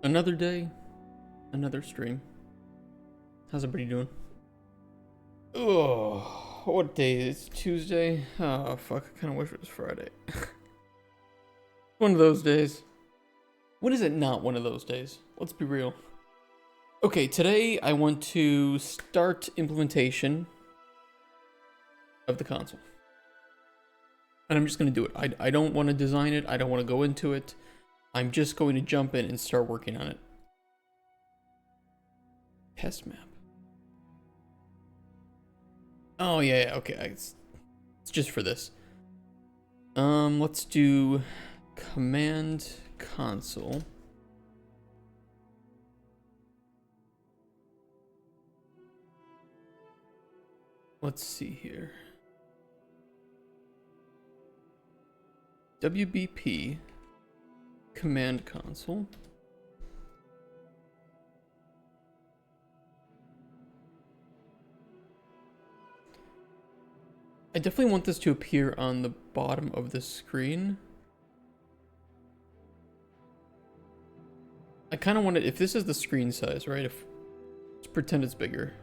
Another day, another stream. How's everybody doing? Oh, what day is it? Tuesday? Oh, fuck, I kind of wish it was Friday. One of those days. When is it not one of those days? Let's be real. Okay, today I want to start implementation of the console. And I'm just going to do it. I don't want to design it. I don't want to go into it. I'm just going to jump in and start working on it. Test map. Oh, yeah, okay. It's just for this. Let's do command console. Let's see here. WBP command console. I definitely want this to appear on the bottom of the screen. I kind of want it, if this is the screen size, right? Let's pretend it's bigger.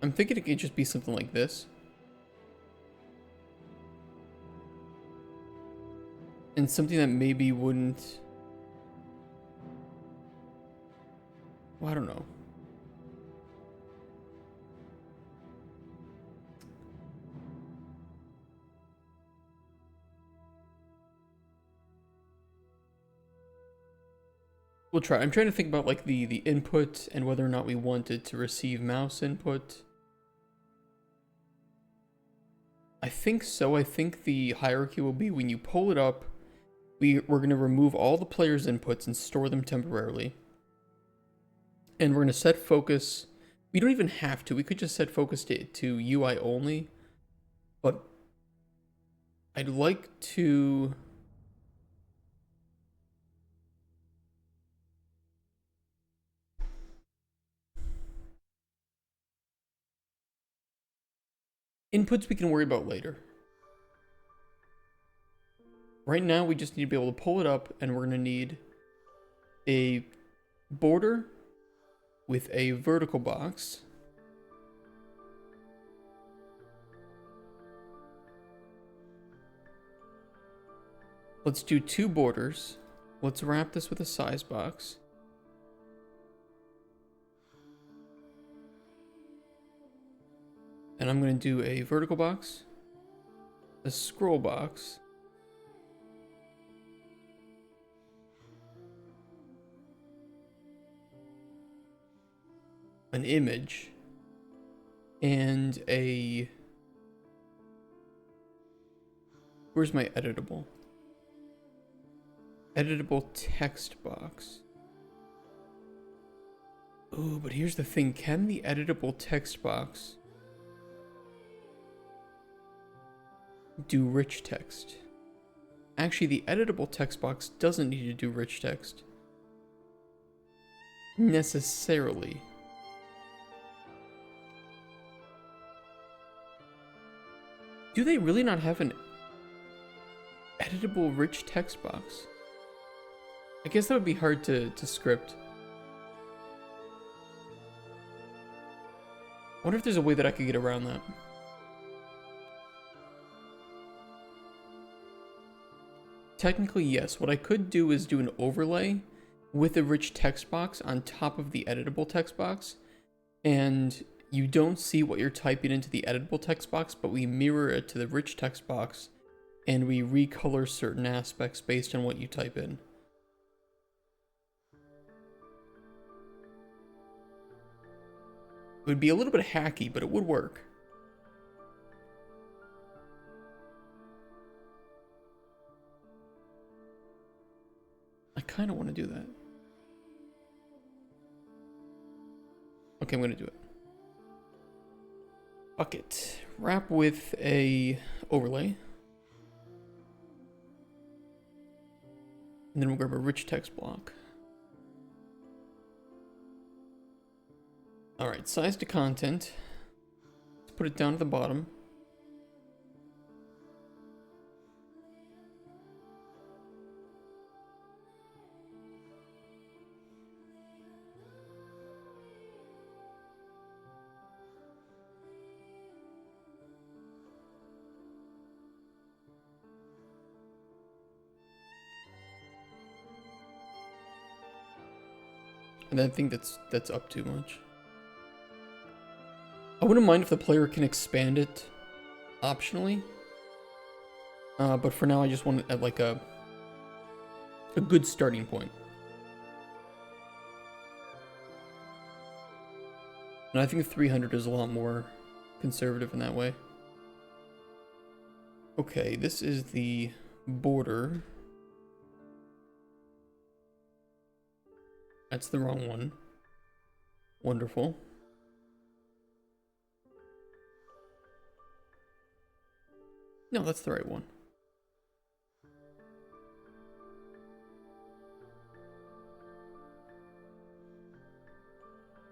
I'm thinking it could just be something like this. And something that maybe wouldn't... Well, I don't know. We'll try. I'm trying to think about like the input and whether or not we wanted to receive mouse input. I think so. I think the hierarchy will be when you pull it up, we're going to remove all the player's inputs and store them temporarily. And we're going to set focus. We don't even have to. We could just set focus to UI only. But I'd like to... Inputs we can worry about later. Right now we just need to be able to pull it up, and we're going to need a border with a vertical box. Let's do 2 borders. Let's wrap this with a size box. And I'm going to do a vertical box, a scroll box, an image, and a... Where's my editable? Editable text box. Ooh, but here's the thing. Can the editable text box do rich text? Actually, the editable text box doesn't need to do rich text. Necessarily. Do they really not have an editable rich text box? I guess that would be hard to script. I wonder if there's a way that I could get around that. Technically, yes. What I could do is do an overlay with a rich text box on top of the editable text box. And you don't see what you're typing into the editable text box, but we mirror it to the rich text box. And we recolor certain aspects based on what you type in. It would be a little bit hacky, but it would work. I kind of want to do that. Okay, I'm going to do it. Fuck it. Wrap with a overlay. And then we'll grab a rich text block. Alright, size to content. Let's put it down to the bottom. And I think that's up too much. I wouldn't mind if the player can expand it optionally. But for now I just want it at like a good starting point. And I think 300 is a lot more conservative in that way. Okay, this is the border. That's the wrong one. Wonderful. No, that's the right one.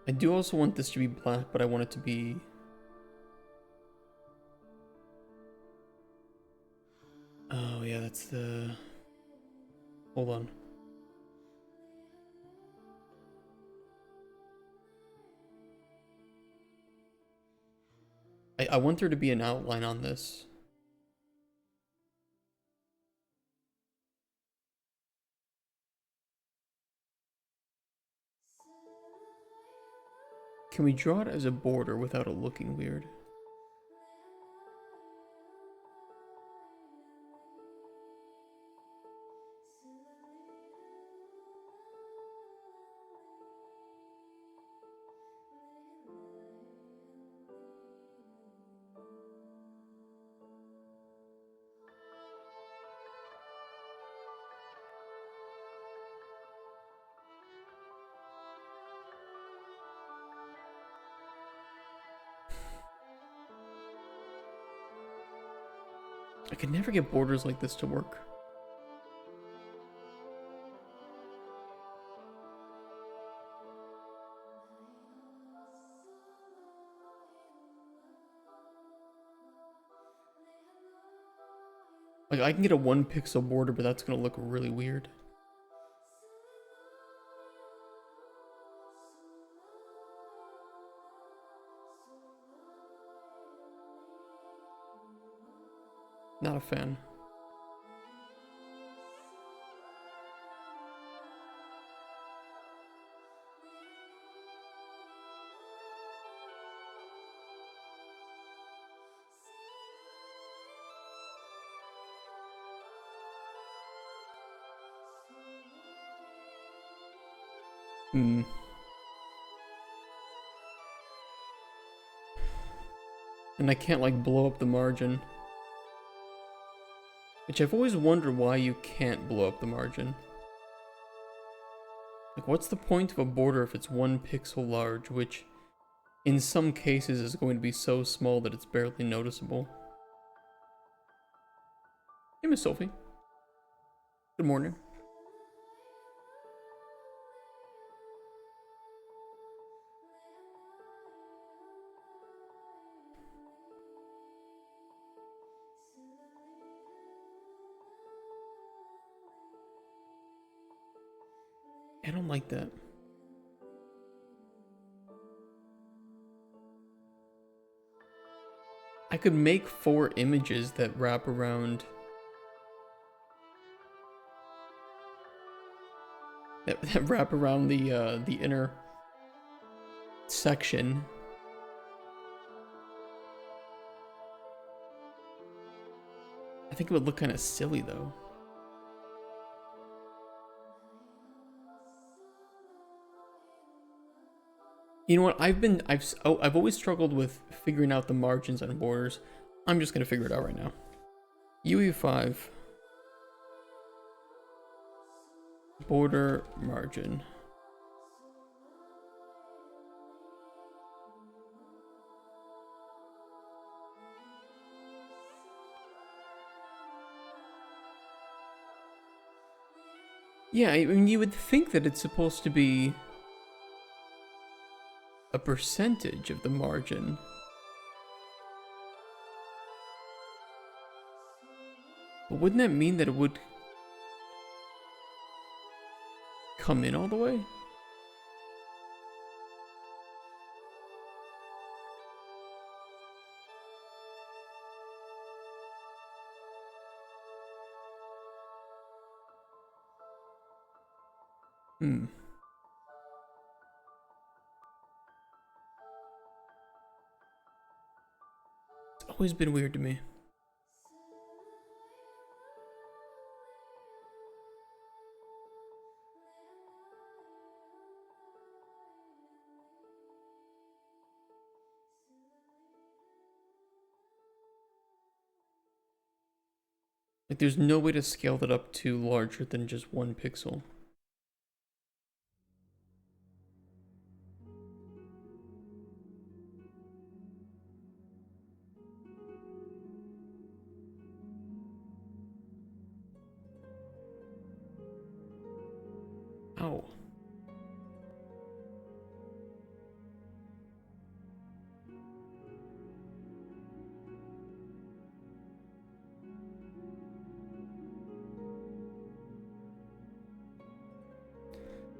I do also want this to be black, but I want it to be... Oh, yeah, that's the... Hold on. I want there to be an outline on this. Can we draw it as a border without it looking weird? I could never get borders like this to work. Like, I can get a 1 pixel border, but that's gonna look really weird. Not a fan. Hmm. And I can't like blow up the margin. Which I've always wondered why you can't blow up the margin. Like, what's the point of a border if it's 1 pixel large, which in some cases is going to be so small that it's barely noticeable. Hey, Miss Sophie. Good morning. I don't like that. I could make 4 images that wrap around... that wrap around the inner section. I think it would look kind of silly though. You know what? I've always struggled with figuring out the margins on borders. I'm just gonna figure it out right now. UE5 border margin. Yeah, I mean, you would think that it's supposed to be a percentage of the margin. But wouldn't that mean that it would come in all the way? Hmm. always been weird to me. Like, there's no way to scale that up to larger than just 1 pixel. Ow.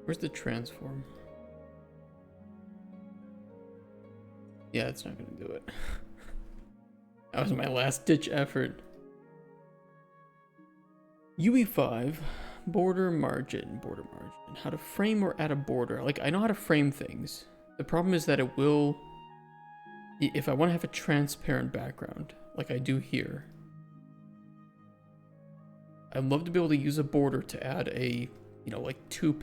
Where's the transform? Yeah, it's not gonna do it. That was my last ditch effort. UE5, border margin. How to frame or add a border. Like, I know how to frame things. The problem is that it will, if I want to have a transparent background, like I do here, I'd love to be able to use a border to add a, you know, like 2 or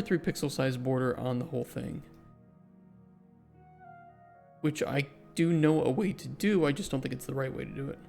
3 pixel size border on the whole thing. Which I do know a way to do, I just don't think it's the right way to do it.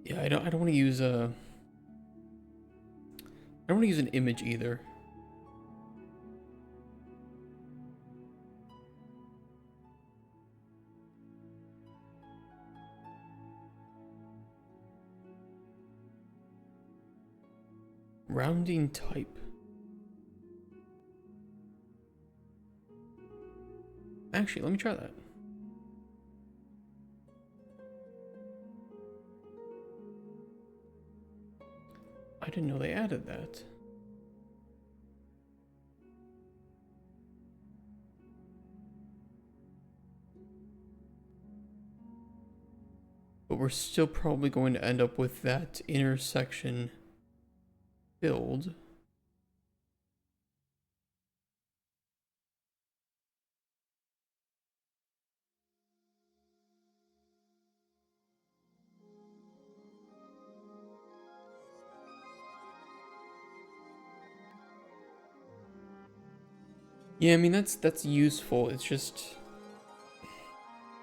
Yeah, I don't want to use a, I don't want to use an image either. Rounding type. Actually, let me try that. I didn't know they added that. But we're still probably going to end up with that intersection filled. Yeah, I mean that's useful. It's just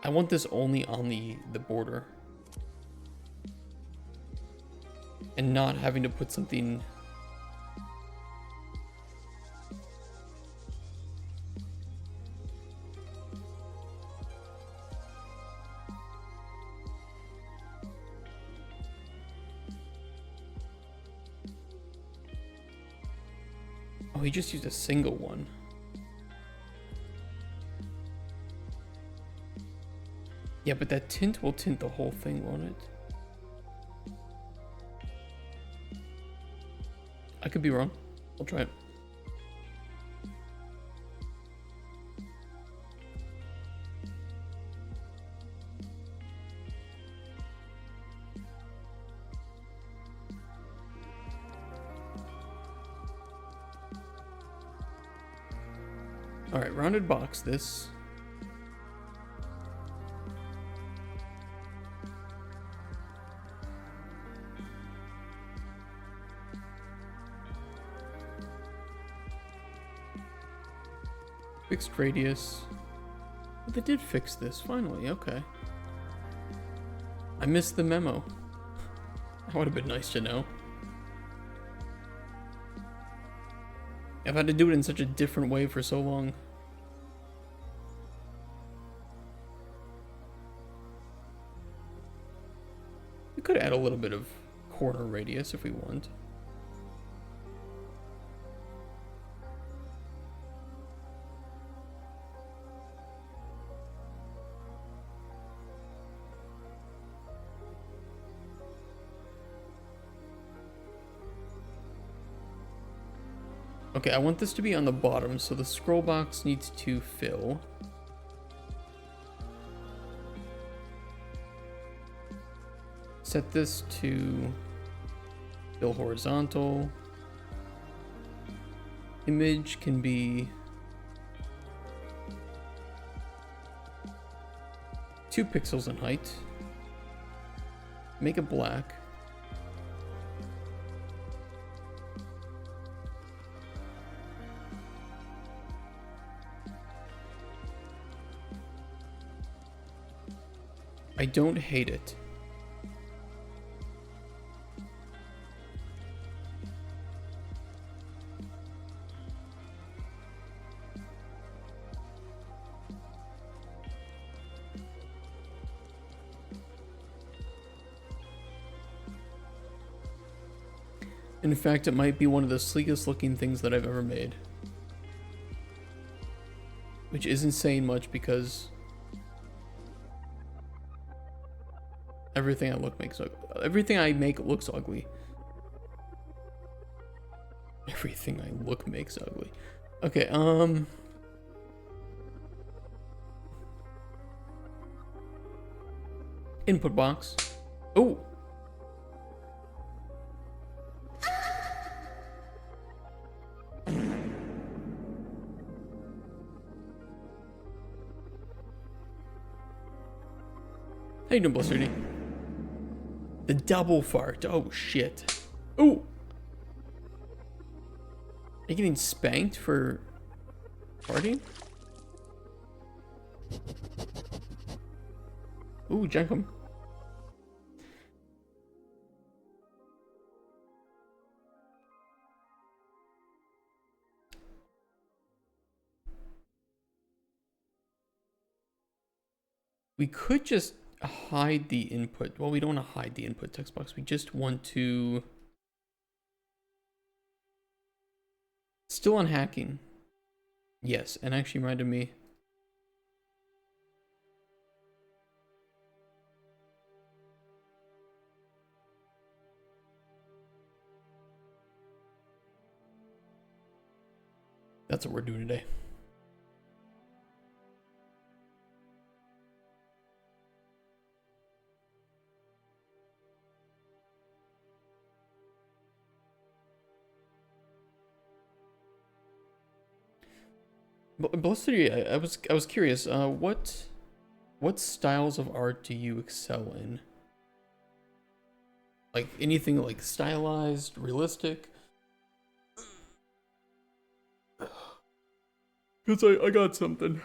I want this only on the border. And not having to put something. Oh, he just used a single one. Yeah, but that tint will tint the whole thing, won't it? I could be wrong. I'll try it. Alright, rounded box this. Fixed radius. But they did fix this, finally, okay. I missed the memo. That would have been nice to know. I've had to do it in such a different way for so long. We could add a little bit of corner radius if we want. Okay, I want this to be on the bottom, so the scroll box needs to fill. Set this to fill horizontal. Image can be 2 pixels in height. Make it black. I don't hate it. In fact, it might be one of the sleekest looking things that I've ever made. Which isn't saying much because everything everything I make looks ugly. Everything I look makes ugly. Okay, input box. Oh. How you doing, Blizzardy? The double fart. Oh, shit. Ooh. Are you getting spanked for farting? Ooh, Jenkum. We could just hide the input. Well, we don't want to hide the input text box. We just want to... Still on hacking. Yes, and actually reminded me. That's what we're doing today. Blessed, I was curious. What styles of art do you excel in? Like anything like stylized, realistic? Cause I got something.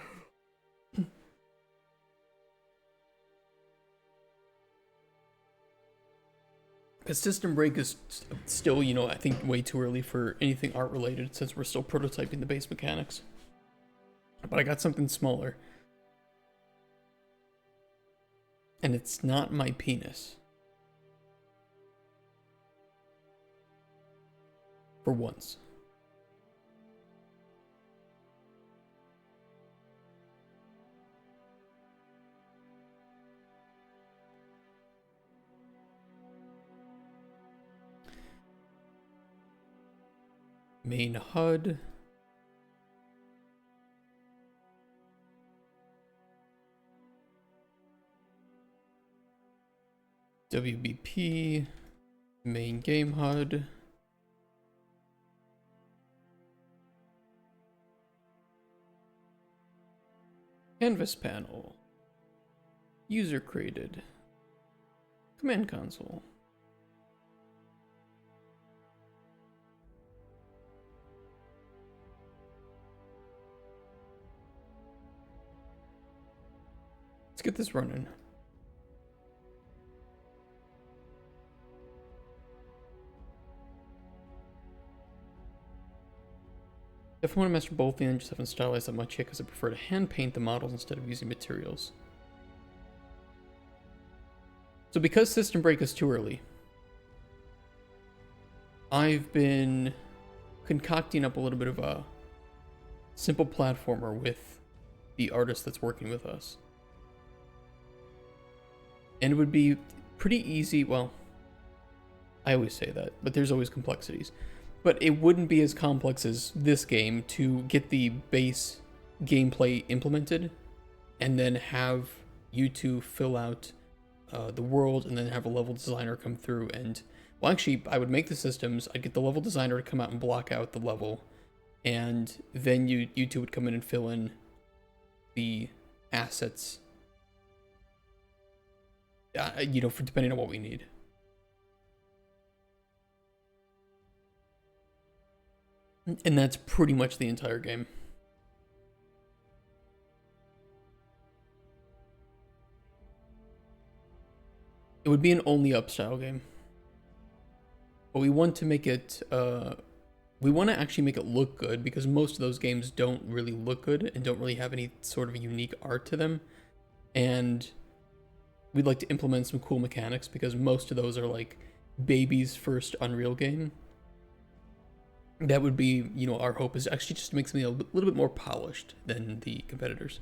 Because System Break is still, you know, I think way too early for anything art related since we're still prototyping the base mechanics. But I got something smaller. And it's not my penis. For once. Main HUD. WBP. Main game HUD. Canvas panel. User created. Command console. Let's get this running. If I want to master both the engines, I haven't stylized that much yet because I prefer to hand paint the models instead of using materials. So because System Break is too early, I've been concocting up a little bit of a simple platformer with the artist that's working with us. And it would be pretty easy, well, I always say that, but there's always complexities. But it wouldn't be as complex as this game to get the base gameplay implemented and then have you two fill out the world and then have a level designer come through and, well, actually, I would make the systems, I'd get the level designer to come out and block out the level, and then you two would come in and fill in the assets, you know, for depending on what we need. And that's pretty much the entire game. It would be an only up style game. But we want to make it, we want to actually make it look good because most of those games don't really look good and don't really have any sort of unique art to them. And we'd like to implement some cool mechanics because most of those are like baby's first Unreal game. That would be, you know, our hope is actually just to make something a little bit more polished than the competitors.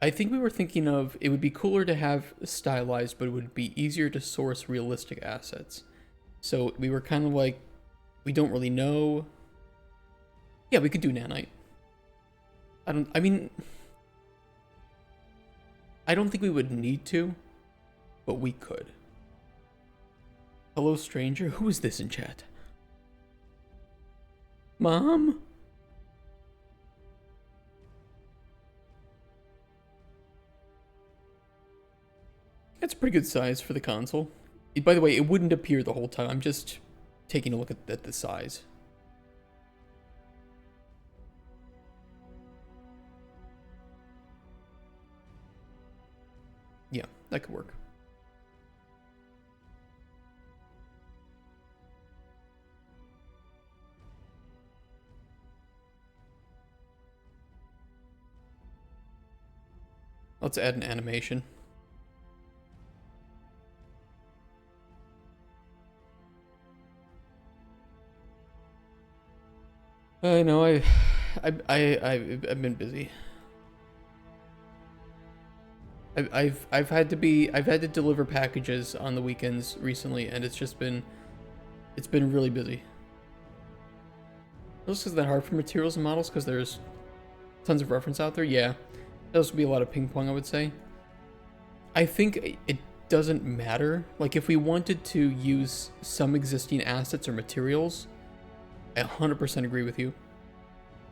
I think we were thinking of, it would be cooler to have stylized, but it would be easier to source realistic assets. So we were kind of like, we don't really know. Yeah, we could do nanite. I don't think we would need to, but we could. Hello, stranger. Who is this in chat? Mom? That's a pretty good size for the console. By the way, it wouldn't appear the whole time. I'm just taking a look at the size. Yeah, that could work. Let's add an animation. I know, I've been busy. I've had to deliver packages on the weekends recently, and it's been really busy. This is that hard for materials and models because there's tons of reference out there. Yeah, those would be a lot of ping pong, I would say. I think it doesn't matter. Like if we wanted to use some existing assets or materials, I 100% agree with you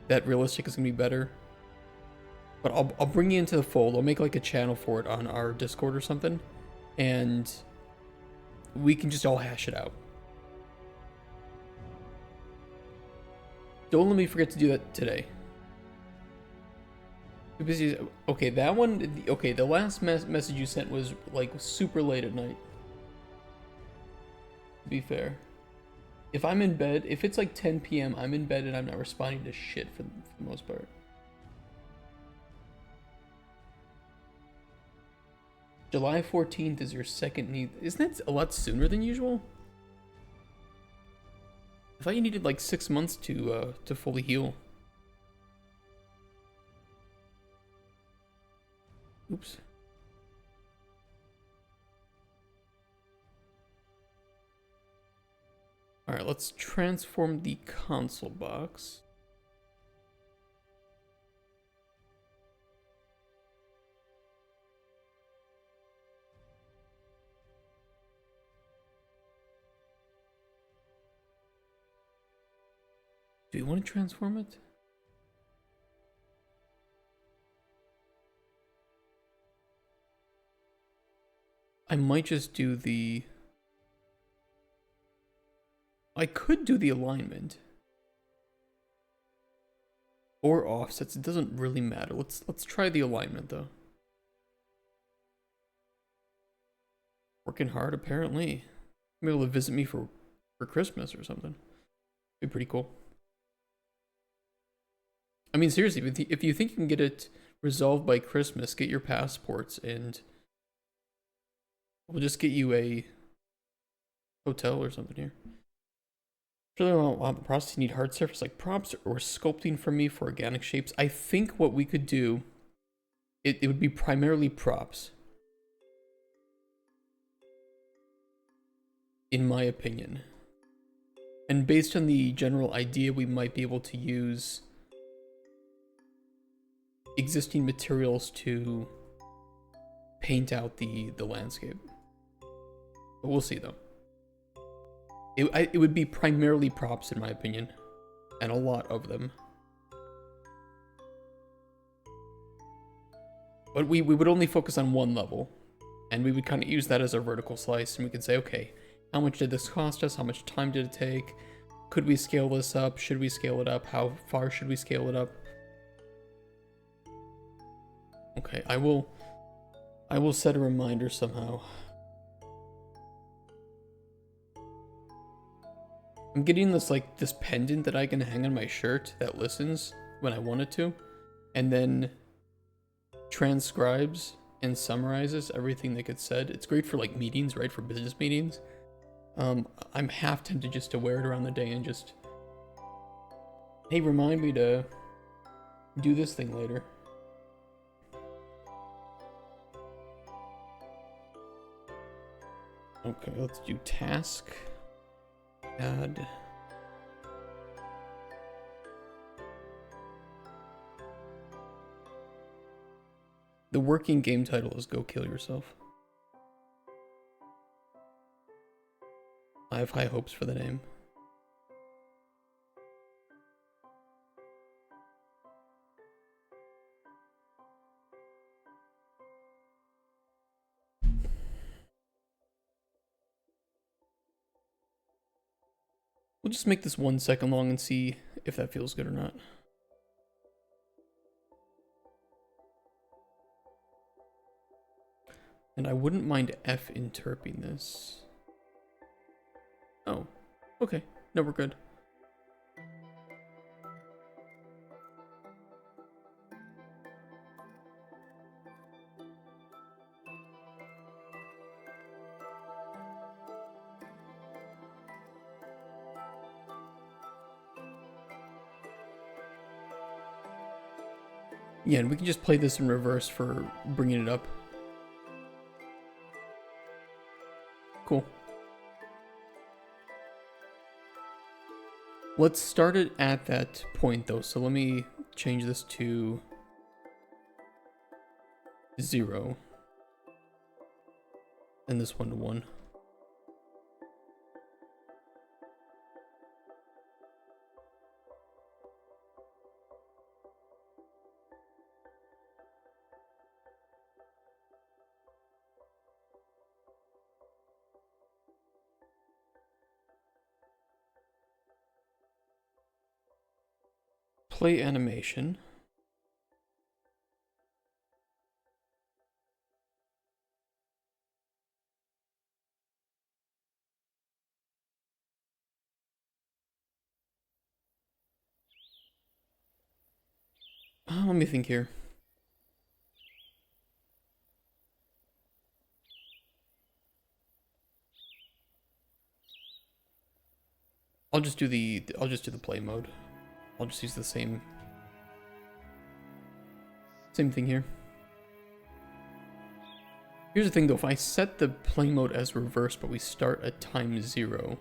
that realistic is gonna be better. But I'll bring you into the fold. I'll make like a channel for it on our Discord or something, and we can just all hash it out. Don't let me forget to do that today. Too busy. Okay, that one. Okay, the last message you sent was like super late at night. To be fair, if I'm in bed, if it's like 10 p.m., I'm in bed and I'm not responding to shit for the most part. July 14th is your second need. Isn't that a lot sooner than usual? I thought you needed like 6 months to fully heal. Oops. Alright, let's transform the console box. Do you want to transform it? I might just do the... I could do the alignment. Or offsets, it doesn't really matter. Let's try the alignment though. Working hard apparently. Be able to visit me for Christmas or something. Be pretty cool. I mean, seriously, if you think you can get it resolved by Christmas, get your passports and we'll just get you a hotel or something here. Really want the process. You need hard surface like props or sculpting from me for organic shapes. I think what we could do, it would be primarily props. In my opinion. And based on the general idea, we might be able to use existing materials to paint out the landscape. But we'll see though. It would be primarily props in my opinion, and a lot of them. But we would only focus on one level, and we would kind of use that as our vertical slice, and we could say, okay, how much did this cost us? How much time did it take? Could we scale this up? Should we scale it up? How far should we scale it up? Okay, I will set a reminder somehow. I'm getting this this pendant that I can hang on my shirt that listens when I want it to, and then transcribes and summarizes everything that gets said. It's great for meetings, right? For business meetings. I'm half tempted just to wear it around the day and just, hey, remind me to do this thing later. Okay, let's do task. Add. The working game title is Go Kill Yourself. I have high hopes for the name. We'll just make this 1 second long and see if that feels good or not. And I wouldn't mind F interping this. Oh, okay. No, we're good. Yeah, and we can just play this in reverse for bringing it up. Cool. Let's start it at that point though, so let me change this to 0. And this one to 1. Play animation. Let me think here. I'll just do the play mode. I'll just use the same thing here. Here's the thing though, if I set the play mode as reverse, but we start at time 0,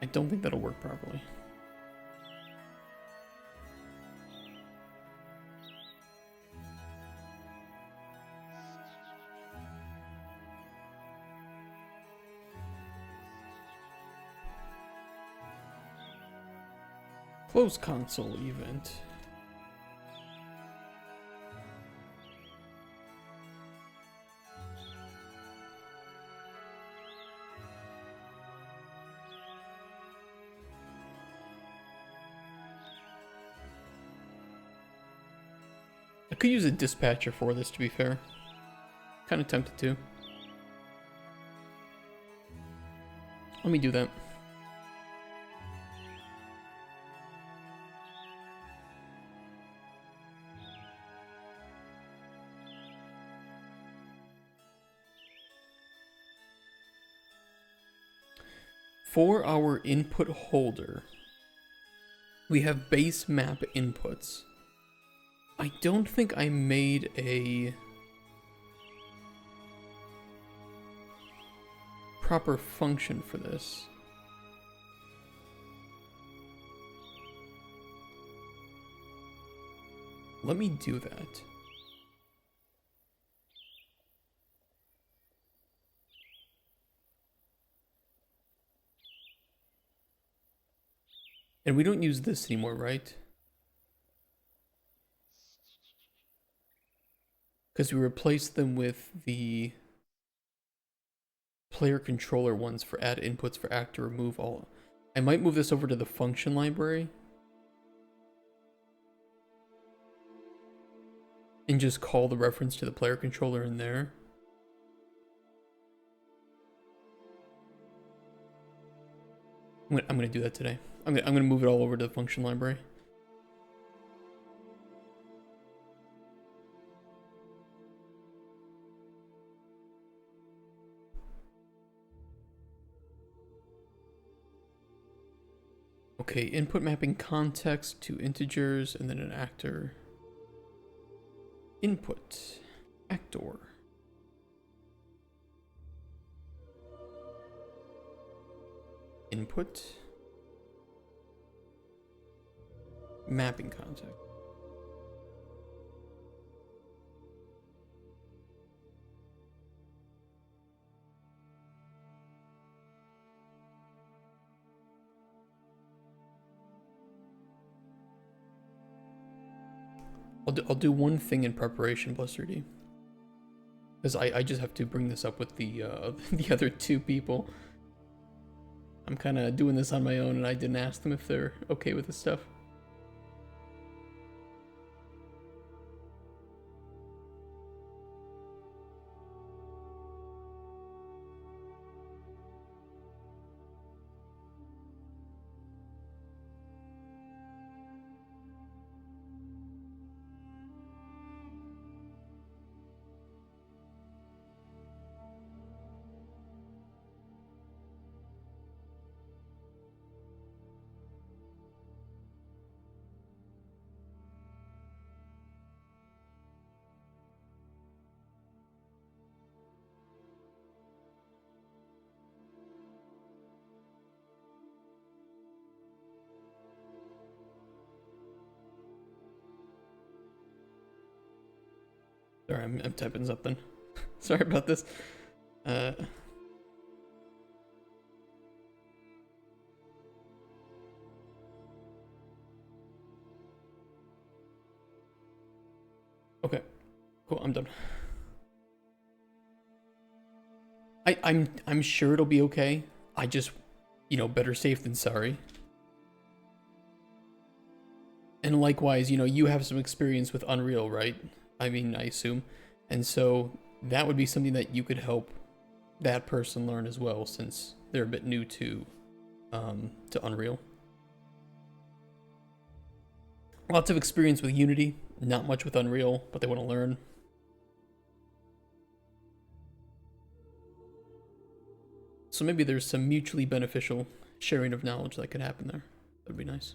I don't think that'll work properly. Close console event. I could use a dispatcher for this, to be fair. Kind of tempted to. Let me do that. For our input holder, we have base map inputs. I don't think I made a proper function for this. Let me do that. And we don't use this anymore, right? Because we replaced them with the player controller ones for add inputs for actor, remove all. I might move this over to the function library. And just call the reference to the player controller in there. I'm gonna do that today. I'm gonna move it all over to the function library. Okay, input mapping context to integers and then an actor. Input actor. Input mapping context. I'll do one thing in preparation, plus 3D. Because I just have to bring this up with the the other two people. I'm kind of doing this on my own, and I didn't ask them if they're okay with this stuff. Sorry, I'm typing something. Sorry about this. Okay, cool. I'm done. I'm sure it'll be okay. I just, you know, better safe than sorry. And likewise, you know, you have some experience with Unreal, right? I mean, I assume. And so that would be something that you could help that person learn as well, since they're a bit new to Unreal. Lots of experience with Unity, not much with Unreal, but they want to learn. So maybe there's some mutually beneficial sharing of knowledge that could happen there. That'd be nice.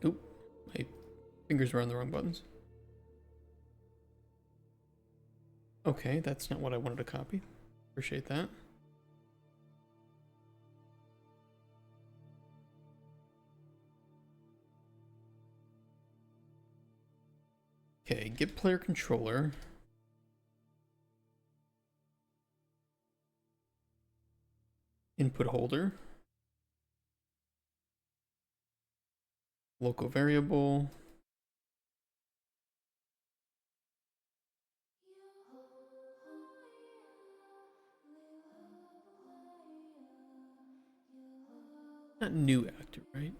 Oop, my fingers were on the wrong buttons. Okay, that's not what I wanted to copy. Appreciate that. Okay, get player controller. Input holder. Local variable. Not new actor, right?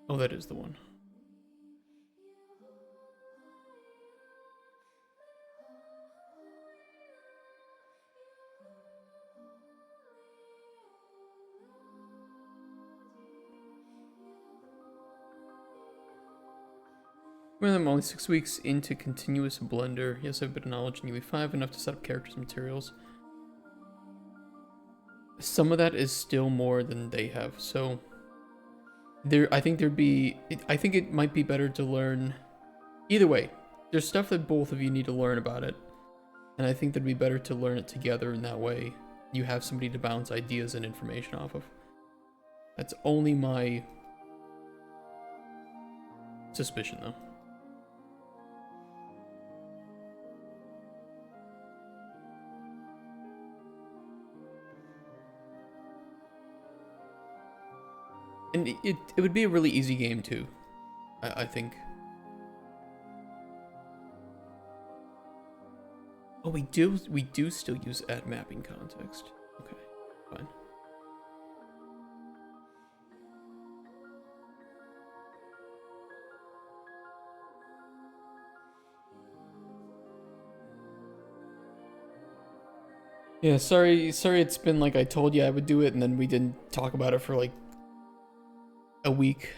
Oh, that is the one. Well, I'm only 6 weeks into continuous Blender. Yes, I have a bit of knowledge in UE5, enough to set up characters and materials. Some of that is still more than they have, so I think I think it might be better to learn. Either way, there's stuff that both of you need to learn about it. And I think that'd be better to learn it together, in that way you have somebody to bounce ideas and information off of. That's only my suspicion, though. And it would be a really easy game, too, I think. Oh, we do still use at mapping context. Okay, fine. Yeah, sorry it's been like I told you I would do it and then we didn't talk about it for like a week.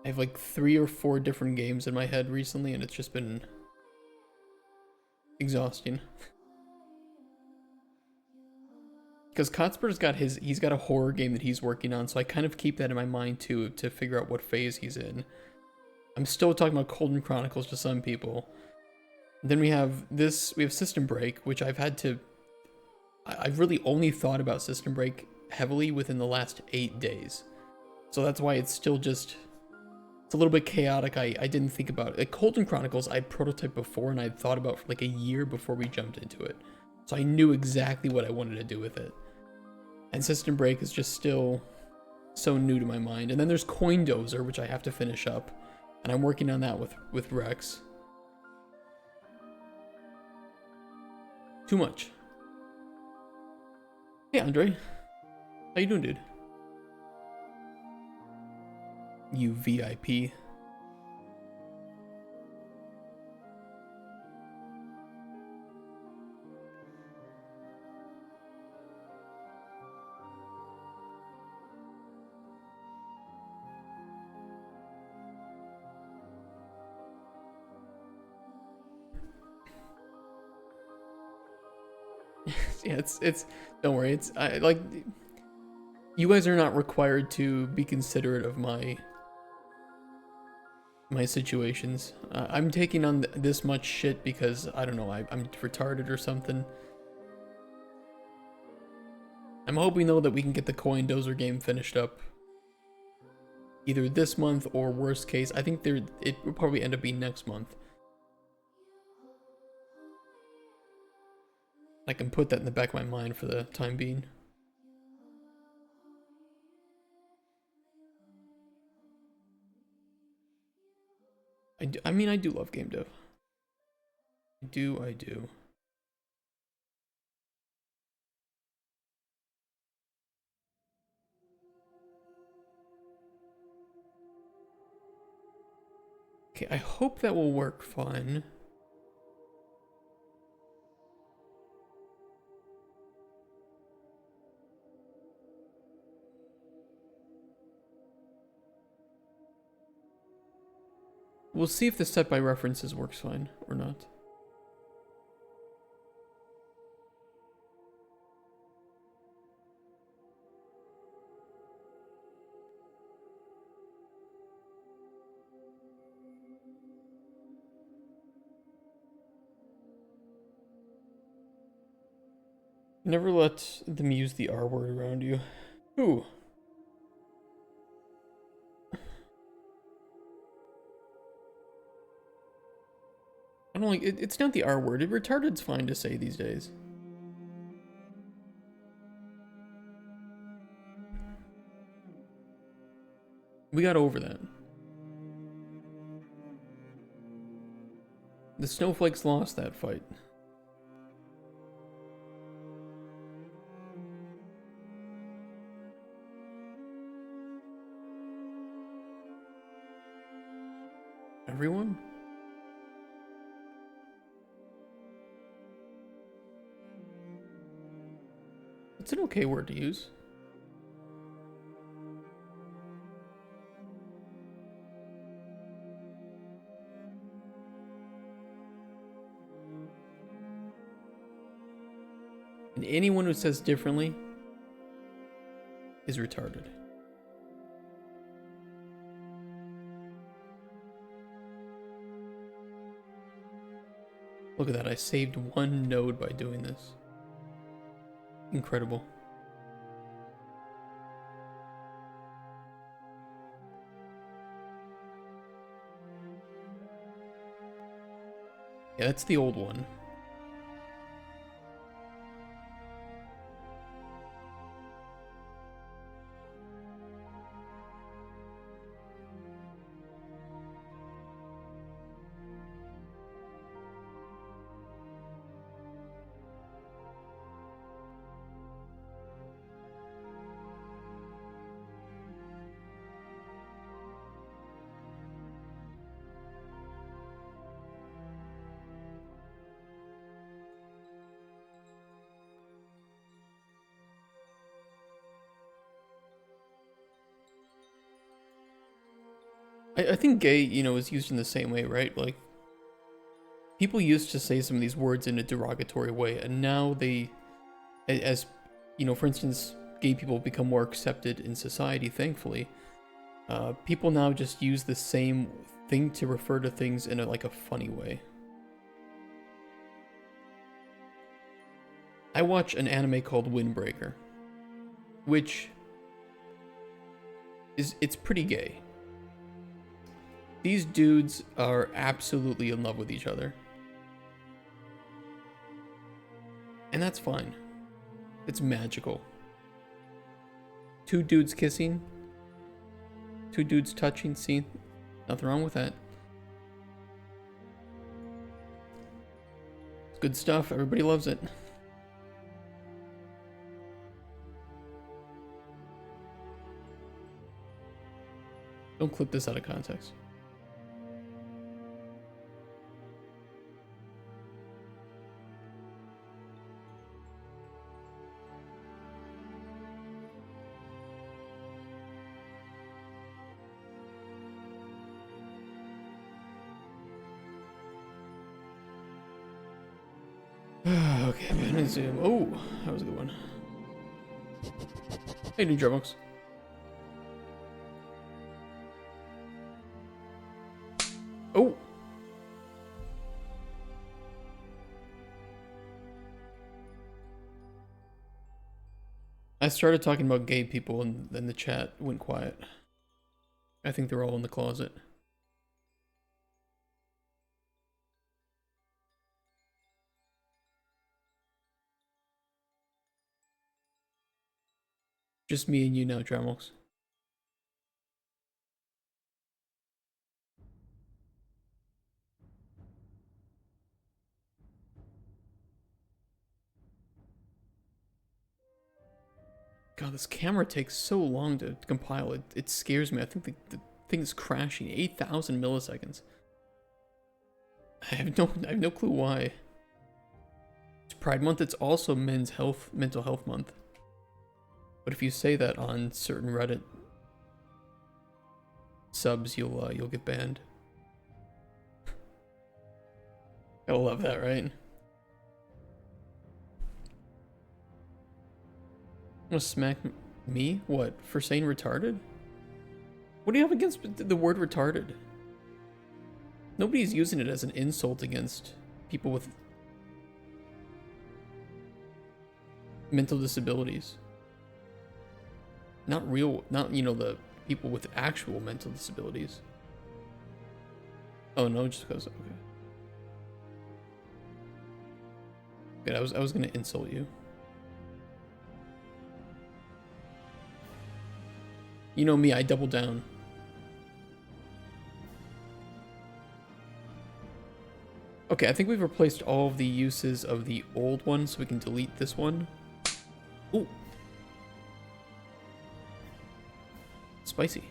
I have like 3 or 4 different games in my head recently and it's just been exhausting. Because Kotzberg's got he's got a horror game that he's working on, so I kind of keep that in my mind too, to figure out what phase he's in. I'm still talking about Colden Chronicles to some people. Then we have System Break, which I've really only thought about System Break heavily within the last 8 days. So that's why it's still just, it's a little bit chaotic. I didn't think about it. Like Colden Chronicles, I'd prototyped before and I'd thought about for like a year before we jumped into it. So I knew exactly what I wanted to do with it. And System Break is just still so new to my mind. And then there's Coin Dozer, which I have to finish up. And I'm working on that with Rex. Too much. Hey, Andre. How you doing, dude? You VIP. Yeah, it's don't worry, I like, you guys are not required to be considerate of my situations. I'm taking on this much shit because I don't know, I'm retarded or something. I'm hoping though that we can get the Coin Dozer game finished up either this month or worst case, I think it will probably end up being next month. I can put that in the back of my mind for the time being. I mean, I do love game dev. I do. Okay, I hope that will work fine. We'll see if the set by references works fine or not. Never let them use the R word around you. Ooh. I don't like it. It's not the R word. Retarded's fine to say these days. We got over that. The snowflakes lost that fight. Everyone? It's an okay word to use. And anyone who says differently, is retarded. Look at that, I saved one node by doing this. Incredible. Yeah, that's the old one. I think gay, you know, is used in the same way, right? Like, people used to say some of these words in a derogatory way, and now they, as, you know, for instance, gay people become more accepted in society, thankfully. People now just use the same thing to refer to things in like a funny way. I watch an anime called Windbreaker, which it's pretty gay. These dudes are absolutely in love with each other. And that's fine. It's magical. Two dudes kissing. Two dudes touching. See? Nothing wrong with that. It's good stuff. Everybody loves it. Don't clip this out of context. Okay, I'm gonna zoom. Oh, that was a good one. Hey, new Drumbox. Oh! I started talking about gay people and then the chat went quiet. I think they're all in the closet. Just me and you now, Dramox. God, this camera takes so long to compile. It scares me. I think the thing is crashing. 8,000 milliseconds. I have no clue why. It's Pride Month. It's also mental health month. But if you say that on certain Reddit subs, you'll get banned. I love that, right? I'm gonna smack me? What? For saying retarded? What do you have against the word retarded? Nobody's using it as an insult against people with mental disabilities. Not, you know, the people with actual mental disabilities. Oh no, just because, okay. Good, I was gonna insult you. You know me, I double down. Okay, I think we've replaced all of the uses of the old one, so we can delete this one. Ooh. Spicy.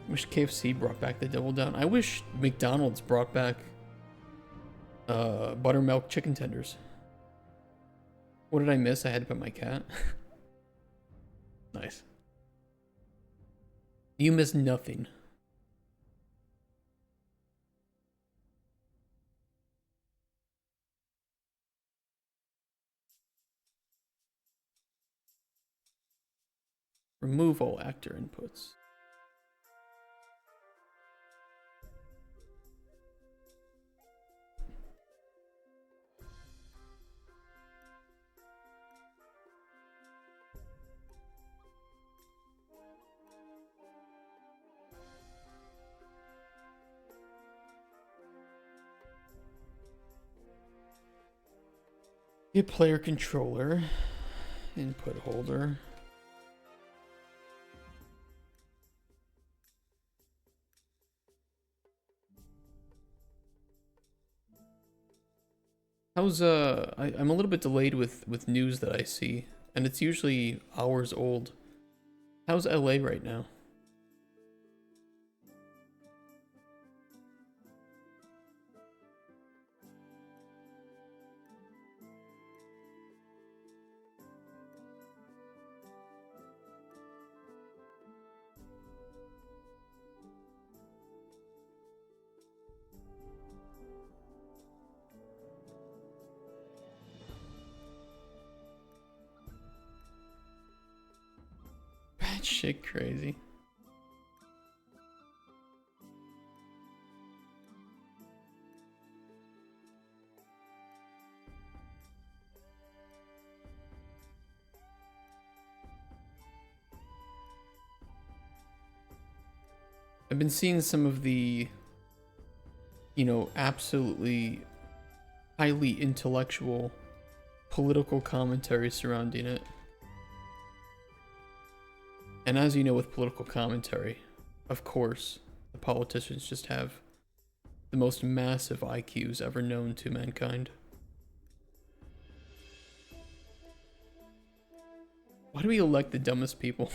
Wish KFC brought back the double down. I wish McDonald's brought back buttermilk chicken tenders. What did I miss? I had to pet my cat. Nice. You missed nothing. Remove all actor inputs. Get player controller, input holder. How's I'm a little bit delayed with news that I see, and it's usually hours old. How's LA right now? Bad shit crazy. I've been seeing some of the, you know, absolutely highly intellectual political commentary surrounding it. And as you know, with political commentary, of course, the politicians just have the most massive IQs ever known to mankind. Why do we elect the dumbest people?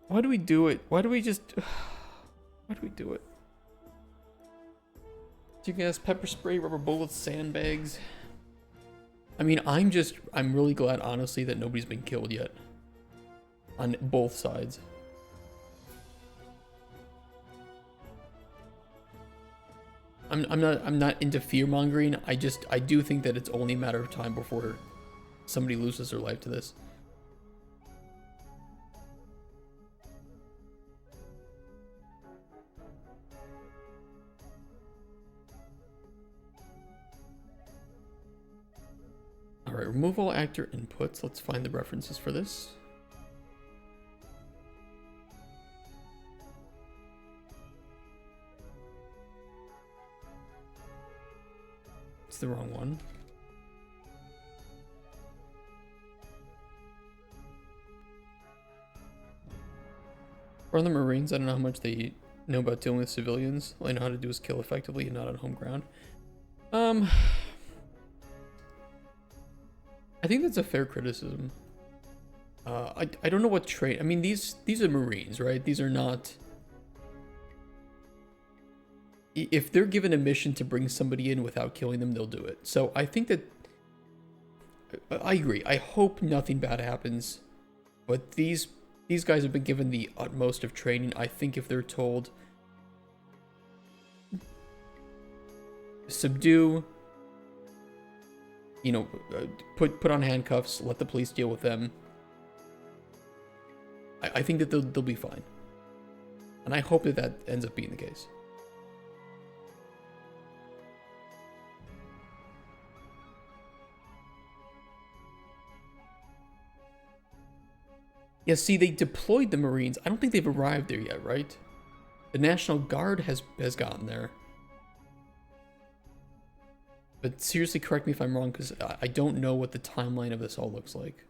Why do we do it? Why do we just... Why do we do it? Tear gas, pepper spray, rubber bullets, sandbags. I mean, I'm really glad, honestly, that nobody's been killed yet. On both sides. I'm not into fear-mongering. I do think that it's only a matter of time before somebody loses their life to this. Alright, remove all actor inputs. Let's find the references for this. It's the wrong one. For the Marines, I don't know how much they know about dealing with civilians. All I know how to do is kill effectively and not on home ground. I think that's a fair criticism. I don't know what trait. I mean, these are Marines, right? These are not. If they're given a mission to bring somebody in without killing them, they'll do it. So I think that. I agree. I hope nothing bad happens, but these guys have been given the utmost of training. I think if they're told, subdue. You know, put on handcuffs, let the police deal with them. I think that they'll be fine. And I hope that ends up being the case. Yeah, see, they deployed the Marines. I don't think they've arrived there yet, right? The National Guard has gotten there. But seriously, correct me if I'm wrong, because I don't know what the timeline of this all looks like.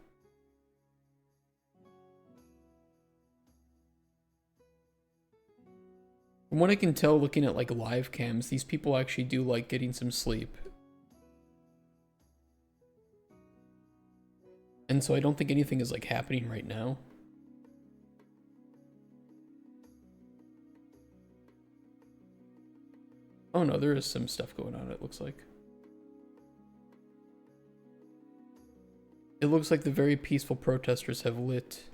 From what I can tell, looking at like live cams, these people actually do like getting some sleep. And so I don't think anything is like happening right now. Oh no, there is some stuff going on, it looks like. It looks like the very peaceful protesters have lit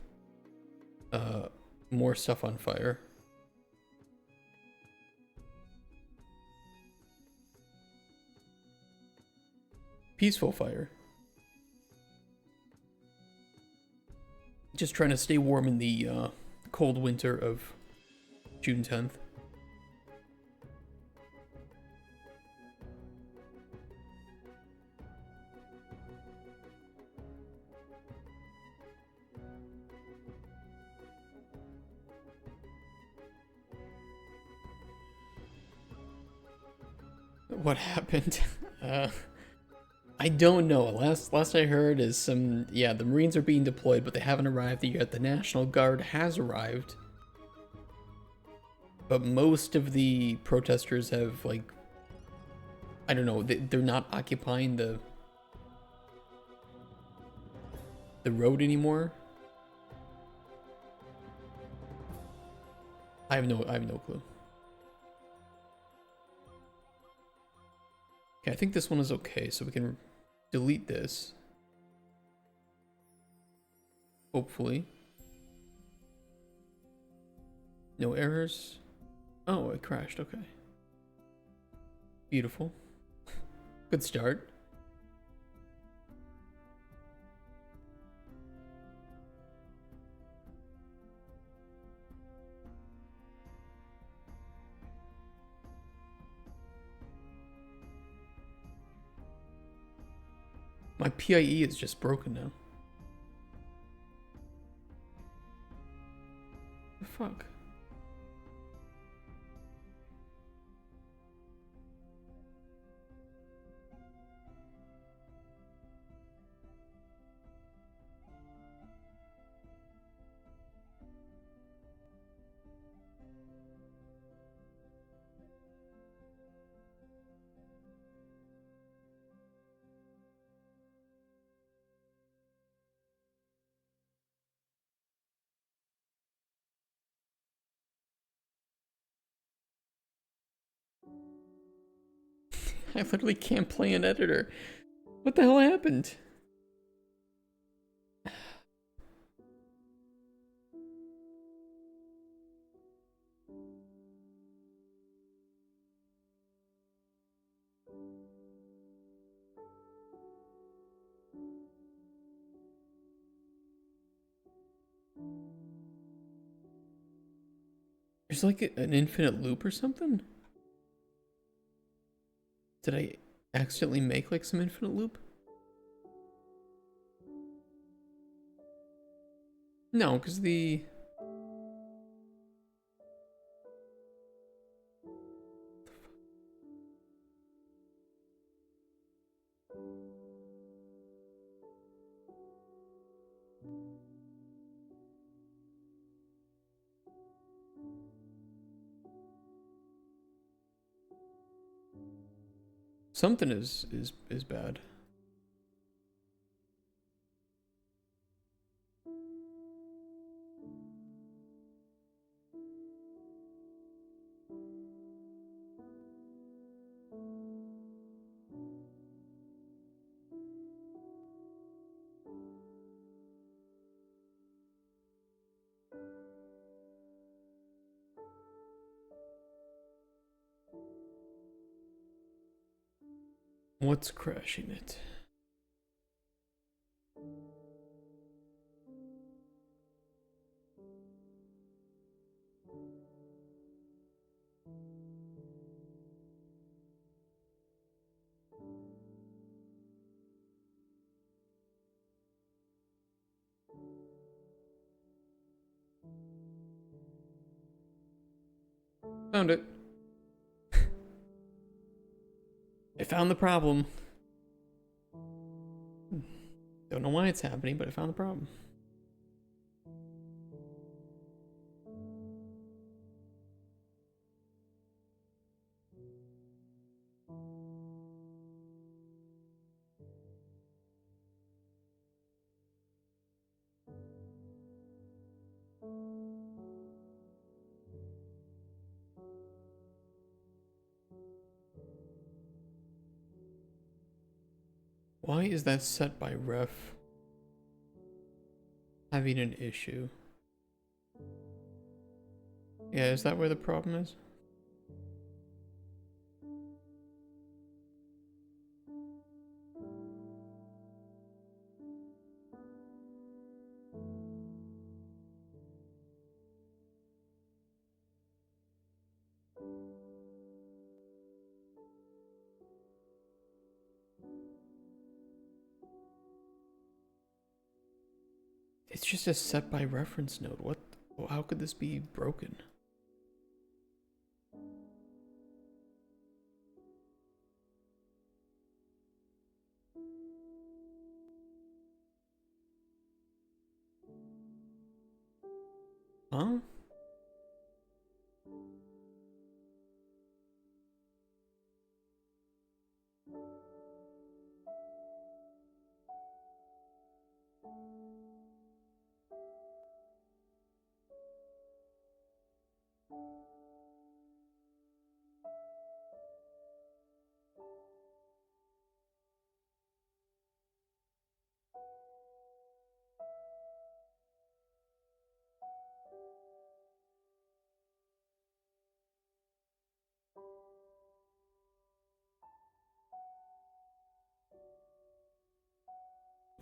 more stuff on fire. Peaceful fire. Just trying to stay warm in the cold winter of June 10th. What happened? I don't know. Last I heard is the Marines are being deployed, but they haven't arrived yet. The National Guard has arrived. But most of the protesters have, like, I don't know, they're not occupying the road anymore. I have no clue. Okay, I think this one is okay, so we can delete this. Hopefully. No errors. Oh, it crashed, okay. Beautiful. Good start. My PIE is just broken now. The fuck? I literally can't play an editor. What the hell happened? There's like an infinite loop or something? Did I accidentally make like some infinite loop? No, because the... Something is bad. What's crashing it? Found it. I found the problem. Don't know why it's happening, but I found the problem. Why is that set by ref having an issue? Yeah, is that where the problem is? It's just a set by reference node. What? Well, how could this be broken? Huh?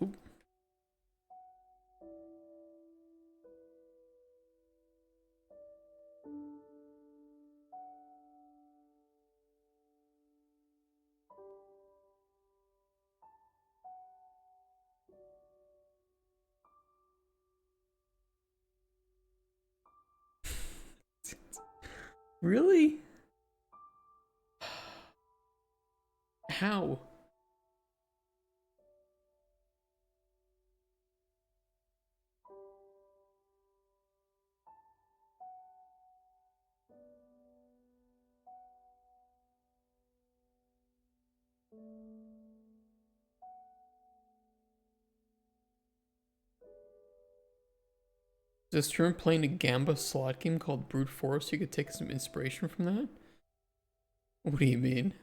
Oop. Really? How? Is this term playing a Gamba slot game called Brute Force? You could take some inspiration from that? What do you mean?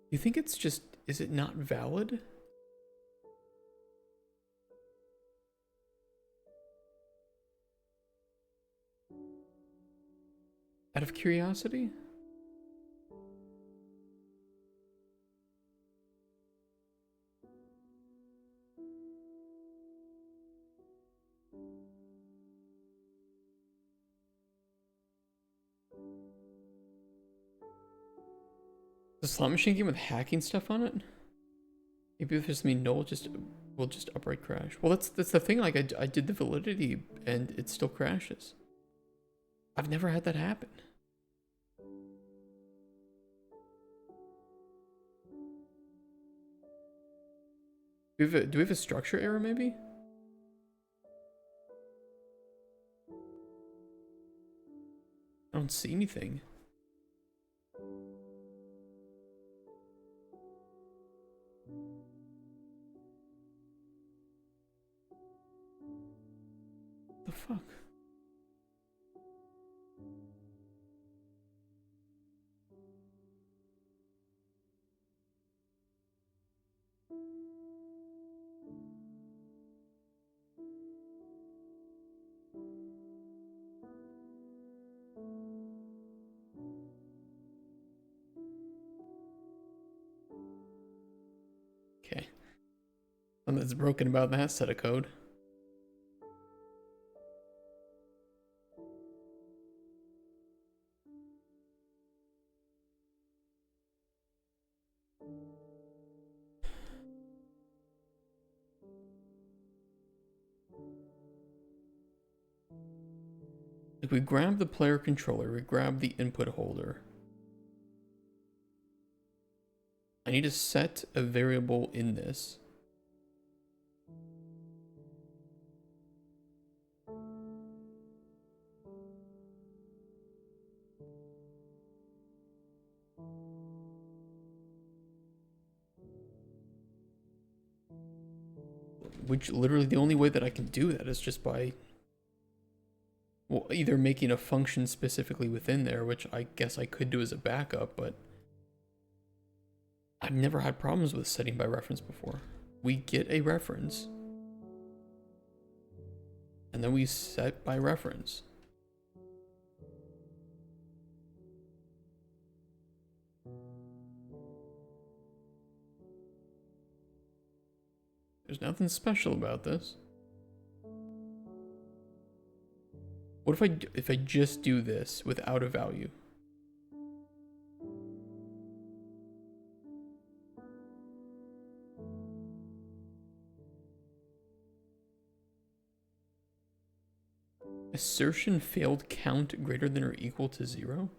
You think it's just, is it not valid? Out of curiosity? The slot machine game with hacking stuff on it? Maybe if there's something null, will just upright crash. Well, that's the thing. Like I did the validity and it still crashes. I've never had that happen. Do we have a structure error maybe? I don't see anything. The fuck? Okay. Something's broken about that set of code. Like we grab the player controller, we grab the input holder. I need to set a variable in this. Which literally the only way that I can do that is just by, well, either making a function specifically within there, which I guess I could do as a backup, but I've never had problems with setting by reference before. We get a reference, and then we set by reference. There's nothing special about this. What if I just do this without a value? Assertion failed count greater than or equal to 0?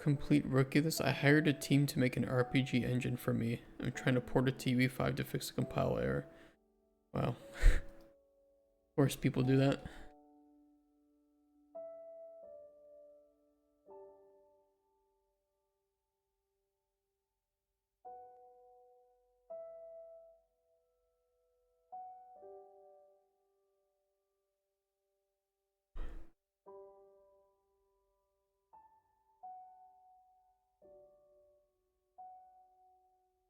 Complete rookie this. I hired a team to make an RPG engine for me. I'm trying to port a TV5 to fix a compile error. Wow. Of course people do that.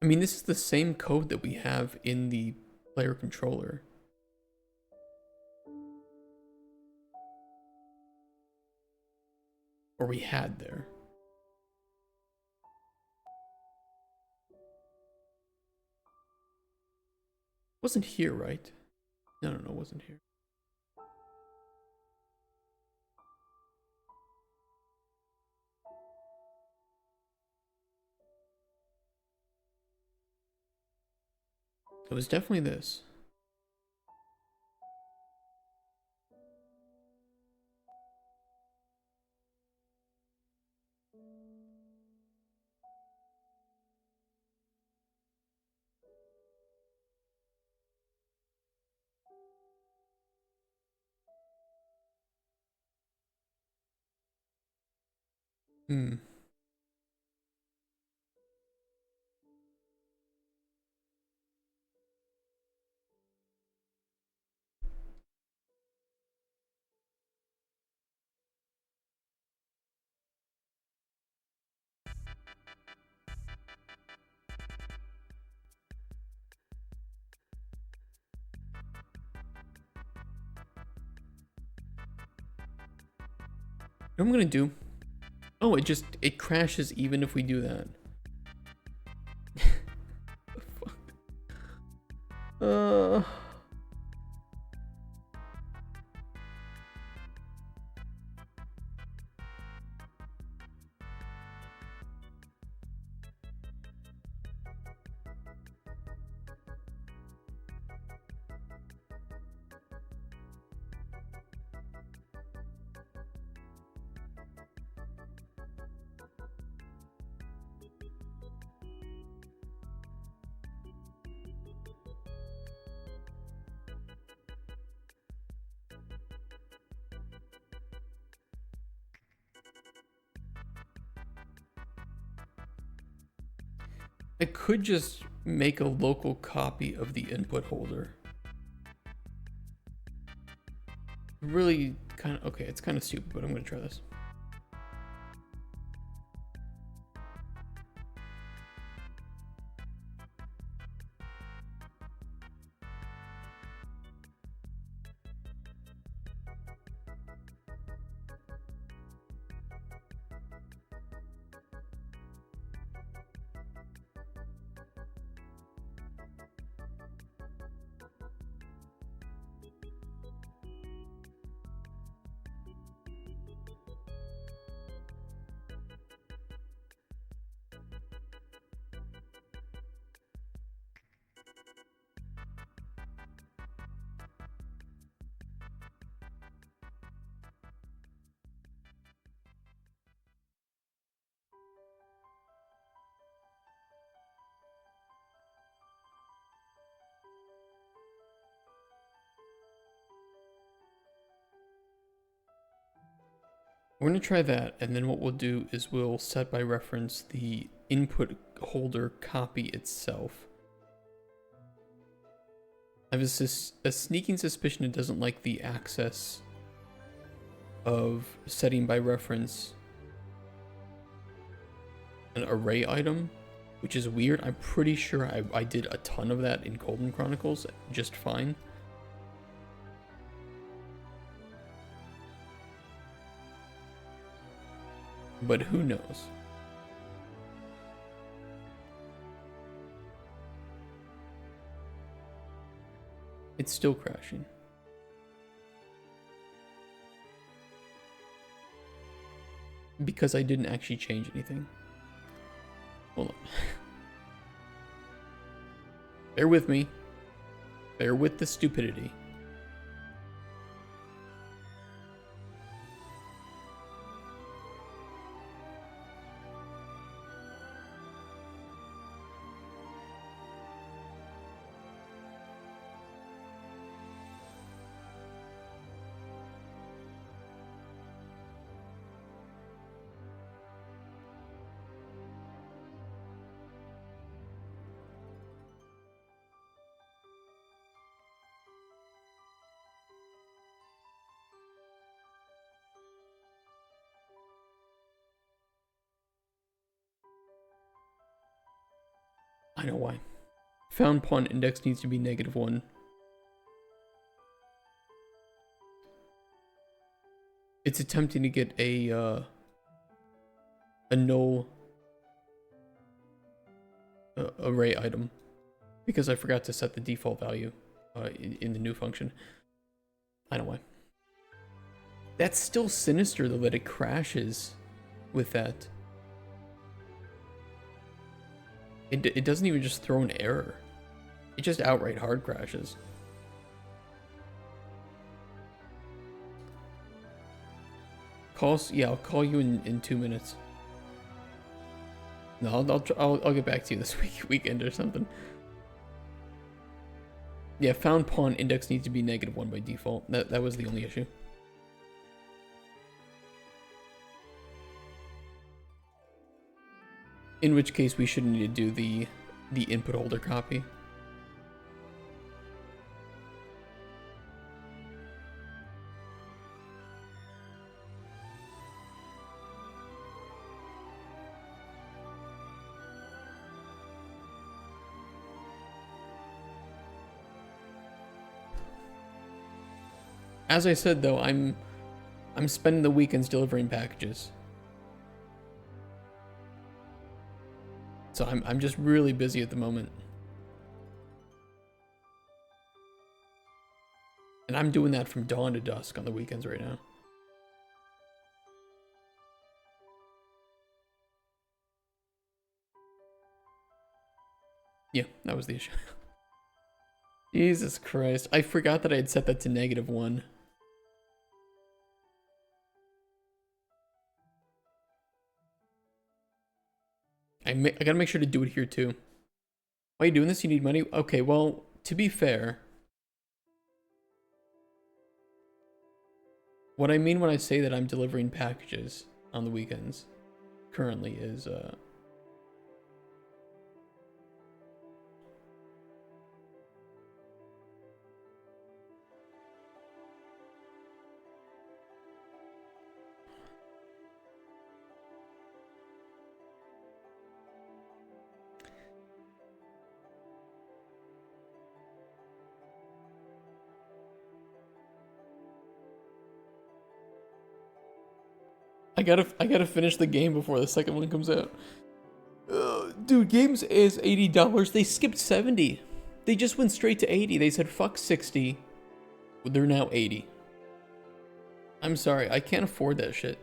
I mean, this is the same code that we have in the player controller. Or we had there. Wasn't here, right? No, it wasn't here. It was definitely this. Hmm. What I'm gonna do? Oh, it crashes even if we do that. Fuck. I could just make a local copy of the input holder. Really kind of, okay, it's kind of stupid, but I'm gonna try this. We're gonna try that, and then what we'll do is we'll set by reference the input holder copy itself. I have a sneaking suspicion it doesn't like the access of setting by reference an array item, which is weird. I'm pretty sure I did a ton of that in Golden Chronicles just fine. But who knows? It's still crashing. Because I didn't actually change anything. Hold on. Bear with me. Bear with the stupidity. I know why. Found pawn index needs to be -1. It's attempting to get a null array item because I forgot to set the default value in the new function. I know why. That's still sinister though that it crashes with that. It doesn't even just throw an error. It just outright hard crashes. Yeah, I'll call you in 2 minutes. No, I'll get back to you this weekend or something. Yeah, found pawn index needs to be -1 by default. That was the only issue. In which case we shouldn't need to do the input holder copy. As I said though, I'm spending the weekends delivering packages. So I'm just really busy at the moment. And I'm doing that from dawn to dusk on the weekends right now. Yeah, that was the issue. Jesus Christ. I forgot that I had set that to -1. I gotta make sure to do it here too. Why are you doing this? You need money? Okay, well, to be fair, what I mean when I say that I'm delivering packages on the weekends currently is I gotta finish the game before the second one comes out. Dude, games is $80. They skipped 70. They just went straight to 80. They said fuck 60. They're now 80. I'm sorry, I can't afford that shit.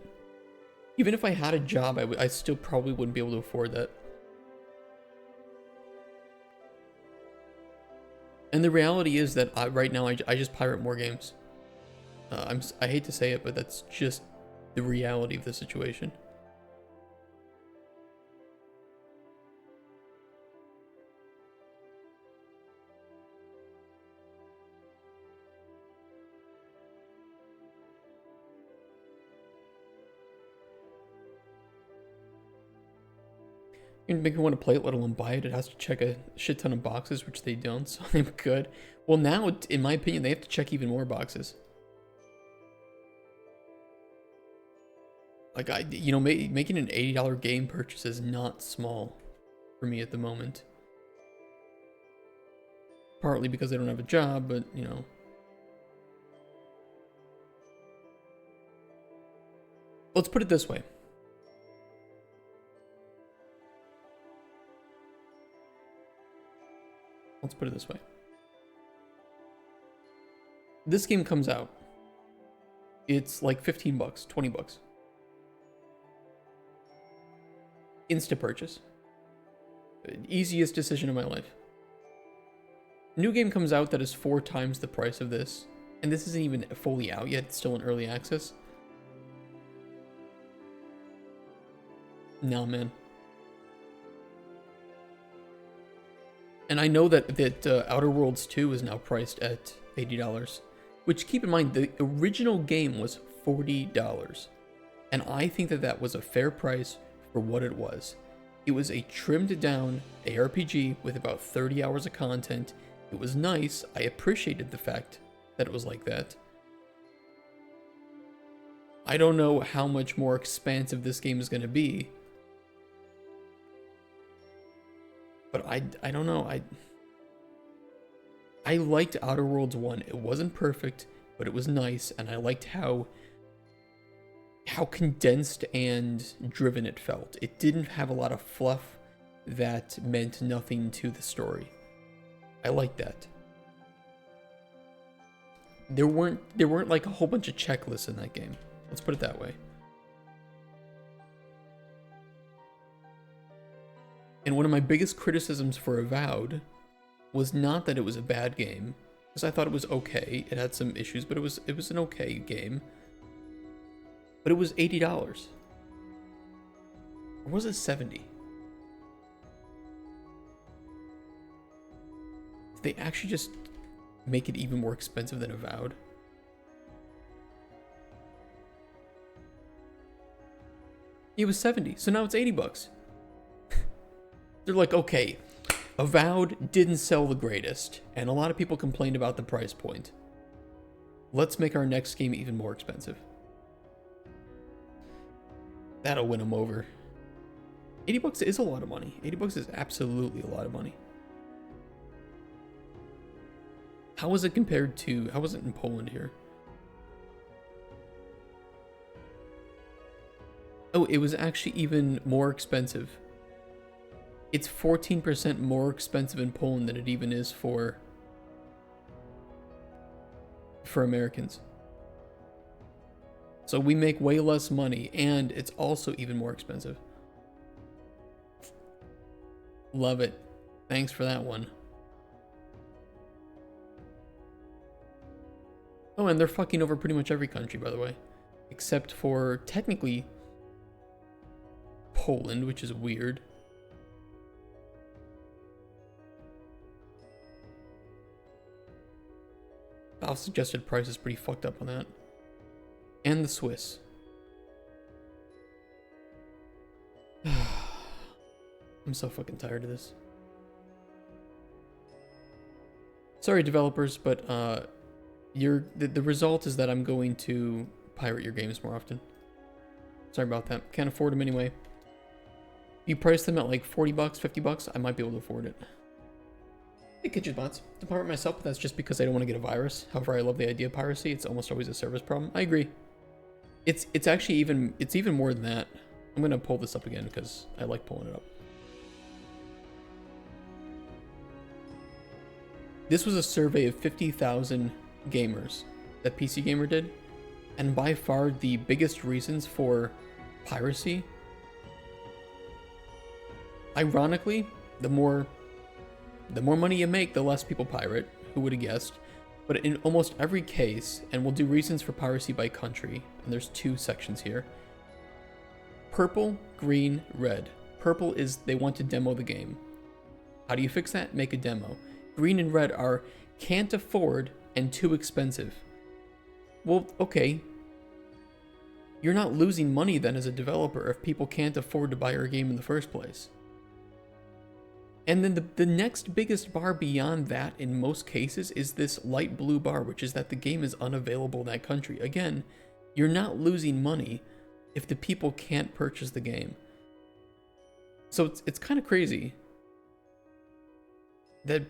Even if I had a job, I still probably wouldn't be able to afford that. And the reality is that right now I just pirate more games. I hate to say it, but that's just the reality of the situation. You make me want to play it, let alone buy it. It has to check a shit ton of boxes, which they don't, so I'm good. Well, now, in my opinion, they have to check even more boxes. Like, making an $80 game purchase is not small for me at the moment. Partly because I don't have a job, but, you know. Let's put it this way. Let's put it this way. This game comes out. It's like 15 bucks, 20 bucks. Insta purchase. Easiest decision of my life. New game comes out that is 4 times the price of this. And this isn't even fully out yet. It's still in early access. Nah, man. And I know that Outer Worlds 2 is now priced at $80. Which, keep in mind, the original game was $40. And I think that that was a fair price for what it was. It was a trimmed down ARPG with about 30 hours of content. It was nice. I appreciated the fact that it was like that. I don't know how much more expansive this game is going to be. But I don't know. I liked Outer Worlds 1. It wasn't perfect, but it was nice, and I liked how condensed and driven it felt. It didn't have a lot of fluff that meant nothing to the story. I liked that. There weren't like a whole bunch of checklists in that game. Let's put it that way. And one of my biggest criticisms for Avowed was not that it was a bad game, because I thought it was okay. It had some issues, but it was an okay game. But it was $80. Or was it 70? Did they actually just make it even more expensive than Avowed? It was 70, so now it's 80 bucks. They're like, okay, Avowed didn't sell the greatest, and a lot of people complained about the price point. Let's make our next game even more expensive. That'll win them over. 80 bucks is a lot of money. 80 bucks is absolutely a lot of money. How was it compared to, how was it in Poland here? Oh, it was actually even more expensive. It's 14% more expensive in Poland than it even is for Americans. So we make way less money, and it's also even more expensive. Love it. Thanks for that one. Oh, and they're fucking over pretty much every country, by the way. Except for, technically, Poland, which is weird. Valve suggested price is pretty fucked up on that. And the Swiss. I'm so fucking tired of this. Sorry, developers, but the result is that I'm going to pirate your games more often. Sorry about that. Can't afford them anyway. If you price them at like 40 bucks, 50 bucks, I might be able to afford it. Hey, Kitchen Bots. To pirate myself, but that's just because I don't want to get a virus. However, I love the idea of piracy. It's almost always a service problem. I agree. It's actually even more than that. I'm gonna pull this up again because I like pulling it up. This was a survey of 50,000 gamers that PC Gamer did, and by far the biggest reasons for piracy. Ironically, the more money you make, the less people pirate. Who would have guessed? But in almost every case, and we'll do reasons for piracy by country, and there's 2 sections here. Purple, green, red. Purple is they want to demo the game. How do you fix that? Make a demo. Green and red are can't afford and too expensive. Well, okay. You're not losing money then as a developer if people can't afford to buy your game in the first place. And then the next biggest bar beyond that in most cases is this light blue bar, which is that the game is unavailable in that country. Again, you're not losing money if the people can't purchase the game. So it's kind of crazy that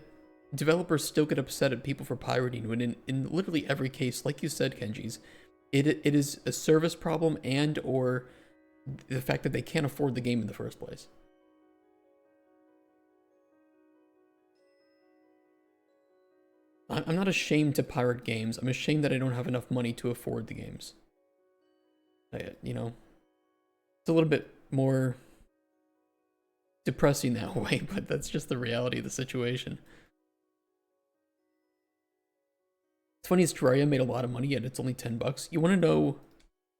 developers still get upset at people for pirating when in literally every case, like you said, Kenji's, it is a service problem and or the fact that they can't afford the game in the first place. I'm not ashamed to pirate games. I'm ashamed that I don't have enough money to afford the games. You know, it's a little bit more depressing that way, but that's just the reality of the situation. It's funny, Terraria made a lot of money, yet it's only $10. You want to know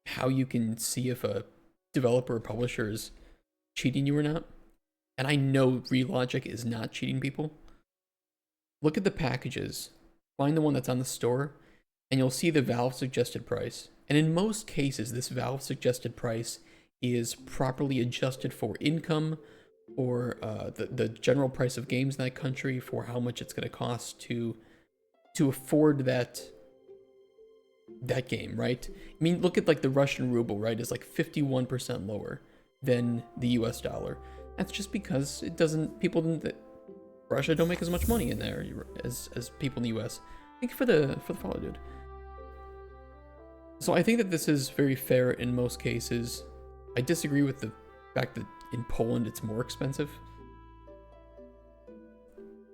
how you can see if a developer or publisher is cheating you or not? And I know Relogic is not cheating people. Look at the packages, find the one that's on the store, and you'll see the Valve suggested price. And in most cases, this Valve suggested price is properly adjusted for income, or the general price of games in that country, for how much it's going to cost to afford that game, right? I mean, look at like the Russian ruble, right? Is like 51% lower than the US dollar. That's just because it doesn't, Russia don't make as much money in there as people in the US. Thank you for the follow, dude. So I think that this is very fair in most cases. I disagree with the fact that in Poland it's more expensive.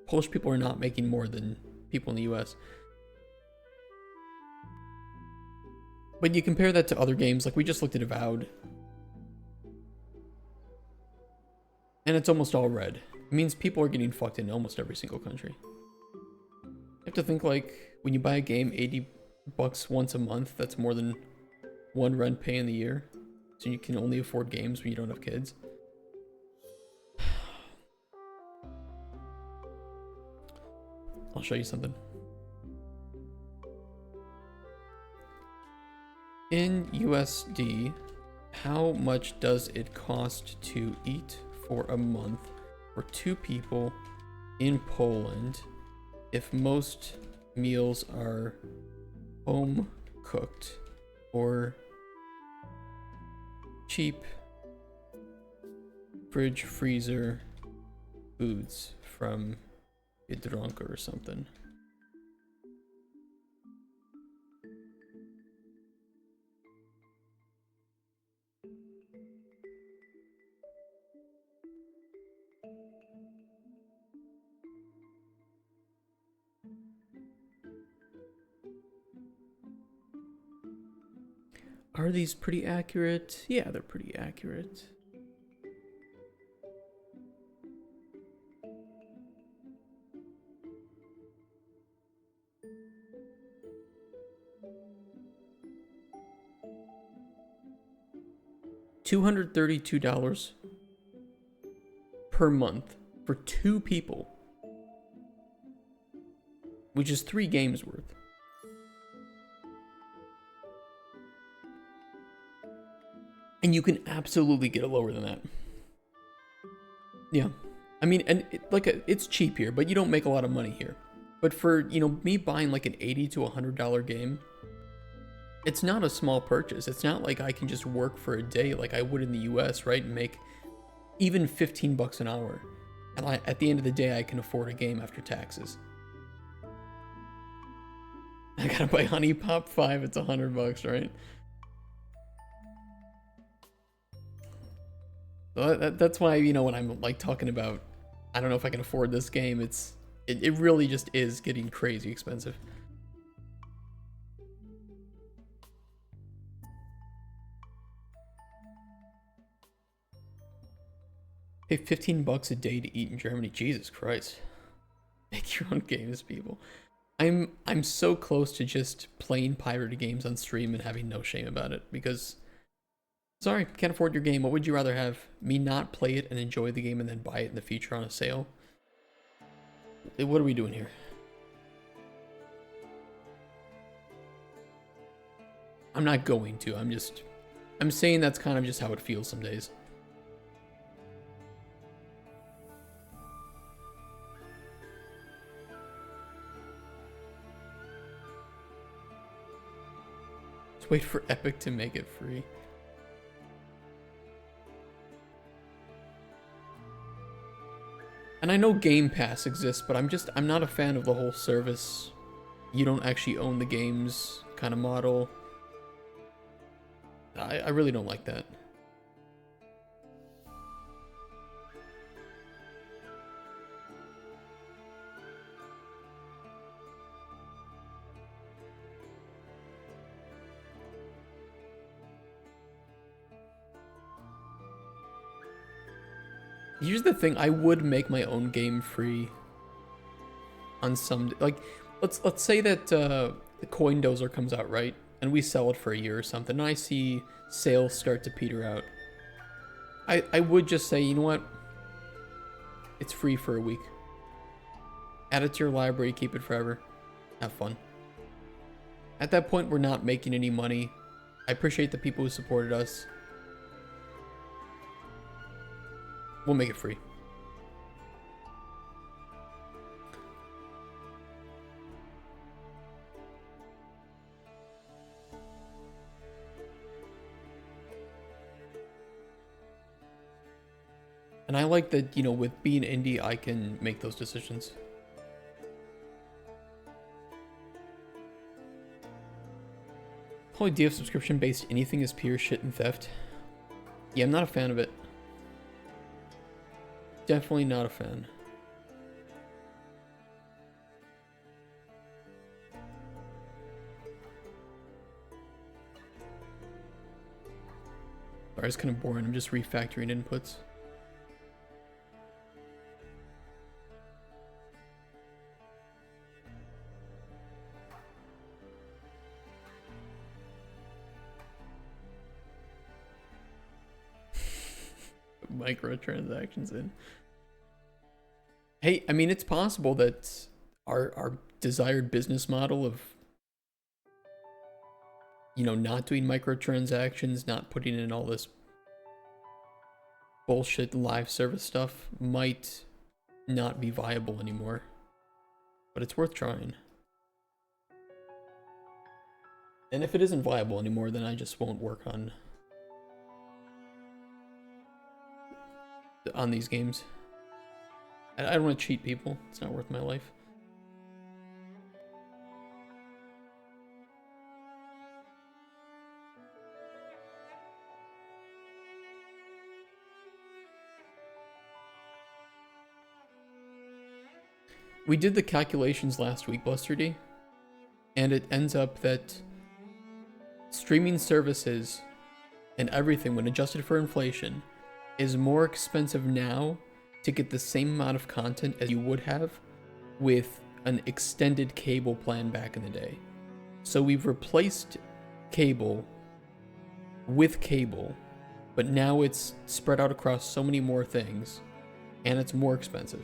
Polish people are not making more than people in the US. But you compare that to other games, like we just looked at Avowed, and it's almost all red. It means people are getting fucked in almost every single country. You have to think, like, when you buy a game, $80 once a month, that's more than one rent pay in the year. So you can only afford games when you don't have kids. I'll show you something. In USD, how much does it cost to eat for a month for 2 people in Poland if most meals are home cooked or cheap fridge freezer foods from Biedronka or something? Are these pretty accurate? Yeah, they're pretty accurate. $232 per month for 2 people, which is 3 games worth. And you can absolutely get it lower than that. Yeah. I mean, and it's cheap here, but you don't make a lot of money here. But for, me buying like an $80 to $100 game, it's not a small purchase. It's not like I can just work for a day like I would in the US, right? And make even $15 an hour. And at the end of the day, I can afford a game after taxes. I gotta buy Honey Pop 5, it's $100, right? So that's why, when I'm like talking about, I don't know if I can afford this game, it really just is getting crazy expensive. Pay $15 a day to eat in Germany. Jesus Christ. Make your own games, people. I'm so close to just playing pirated games on stream and having no shame about it, because sorry, can't afford your game. What would you rather have? Me not play it and enjoy the game and then buy it in the future on a sale? What are we doing here? I'm not going to. I'm saying that's kind of just how it feels some days. Just wait for Epic to make it free. And I know Game Pass exists, but I'm not a fan of the whole service. You don't actually own the games kind of model. I really don't like that. Here's the thing, I would make my own game free on some, like, let's say that the Coin Dozer comes out, right? And we sell it for a year or something, and I see sales start to peter out. I would just say, you know what? It's free for a week. Add it to your library, keep it forever. Have fun. At that point, we're not making any money. I appreciate the people who supported us. We'll make it free. And I like that, you know, with being indie, I can make those decisions. Whole idea of subscription-based anything is pure shit and theft. Yeah, I'm not a fan of it. Definitely not a fan. Sorry, it's kind of boring. I'm just refactoring inputs. Microtransactions in. Hey, I mean, it's possible that our desired business model of, you know, not doing microtransactions, not putting in all this bullshit live service stuff might not be viable anymore. But it's worth trying. And if it isn't viable anymore, then I just won't work on these games. I don't want to cheat people. It's not worth my life. We did the calculations last week, Buster D, and it ends up that streaming services and everything, when adjusted for inflation, is more expensive now to get the same amount of content as you would have with an extended cable plan back in the day. So we've replaced cable with cable, but now it's spread out across so many more things, and it's more expensive.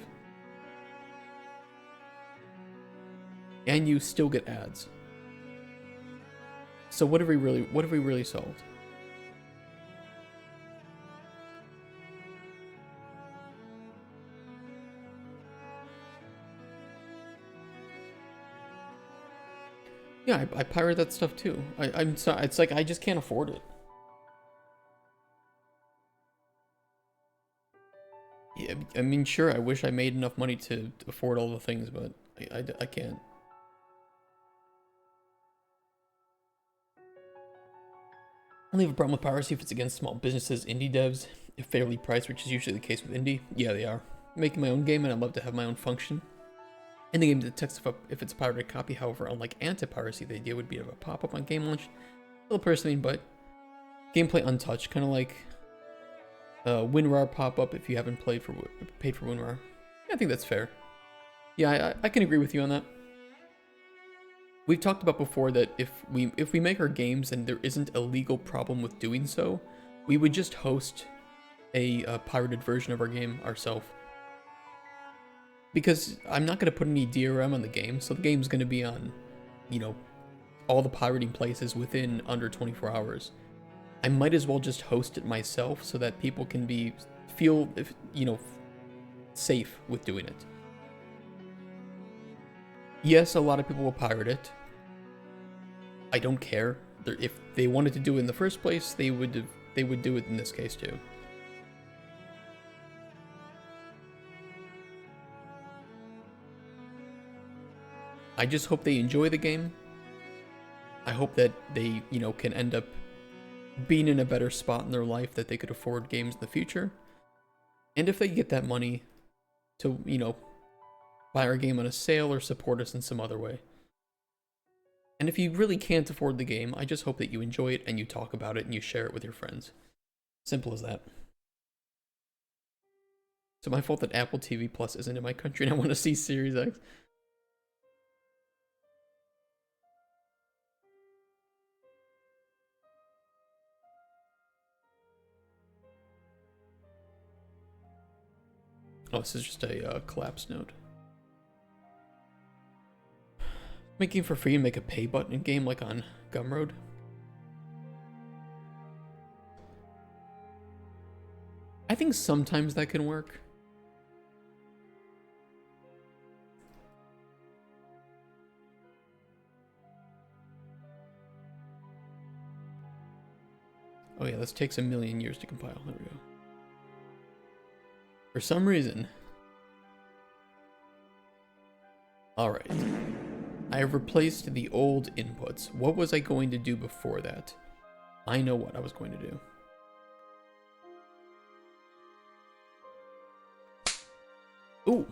And you still get ads. So what have we really solved? Yeah, I pirate that stuff too. I'm sorry, it's like I just can't afford it. Yeah, I mean, sure, I wish I made enough money to afford all the things, but I can't. I only have a problem with piracy if it's against small businesses, indie devs, if fairly priced, which is usually the case with indie. Yeah, they are. I'm making my own game, and I'd love to have my own function. In the game detects if it's a pirated copy. However, unlike anti-piracy, the idea would be to have a pop-up on game launch. Still personally, but gameplay untouched, kind of like WinRAR pop-up if you haven't paid for WinRAR. Yeah, I think that's fair. Yeah, I can agree with you on that. We've talked about before that if we make our games and there isn't a legal problem with doing so, we would just host a pirated version of our game ourselves. Because I'm not going to put any DRM on the game, so the game's going to be on, you know, all the pirating places within under 24 hours. I might as well just host it myself so that people can feel, you know, safe with doing it. Yes, a lot of people will pirate it. I don't care. If they wanted to do it in the first place, they would do it in this case too. I just hope they enjoy the game. I hope that they, you know, can end up being in a better spot in their life that they could afford games in the future. And if they get that money to, you know, buy our game on a sale or support us in some other way. And if you really can't afford the game, I just hope that you enjoy it and you talk about it and you share it with your friends. Simple as that. So my fault that Apple TV Plus isn't in my country and I want to see Series X. Oh, this is just a collapse node. Making for free and make a pay button in game like on Gumroad. I think sometimes that can work. Oh yeah, this takes 1,000,000 years to compile. There we go. For some reason. Alright. I have replaced the old inputs. What was I going to do before that? I know what I was going to do. Ooh.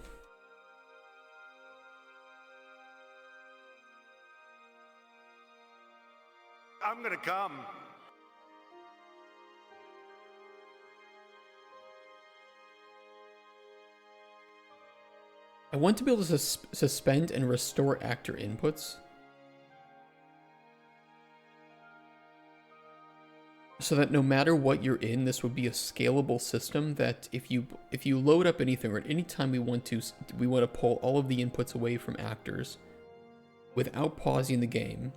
I'm gonna come. I want to be able to suspend and restore actor inputs. So that no matter what you're in, this would be a scalable system that if you load up anything or at any time we want to pull all of the inputs away from actors without pausing the game,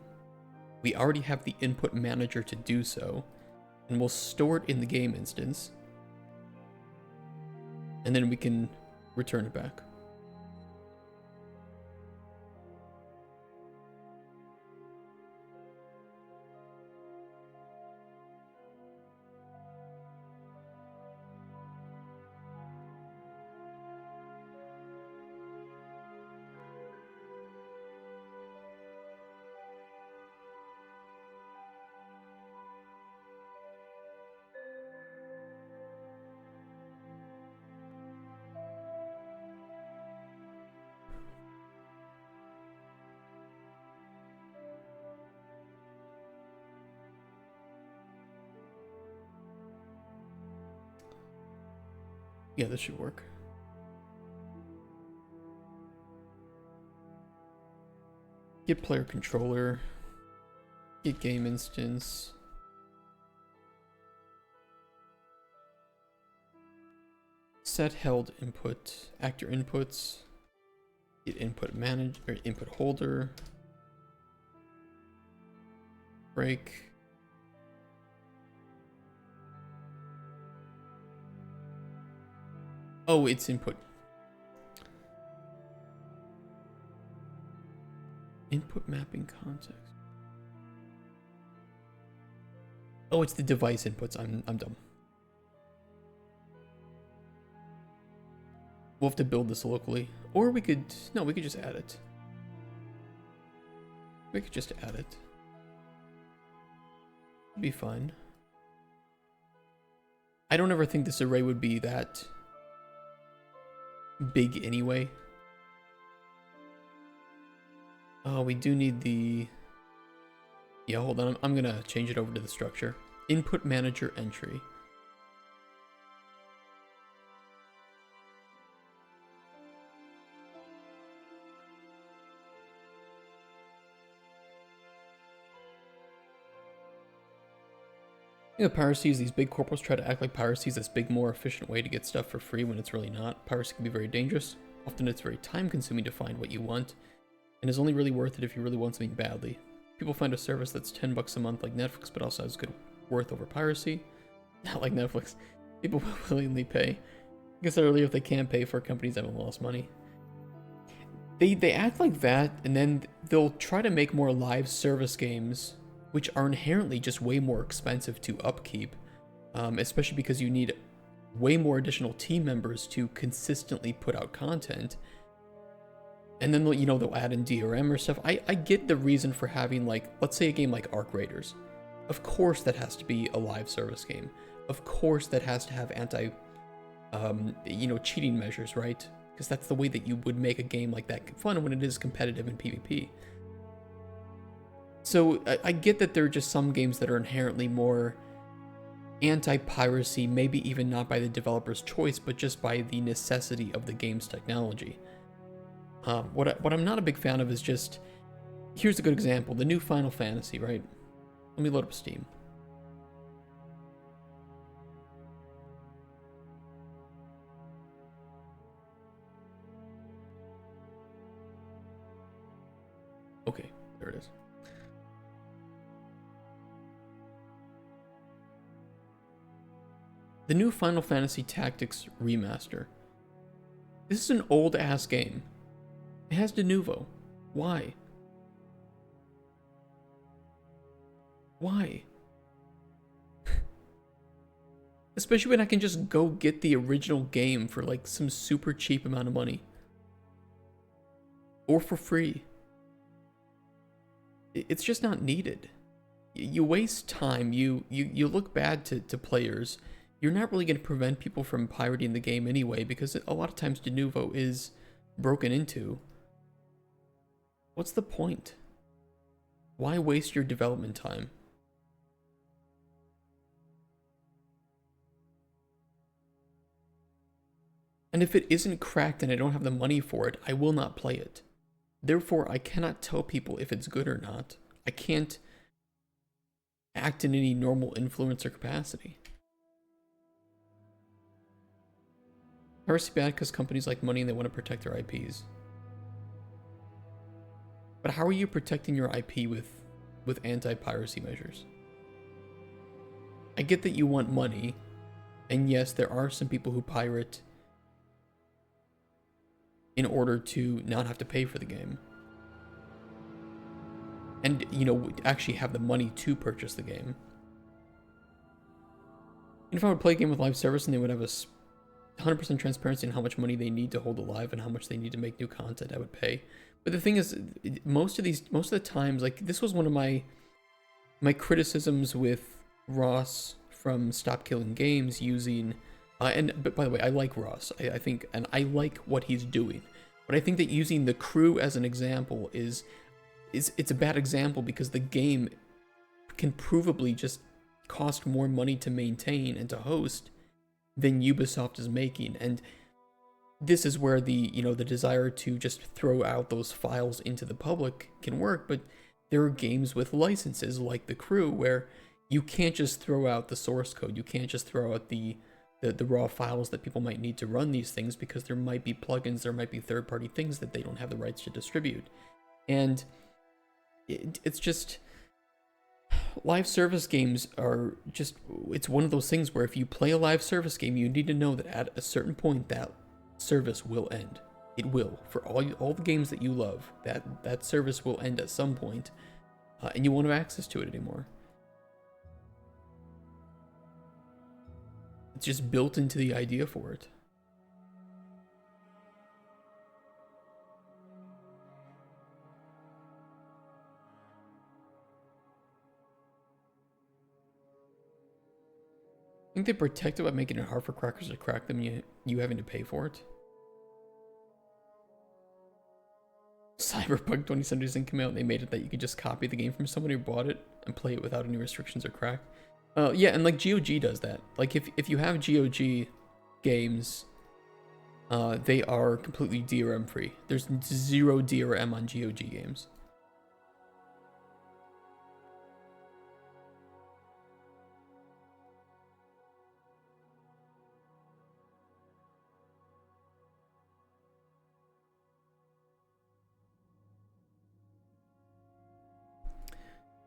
we already have the input manager to do so, and we'll store it in the game instance, and then we can return it back. Yeah, this should work. Get player controller. Get game instance. Set held input. Actor inputs. Get input manager or input holder. Break. Oh, it's input. Input mapping context. Oh, it's the device inputs. I'm dumb. We'll have to build this locally. Or we could just add it. We could just add it. Be fine. I don't ever think this array would be that big anyway. Oh, we do need the... Yeah, hold on. I'm gonna change it over to the structure. Input manager entry. You know, piracy is these big corporates try to act like piracy is this big, more efficient way to get stuff for free when it's really not. Piracy can be very dangerous. Often it's very time consuming to find what you want, and is only really worth it if you really want something badly. People find a service that's $10 a month like Netflix, but also has good worth over piracy. Not like Netflix. People will willingly pay. I guess earlier if they can't pay for companies that haven't lost money. They act like that, and then they'll try to make more live service games, which are inherently just way more expensive to upkeep, especially because you need way more additional team members to consistently put out content. And then they'll add in DRM or stuff. I get the reason for having, like, let's say a game like Arc Raiders. Of course that has to be a live service game. Of course that has to have anti, cheating measures, right? Because that's the way that you would make a game like that fun when it is competitive in PvP. So I get that there are just some games that are inherently more anti-piracy, maybe even not by the developer's choice, but just by the necessity of the game's technology. What I'm not a big fan of is just, here's a good example, the new Final Fantasy, right? Let me load up Steam. Okay, there it is. The new Final Fantasy Tactics Remaster. This is an old-ass game. It has de novo. Why? Why? Especially when I can just go get the original game for like some super cheap amount of money. Or for free. It's just not needed. You waste time, you look bad to players. You're not really going to prevent people from pirating the game anyway, because a lot of times de novo is broken into. What's the point? Why waste your development time? And if it isn't cracked and I don't have the money for it, I will not play it. Therefore, I cannot tell people if it's good or not. I can't act in any normal influencer capacity. Piracy bad because companies like money and they want to protect their IPs. But how are you protecting your IP with anti-piracy measures? I get that you want money, and yes, there are some people who pirate in order to not have to pay for the game. And, you know, actually have the money to purchase the game. And if I would play a game with live service and they would have a 100% transparency in how much money they need to hold alive and how much they need to make new content, I would pay. But the thing is, most of the times, like, this was one of my criticisms with Ross from Stop Killing Games using, but by the way, I like Ross. I think, and I like what he's doing. But I think that using The Crew as an example it's a bad example, because the game can provably just cost more money to maintain and to host than Ubisoft is making. And this is where the desire to just throw out those files into the public can work. But there are games with licenses like The Crew where you can't just throw out the source code. You can't just throw out the raw files that people might need to run these things, because there might be plugins, there might be third-party things that they don't have the rights to distribute. And it's just, live service games are just, it's one of those things where if you play a live service game, you need to know that at a certain point that service will end. It will. For all the games that you love, that service will end at some point, and you won't have access to it anymore. It's just built into the idea for it. I think they protect it by making it hard for crackers to crack them, you having to pay for it. Cyberpunk 2077 came out and they made it that you could just copy the game from somebody who bought it and play it without any restrictions or crack. Yeah, and like GOG does that. Like if you have GOG games, they are completely DRM free. There's zero DRM on GOG games.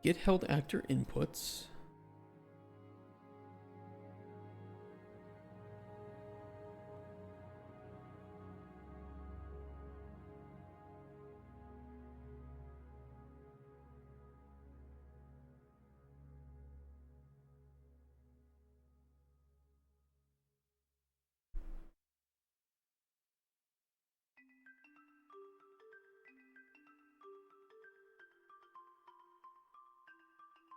Get held actor inputs.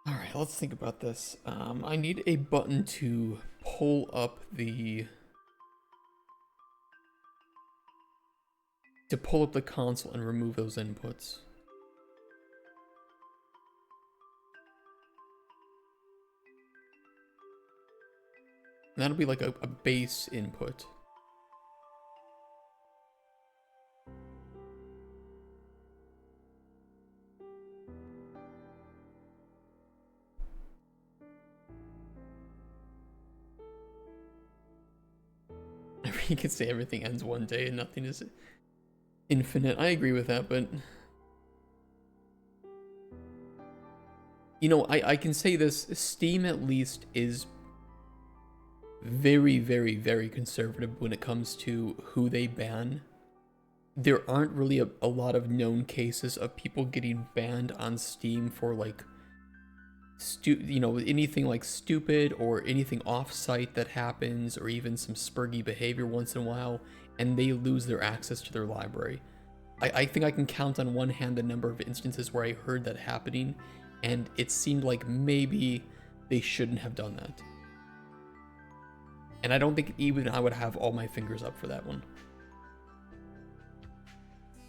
Alright, let's think about this. I need a button to pull up the console and remove those inputs. That'll be like a base input. You could say everything ends one day and nothing is infinite. I agree with that, but you know, I can say this, Steam at least is very, very, very conservative when it comes to who they ban. There aren't really a lot of known cases of people getting banned on Steam for like you know, anything like stupid or anything off-site that happens, or even some spurgy behavior once in a while, and they lose their access to their library. I think I can count on one hand the number of instances where I heard that happening, and it seemed like maybe they shouldn't have done that. And I don't think even I would have all my fingers up for that one.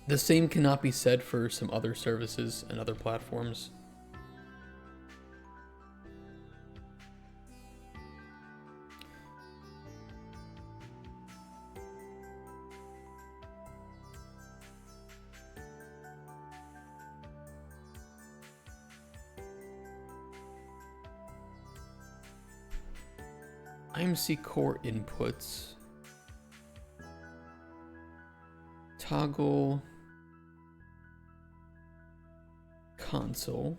The same cannot be said for some other services and other platforms. IMC core inputs. Toggle console.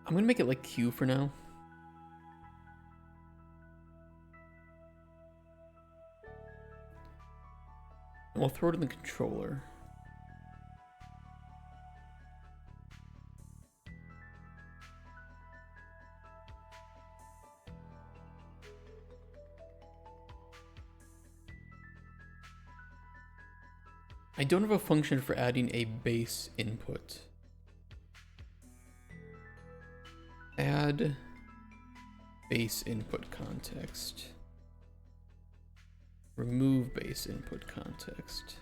I'm gonna make it like Q for now. And we'll throw it in the controller. I don't have a function for adding a base input. Add base input context. Remove base input context.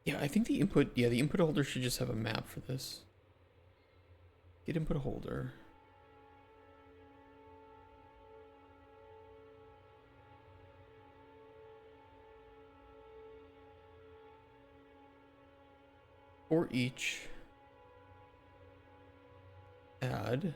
Yeah, I think the input holder should just have a map for this. Get input holder. For each, add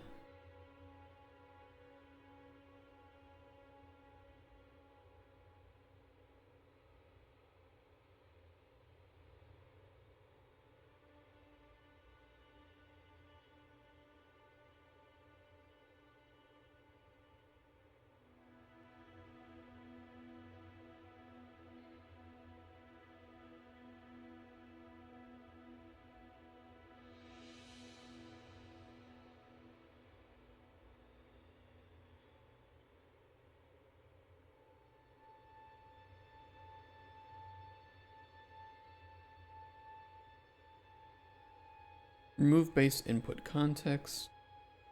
remove base input context.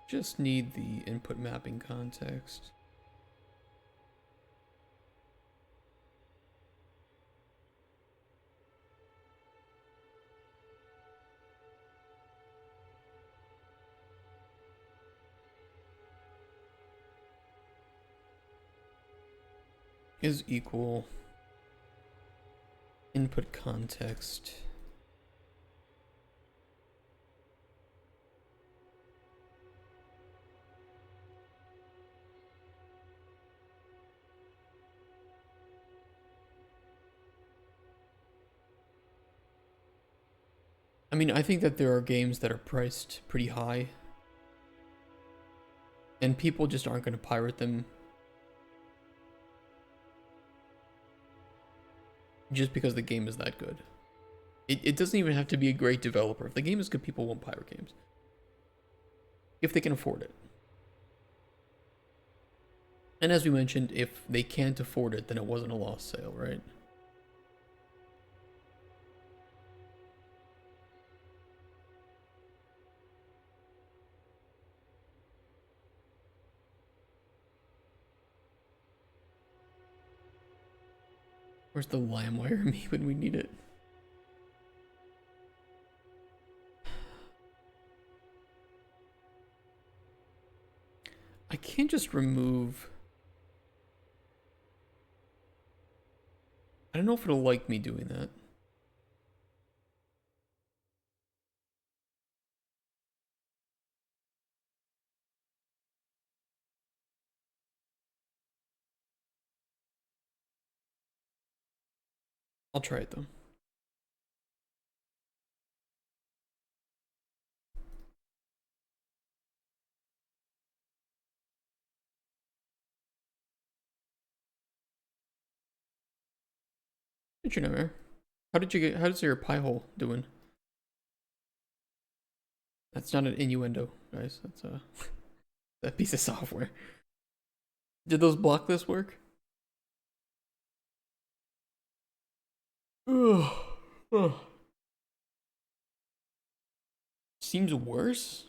Just need the input mapping context. Is equal input context I mean, I think that there are games that are priced pretty high, and people just aren't going to pirate them just because the game is that good. It doesn't even have to be a great developer. If the game is good, people won't pirate games. If they can afford it. And as we mentioned, if they can't afford it, then it wasn't a lost sale, right? Where's the LimeWire me when we need it? I can't just remove... I don't know if it'll like me doing that. I'll try it though. Did you know, how's your pie hole doing? That's not an innuendo, guys. That's that piece of software. Did those block lists work? Ugh. Seems worse.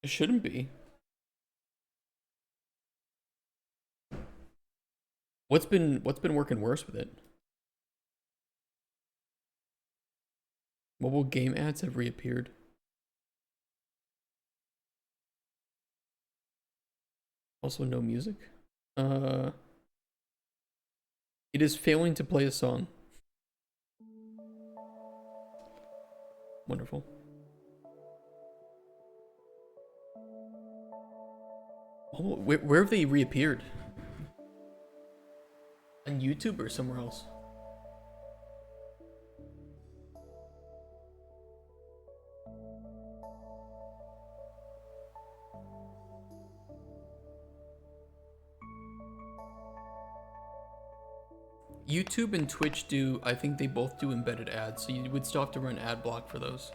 It shouldn't be. What's been working worse with it? Mobile game ads have reappeared. Also no music. It is failing to play a song. Wonderful. Oh, where have they reappeared? On YouTube or somewhere else? YouTube and Twitch do, I think they both do embedded ads, so you would still have to run ad block for those.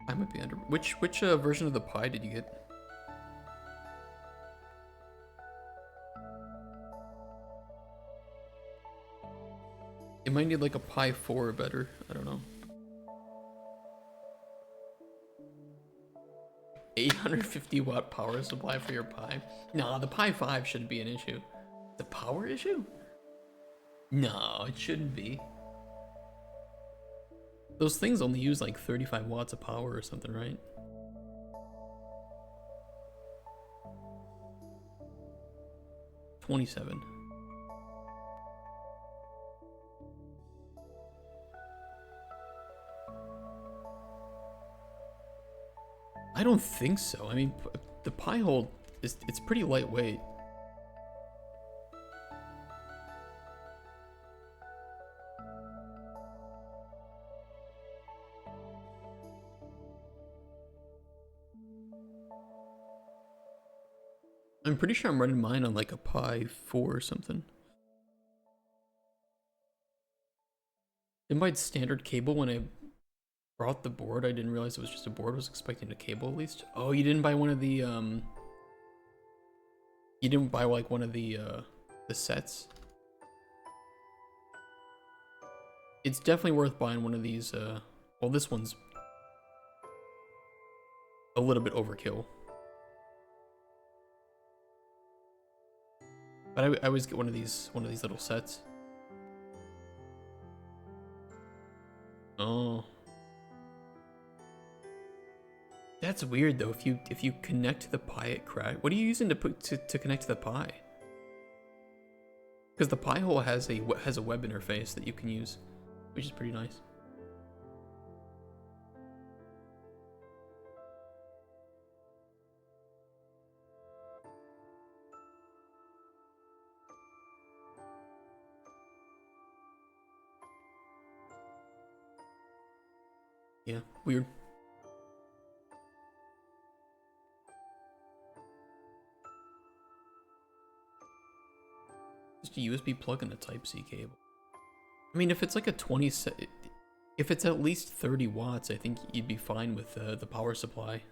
I might be under. Which version of the pie did you get? It might need like a Pi 4 or better. I don't know. 850-watt power supply for your Pi? Nah, the Pi 5 shouldn't be an issue. The power issue? No, it shouldn't be. Those things only use like 35 watts of power or something, right? $27. I don't think so. I mean, the Pi hole it's pretty lightweight. I'm pretty sure I'm running mine on like a Pi 4 or something. It might standard cable when I brought the board. I didn't realize it was just a board. I was expecting a cable at least. Oh, you didn't buy one of the you didn't buy like one of the sets. It's definitely worth buying one of these well, this one's a little bit overkill. But I always get one of these little sets. Oh. That's weird though. If you connect to the Pi, it crack. What are you using to connect to the Pi? Because the Pi hole has a web interface that you can use, which is pretty nice. Yeah, weird. just a USB plug and a Type-C cable. I mean, if it's like a if it's at least 30 watts, I think you'd be fine with the power supply.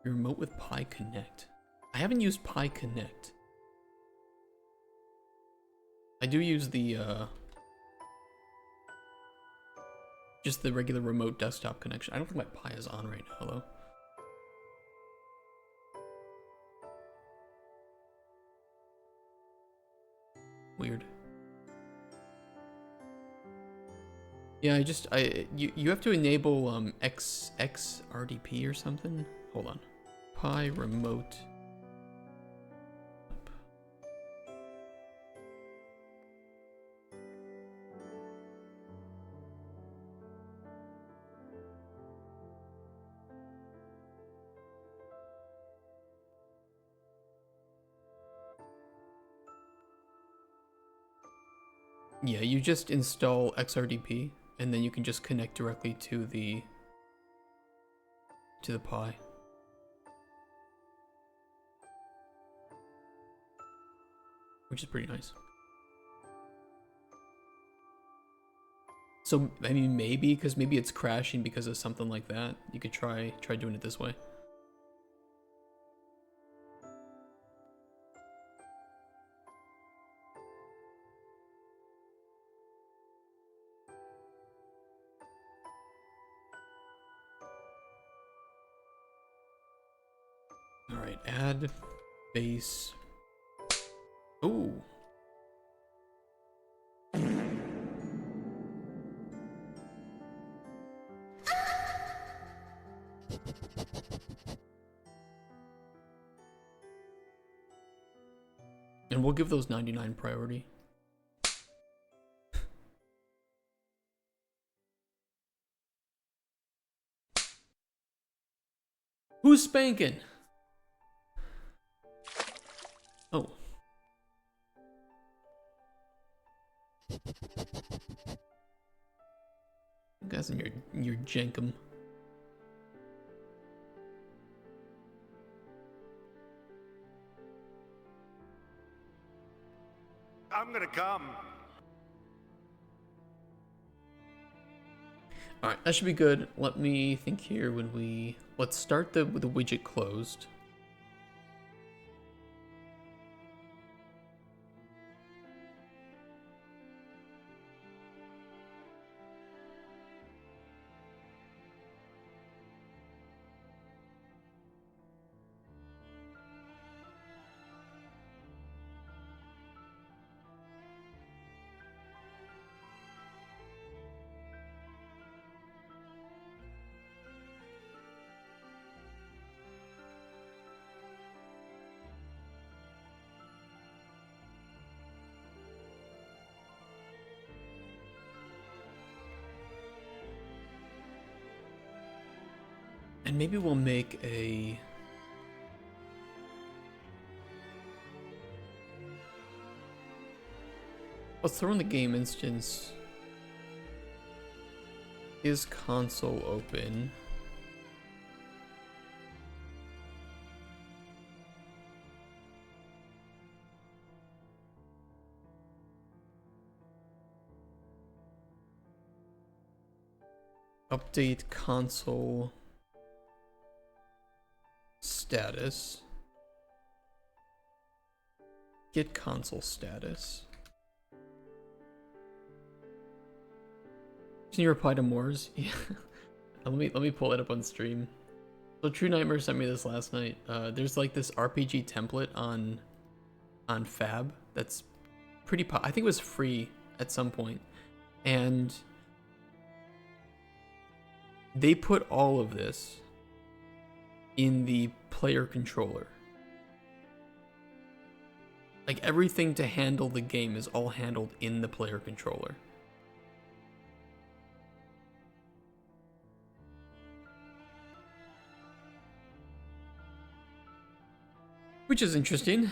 Your remote with Pi Connect. I haven't used Pi Connect. I do use the just the regular remote desktop connection. I don't think my Pi is on right now though. Weird. Yeah, you have to enable XRDP or something. Hold on. Pi remote. Yeah, you just install XRDP and then you can just connect directly to the Pi. Which is pretty nice. So, I mean, maybe, because maybe it's crashing because of something like that. You could try doing it this way. Alright, add base. Ooh. And we'll give those 99 priority. Who's spanking? Oh. You guys in your jankum. I'm gonna come. Alright, that should be good. Let me think here let's start with the widget closed. And maybe we'll make a... Let's throw in the game instance. Is console open? Update console status. Get console status. Can you reply to Moore's? Yeah. let me pull that up on stream. So True Nightmare sent me this last night. There's like this RPG template on Fab that's pretty I think it was free at some point. And they put all of this in the player controller. Like everything to handle the game is all handled in the player controller. Which is interesting.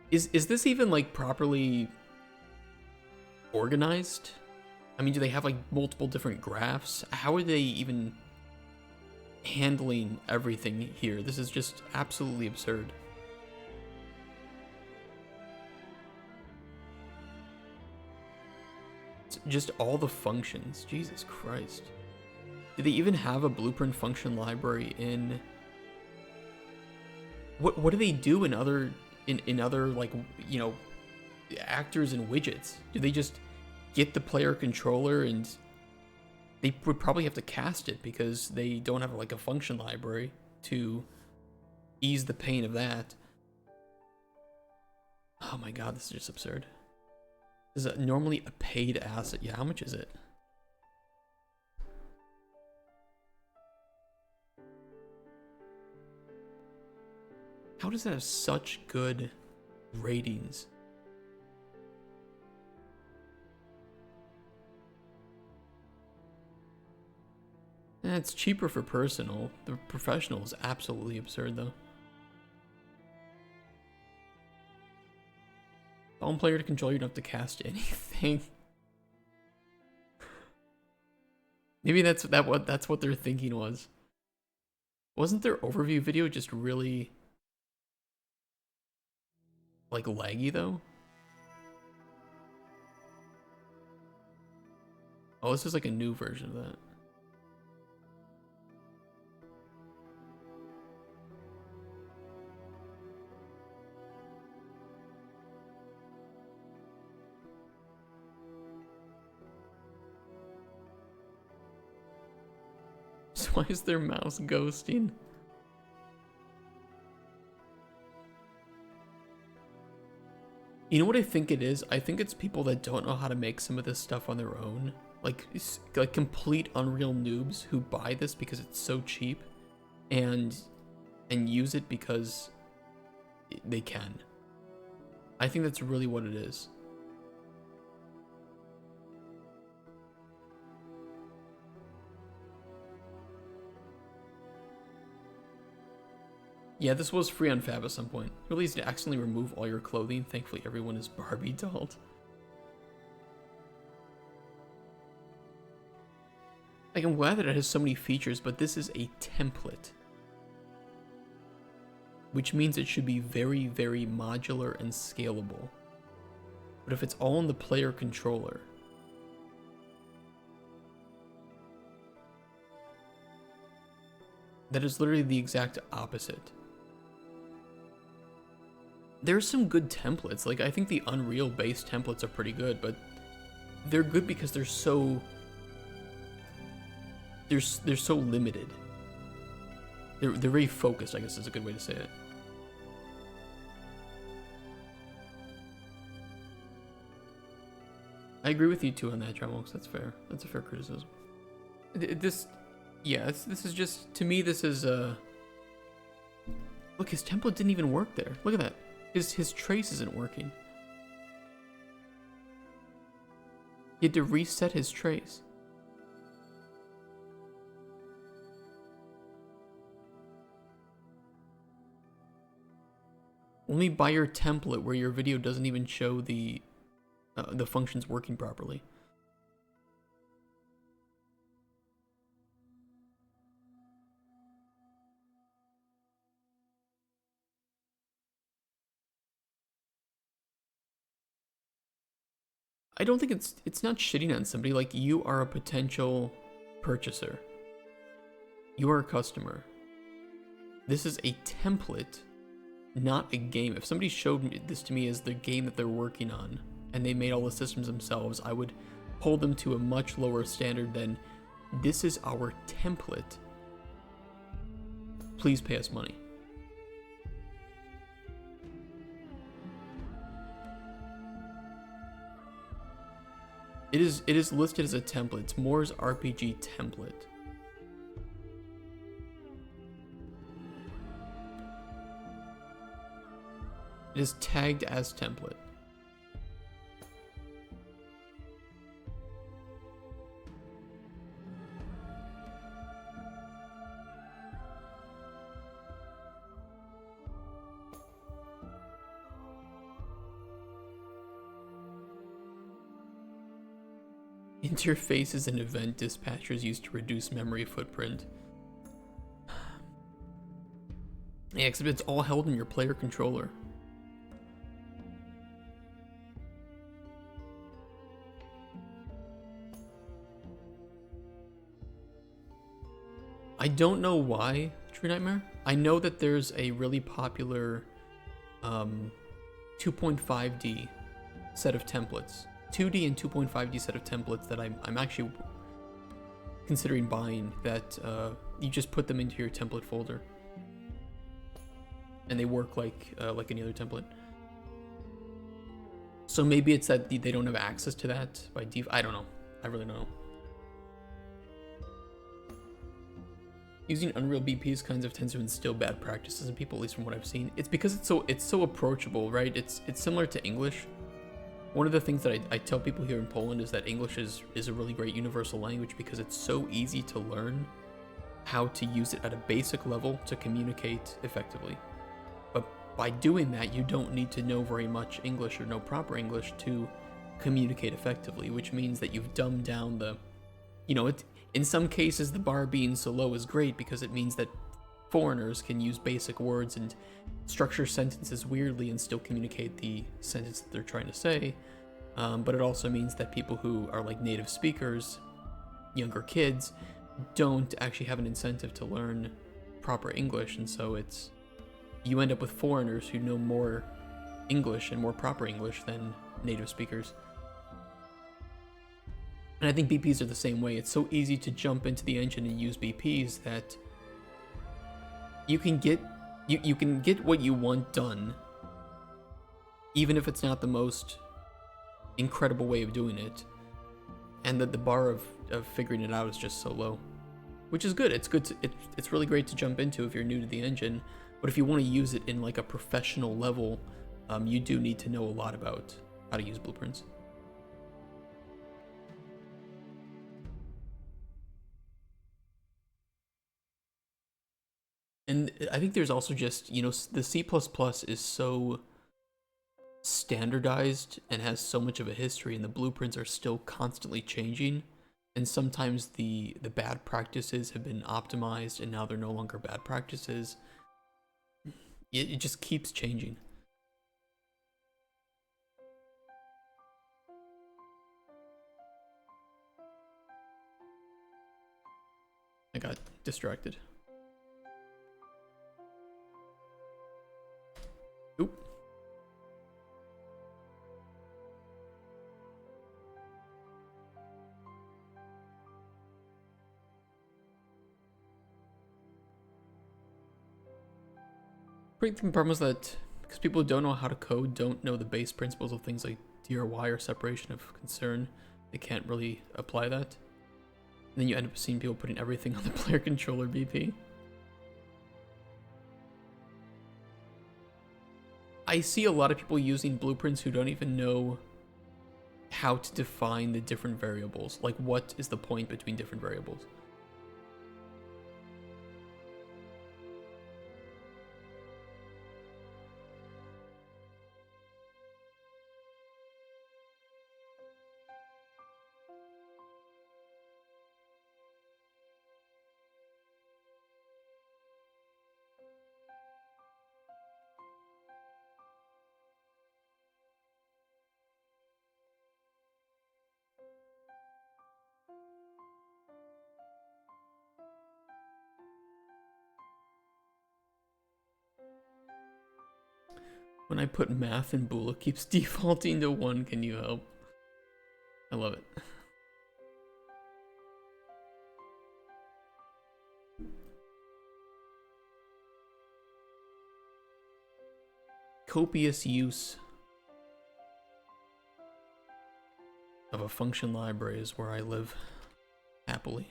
Is this even like properly organized? I mean, do they have like multiple different graphs? How are they even handling everything here. This is just absolutely absurd. It's just all the functions. Jesus Christ. Do they even have a blueprint function library in... What do they do in other like, you know, actors and widgets? Do they just get the player controller and they would probably have to cast it because they don't have like a function library to ease the pain of that. Oh my god, this is just absurd. This is normally a paid asset. Yeah, how much is it? How does it have such good ratings? It's cheaper for personal. The professional is absolutely absurd, though. Phone player to control, you don't have to cast anything. Maybe that's what their thinking was. Wasn't their overview video just really like laggy though? Oh, this is like a new version of that. So why is their mouse ghosting? You know what I think it is? I think it's people that don't know how to make some of this stuff on their own. Like complete Unreal noobs who buy this because it's so cheap and use it because they can. I think that's really what it is. Yeah, this was free on Fab at some point. Really easy to accidentally remove all your clothing. Thankfully, everyone is Barbie dolled. Like, I'm glad that it has so many features, but this is a template. Which means it should be very, very modular and scalable. But if it's all in the player controller... that is literally the exact opposite. There's some good templates. Like, I think the Unreal-based templates are pretty good, but they're good because they're so... They're so limited. They're very focused, I guess is a good way to say it. I agree with you too on that, Drumwalks. That's fair. That's a fair criticism. Yeah, this is just, to me, this is, look, his template didn't even work there. Look at that. His trace isn't working. He had to reset his trace. Only buy your template where your video doesn't even show the functions working properly. I don't think it's not shitting on somebody. Like, you are a potential purchaser. You are a customer. This is a template, not a game. If somebody showed this to me as the game that they're working on, and they made all the systems themselves, I would hold them to a much lower standard than, this is our template. Please pay us money. It is listed as a template. It's Moore's RPG template. It is tagged as template. Interfaces and event dispatchers used to reduce memory footprint. Yeah, except it's all held in your player controller. I don't know why, True Nightmare. I know that there's a really popular 2.5D set of templates. 2D and 2.5D set of templates that I'm actually considering buying, that you just put them into your template folder. And they work like any other template. So maybe it's that they don't have access to that by default. I don't know. I really don't know. Using Unreal BPs kinds of tends to instill bad practices in people, at least from what I've seen. It's because it's so approachable, right? It's similar to English. One of the things that I tell people here in Poland is that English is a really great universal language because it's so easy to learn how to use it at a basic level to communicate effectively. But by doing that, you don't need to know very much English or know proper English to communicate effectively, which means that you've dumbed down the, in some cases, the bar being so low is great because it means that foreigners can use basic words and structure sentences weirdly and still communicate the sentence that they're trying to say. But it also means that people who are like native speakers, younger kids, don't actually have an incentive to learn proper English, and so you end up with foreigners who know more English and more proper English than native speakers. And I think BPs are the same way. It's so easy to jump into the engine and use BPs that you can get what you want done, even if it's not the most incredible way of doing it, and that the bar of figuring it out is just so low, which is good. It's really great to jump into if you're new to the engine, but if you want to use it in like a professional level, you do need to know a lot about how to use blueprints. And I think there's also just, the C++ is so standardized and has so much of a history, and the blueprints are still constantly changing. And sometimes the bad practices have been optimized and now they're no longer bad practices. It just keeps changing. I got distracted. Oop. Great thing problem is that because people who don't know how to code don't know the base principles of things like DRY or separation of concern, they can't really apply that. And then you end up seeing people putting everything on the player controller BP. I see a lot of people using blueprints who don't even know how to define the different variables. Like, what is the point between different variables? When I put math in Bool, it keeps defaulting to 1. Can you help? I love it. Copious use of a function library is where I live happily.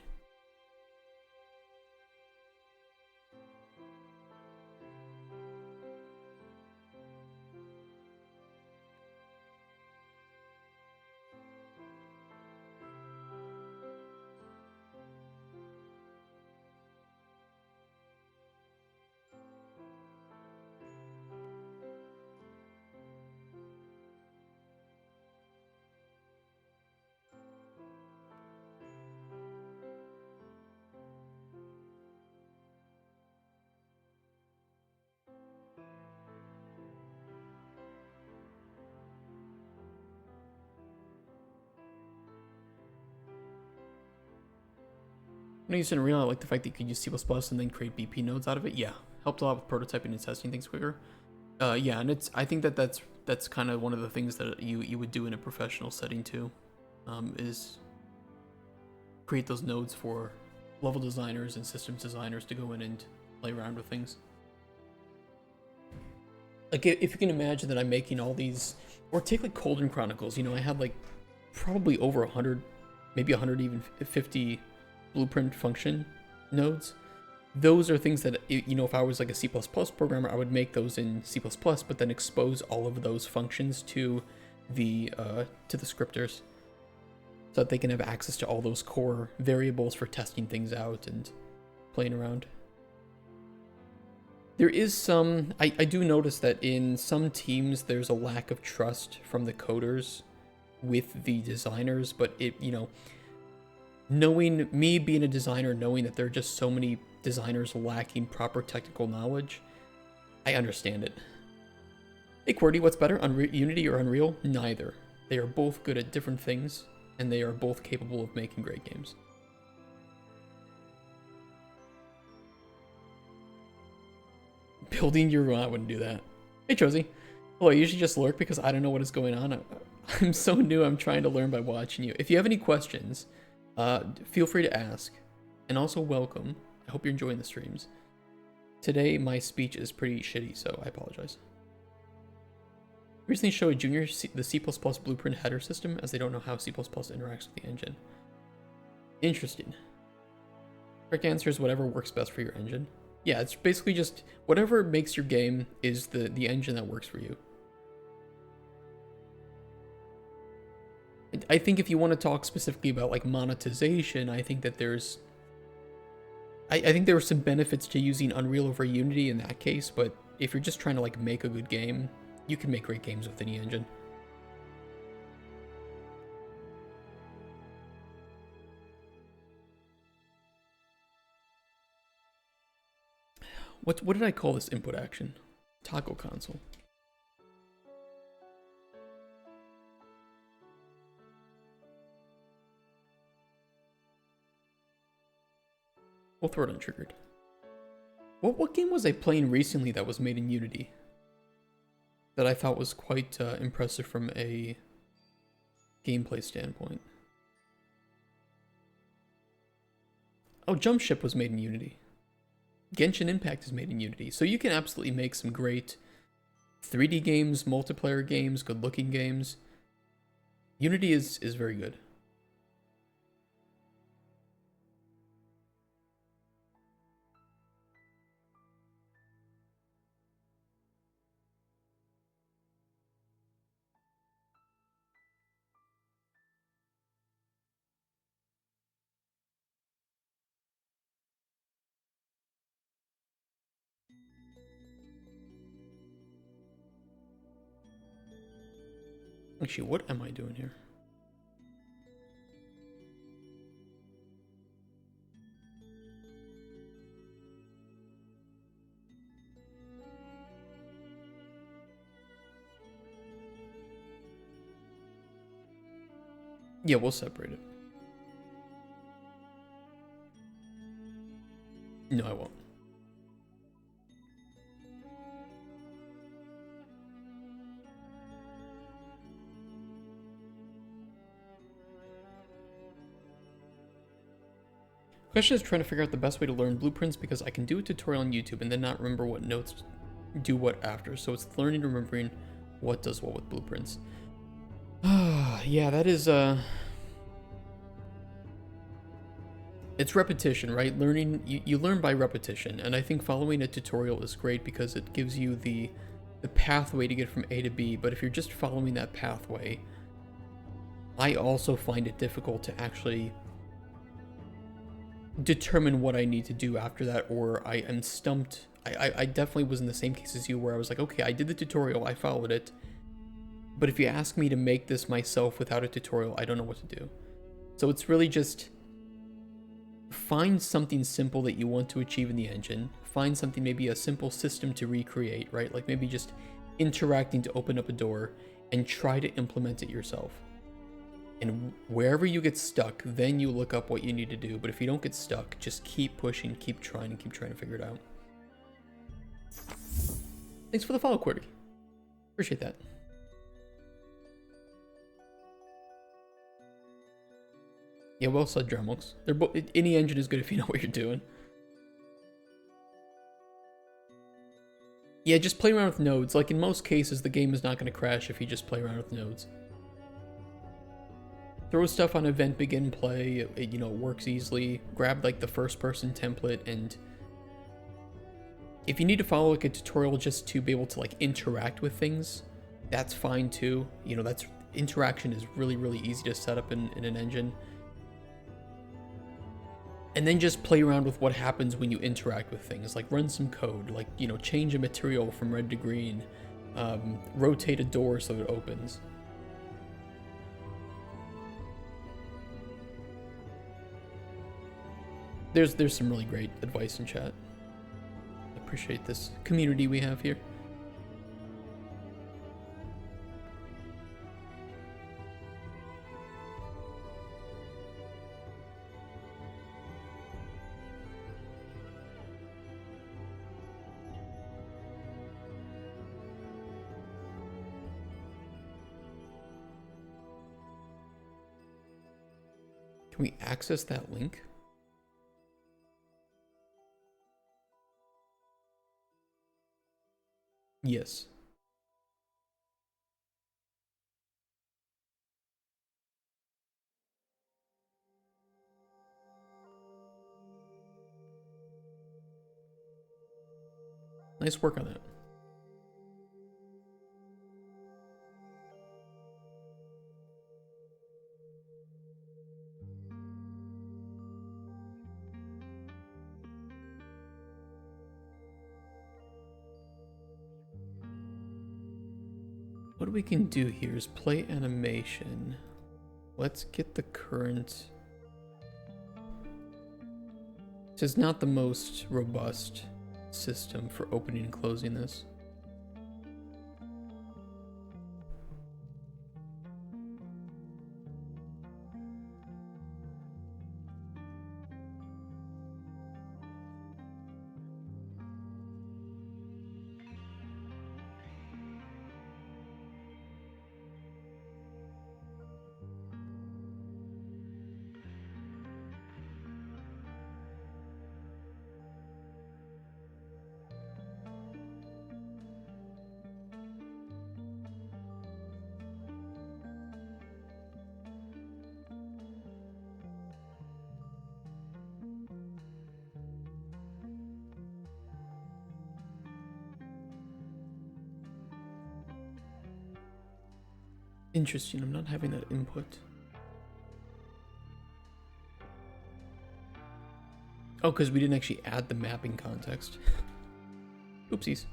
When I used it in Unreal, I like the fact that you could use C++ and then create BP nodes out of it. Yeah, helped a lot with prototyping and testing things quicker. Yeah, and I think that's kind of one of the things that you would do in a professional setting too, is create those nodes for level designers and systems designers to go in and play around with things. Like if you can imagine that I'm making all these, or take like Colden Chronicles, you know, I had like probably over 100, maybe 100, even 50 blueprint function nodes. Those are things that, you know, if I was like a C++ programmer, I would make those in C++, but then expose all of those functions to the scripters, so that they can have access to all those core variables for testing things out and playing around. There is some, I do notice that in some teams there's a lack of trust from the coders with the designers, but it, you know, knowing, me being a designer, knowing that there are just so many designers lacking proper technical knowledge, I understand it. Hey QWERTY, what's better, Unity or Unreal? Neither. They are both good at different things, and they are both capable of making great games. Building your, I wouldn't do that. Hey Josie. Well, I usually just lurk because I don't know what is going on. I'm so new, I'm trying to learn by watching you. If you have any questions, feel free to ask. And also welcome. I hope you're enjoying the streams. Today, my speech is pretty shitty, so I apologize. Recently showed a junior the C++ blueprint header system, as they don't know how C++ interacts with the engine. Interesting. Correct answer is whatever works best for your engine. Yeah, it's basically just whatever makes your game is the engine that works for you. I think if you want to talk specifically about like monetization, I think that there's I think there are some benefits to using Unreal over Unity in that case, but if you're just trying to like make a good game, you can make great games with any engine. What did I call this input action? Toggle console. We'll throw it untriggered. What game was I playing recently that was made in Unity that I thought was quite impressive from a gameplay standpoint? Oh, Jump Ship was made in Unity. Genshin Impact is made in Unity. So you can absolutely make some great 3D games, multiplayer games, good-looking games. Unity is very good. Actually, what am I doing here? Yeah, we'll separate it. No, I won't. Question is trying to figure out the best way to learn blueprints because I can do a tutorial on YouTube and then not remember what notes do what after. So it's learning and remembering what does what with blueprints. Yeah, that is it's repetition, right? Learning, you learn by repetition, and I think following a tutorial is great because it gives you the pathway to get from A to B, but if you're just following that pathway, I also find it difficult to actually determine what I need to do after that, or I am stumped. I definitely was in the same case as you where I was like, okay, I did the tutorial, I followed it, but if you ask me to make this myself without a tutorial, I don't know what to do. So it's really just find something simple that you want to achieve in the engine, find something, maybe a simple system to recreate, right? Like maybe just interacting to open up a door, and try to implement it yourself. And wherever you get stuck, then you look up what you need to do. But if you don't get stuck, just keep pushing, keep trying, and keep trying to figure it out. Thanks for the follow, Qwerty. Appreciate that. Yeah, well said, Dremels. Any engine is good if you know what you're doing. Yeah, just play around with nodes. Like, in most cases, the game is not going to crash if you just play around with nodes. Throw stuff on event begin play, it works easily. Grab, like, the first-person template, and if you need to follow, like, a tutorial just to be able to, like, interact with things, that's fine, too. Interaction is really, really easy to set up in an engine. And then just play around with what happens when you interact with things, like run some code, like, change a material from red to green, rotate a door so it opens. There's some really great advice in chat. I appreciate this community we have here. Can we access that link? Yes. Nice work on that. What we can do here is play animation. Let's get the current. This is not the most robust system for opening and closing this. Interesting, I'm not having that input. Oh, because we didn't actually add the mapping context. Oopsies.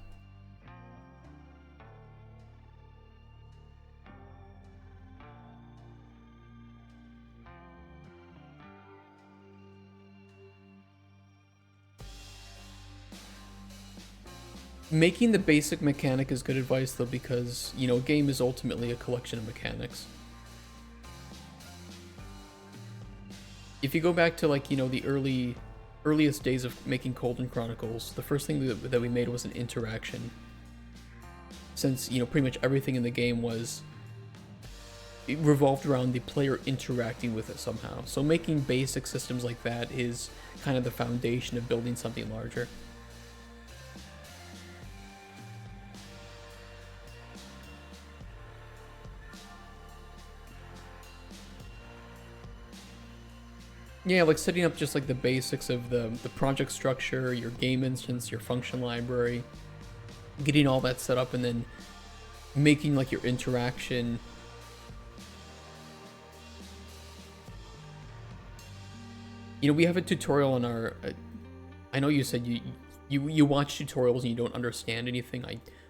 Making the basic mechanic is good advice, though, because, a game is ultimately a collection of mechanics. If you go back to, like, the earliest days of making Golden Chronicles, the first thing that we made was an interaction. Since, pretty much everything in the game it revolved around the player interacting with it somehow. So making basic systems like that is kind of the foundation of building something larger. Yeah, like setting up just like the basics of the project structure, your game instance, your function library, getting all that set up, and then making like your interaction. We have a tutorial on our. I know you said you watch tutorials and you don't understand anything,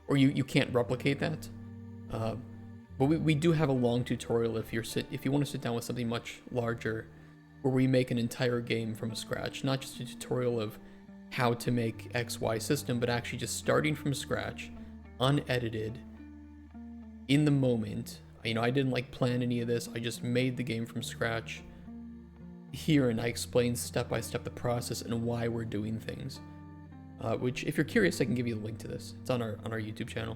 or you can't replicate that. But we do have a long tutorial if you want to sit down with something much larger, where we make an entire game from scratch, not just a tutorial of how to make XY system, but actually just starting from scratch, unedited, in the moment, You know, I didn't like plan any of this. I just made the game from scratch here, and I explain step by step the process and why we're doing things. Which, if you're curious, I can give you the link to this. It's on our YouTube channel.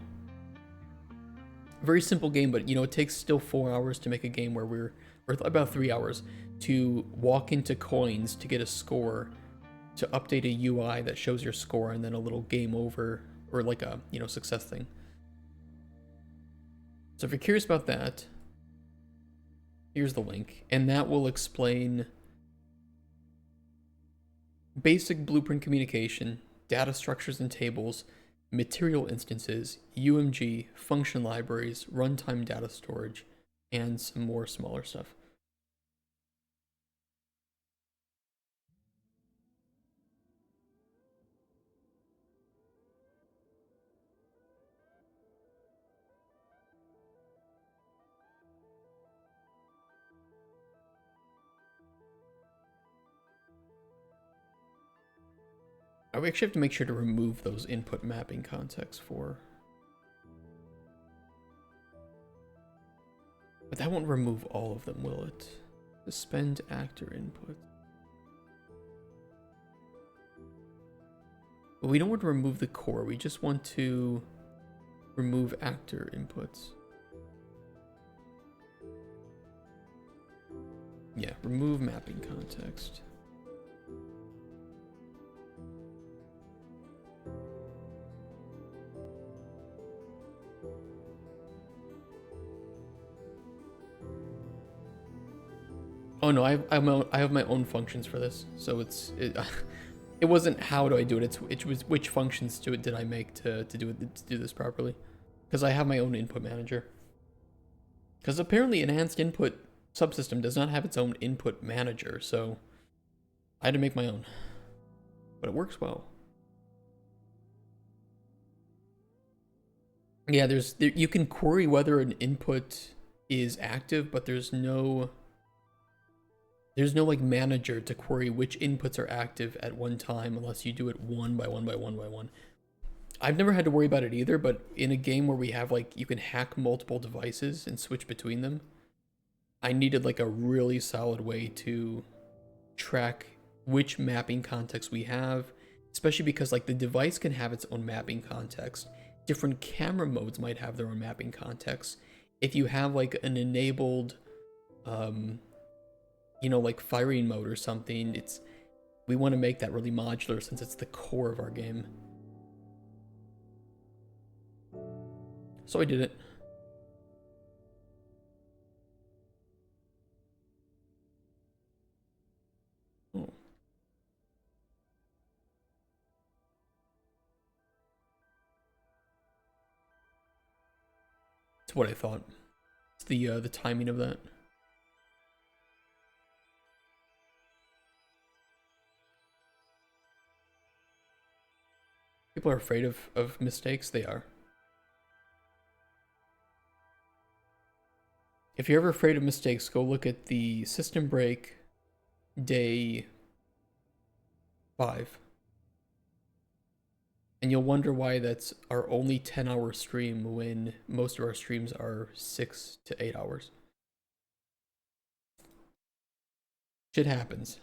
Very simple game, but you know, it takes still 4 hours to make a game where or about 3 hours, to walk into coins to get a score, to update a UI that shows your score, and then a little game over, or like a, you know, success thing. So if you're curious about that, here's the link, and that will explain basic blueprint communication, data structures and tables, material instances, UMG, function libraries, runtime data storage, and some more smaller stuff. I actually have to make sure to remove those input mapping contexts for... But that won't remove all of them, will it? Suspend actor input. But we don't want to remove the core, we just want to remove actor inputs. Yeah, remove mapping context. Oh no, I have my own functions for this, so it wasn't how do I do it. It was which functions did I make to do this properly, because I have my own input manager. Because apparently enhanced input subsystem does not have its own input manager, so I had to make my own, but it works well. Yeah, you can query whether an input is active, but there's no like manager to query which inputs are active at one time unless you do it one by one by one by one. I've never had to worry about it either, but in a game where we have like, you can hack multiple devices and switch between them, I needed like a really solid way to track which mapping context we have, especially because like the device can have its own mapping context. Different camera modes might have their own mapping context. If you have like an enabled you know, like firing mode or something, we want to make that really modular since it's the core of our game. So I did it. Oh. It's what I thought. It's the timing of that. People are afraid of mistakes. They are. If you're ever afraid of mistakes, go look at the system break day 5. And you'll wonder why that's our only 10-hour stream when most of our streams are 6 to 8 hours. Shit happens.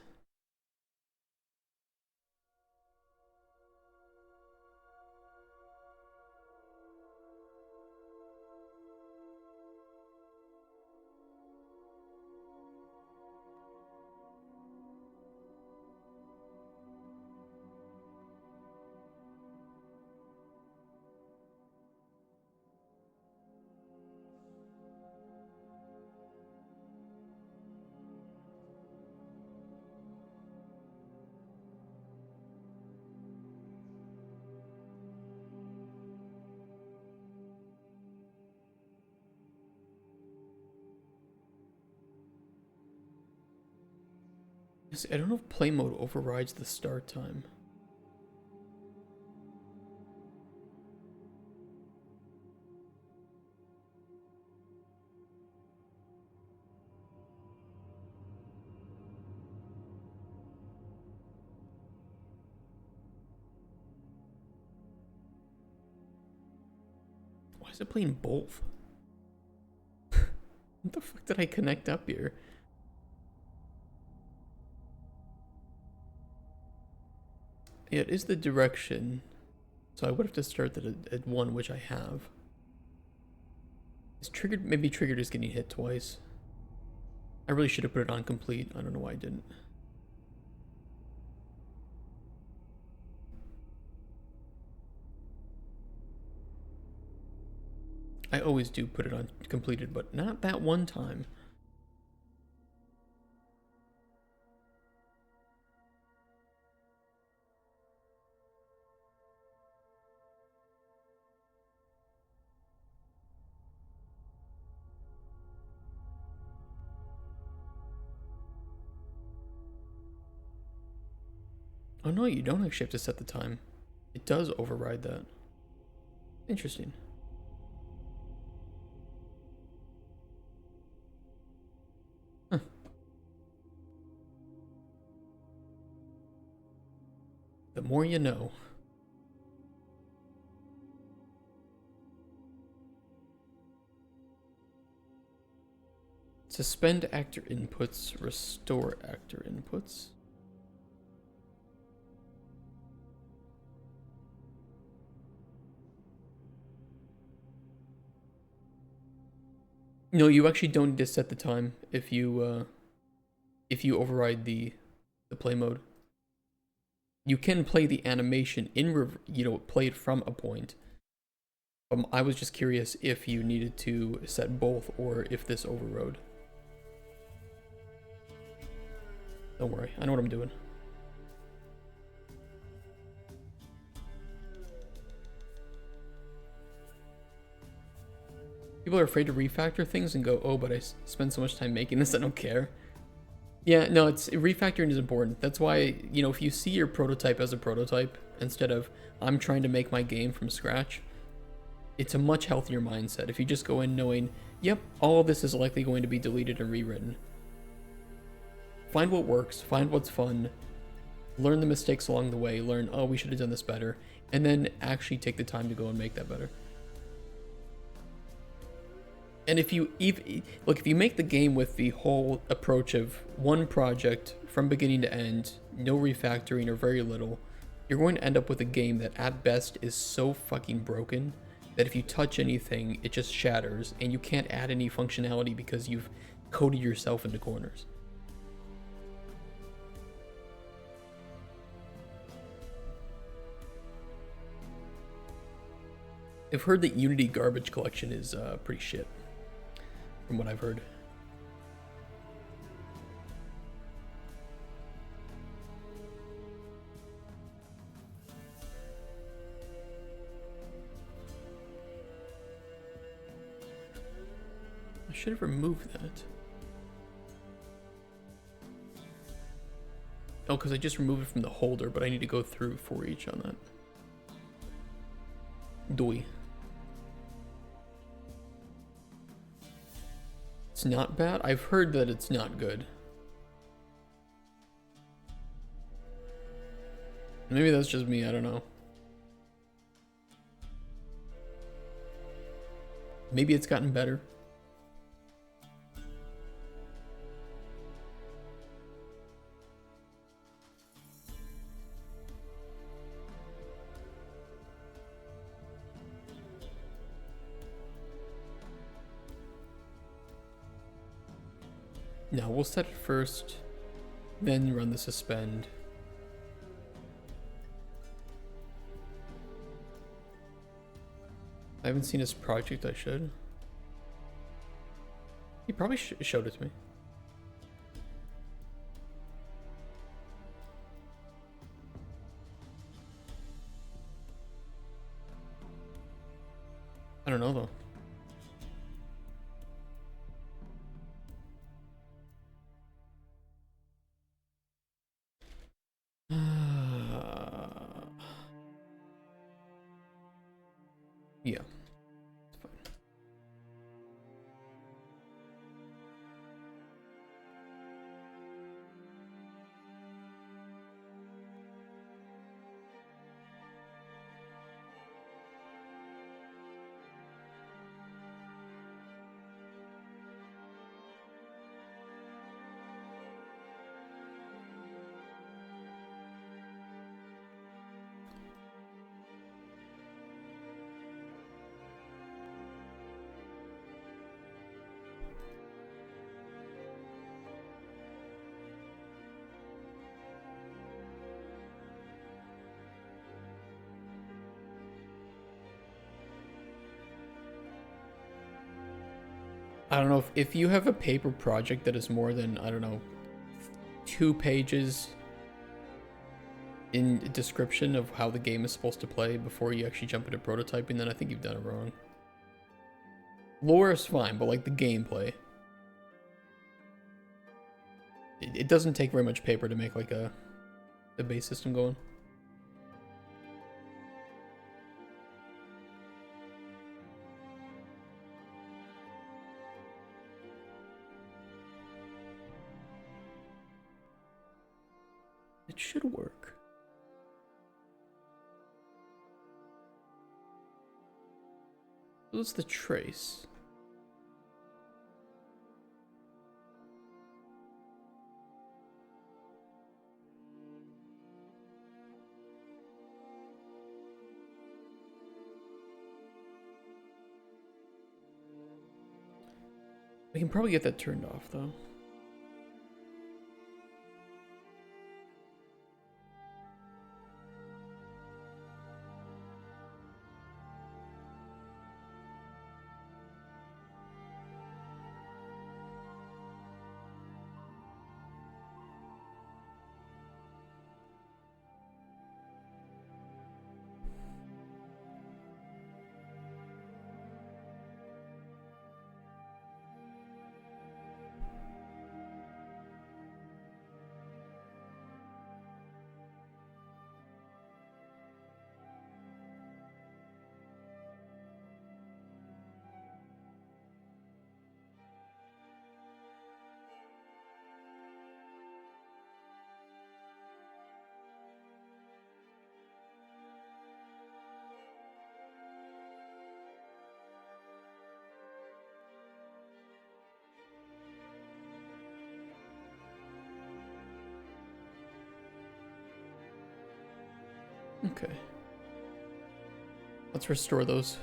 I don't know if play mode overrides the start time. Why is it playing both? What the fuck did I connect up here? Yeah, it is the direction. So I would have to start that at 1, which I have. It's triggered, maybe triggered is getting hit twice. I really should have put it on complete. I don't know why I didn't. I always do put it on completed, but not that one time. Oh no, you don't actually have to set the time. It does override that. Interesting. Huh. The more you know. Suspend actor inputs, restore actor inputs. No, you actually don't need to set the time if you override the play mode. You can play the animation in play it from a point. I was just curious if you needed to set both or if this overrode. Don't worry, I know what I'm doing. People are afraid to refactor things and go, oh, but I spend so much time making this, I don't care. Yeah, no, refactoring is important. That's why, if you see your prototype as a prototype instead of I'm trying to make my game from scratch, it's a much healthier mindset. If you just go in knowing, yep, all of this is likely going to be deleted and rewritten. Find what works, find what's fun, learn the mistakes along the way, learn, oh, we should have done this better, and then actually take the time to go and make that better. And if you make the game with the whole approach of one project from beginning to end, no refactoring or very little, you're going to end up with a game that at best is so fucking broken that if you touch anything, it just shatters and you can't add any functionality because you've coded yourself into corners. I've heard that Unity garbage collection is pretty shit, from what I've heard. I should have removed that. Oh, because I just removed it from the holder, but I need to go through for each on that. Doi. It's not bad. I've heard that it's not good. Maybe that's just me, I don't know. Maybe it's gotten better. No, we'll set it first, then run the suspend. I haven't seen his project, I should. He probably showed it to me. I don't know though. Yeah. It's fine. I don't know if you have a paper project that is more than, I don't know, 2 pages in description of how the game is supposed to play before you actually jump into prototyping, then I think you've done it wrong. Lore is fine, but like the gameplay. It doesn't take very much paper to make like a base system going. It should work. What's the trace? We can probably get that turned off though. Okay. Let's restore those.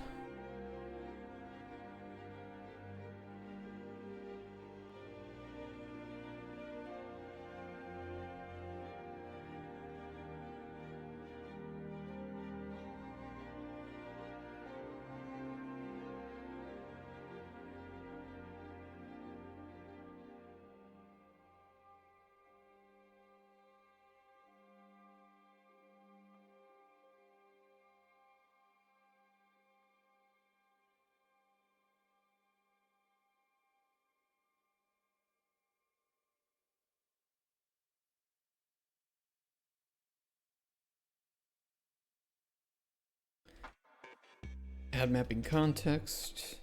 Add mapping context.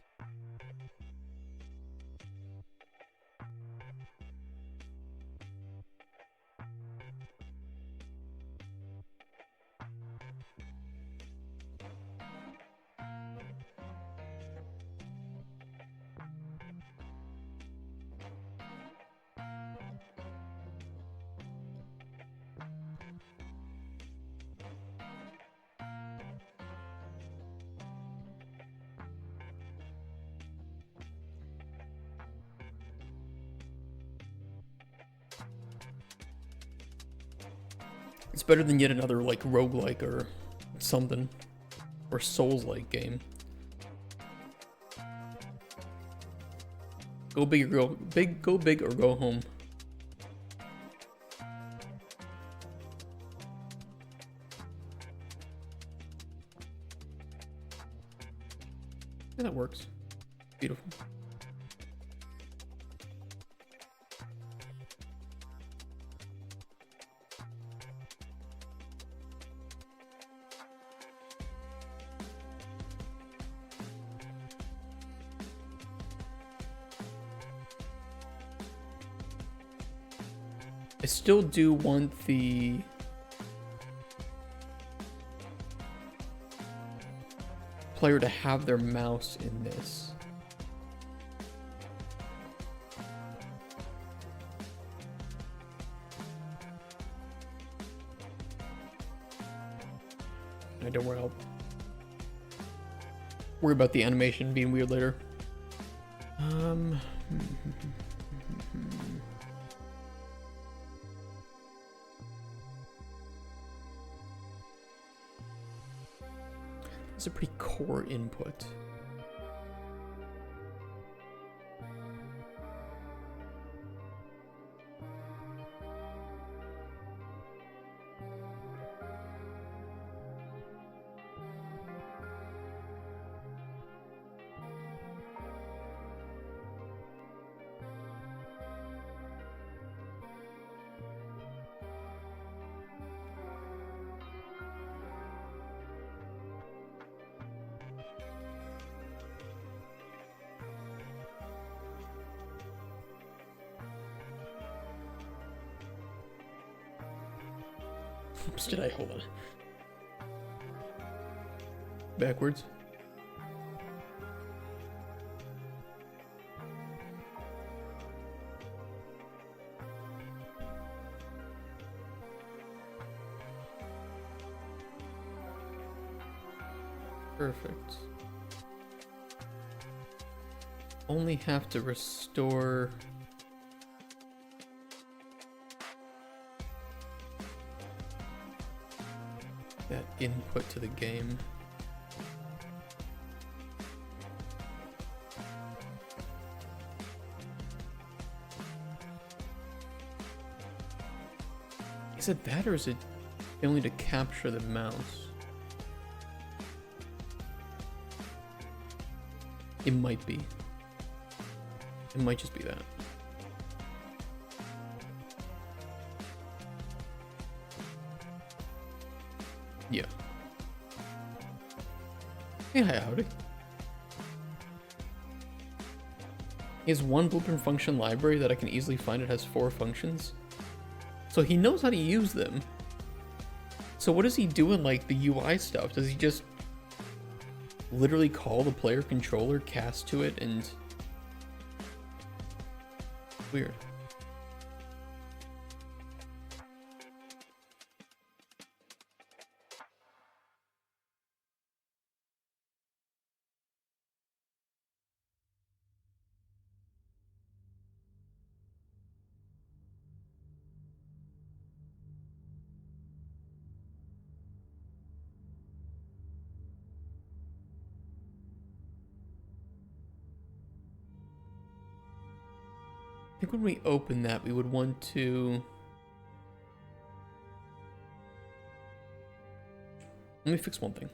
It's better than yet another like roguelike or something. Or Souls-like game. Go big or go big or go home. Yeah, that works. Beautiful. I still do want the player to have their mouse in this. I don't worry, I'll worry about the animation being weird later. It's a pretty core input. Oops, did I? Hold on. Backwards. Perfect. Only have to restore that input to the game. Is it that, or is it only to capture the mouse? It might be. It might just be that. Yeah. Hey, hi, howdy. Is one blueprint function library that I can easily find. It has 4 functions. So he knows how to use them. So what does he do in like the UI stuff? Does he just literally call the player controller, cast to it, and... Weird. I think when we open that, we would want to... Let me fix one thing.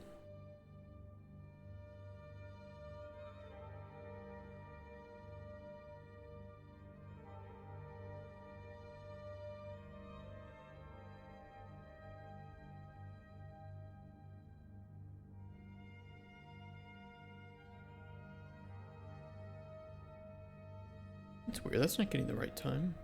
It's weird, that's not getting the right time.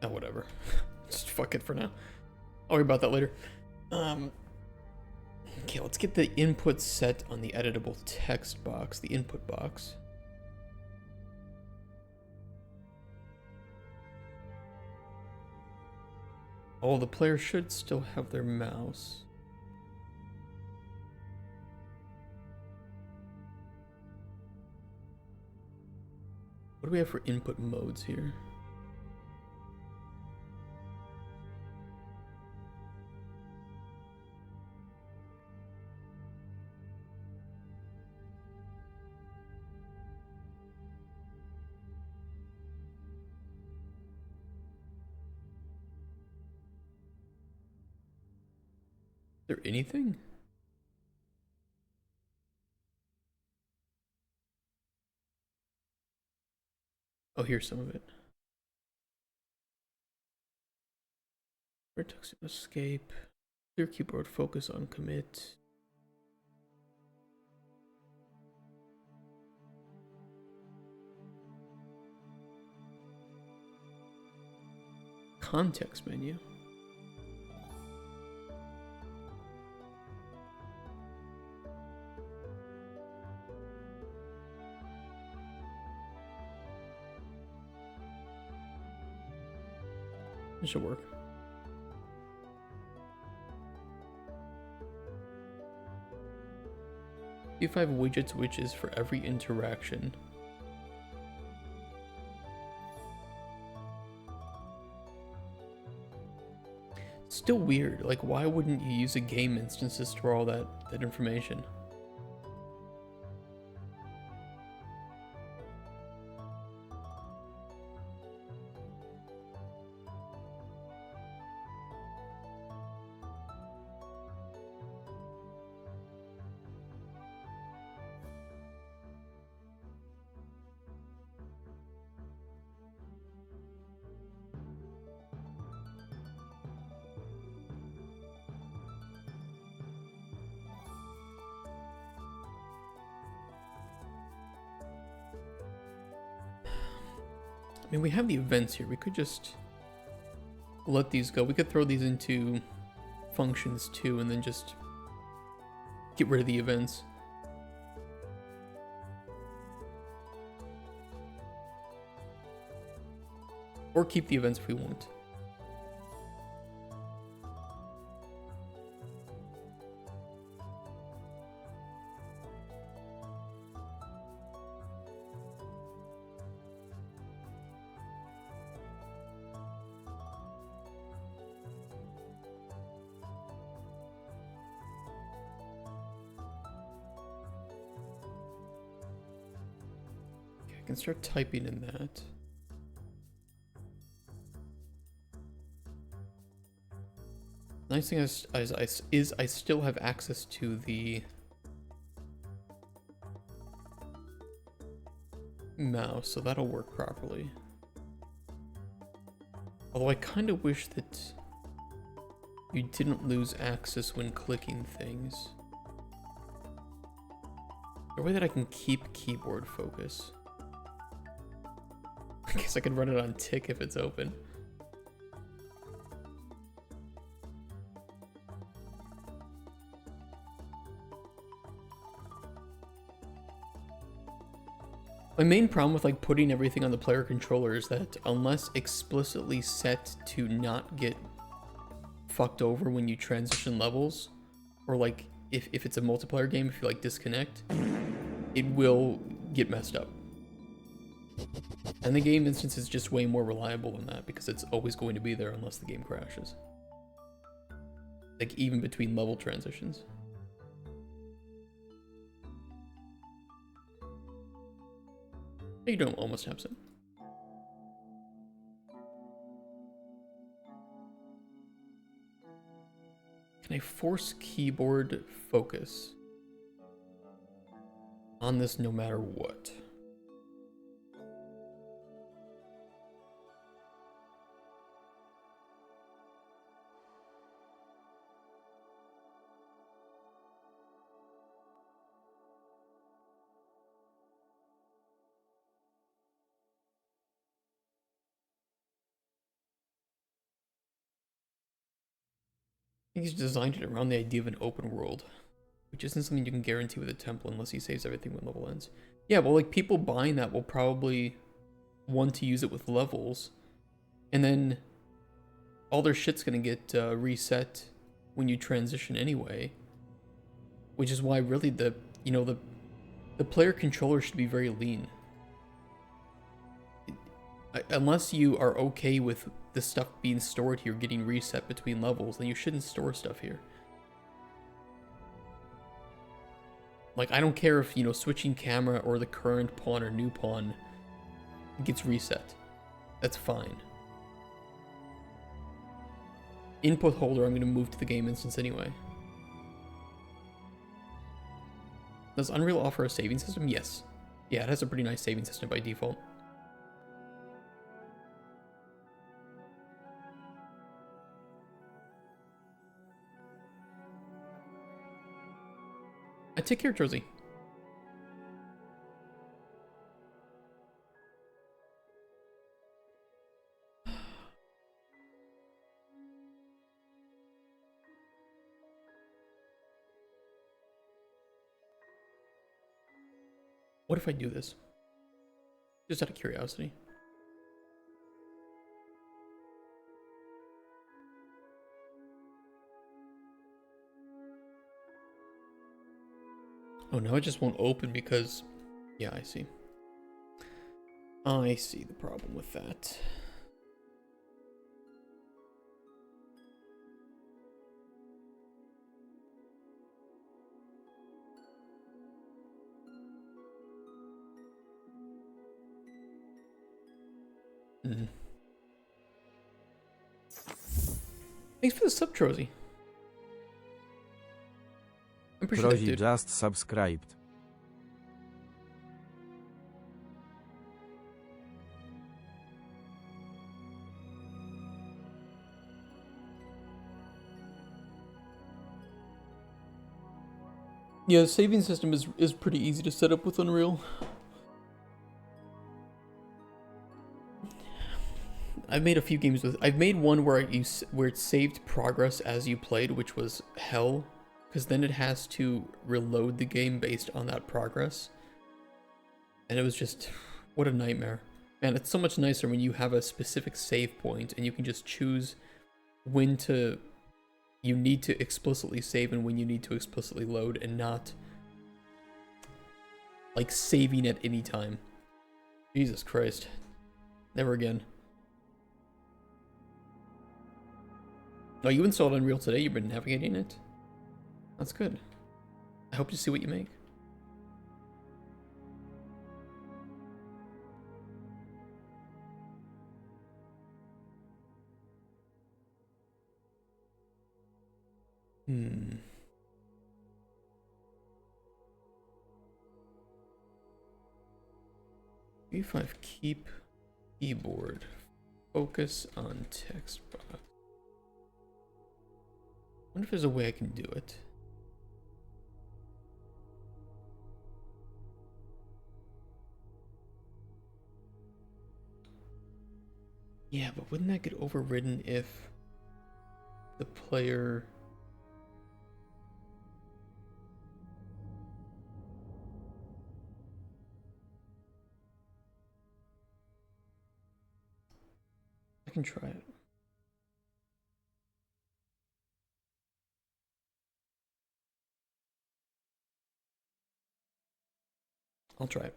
Oh, whatever. Just fuck it for now. I'll worry about that later. Okay, let's get the input set on the editable text box, the input box. Oh, the player should still have their mouse. What do we have for input modes here? Is there anything? Oh, here's some of it. Vertex escape. Clear keyboard, focus on commit. Context menu. This should work. Q5 widgets, which is for every interaction. Still weird. Like, why wouldn't you use a game instance to store all that information? mean, we have the events here. We could just let these go. We could throw these into functions too, and then just get rid of the events. Or keep the events if we want. Okay, I can start typing in that. Nice thing is I still have access to the mouse, so that'll work properly. Although I kind of wish that you didn't lose access when clicking things. Is there a way that I can keep keyboard focus? I guess I could run it on tick if it's open. My main problem with like putting everything on the player controller is that unless explicitly set to not get fucked over when you transition levels, or like if it's a multiplayer game, if you like disconnect, it will get messed up. And the game instance is just way more reliable than that because it's always going to be there unless the game crashes. Like even between level transitions. How you doing, almost absent? Can I force keyboard focus on this no matter what? I think he's designed it around the idea of an open world, which isn't something you can guarantee with a temple unless he saves everything when level ends. Yeah, well, like people buying that will probably want to use it with levels, and then all their shit's gonna get reset when you transition anyway. Which is why really the player controller should be very lean. Unless you are okay with the stuff being stored here getting reset between levels, then you shouldn't store stuff here. Like, I don't care if, switching camera or the current pawn or new pawn gets reset. That's fine. Input holder, I'm going to move to the game instance anyway. Does Unreal offer a saving system? Yes. Yeah, it has a pretty nice saving system by default. Take care, Josie. What if I do this? Just out of curiosity. Oh, no, it just won't open because... Yeah, I see. I see the problem with that. Thanks for the sub, Trozy. I appreciate that, dude. Just subscribed. Yeah, the saving system is pretty easy to set up with Unreal. I've made a few games with. I've made one where where it saved progress as you played, which was hell, because then it has to reload the game based on that progress, and it was just what a nightmare. Man, it's so much nicer when you have a specific save point and you can just choose when you need to explicitly save and when you need to explicitly load, and not like saving at any time. Jesus Christ. Never again. Oh, you installed Unreal today? You've been navigating it? That's good. I hope to see what you make. B5 keep keyboard. Focus on text box. I wonder if there's a way I can do it. Yeah, but wouldn't that get overridden if the player... I can try it. I'll try it.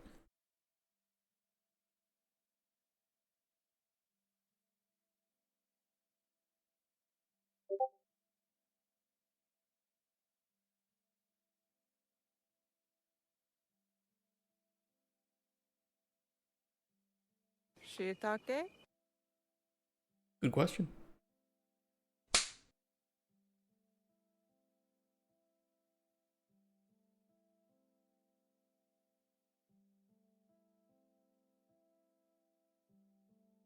Shiitake? Good question.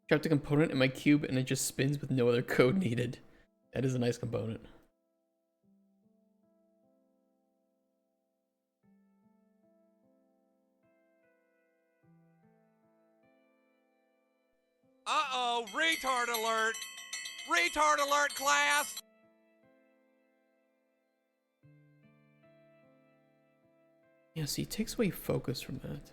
Dropped a component in my cube and it just spins with no other code needed. That is a nice component. Uh-oh, retard alert! Retard alert, class! Yeah, see, it takes away focus from that.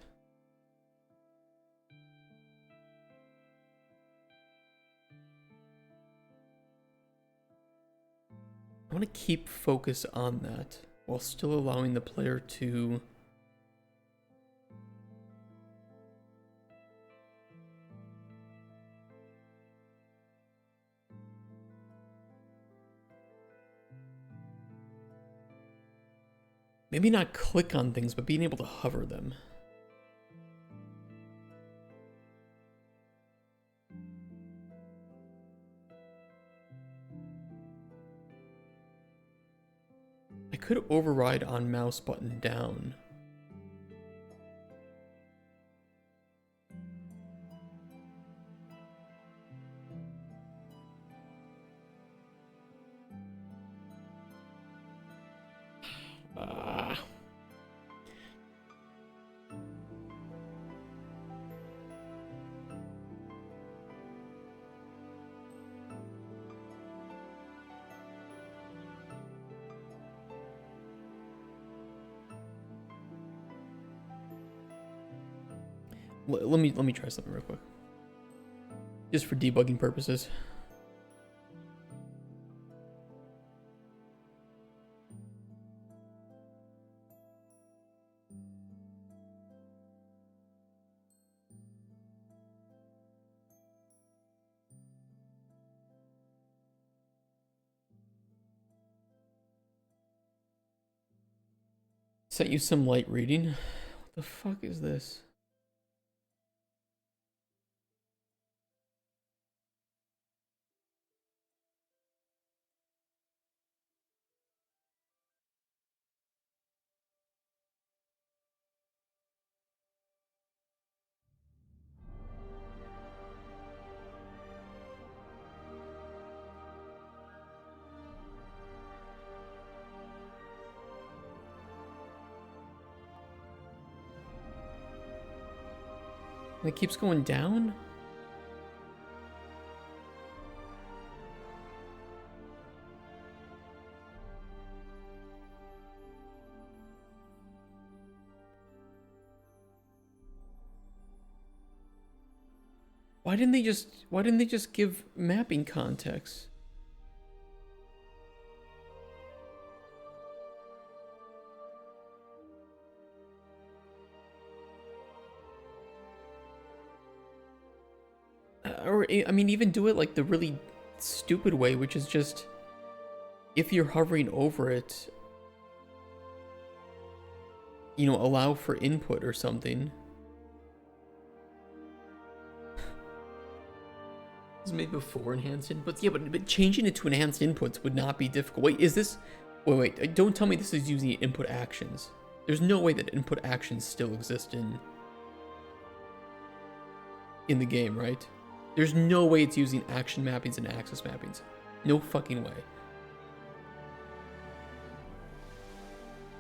I want to keep focus on that while still allowing the player to... maybe not click on things, but being able to hover them. I could override on mouse button down. Let me try something real quick. Just for debugging purposes. Sent you some light reading. What the fuck is this? And it keeps going down? why didn't they just give mapping context? Or I mean, even do it like the really stupid way, which is just if you're hovering over it, you know, allow for input or something. This is made before enhanced inputs. Yeah, but changing it to enhanced inputs would not be difficult. Wait, is this... Wait, don't tell me this is using input actions. There's no way that input actions still exist in the game, right? There's no way it's using action mappings and axis mappings. No fucking way.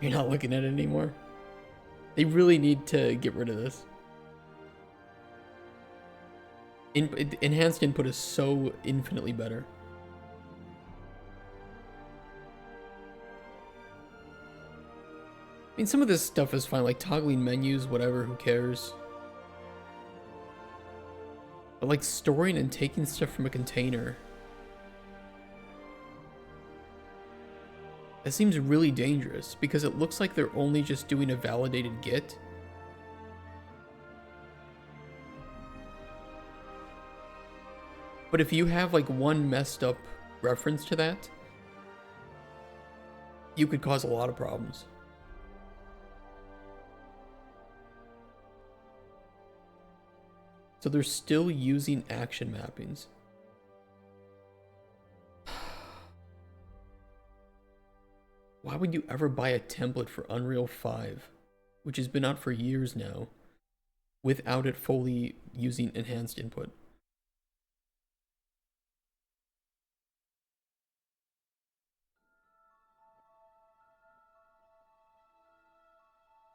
You're not looking at it anymore? They really need to get rid of this. Enhanced input is so infinitely better. I mean, some of this stuff is fine, like toggling menus, whatever, who cares? But like storing and taking stuff from a container, that seems really dangerous because it looks like they're only just doing a validated get. But if you have like one messed up reference to that, you could cause a lot of problems. So they're still using action mappings. Why would you ever buy a template for Unreal 5, which has been out for years now, without it fully using enhanced input?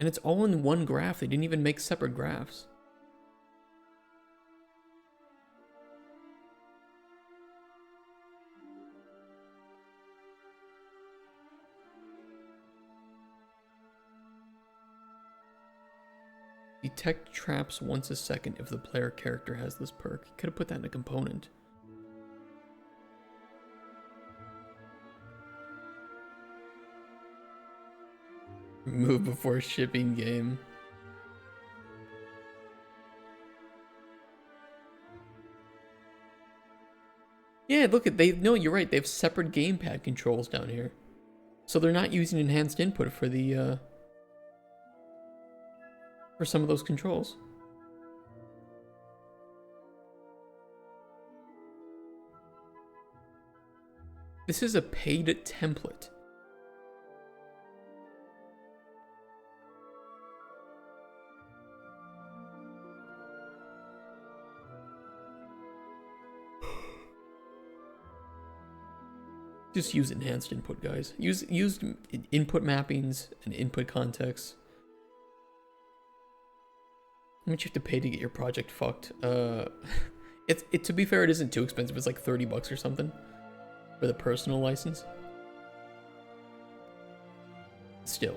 And it's all in one graph. They didn't even make separate graphs. Detect traps once a second if the player character has this perk. You could have put that in a component. Remove before shipping game. Yeah, look at no, you're right. They have separate gamepad controls down here. So they're not using enhanced input for the for some of those controls. This is a paid template. Just use enhanced input, guys. Use input mappings and input context. How much you have to pay to get your project fucked? To be fair, it isn't too expensive. It's like 30 bucks or something for the personal license. Still.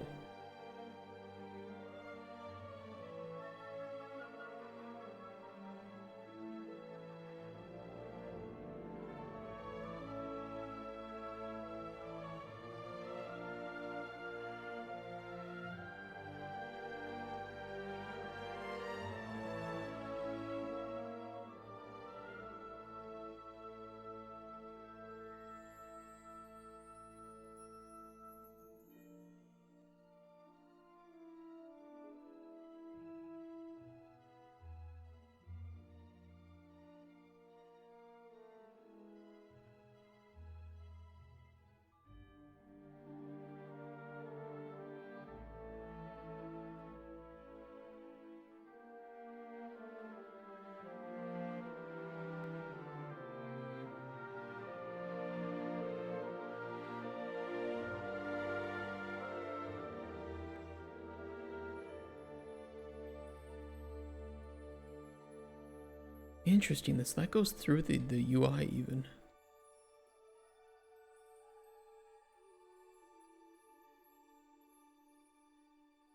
Interesting, that goes through the UI even.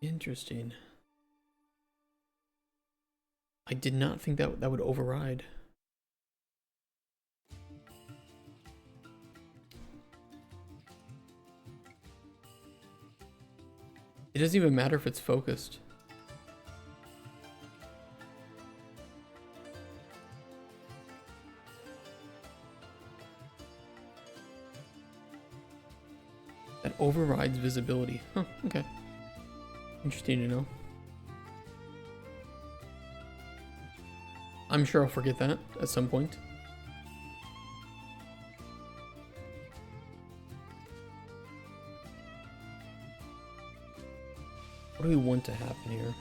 Interesting. I did not think that would override. doesn't even matter if it's focused. That overrides visibility. Huh, okay. Interesting to know. I'm sure I'll forget that at some point. What do we want to happen here?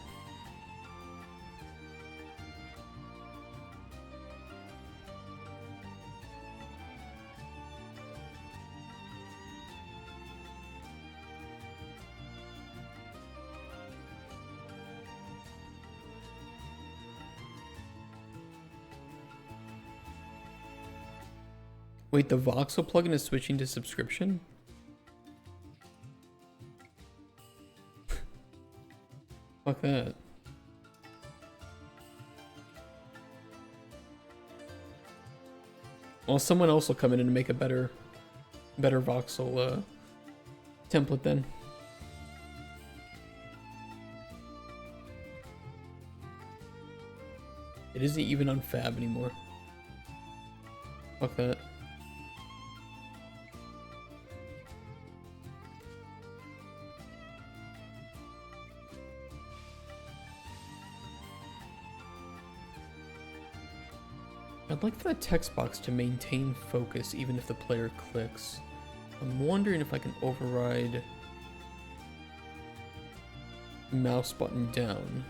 Wait, the voxel plugin is switching to subscription? Fuck that. Well, someone else will come in and make a better voxel template then. It isn't even on Fab anymore. Fuck that. I'd like for that text box to maintain focus even if the player clicks. I'm wondering if I can override mouse button down.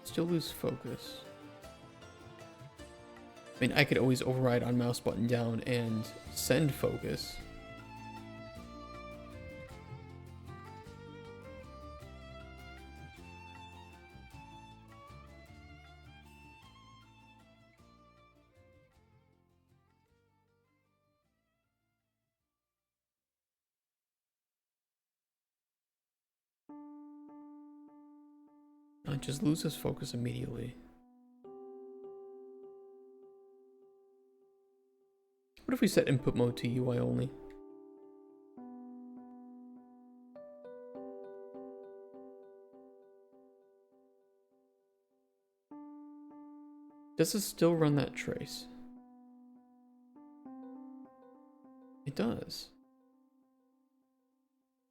Still lose focus. I mean, I could always override on mouse button down and send focus. It just loses focus immediately. What if we set input mode to UI only? Does it still run that trace? It does.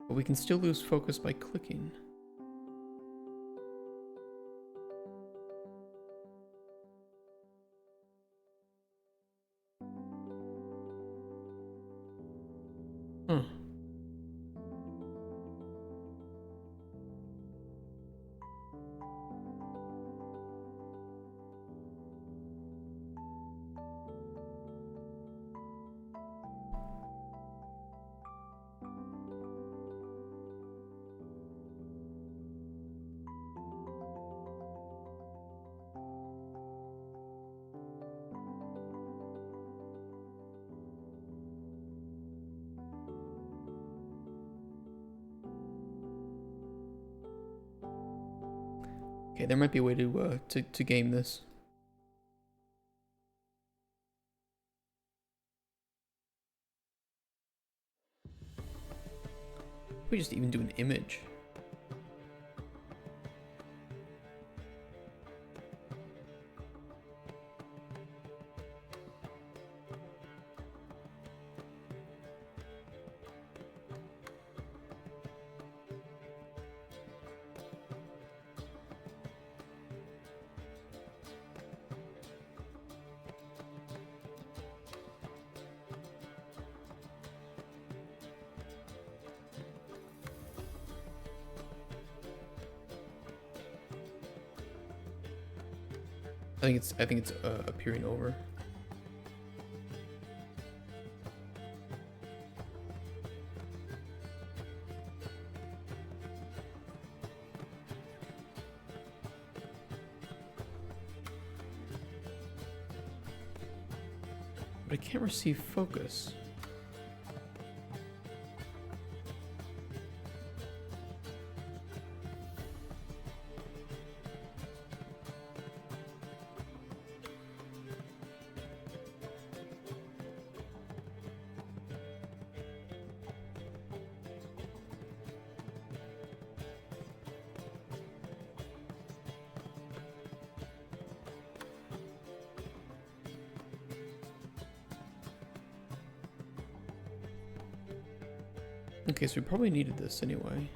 But we can still lose focus by clicking. Huh. Okay, there might be a way to game this. We just even do an image. I think it's appearing over. But I can't receive focus. Okay, so we probably needed this anyway.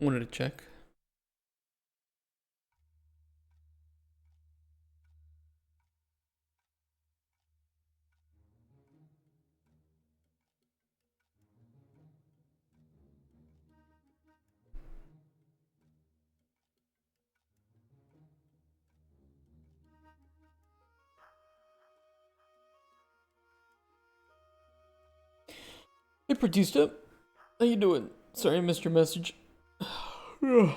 Wanted to check. Hey, produced up. How you doing? Sorry I missed your message. Oh,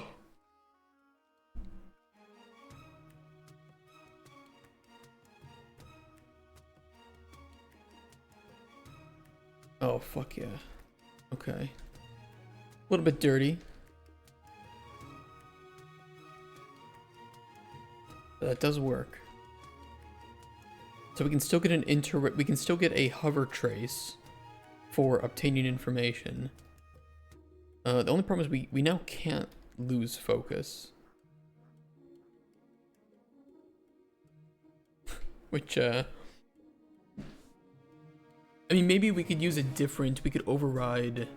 fuck yeah. Okay. A little bit dirty. But that does work. So we can still get we can still get a hover trace for obtaining information. The only problem is we now can't lose focus. Which, I mean, maybe we could use a different, we could override.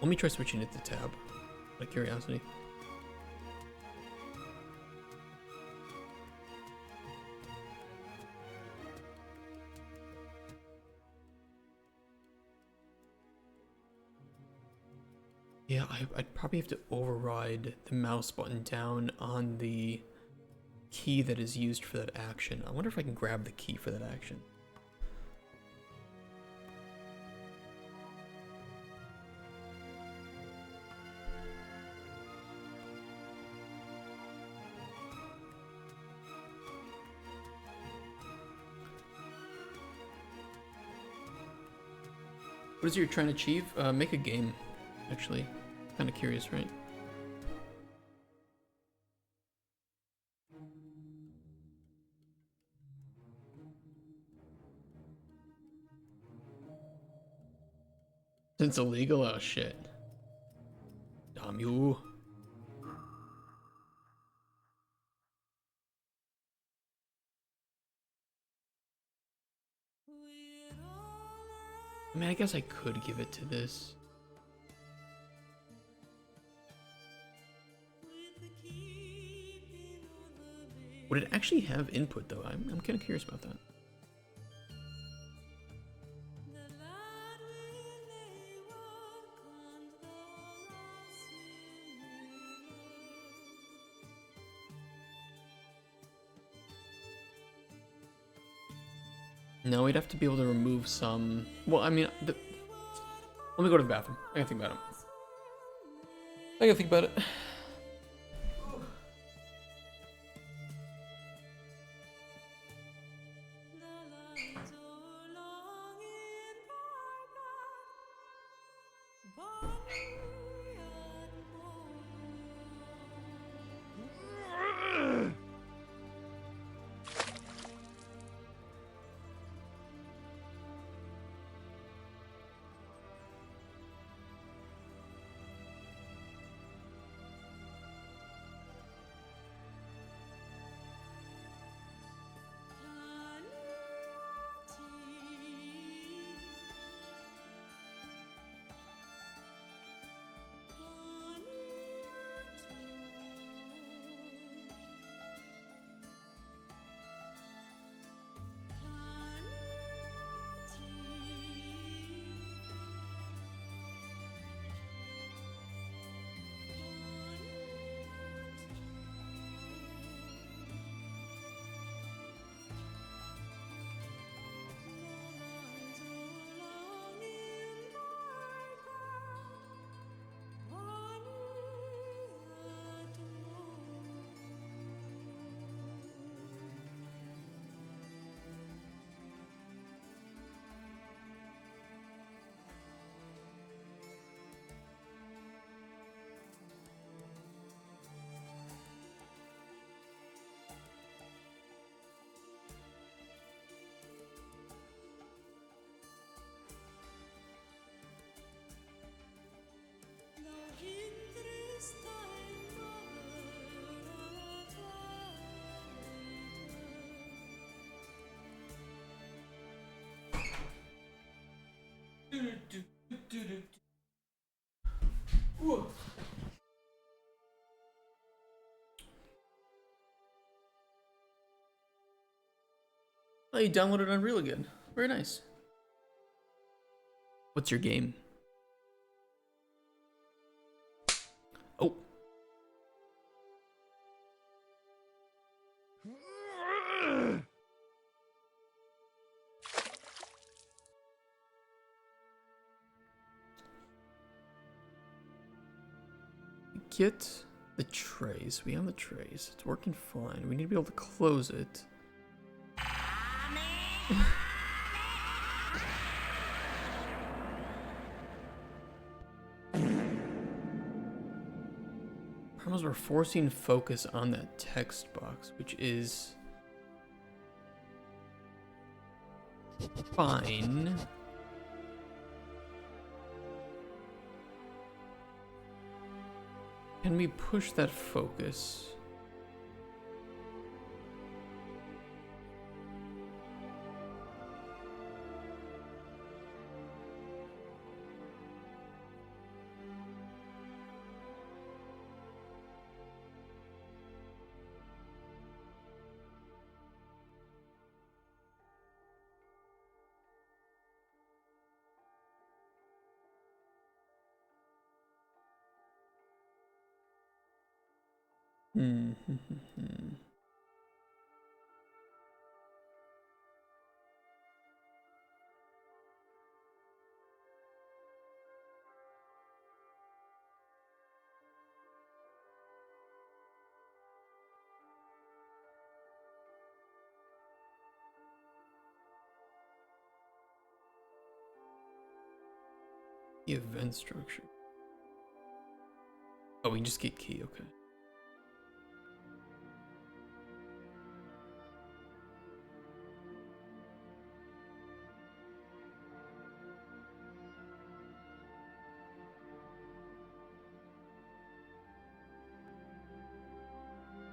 Let me try switching it to tab, out of curiosity. Yeah, I'd probably have to override the mouse button down on the key that is used for that action. I wonder if I can grab the key for that action. What is it you're trying to achieve? Make a game, actually. Kind of curious, right? It's illegal? Oh shit. Damn you. I mean, I guess I could give it to this. Would it actually have input though? I'm kind of curious about that. No, we'd have to be able to remove some. Well, I mean, let me go to the bathroom. I gotta think about it. I gotta think about it. Oh, you downloaded Unreal again. Very nice. What's your game? Oh. Get the trays. We have the trays. It's working fine. We need to be able to close it. Problem is we're forcing focus on that text box, which is fine. Can we push that focus? The event structure. Oh, we can just get key, okay.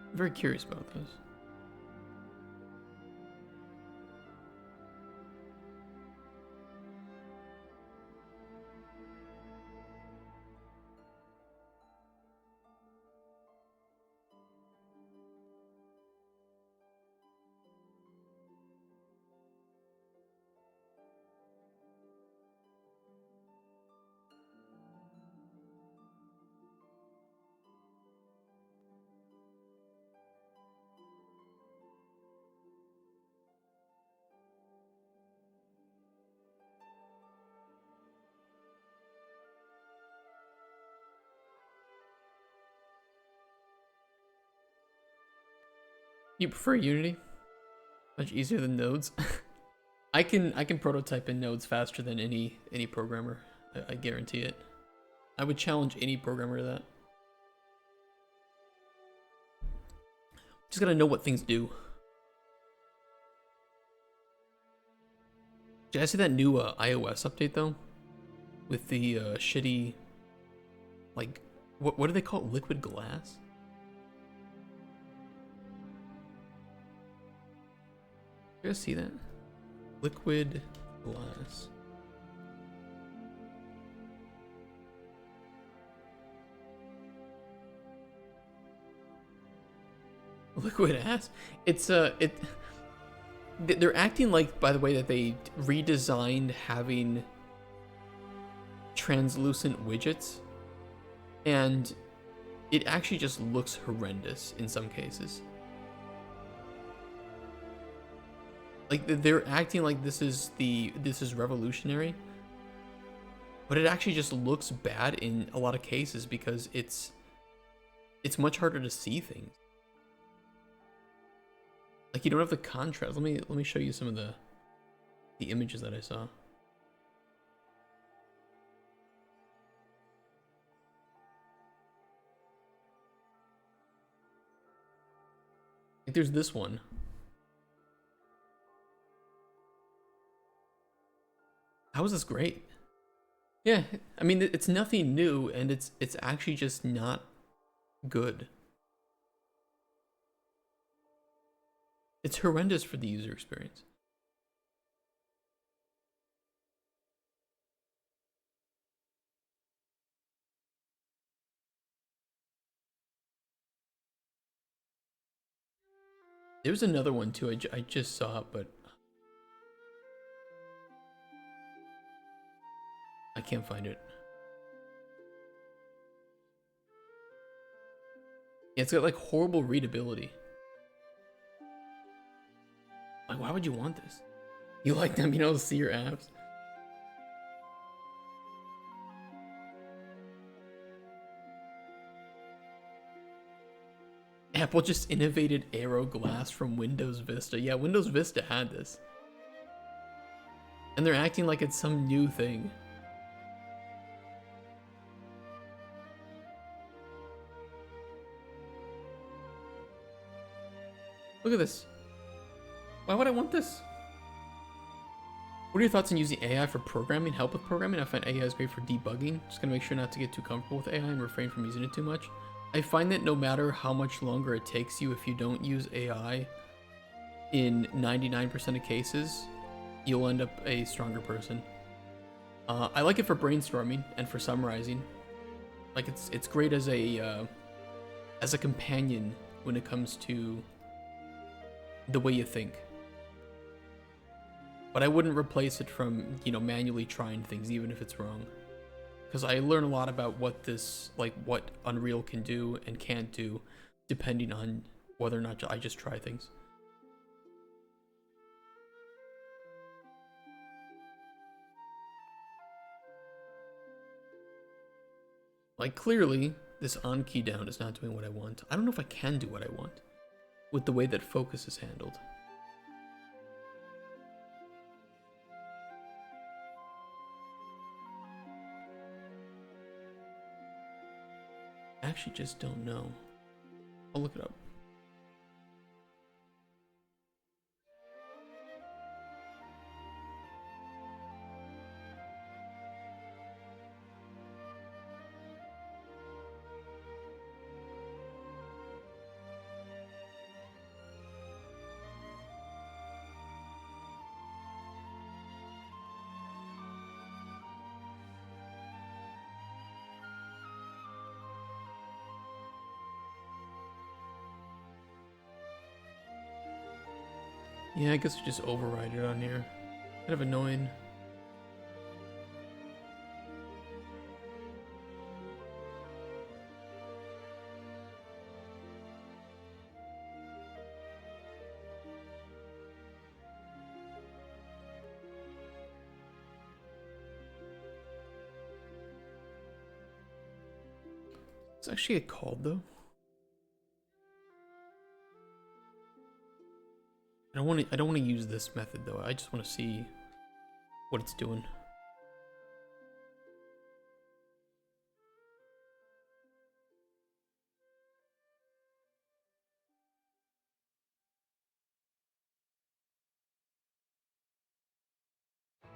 I'm very curious about this. You prefer Unity? Much easier than Nodes? I can prototype in Nodes faster than any programmer. I guarantee it. I would challenge any programmer to that. Just gotta know what things do. Did I see that new iOS update though? With the shitty, like, what do they call it? Liquid glass? You guys see that? Liquid glass. Liquid ass? It's they're acting like, by the way, that they redesigned having translucent widgets, and it actually just looks horrendous in some cases. Like, they're acting like this is revolutionary, but it actually just looks bad in a lot of cases because it's much harder to see things. Like, you don't have the contrast. Let me show you some of the images that I saw. Like, there's this one. How is this great? Yeah, I mean, it's nothing new, and it's actually just not good. It's horrendous for the user experience. There's another one too. I just saw it, but I can't find it. Yeah, it's got like horrible readability. Like, why would you want this? You like them being able to see your apps? Apple just innovated Aero Glass from Windows Vista. Yeah, Windows Vista had this. And they're acting like it's some new thing. Look at this. Why would I want this? What are your thoughts on using AI for programming, help with programming? I find AI is great for debugging. Just gonna make sure not to get too comfortable with AI and refrain from using it too much. I find that no matter how much longer it takes you, if you don't use AI, in 99% of cases, you'll end up a stronger person. I like it for brainstorming and for summarizing. Like it's great as a companion when it comes to the way you think. But I wouldn't replace it from, you know, manually trying things, even if it's wrong. Because I learn a lot about what this, like, what Unreal can do and can't do, depending on whether or not I just try things. Like, clearly, this on key down is not doing what I want. I don't know if I can do what I want with the way that focus is handled. I actually just don't know. I'll look it up. Yeah, I guess we just override it on here. Kind of annoying. It's actually get called though. I don't want to use this method though. I just want to see what it's doing.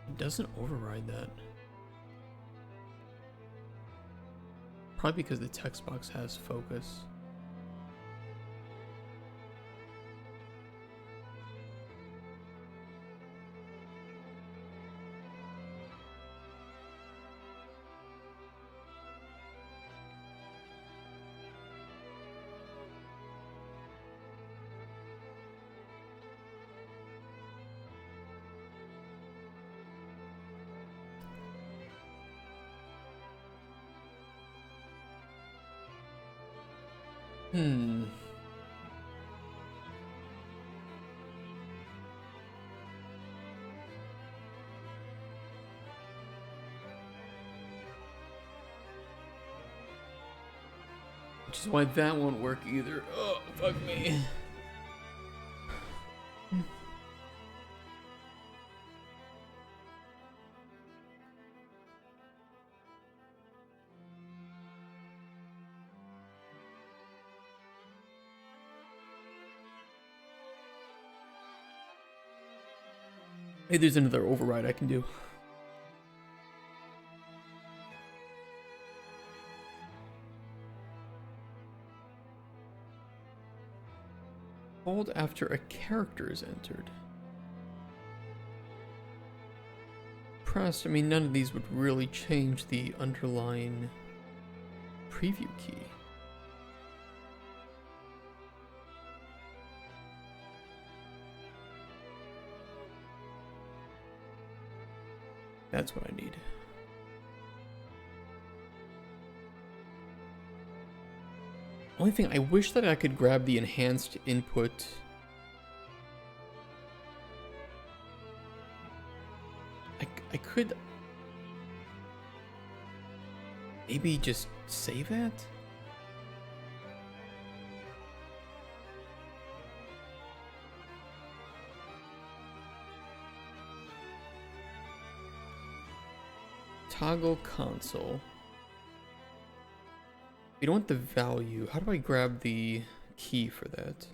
It doesn't override that. Probably because the text box has focus. Which is why that won't work either. Oh, fuck me. Hey, there's another override I can do. Called after a character is entered. Pressed, I mean, none of these would really change the underlying preview key. That's what I need. Only thing, I wish that I could grab the enhanced input. I could maybe just save that? Toggle console. You don't want the value. How do I grab the key for that?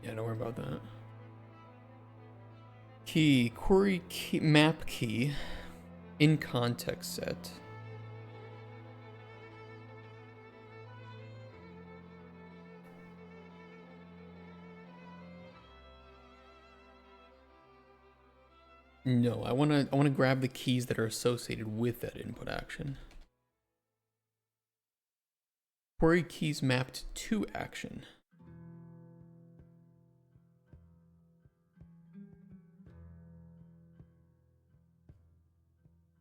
Yeah, don't worry about that. Key, query key, map key, in context set. No, I wanna grab the keys that are associated with that input action. Query keys mapped to action.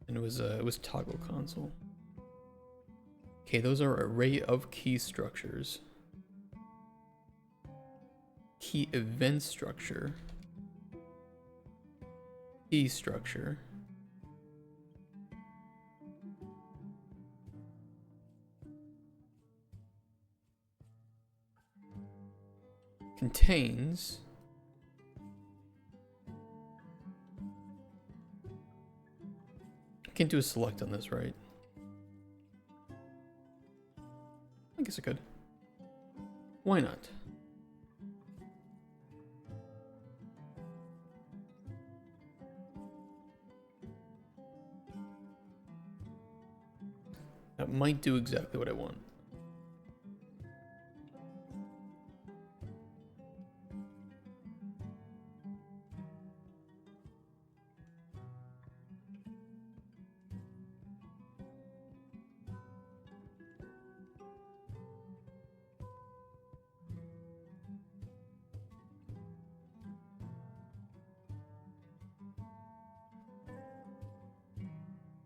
And it was toggle console. Okay, those are array of key structures. Key event structure. Key structure. Contains I can't do a select on this, right? I guess I could. Why not? That might do exactly what I want.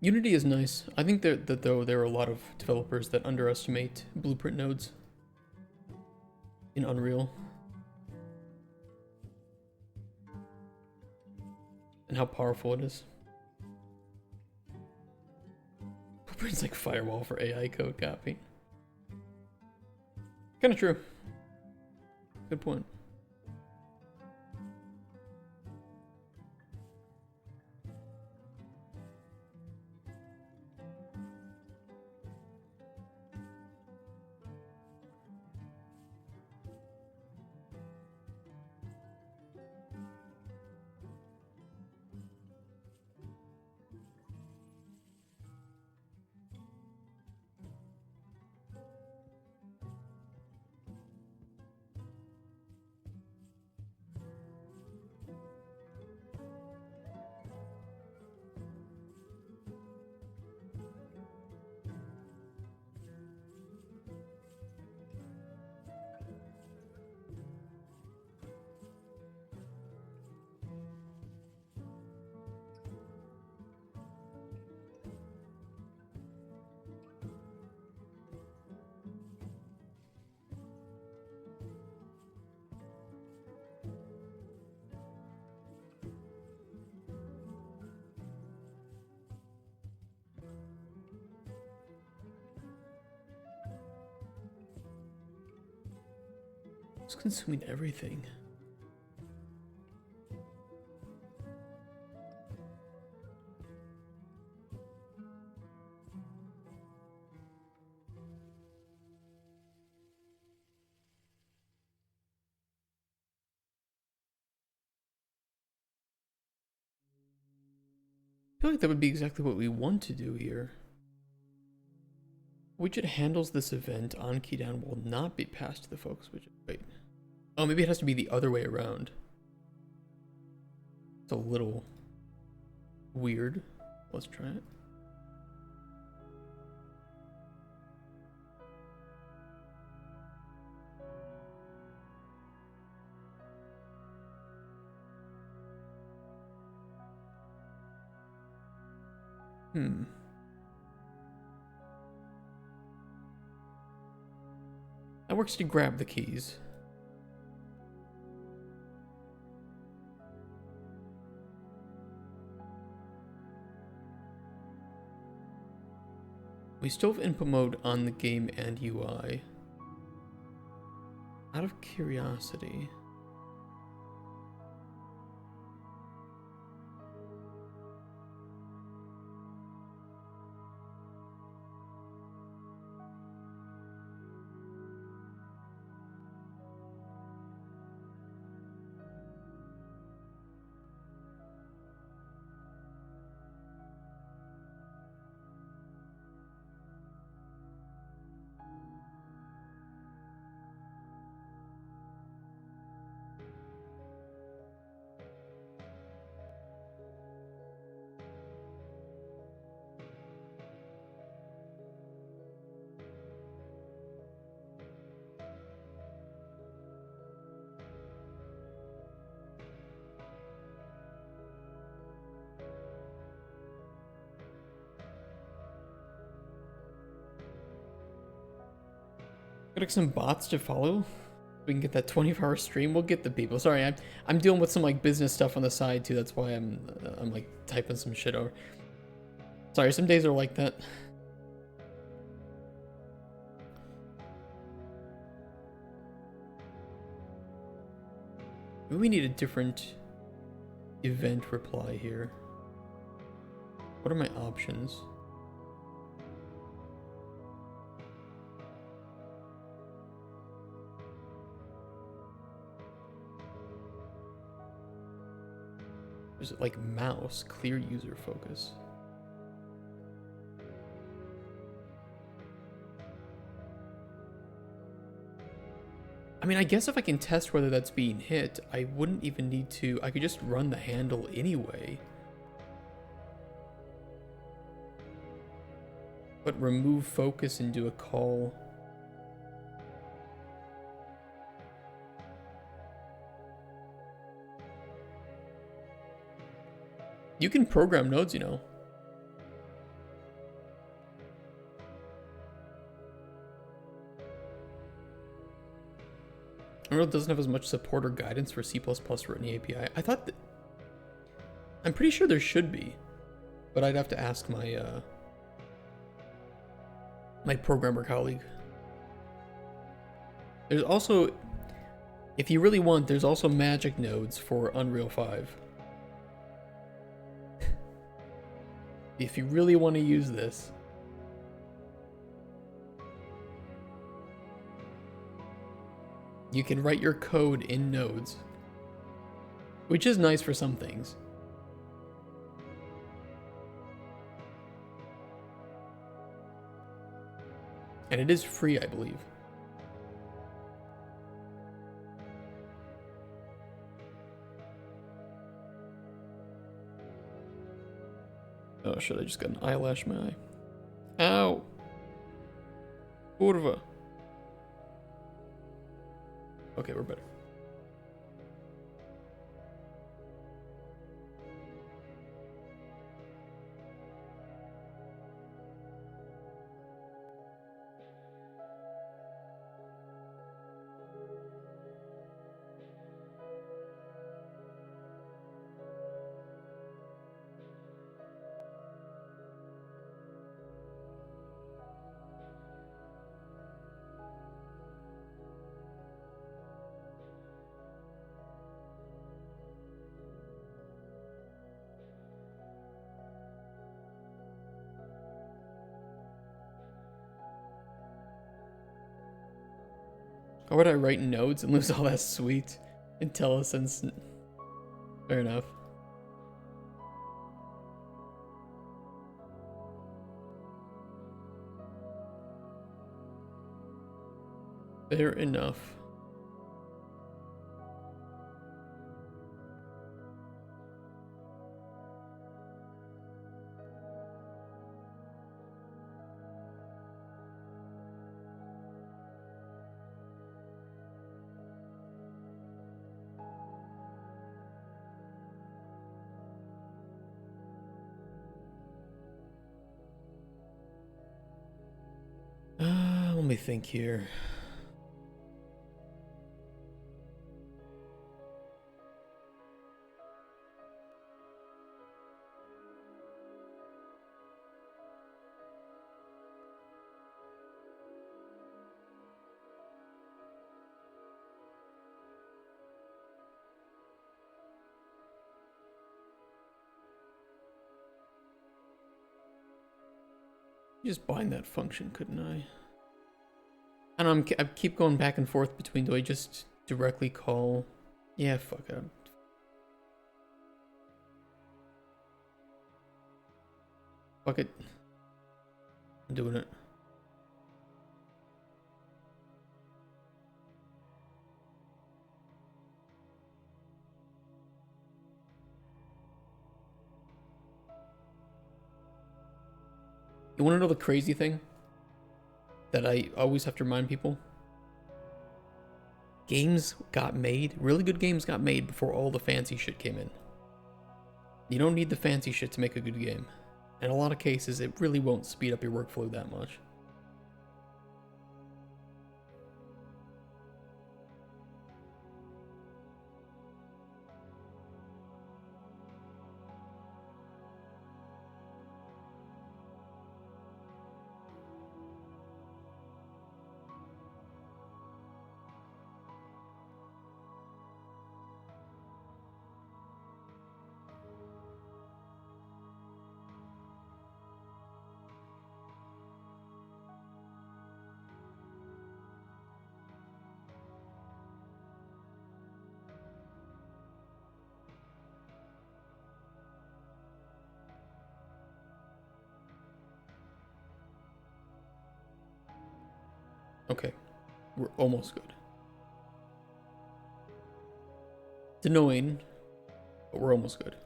Unity is nice. I think that there are a lot of developers that underestimate blueprint nodes in Unreal. And how powerful it is. Blueprint's like firewall for AI code copy. Kinda true. Good point. It's consuming everything. I feel like that would be exactly what we want to do here. Widget handles this event on key down will not be passed to the focus widget. Wait. Oh, maybe it has to be the other way around. It's a little weird. Let's try it. That works to grab the keys. We still have input mode on the game and UI. Out of curiosity. Got like some bots to follow. We can get that 24-hour stream. We'll get the people. Sorry, I'm dealing with some like business stuff on the side too. That's why I'm like typing some shit over. Sorry, some days are like that. Maybe we need a different event reply here. What are my options? Is it like mouse, clear user focus? I mean, I guess if I can test whether that's being hit, I wouldn't even need to, I could just run the handle anyway. But remove focus and do a call. You can program nodes, you know. Unreal doesn't have as much support or guidance for C++ written API. I thought that... I'm pretty sure there should be, but I'd have to ask my my programmer colleague. There's also, if you really want, there's also magic nodes for Unreal 5. If you really want to use this. You can write your code in nodes, which is nice for some things. And it is free, I believe. Oh shit, I just got an eyelash in my eye. Ow! Kurva. Okay, we're better. Or would I write nodes and lose all that sweet IntelliSense? Fair enough. Fair enough. Let me think here. Just bind that function, couldn't I? I don't know, I keep going back and forth between, do I just directly call? Yeah, fuck it. Fuck it. I'm doing it. You want to know the crazy thing that I always have to remind people? Games got made, really good games got made before all the fancy shit came in. You don't need the fancy shit to make a good game. In a lot of cases, it really won't speed up your workflow that much. Okay, we're almost good. It's annoying, but we're almost good.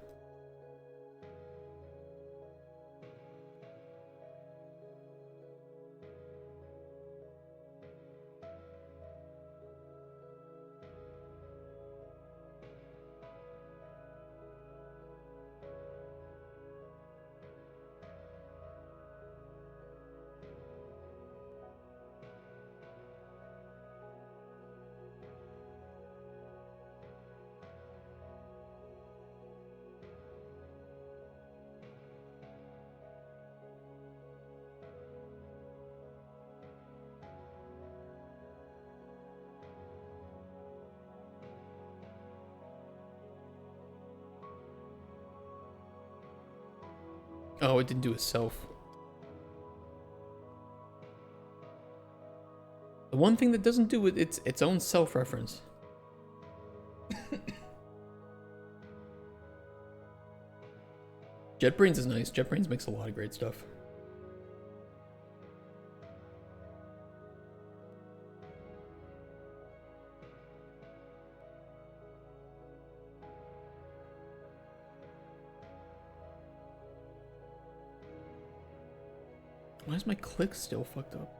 Oh, it didn't do a self. The one thing that doesn't do it, it's its own self-reference. JetBrains is nice. JetBrains makes a lot of great stuff. Why is my click still fucked up?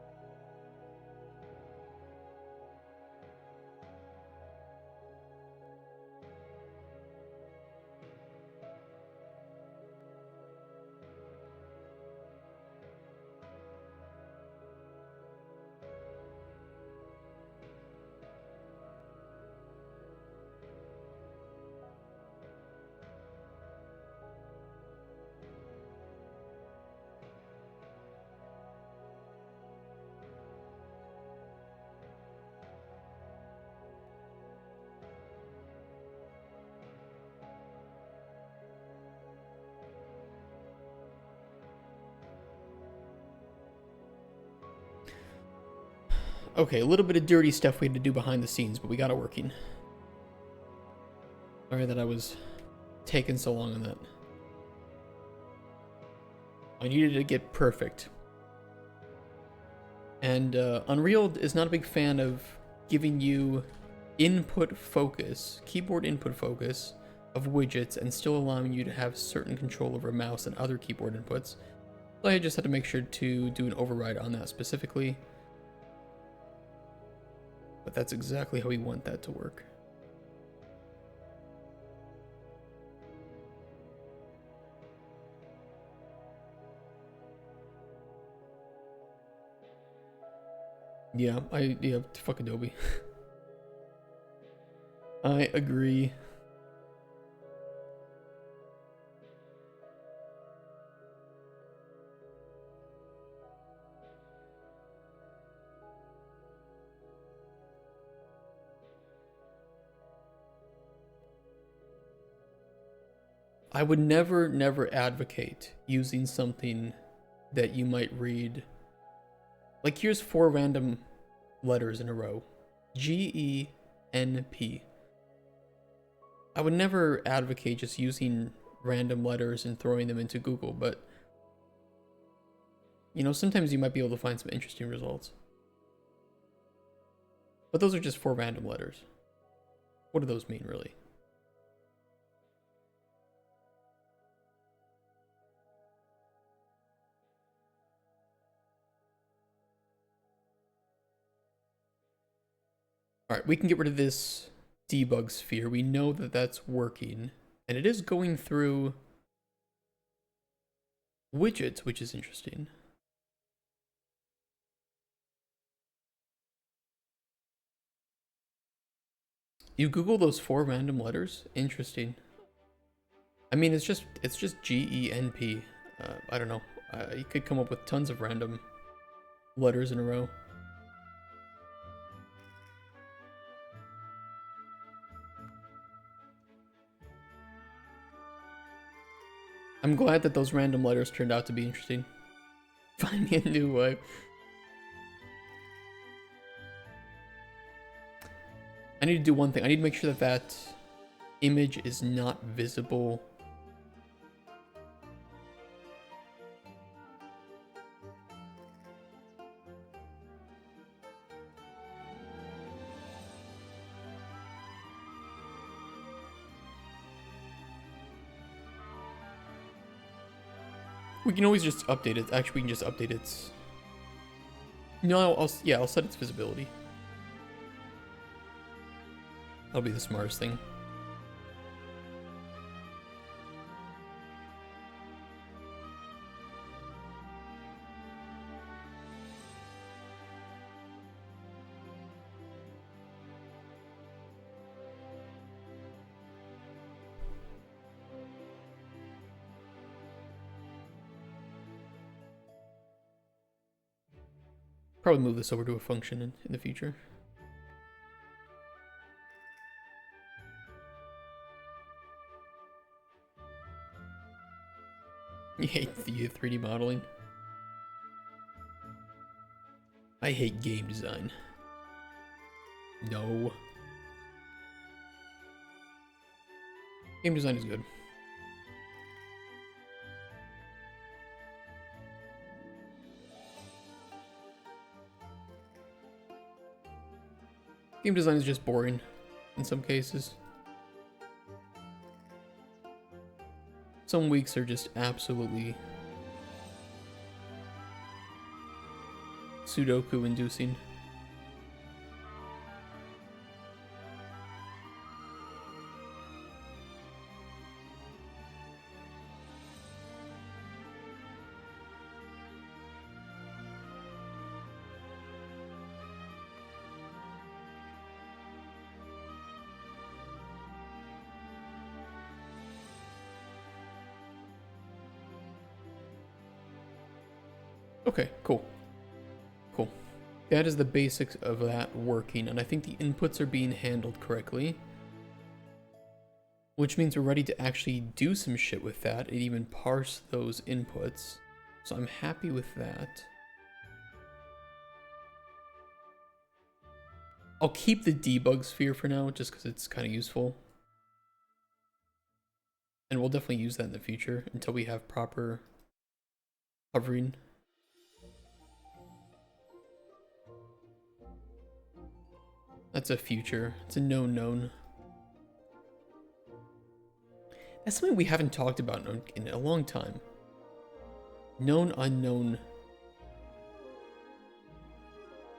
Okay, a little bit of dirty stuff we had to do behind the scenes, but we got it working. Sorry that I was taking so long on that. I needed to get perfect. And Unreal is not a big fan of giving you input focus, keyboard input focus of widgets and still allowing you to have certain control over mouse and other keyboard inputs. So I just had to make sure to do an override on that specifically. But that's exactly how we want that to work. Yeah, fuck Adobe. I agree. I would never advocate using something that you might read. Like, here's 4 random letters in a row. GENP. I would never advocate just using random letters and throwing them into Google, but you know, sometimes you might be able to find some interesting results. But those are just 4 random letters. What do those mean, really? Alright, we can get rid of this debug sphere. We know that that's working. And it is going through widgets, which is interesting. You Google those 4 random letters? Interesting. I mean, it's just GENP. I don't know. You could come up with tons of random letters in a row. I'm glad that those random letters turned out to be interesting. Find me a new way. I need to do one thing. I need to make sure that that image is not visible. We can always just update it. Actually, we can just update its... No, I'll set its visibility. That'll be the smartest thing. Probably move this over to a function in the future. You hate the 3D modeling. I hate game design. No. Game design is good. Game design is just boring in some cases. Some weeks are just absolutely Sudoku inducing. Okay, cool. Cool. That is the basics of that working, and I think the inputs are being handled correctly. Which means we're ready to actually do some shit with that and even parse those inputs. So I'm happy with that. I'll keep the debug sphere for now, just because it's kind of useful. And we'll definitely use that in the future until we have proper hovering. That's a future. It's a known. That's something we haven't talked about in a long time. Known unknown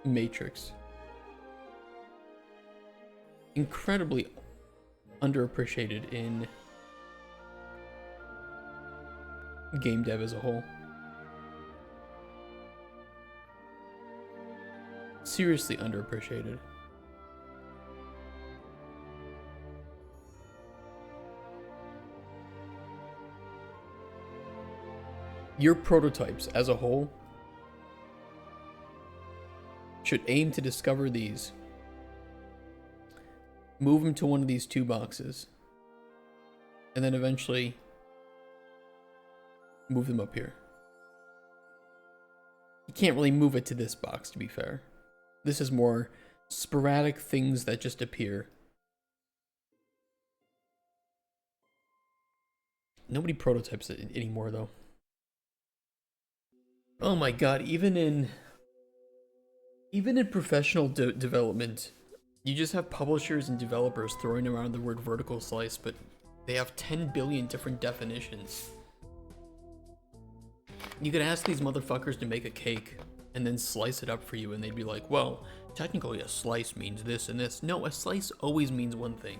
matrix. Incredibly underappreciated in game dev as a whole. seriously underappreciated. Your prototypes as a whole should aim to discover these. Move them to one of these 2 boxes. And then eventually move them up here. You can't really move it to this box, to be fair. This is more sporadic things that just appear. Nobody prototypes it anymore, though. Oh my god, even in professional development, you just have publishers and developers throwing around the word vertical slice, but they have 10 billion different definitions. You could ask these motherfuckers to make a cake and then slice it up for you, and they'd be like, well, technically a slice means this and this. No, a slice always means one thing.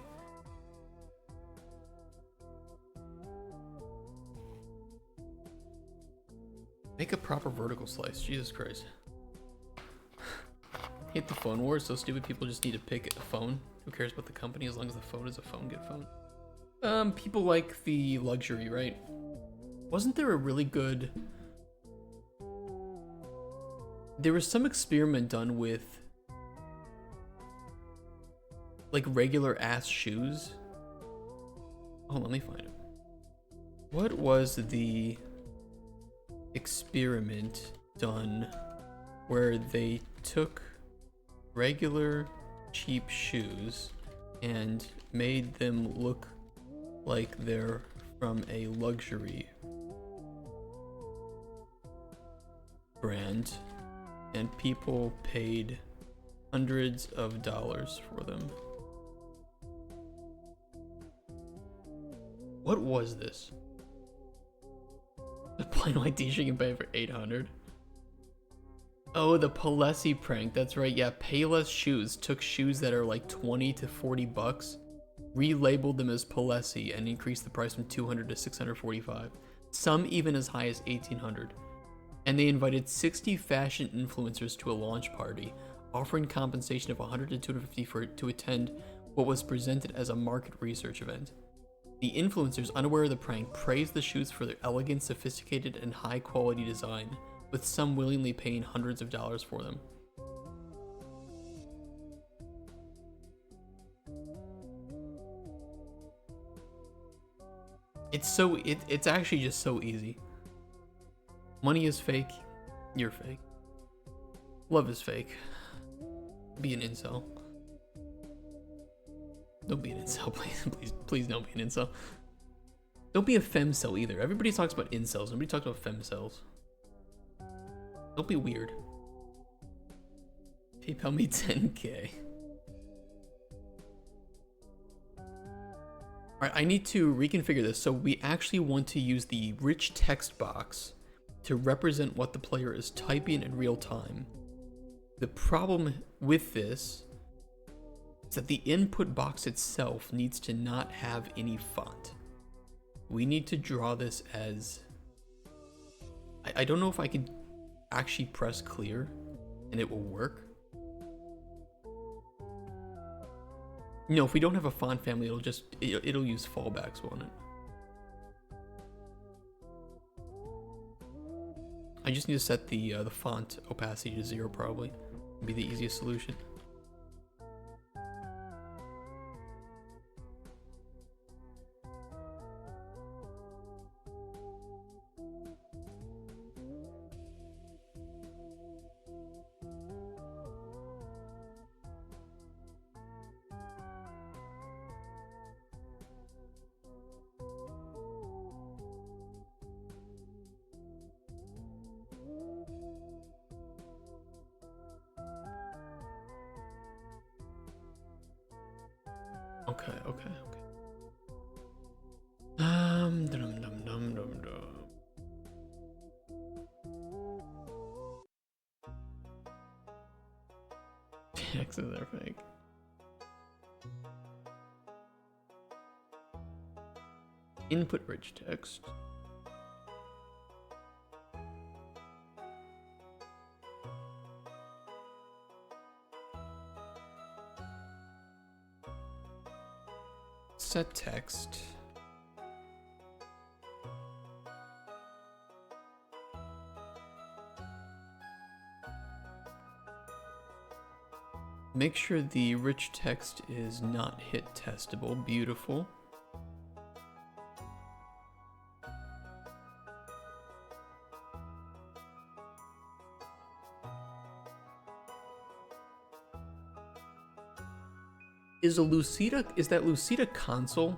Make a proper vertical slice, Jesus Christ. Hate the phone wars, so stupid people just need to pick a phone. Who cares about the company as long as the phone is a phone, get a phone. People like the luxury, right? Wasn't there a really good... There was some experiment done with like regular ass shoes. Hold on, let me find it. What was the experiment done where they took regular cheap shoes and made them look like they're from a luxury brand, and people paid hundreds of dollars for them? What was this? The plain white t-shirt you can pay for 800. Oh, the Palessi prank. That's right. Yeah, Payless Shoes took shoes that are like 20 to 40 bucks, relabeled them as Palessi, and increased the price from 200 to 645. Some even as high as 1800. And they invited 60 fashion influencers to a launch party, offering compensation of 100 to 250 to attend what was presented as a market research event. The influencers, unaware of the prank, praised the shoes for their elegant, sophisticated, and high-quality design, with some willingly paying hundreds of dollars for them. It's actually just so easy. Money is fake. You're fake. Love is fake. Be an incel. Don't be an incel, please don't be an incel. Don't be a femcel either. Everybody talks about incels. Nobody talks about femcels. Don't be weird. PayPal me 10K. Alright, I need to reconfigure this. So we actually want to use the rich text box to represent what the player is typing in real time. The problem with this is that the input box itself needs to not have any font. We need to draw this as... I don't know if I could actually press clear and it will work. No, if we don't have a font family, it'll use fallbacks, won't it? I just need to set the font opacity to 0 probably. It'd be the easiest solution. Okay. Dum dum dum dum dum. X's are fake. Input rich text. set text. Make sure the rich text is not hit testable. Beautiful. Is that Lucida console?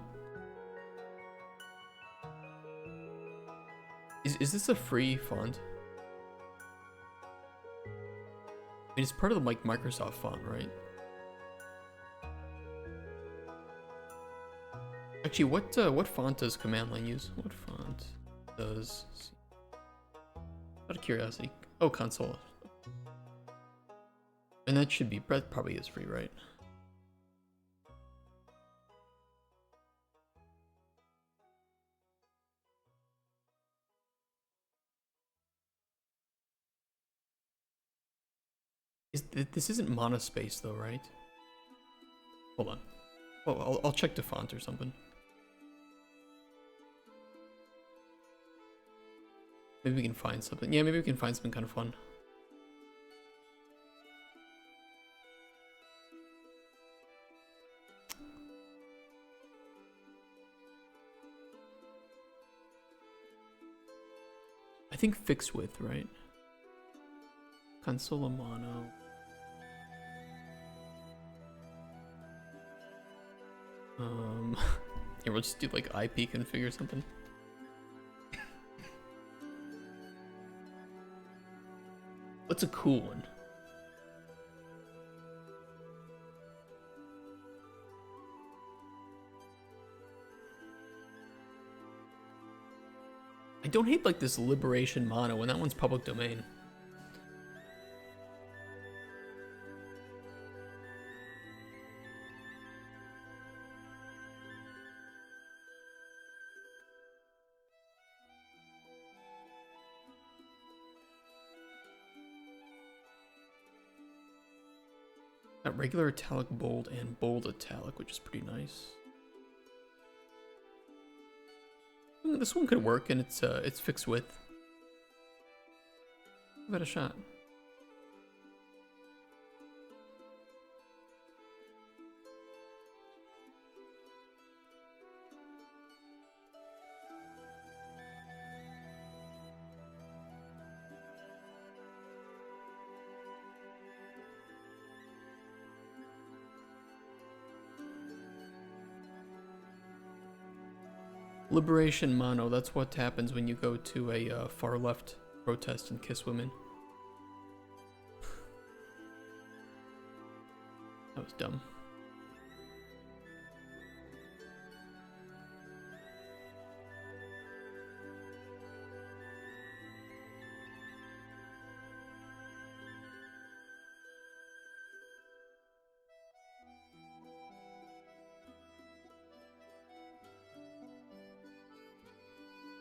Is this a free font? I mean, it's part of the like Microsoft font, right? Actually, what font does command line use? What font does? Out of curiosity. Oh, console. And that should be, that probably is free, right? This isn't monospace though, right? Hold on. Oh, I'll check the font or something. Maybe we can find something. Yeah, maybe we can find something kind of fun. I think fixed width, right? Console mono. Yeah, we'll just do like IP config or something. What's a cool one? I don't hate like this Liberation Mono when that one's public domain. Got regular italic bold and bold italic, which is pretty nice. This one could work, and it's fixed width. Give it a shot. Liberation Mono, that's what happens when you go to a far left protest and kiss women. That was dumb.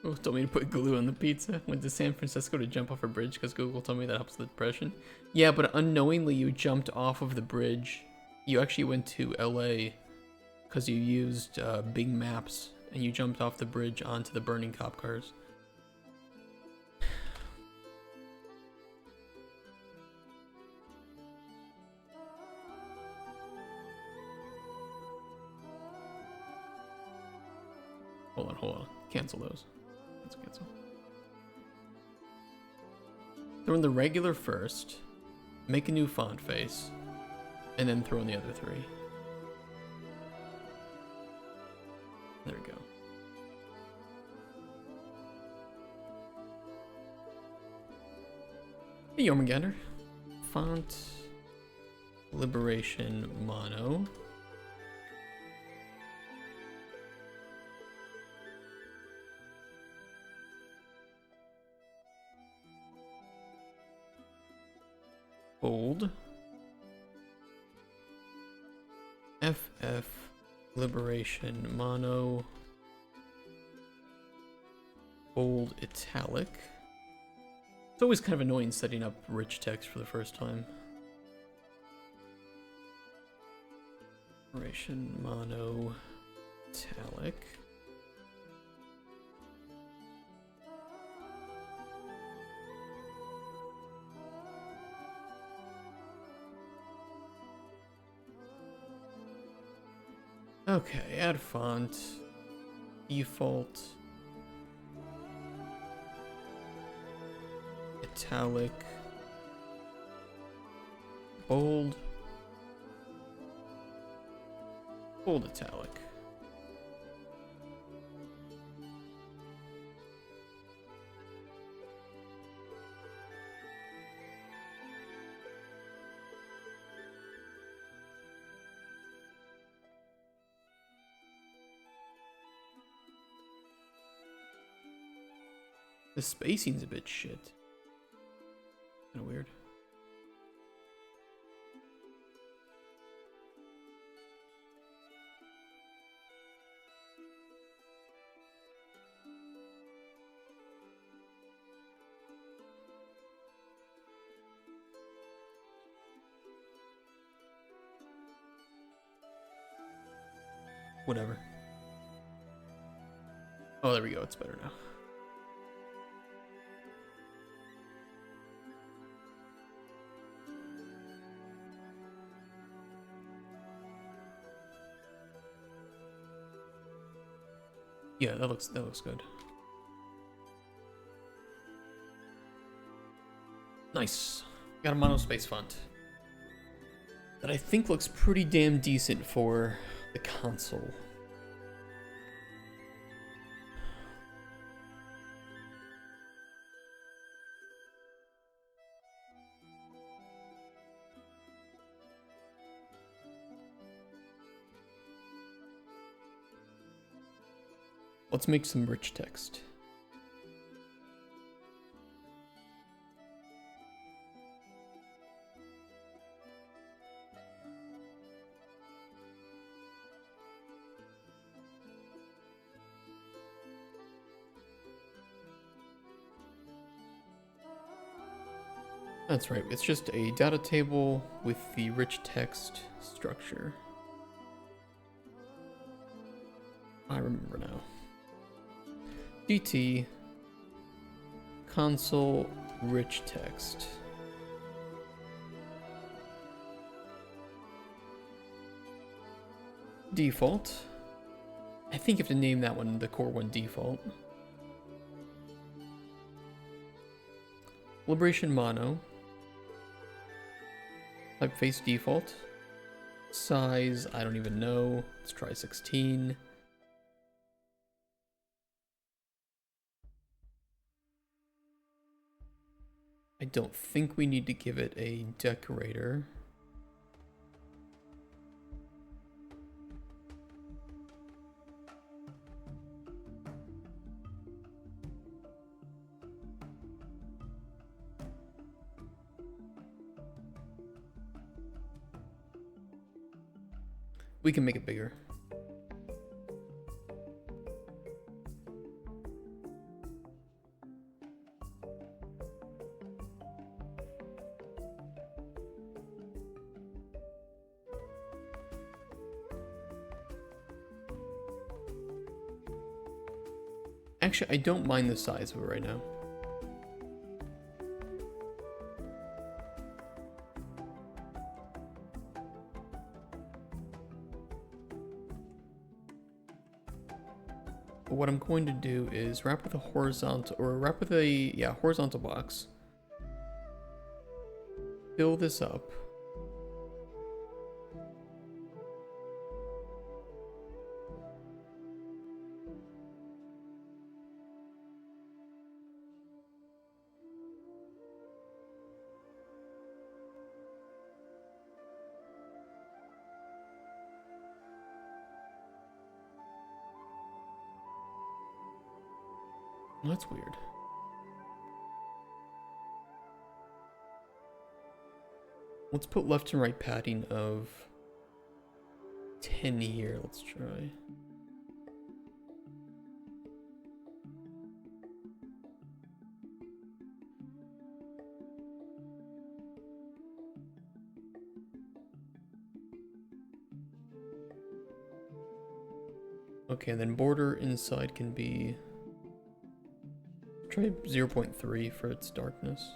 Google told me to put glue on the pizza. Went to San Francisco to jump off a bridge because Google told me that helps the depression. Yeah, but unknowingly you jumped off of the bridge. You actually went to LA because you used Bing Maps and you jumped off the bridge onto the burning cop cars. Hold on. Cancel those. Let's cancel. Throw in the regular first, make a new font face, and then throw in the other three. There we go. Hey, Jormungandr. Font Liberation Mono. Bold. FF Liberation Mono. Bold italic. It's always kind of annoying setting up rich text for the first time. Liberation Mono. Italic. Okay, add font, default, italic, bold, bold italic. The spacing's a bit shit. Kinda weird. Whatever. Oh, there we go. It's better now. Yeah, that looks good. Nice. Got a monospace font that I think looks pretty damn decent for the console. Let's make some rich text. That's right, it's just a data table with the rich text structure. I remember now. DT console rich text. Default. I think you have to name that one the core one default. Liberation mono. Typeface default. Size, I don't even know. Let's try 16. I don't think we need to give it a decorator. We can make it bigger. Actually, I don't mind the size of it right now. But what I'm going to do is wrap with a horizontal, or wrap with a, horizontal box. Fill this up. Well, that's weird. Let's put left and right padding of 10 here. Let's try. Okay, and then border inside can be... Try 0.3 for its darkness.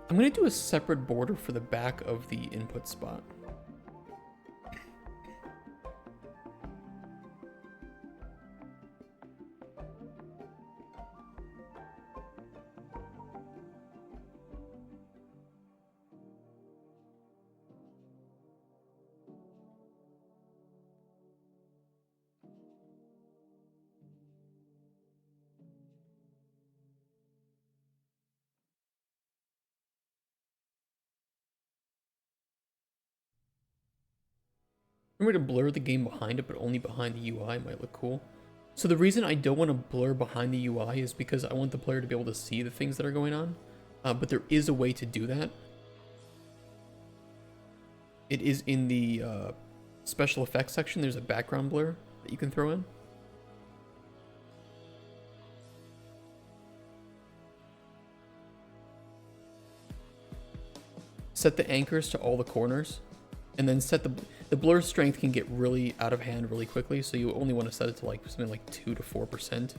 I'm going to do a separate border for the back of the input spot. Remember to blur the game behind it, but only behind the UI might look cool. So the reason I don't want to blur behind the UI is because I want the player to be able to see the things that are going on. But there is a way to do that. It is in the special effects section. There's a background blur that you can throw in. Set the anchors to all the corners. And then set the blur strength can get really out of hand really quickly, so you only want to set it to like something like 2 to 4%. And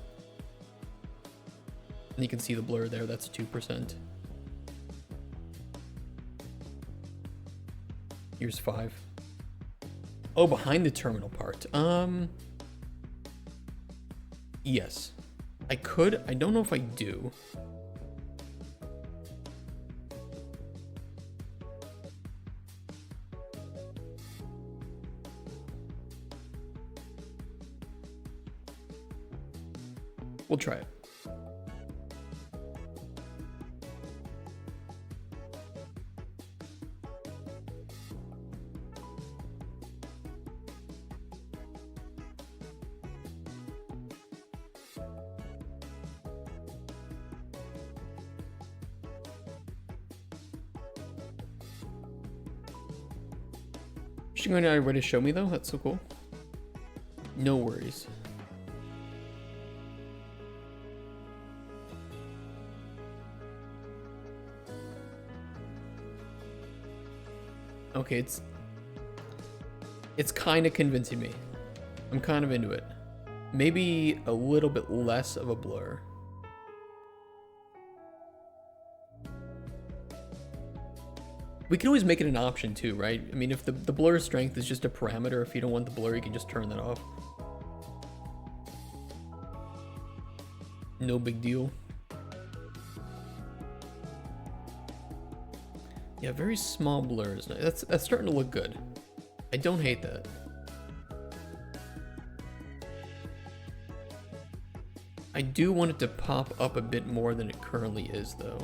you can see the blur there, that's 2%. Here's 5. Oh, behind the terminal part. Yes. I could, I don't know if I do. We'll try it. She's going to ready to show me though. That's so cool. No worries. Okay, it's kind of convincing me. I'm kind of into it. Maybe a little bit less of a blur. We can always make it an option too, right? I mean, if the blur strength is just a parameter, if you don't want the blur, you can just turn that off. No big deal. Yeah, very small blurs. That's starting to look good. I don't hate that. I do want it to pop up a bit more than it currently is, though.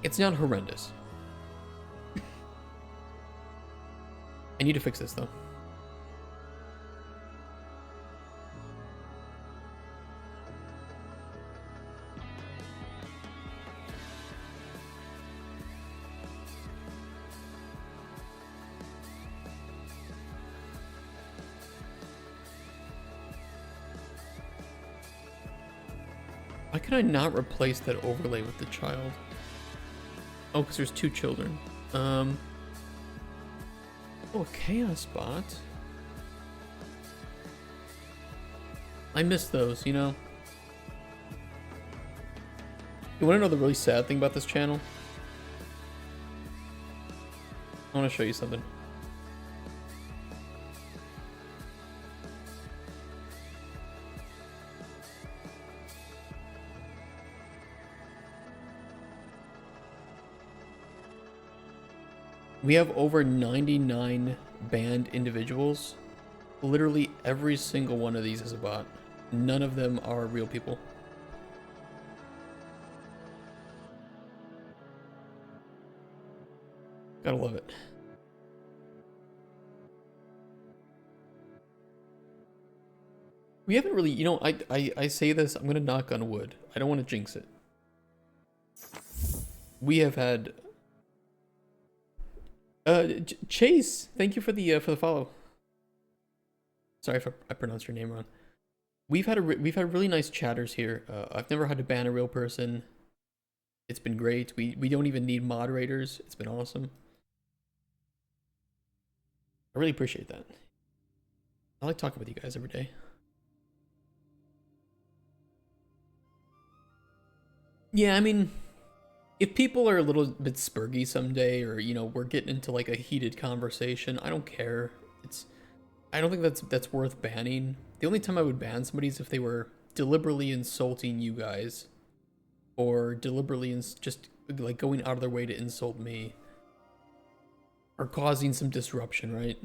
It's not horrendous. I need to fix this though. Why can I not replace that overlay with the child? Oh, because there's 2 children. Oh, a chaos bot. I miss those, you know? You want to know the really sad thing about this channel? I want to show you something. We have over 99 banned individuals. Literally every single one of these is a bot. None of them are real people. Gotta love it. We haven't really, you know, I say this, I'm gonna knock on wood. I don't want to jinx it. We have had Chase, thank you for the follow. Sorry if I pronounced your name wrong. We've had really nice chatters here. I've never had to ban a real person. It's been great. We don't even need moderators. It's been awesome. I really appreciate that. I like talking with you guys every day. Yeah, I mean, if people are a little bit spurgy someday, or you know, we're getting into like a heated conversation, I don't care. I don't think that's worth banning. The only time I would ban somebody is if they were deliberately insulting you guys, or deliberately just like going out of their way to insult me, or causing some disruption, right?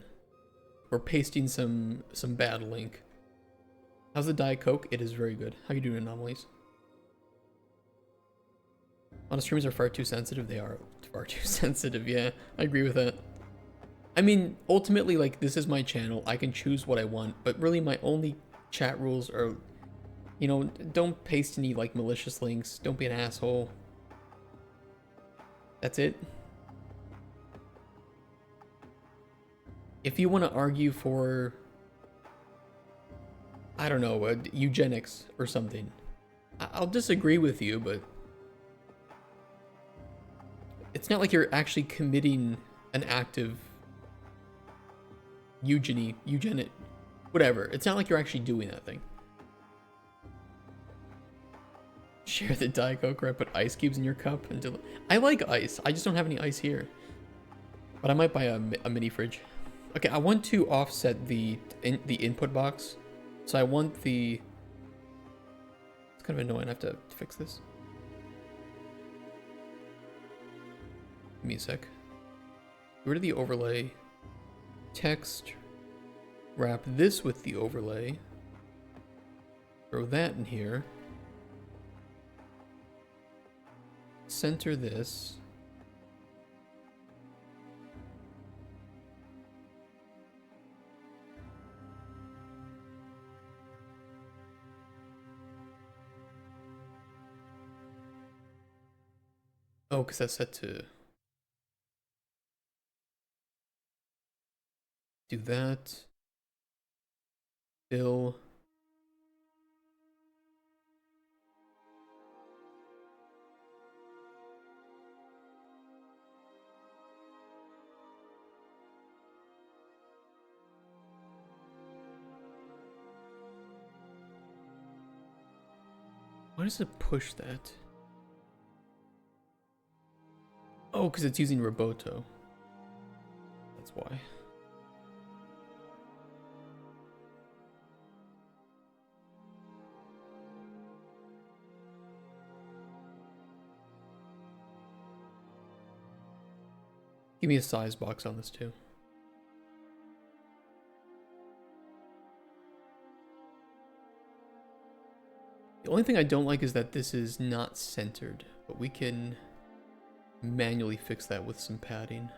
Or pasting some bad link. How's the Diet Coke? It is very good. How you doing, Anomalies? A lot of streamers are far too sensitive. They are far too sensitive. Yeah, I agree with that. I mean, ultimately, like, this is my channel. I can choose what I want, but really my only chat rules are, you know, don't paste any, like, malicious links. Don't be an asshole. That's it. If you want to argue for, I don't know, eugenics or something, I'll disagree with you, but it's not like you're actually committing an act of eugenic, whatever. It's not like you're actually doing that thing. Share the Diet Coke, or I put ice cubes in your cup until I like ice. I just don't have any ice here. But I might buy a mini fridge. Okay, I want to offset the input box. So I want the... It's kind of annoying. I have to fix this. Give me a sec. Get rid of the overlay. Text. Wrap this with the overlay. Throw that in here. Center this. Oh, because that's set to do that. Fill. Why does it push that? Oh, because it's using Roboto. That's why. Give me a size box on this too. The only thing I don't like is that this is not centered, but we can manually fix that with some padding.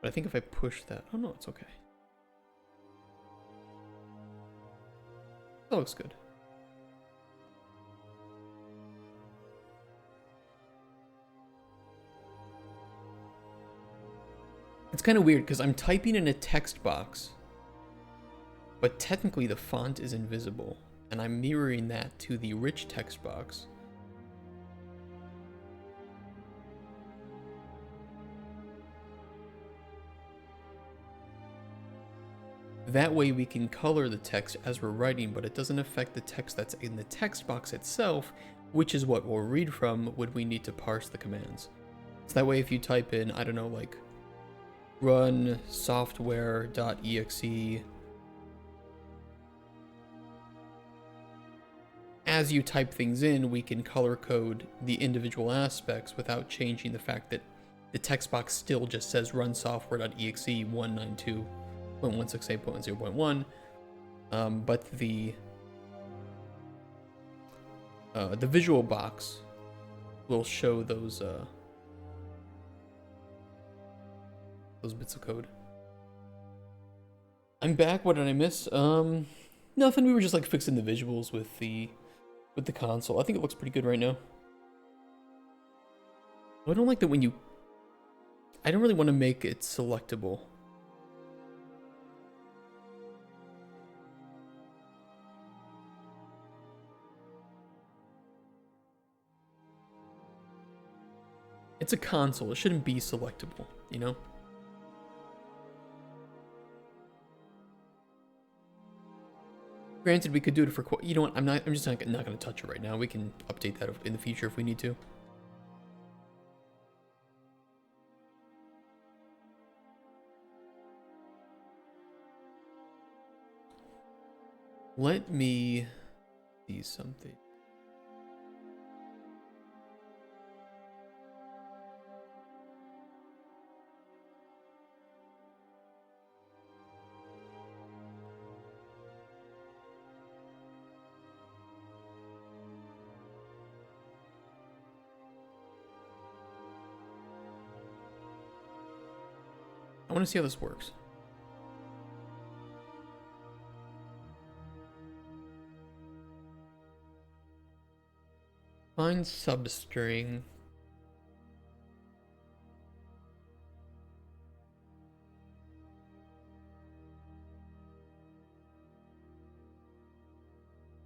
But I think if I push that, oh no, it's okay. That looks good. It's kind of weird because I'm typing in a text box, but technically the font is invisible, and I'm mirroring that to the rich text box. That way we can color the text as we're writing, but it doesn't affect the text that's in the text box itself, which is what we'll read from when we need to parse the commands. So that way if you type in, I don't know, like run software.exe, as you type things in, we can color code the individual aspects without changing the fact that the text box still just says run software.exe 192.168.0.1, but the visual box will show those bits of code. I'm back. What did I miss? Nothing. We were just like fixing the visuals with the console. I think it looks pretty good right now. I don't like that when you... I don't really want to make it selectable. It's a console. It shouldn't be selectable, you know? Granted, we could do it for... You know what? I'm just not going to touch it right now. We can update that in the future if we need to. Let me see something. I want to see how this works. Find substring.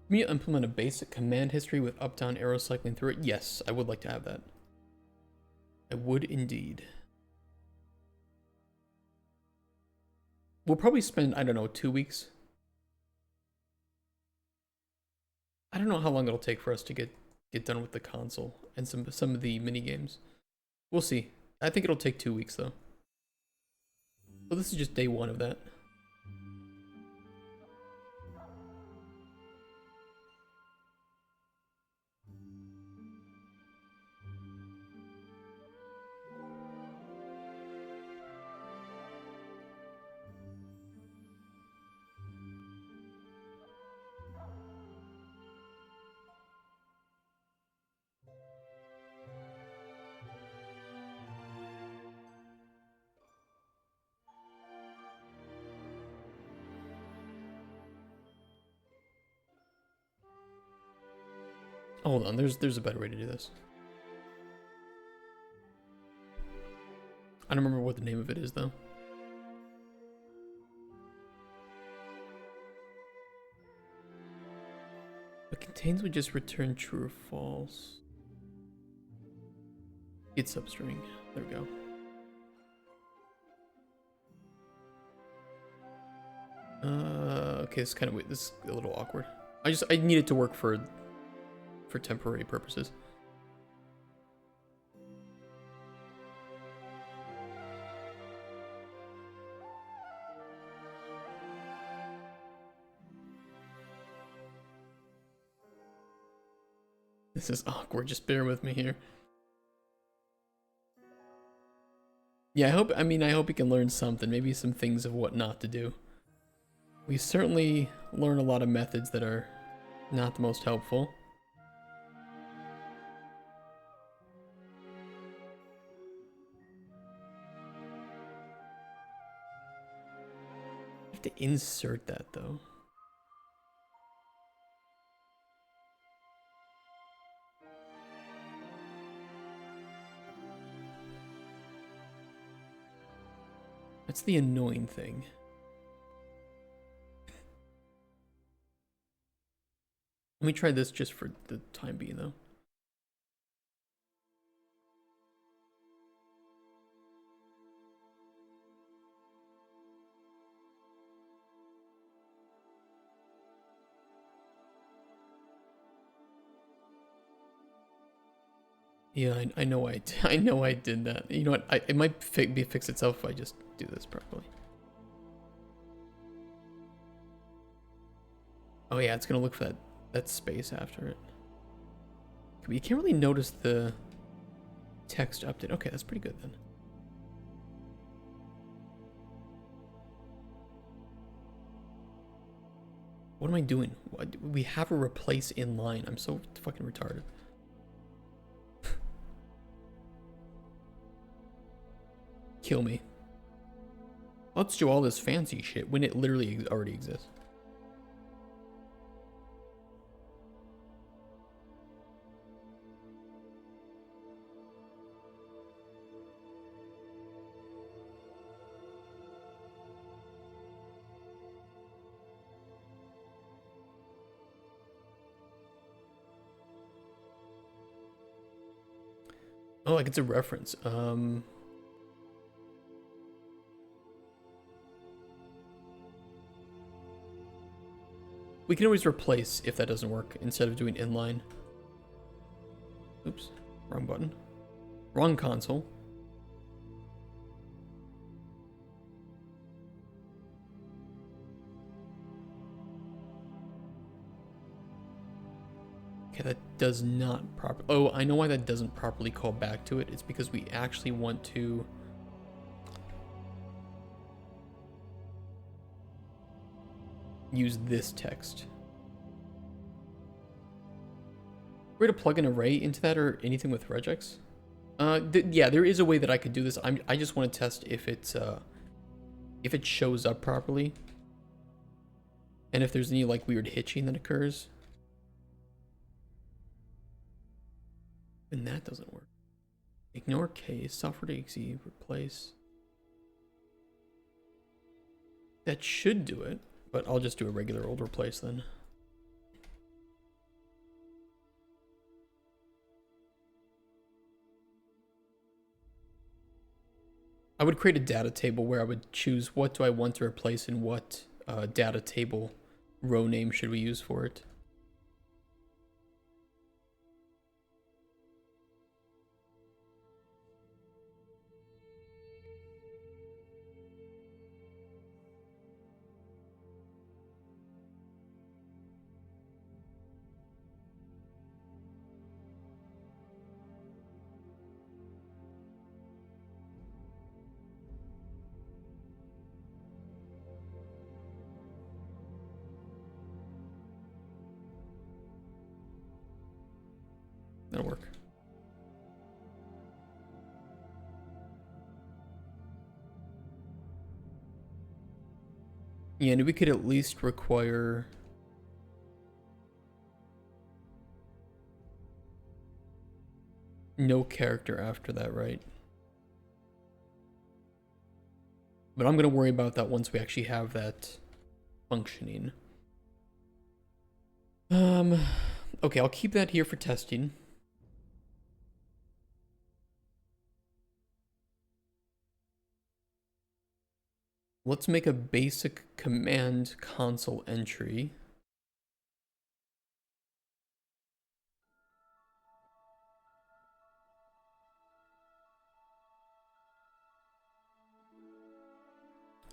Can you implement a basic command history with up-down arrows cycling through it? Yes, I would like to have that. I would indeed. We'll probably spend, I don't know, 2 weeks. I don't know how long it'll take for us to get done with the console and some of the mini games. We'll see. I think it'll take 2 weeks though. So this is just day 1 of that. Hold on, there's a better way to do this. I don't remember what the name of it is though. What contains would just return true or false. Get substring. There we go. Okay, this is kind of weird. This is a little awkward. I need it to work for temporary purposes. This is awkward, just bear with me here. Yeah, I hope we can learn something, maybe some things of what not to do. We certainly learn a lot of methods that are not the most helpful. I have to insert that though. That's the annoying thing. Let me try this just for the time being though. Yeah, I know I did that. You know what? It might fix itself if I just do this properly. Oh yeah, it's gonna look for that space after it. You can't really notice the text update. Okay, that's pretty good then. What am I doing? We have a replace in line. I'm so fucking retarded. Kill me. Let's do all this fancy shit when it literally already exists. Oh, like it's a reference. We can always replace if that doesn't work instead of doing inline. Oops, wrong button. Wrong console. Okay, that does not proper. Oh, I know why that doesn't properly call back to it. It's because we actually want to use this text. We're to plug an array into that or anything with regex. Yeah, there is a way that I could do this. I just want to test if it's if it shows up properly, and if there's any like weird hitching that occurs. And that doesn't work. Ignore case, software.exe, replace. That should do it, but I'll just do a regular old replace then. I would create a data table where I would choose what do I want to replace and what data table row name should we use for it. That'll work. Yeah, and we could at least require no character after that, right? But I'm gonna worry about that once we actually have that functioning. Okay, I'll keep that here for testing. Let's make a basic command console entry.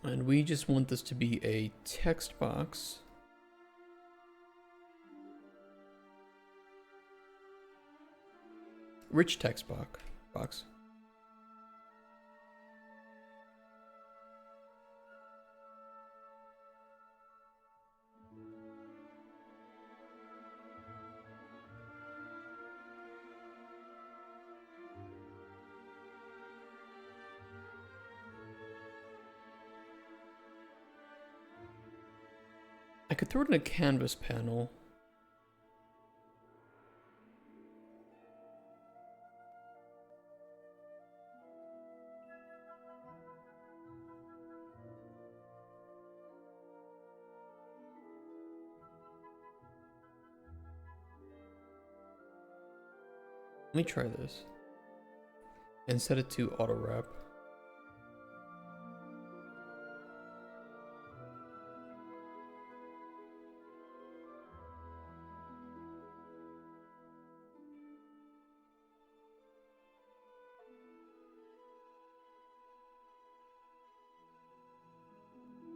And we just want this to be a text box. Rich text box. I could throw it in a canvas panel. Let me try this. And set it to auto wrap.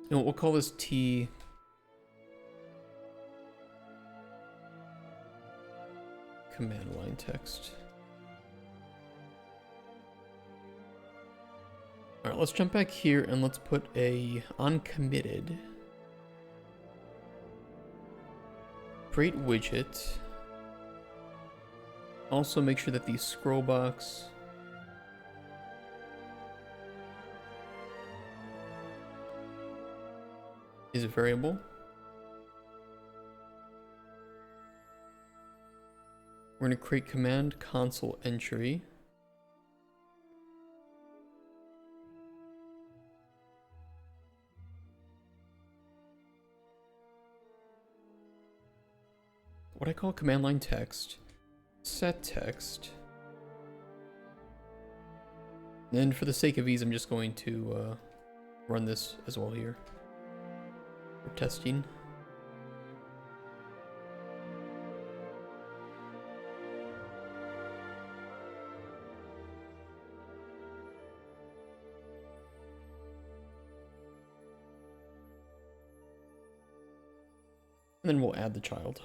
And we'll call this T command line text. All right, let's jump back here and let's put a uncommitted. Create widget. Also make sure that the scroll box is a variable. We're going to create command console entry. What I call command line text. Set text. And for the sake of ease, I'm just going to run this as well here for testing. And then we'll add the child.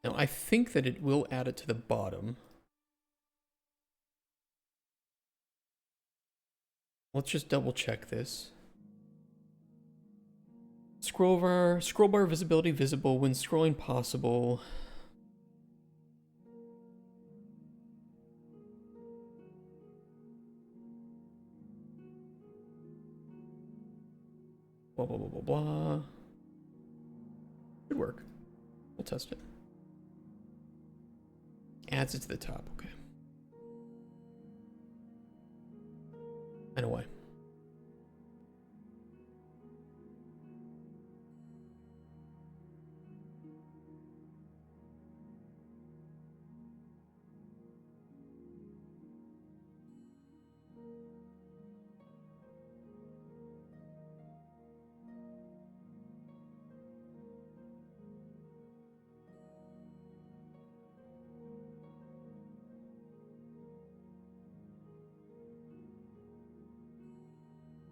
Now I think that it will add it to the bottom. Let's just double check this. Scroll bar visibility visible when scrolling possible. Blah, blah, blah, blah, blah. Should work. We'll test it. Adds it to the top, okay. And away.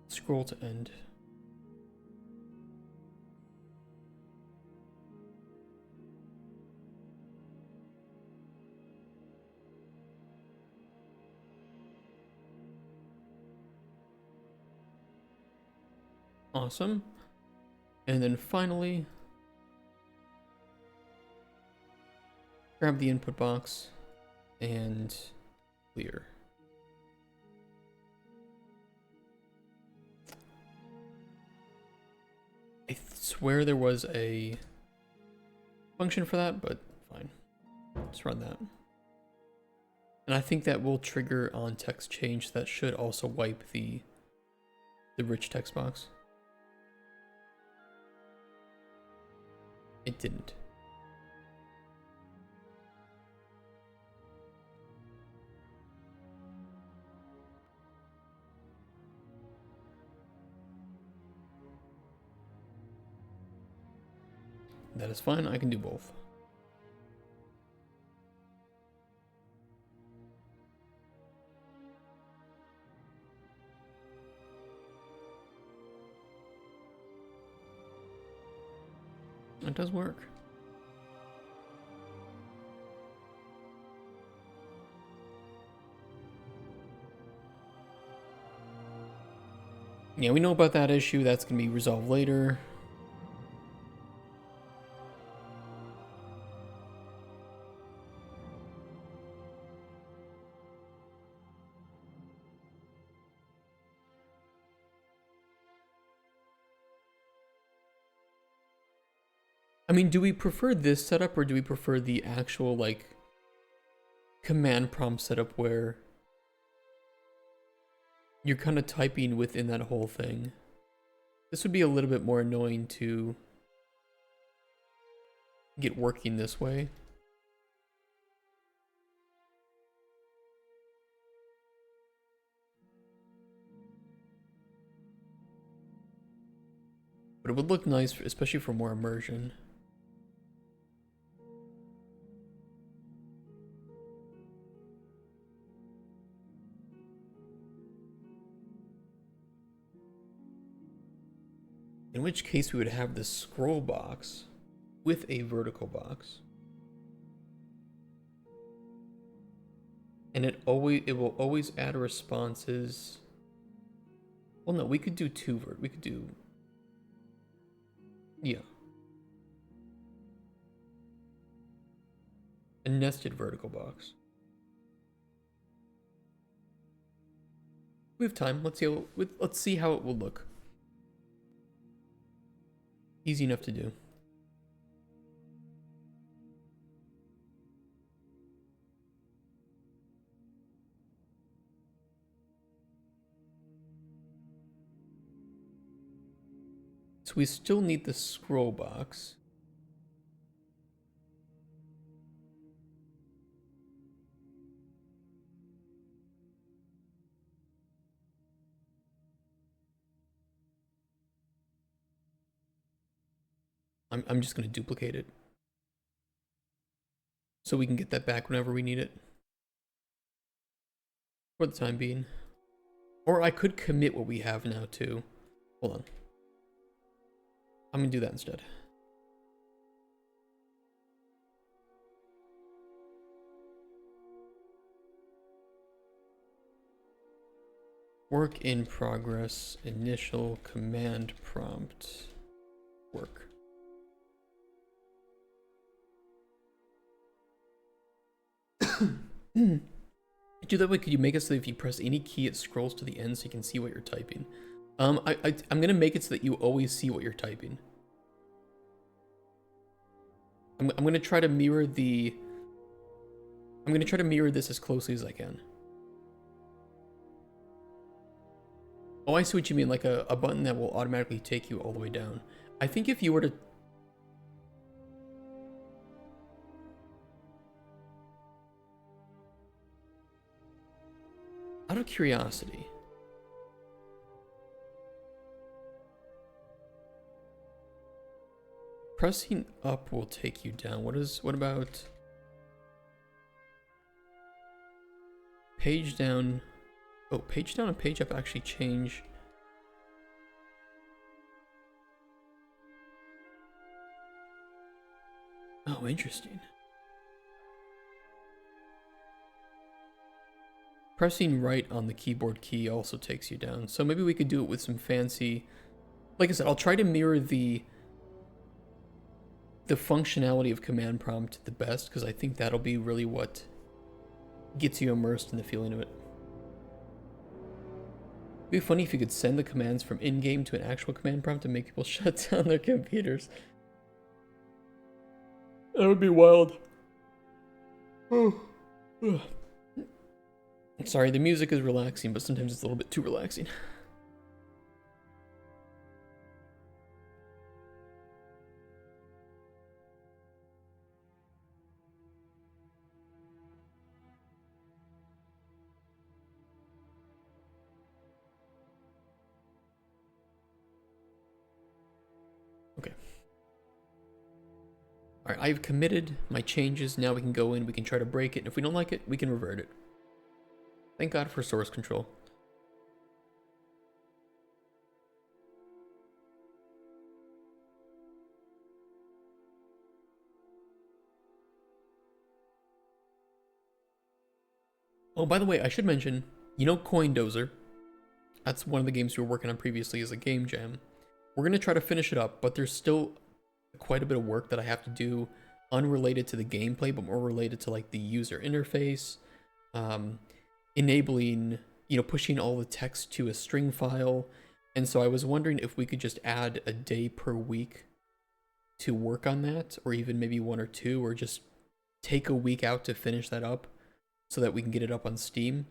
Scroll to end. Awesome. And then finally, grab the input box and clear. I swear there was a function for that, but fine. Let's run that. And I think that will trigger on text change. That should also wipe the rich text box. It didn't. That is fine, I can do both. It does work. Yeah, we know about that issue. That's going to be resolved later. I mean, do we prefer this setup or do we prefer the actual, like, command prompt setup where you're kind of typing within that whole thing? This would be a little bit more annoying to get working this way. But it would look nice, especially for more immersion. In which case we would have this scroll box with a vertical box. And it will always add responses Well, no, we could do we could do... Yeah. A nested vertical box. We have time. Let's see how it will look. Easy enough to do. So we still need the scroll box. I'm just going to duplicate it. So we can get that back whenever we need it. For the time being. Or I could commit what we have now too. Hold on. I'm going to do that instead. Work in progress, initial command prompt, work. Do that way, could you make it so that if you press any key, it scrolls to the end so you can see what you're typing? I'm gonna make it so that you always see what you're typing. I'm gonna try to mirror the... I'm gonna try to mirror this as closely as I can. Oh, I see what you mean, like a button that will automatically take you all the way down. I think if you were to... Out of curiosity... Pressing up will take you down. What about... Page down... Oh, page down and page up actually change. Oh, interesting. Pressing right on the keyboard key also takes you down. So maybe we could do it with some fancy... Like I said, I'll try to mirror the functionality of command prompt the best, because I think that'll be really what gets you immersed in the feeling of it. It'd be funny if you could send the commands from in-game to an actual command prompt and make people shut down their computers. That would be wild. Sorry, the music is relaxing, but sometimes it's a little bit too relaxing. Okay. Alright, I've committed my changes. Now we can go in, we can try to break it, and if we don't like it, we can revert it. Thank God for source control. Oh, by the way, I should mention, you know CoinDozer? That's one of the games we were working on previously as a game jam. We're going to try to finish it up, but there's still quite a bit of work that I have to do unrelated to the gameplay, but more related to like the user interface, enabling, you know, pushing all the text to a string file. And so I was wondering if we could just add a day per week to work on that, or even maybe one or two, or just take a week out to finish that up so that we can get it up on Steam.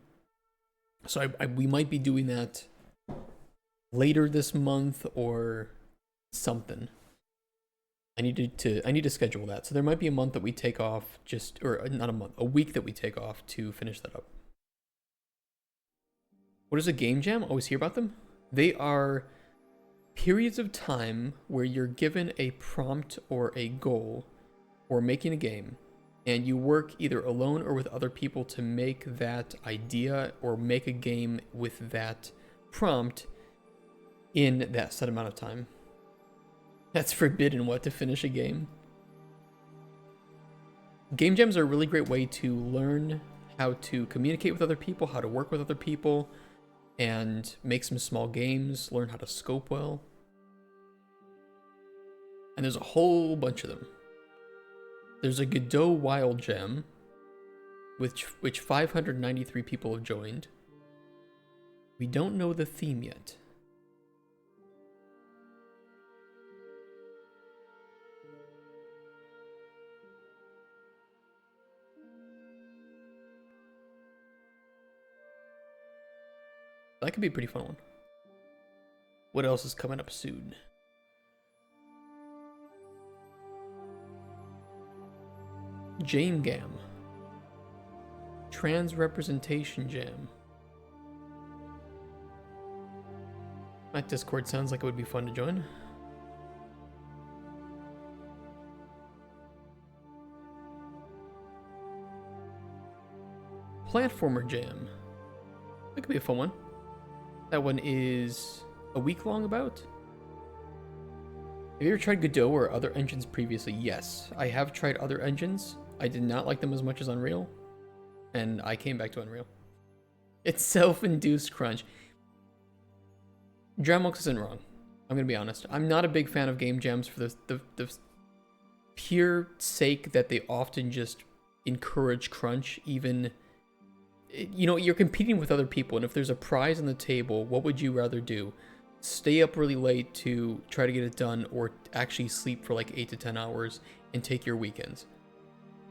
So we might be doing that later this month or something. I need to schedule that. So there might be a month that we take off or not a month, a week that we take off to finish that up. What is a game jam? Always hear about them? They are periods of time where you're given a prompt or a goal or making a game, and you work either alone or with other people to make that idea or make a game with that prompt in that set amount of time. That's forbidden, what, to finish a game? Game jams are a really great way to learn how to communicate with other people, how to work with other people. and make some small games, learn how to scope well. And there's a whole bunch of them. There's a Godot Wild Gem, which 593 people have joined. We don't know the theme yet. That could be a pretty fun one. What else is coming up soon? Jam Gam. Trans Representation Jam. That Discord sounds like it would be fun to join. Platformer Jam. That could be a fun one. That one is a week long about. Have you ever tried Godot or other engines previously? Yes, I have tried other engines. I did not like them as much as Unreal, and I came back to Unreal. It's self-induced crunch. Dramux isn't wrong. I'm gonna be honest. I'm not a big fan of game jams for the pure sake that they often just encourage crunch. Even, you know, you're competing with other people, and if there's a prize on the table, what would you rather do? Stay up really late to try to get it done, or actually sleep for like 8 to 10 hours and take your weekends?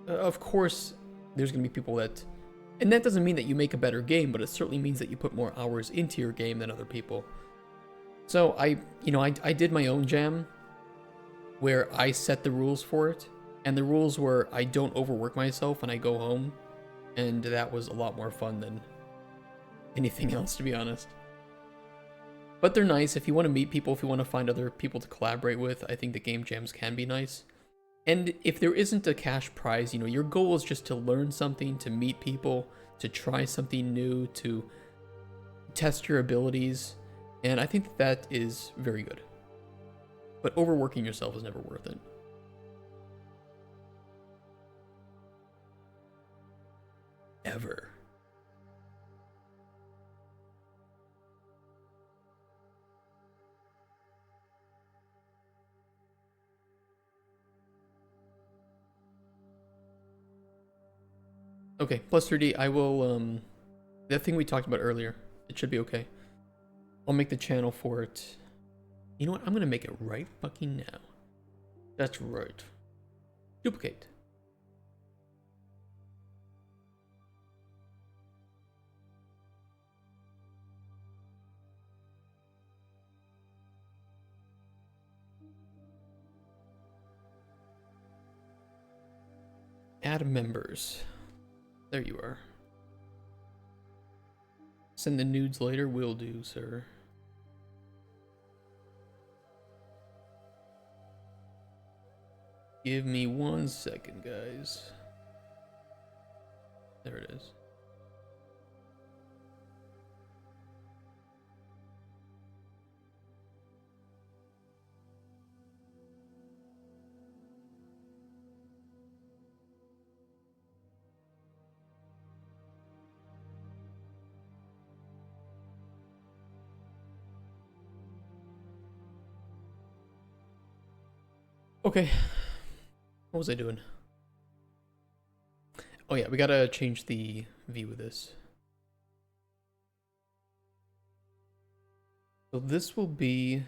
Of course, there's going to be people that... And that doesn't mean that you make a better game, but it certainly means that you put more hours into your game than other people. So I did my own jam where I set the rules for it. And the rules were I don't overwork myself and I go home. And that was a lot more fun than anything else, to be honest. But they're nice. If you want to meet people, if you want to find other people to collaborate with, I think the game jams can be nice. And if there isn't a cash prize, you know, your goal is just to learn something, to meet people, to try something new, to test your abilities. And I think that is very good. But overworking yourself is never worth it. Ever. Okay, plus 3D, I will, that thing we talked about earlier, it should be okay. I'll make the channel for it. You know what, I'm gonna make it right fucking now. That's right. Duplicate. Add members. There you are. Send the nudes later, will do, sir. Give me 1 second, guys. There it is. Okay, what was I doing? Oh yeah, we gotta change the view of this. So this will be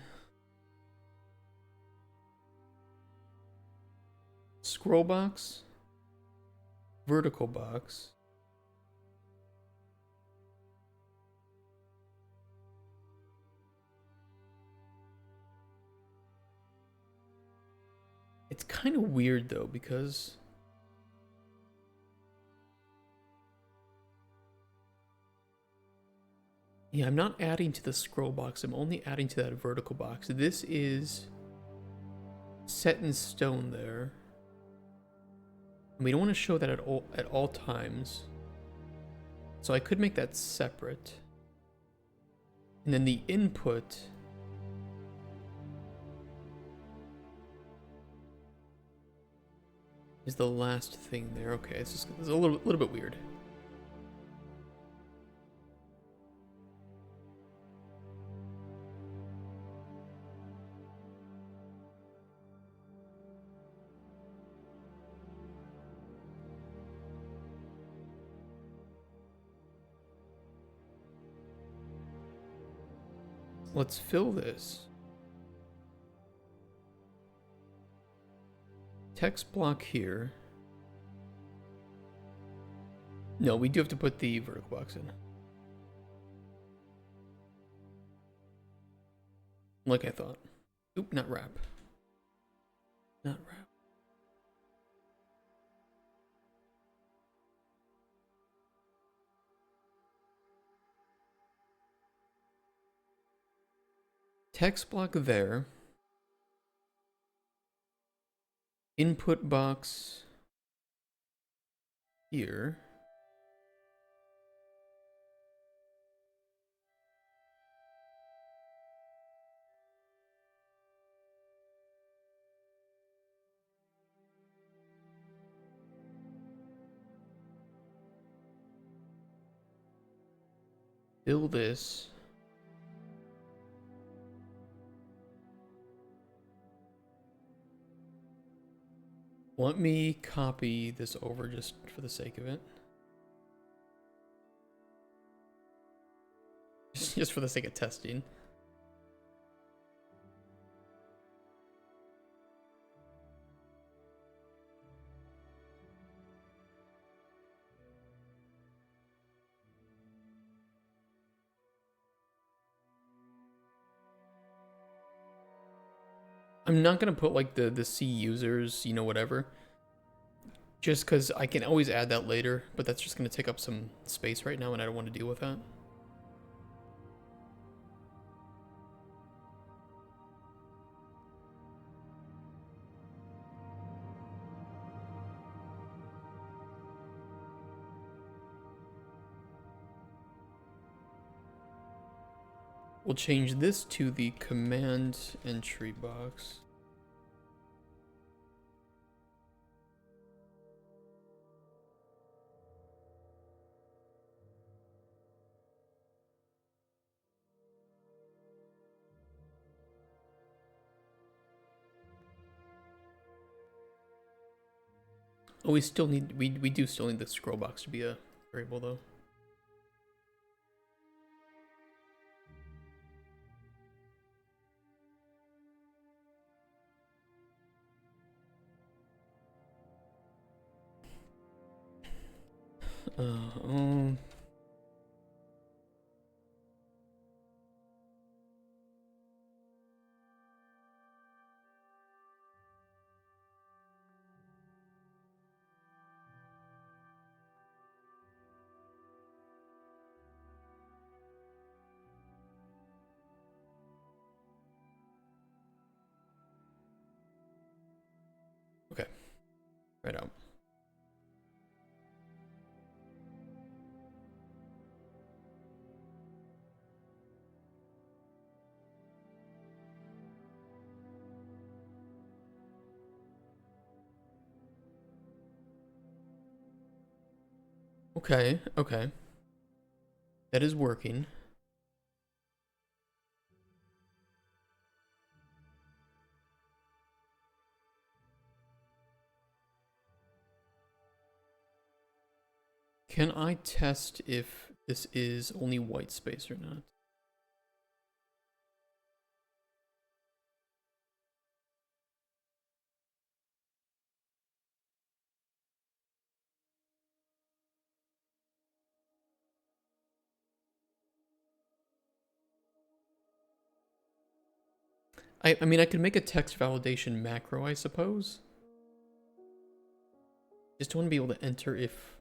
scroll box, vertical box, it's kind of weird though, because yeah, I'm not adding to the scroll box, I'm only adding to that vertical box. This is set in stone there. And we don't want to show that at all times. So I could make that separate. And then the input is the last thing there. Okay, it's a little bit weird. let's fill this. Text block here. No, we do have to put the vertical box in. Like I thought. Oop, not wrap. Not wrap. Text block there. Input box here. Fill this. Let me copy this over just for the sake of it. Just for the sake of testing. I'm not gonna put like the C users, you know, whatever. Just because I can always add that later, but that's just gonna take up some space right now and I don't want to deal with that. We'll change this to the command entry box. Oh, we still need, we do still need the scroll box to be a variable though. Um, okay, right out. Okay, okay. That is working. Can I test if this is only white space or not? I mean, I could make a text validation macro, I suppose. Just want to be able to enter if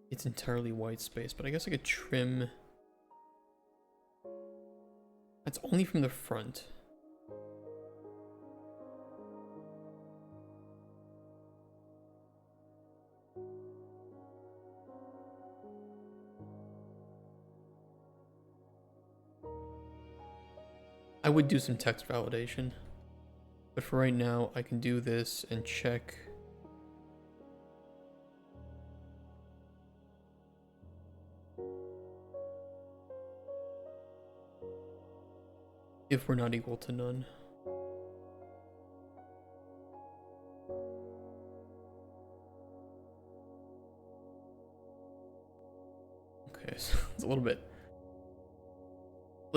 it's entirely white space, but I guess I could trim. That's only from the front. I would do some text validation, but for right now, I can do this and check. If we're not equal to none. Okay, so it's a little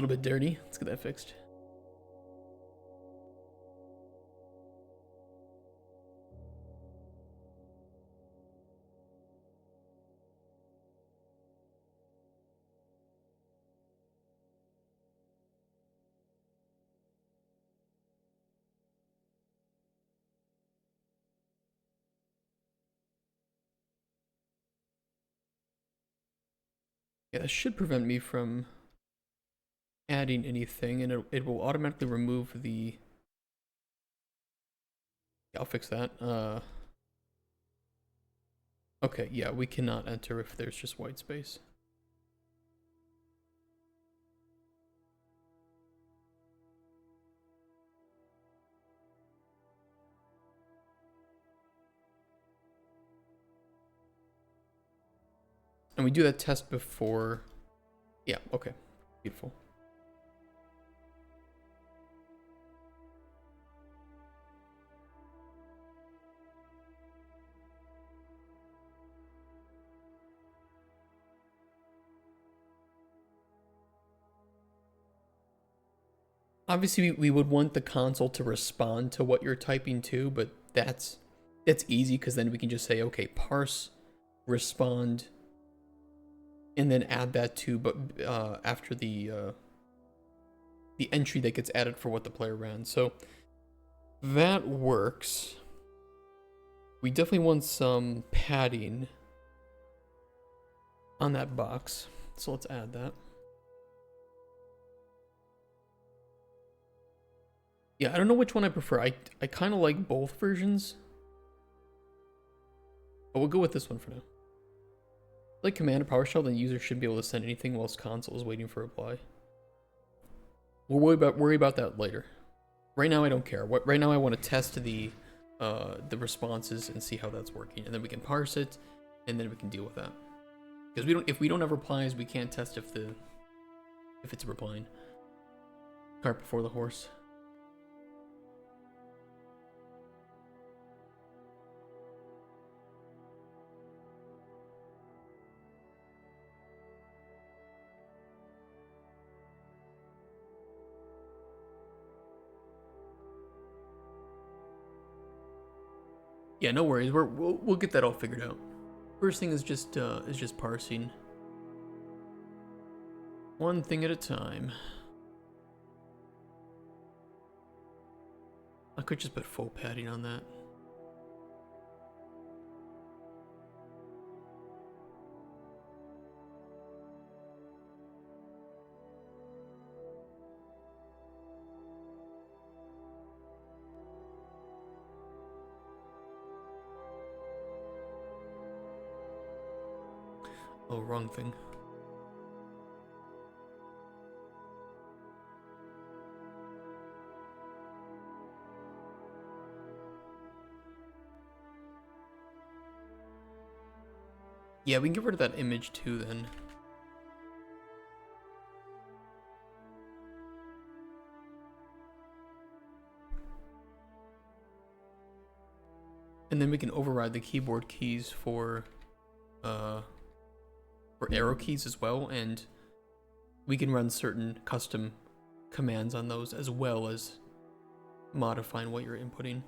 little bit dirty. Let's get that fixed. Yeah, that should prevent me from adding anything, and it will automatically remove the... Yeah, I'll fix that. Okay, yeah, we cannot enter if there's just white space. And we do that test before... Yeah, okay. Beautiful. Obviously, we would want the console to respond to what you're typing too, but that's easy because then we can just say, okay, parse, respond, and then add that to, but after the entry that gets added for what the player ran. So that works. We definitely want some padding on that box, so let's add that. Yeah, I don't know which one I prefer. I kind of like both versions, but we'll go with this one for now. Like Command or PowerShell, then the user shouldn't be able to send anything whilst console is waiting for reply. We'll worry about that later. Right now, I don't care. Right now, I want to test the responses and see how that's working, and then we can parse it, and then we can deal with that. Because if we don't have replies, we can't test if it's replying. Cart before the horse. Yeah, no worries. We'll get that all figured out. First thing is just parsing. One thing at a time. I could just put full padding on that. Oh, wrong thing. Yeah, we can get rid of that image too then. And then we can override the keyboard keys for arrow keys as well, and we can run certain custom commands on those as well as modifying what you're inputting.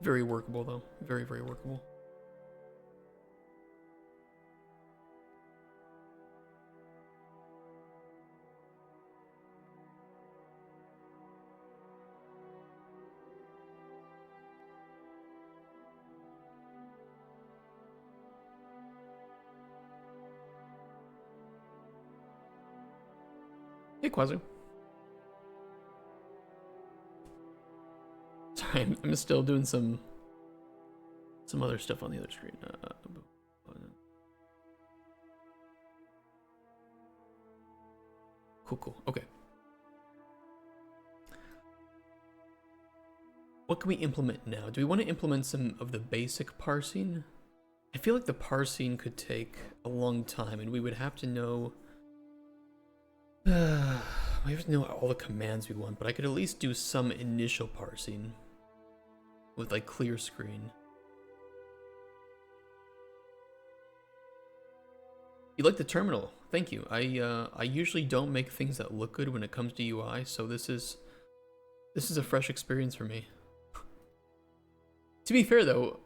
Very workable though, very, very workable. Hey, Quazu. Sorry, I'm still doing some other stuff on the other screen. Cool. Okay. What can we implement now? Do we want to implement some of the basic parsing? I feel like the parsing could take a long time, and we would have to know... we have to know all the commands we want, but I could at least do some initial parsing. with like clear screen. You like the terminal? Thank you. I usually don't make things that look good when it comes to UI, so this is a fresh experience for me. To be fair though,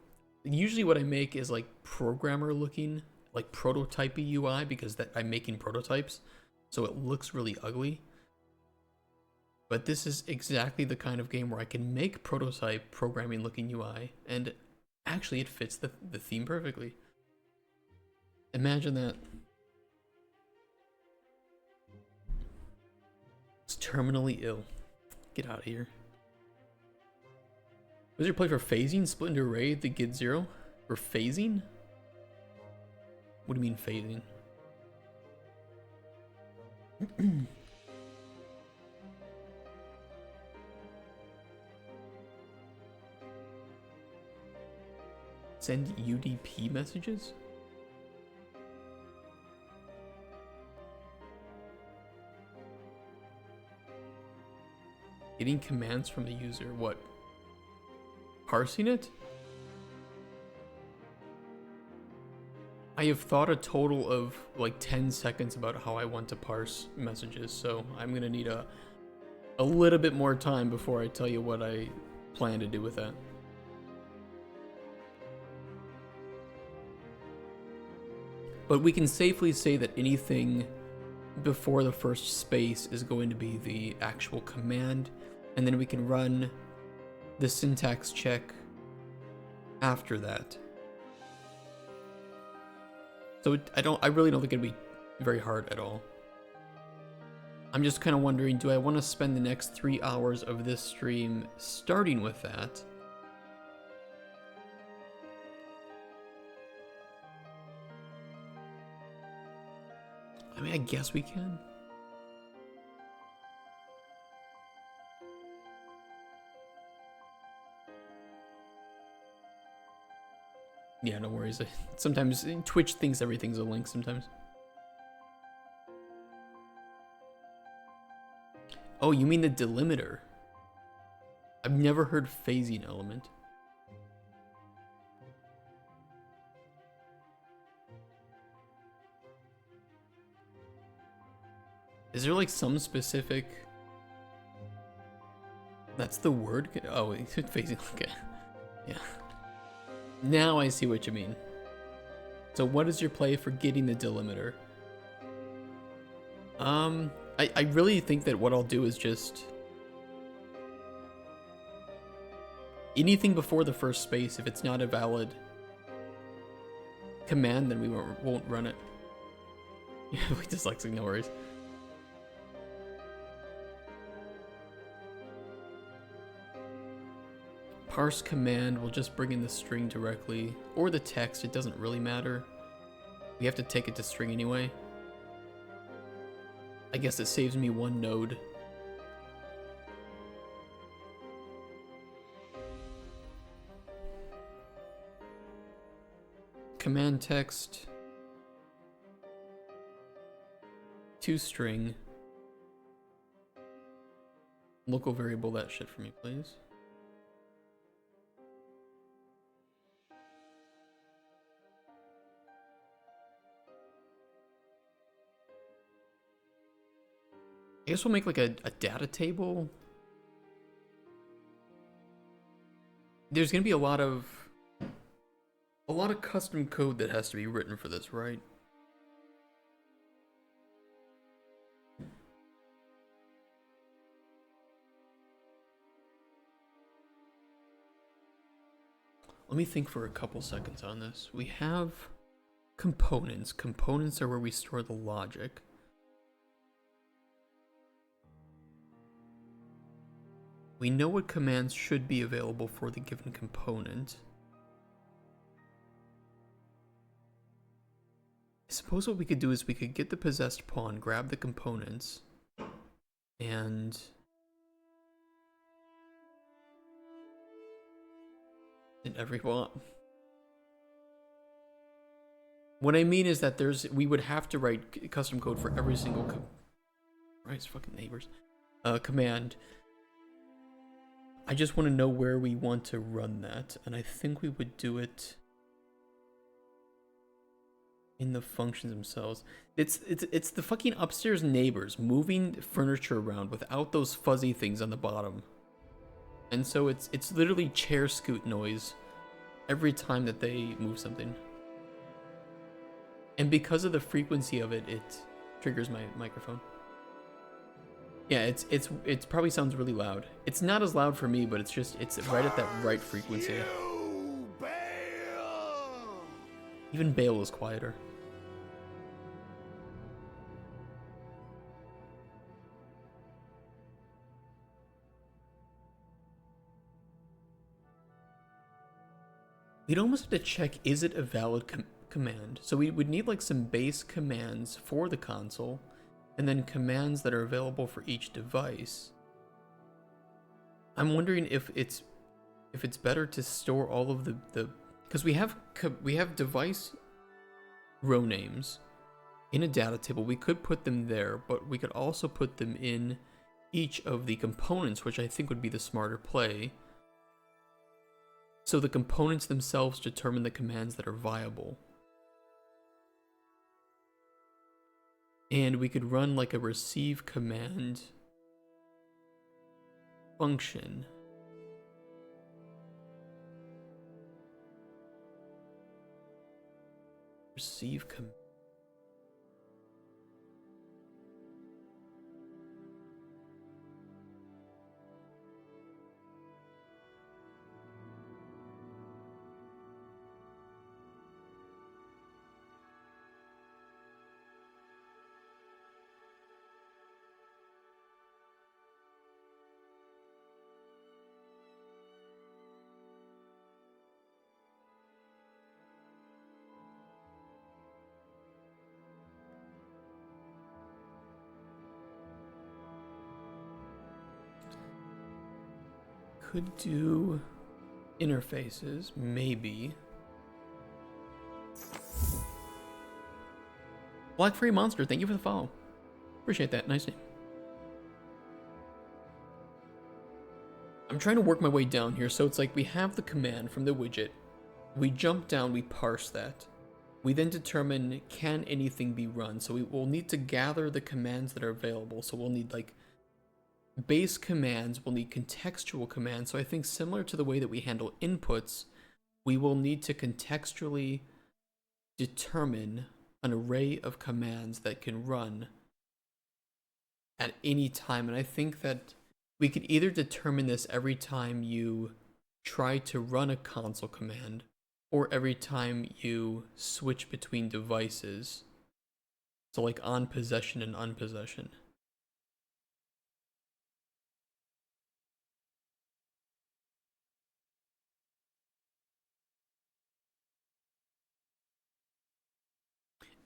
usually what I make is like programmer looking, like prototypey UI, because that I'm making prototypes, so it looks really ugly. But this is exactly the kind of game where I can make prototype programming looking UI, and actually it fits the theme perfectly. Imagine that. It's terminally ill. Get out of here. Was your play for phasing? Split into array, the Gid 0? For phasing? What do you mean phasing? Send UDP messages? Getting commands from the user, what? Parsing it? I have thought a total of like 10 seconds about how I want to parse messages, so I'm gonna need a little bit more time before I tell you what I plan to do with that. But we can safely say that anything before the first space is going to be the actual command, and then we can run the syntax check after that. So I really don't think it'd be very hard at all. I'm just kind of wondering, do I want to spend the next 3 hours of this stream starting with that? I mean, I guess we can. Yeah, no worries. Sometimes Twitch thinks everything's a link sometimes. Oh, you mean the delimiter? I've never heard phasing element. Is there like some specific... That's the word? Oh, phasing, okay. Yeah. Now I see what you mean. So what is your play for getting the delimiter? I really think that what I'll do is just... anything before the first space, if it's not a valid command, then we won't run it. Yeah, we dyslexic, no worries. Parse command will just bring in the string directly, or the text, it doesn't really matter. We have to take it to string anyway. I guess it saves me one node. Command text to string. Local variable that shit for me, please. I guess we'll make like a data table. There's gonna be a lot of custom code that has to be written for this, right? Let me think for a couple seconds on this. We have components. Components are where we store the logic. We know what commands should be available for the given component. I suppose what we could do is we could get the possessed pawn, grab the components, and in every well, what I mean is that we would have to write custom code for every single fucking neighbors command. I just want to know where we want to run that, and I think we would do it in the functions themselves. It's the fucking upstairs neighbors moving furniture around without those fuzzy things on the bottom. And so it's literally chair scoot noise every time that they move something. And because of the frequency of it, it triggers my microphone. Yeah, it probably sounds really loud. It's not as loud for me, but it's right at that right frequency. You, Bale! Even Bale is quieter. We'd almost have to check, is it a valid command? So we would need like some base commands for the console, and then commands that are available for each device. I'm wondering if it's better to store all of the because we have device row names in a data table. We could put them there, but we could also put them in each of the components, which I think would be the smarter play. So the components themselves determine the commands that are viable. And we could run like a receive command function. Receive command. Could do interfaces, maybe. Black Free Monster, thank you for the follow. Appreciate that, nice name. I'm trying to work my way down here, so it's like we have the command from the widget. We jump down, we parse that. We then determine, can anything be run? So we will need to gather the commands that are available. So we'll need like base commands, we'll need contextual commands. So I think similar to the way that we handle inputs, we will need to contextually determine an array of commands that can run at any time. And I think that we could either determine this every time you try to run a console command, or every time you switch between devices. So like on possession and unpossession.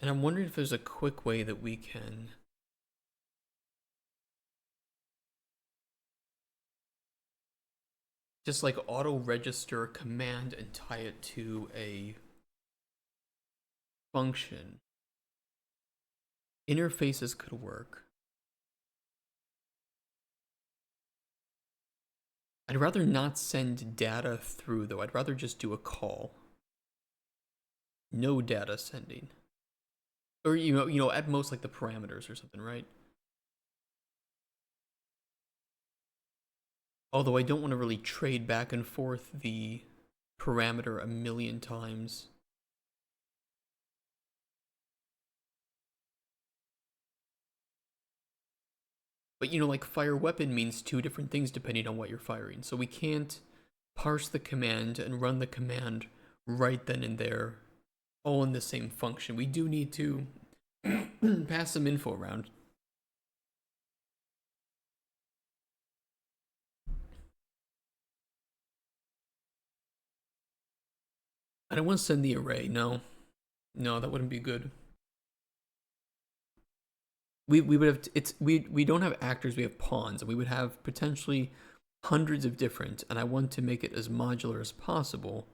And I'm wondering if there's a quick way that we can just like auto register a command and tie it to a function. Interfaces could work. I'd rather not send data through though. I'd rather just do a call. No data sending. Or you know, at most like the parameters or something, right? Although I don't want to really trade back and forth the parameter a million times. But you know, like fire weapon means two different things depending on what you're firing. So we can't parse the command and run the command right then and there, all in the same function. We do need to pass some info around. I don't want to send the array, no. No, that wouldn't be good. We would have we don't have actors, we have pawns, and we would have potentially hundreds of different, and I want to make it as modular as possible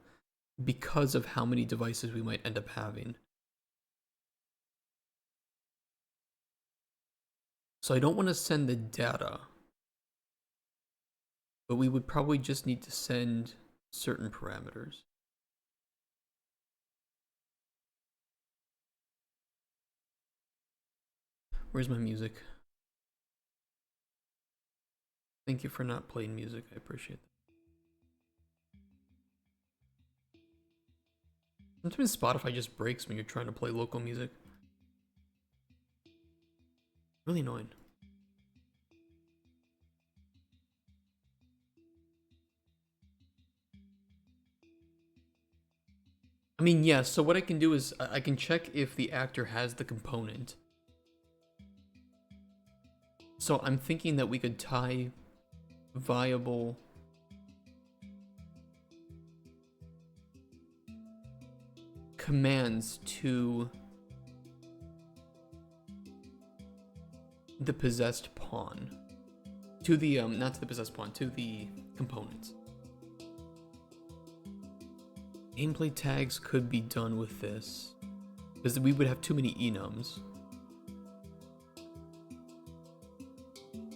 because of how many devices we might end up having. So I don't want to send the data. but we would probably just need to send certain parameters. Where's my music? Thank you for not playing music. I appreciate that. Sometimes Spotify just breaks when you're trying to play local music. Really annoying. I mean, yeah, so what I can do is I can check if the actor has the component. So I'm thinking that we could tie viable commands to the possessed pawn. To the, not to the possessed pawn, to the components. Gameplay tags could be done with this, because we would have too many enums.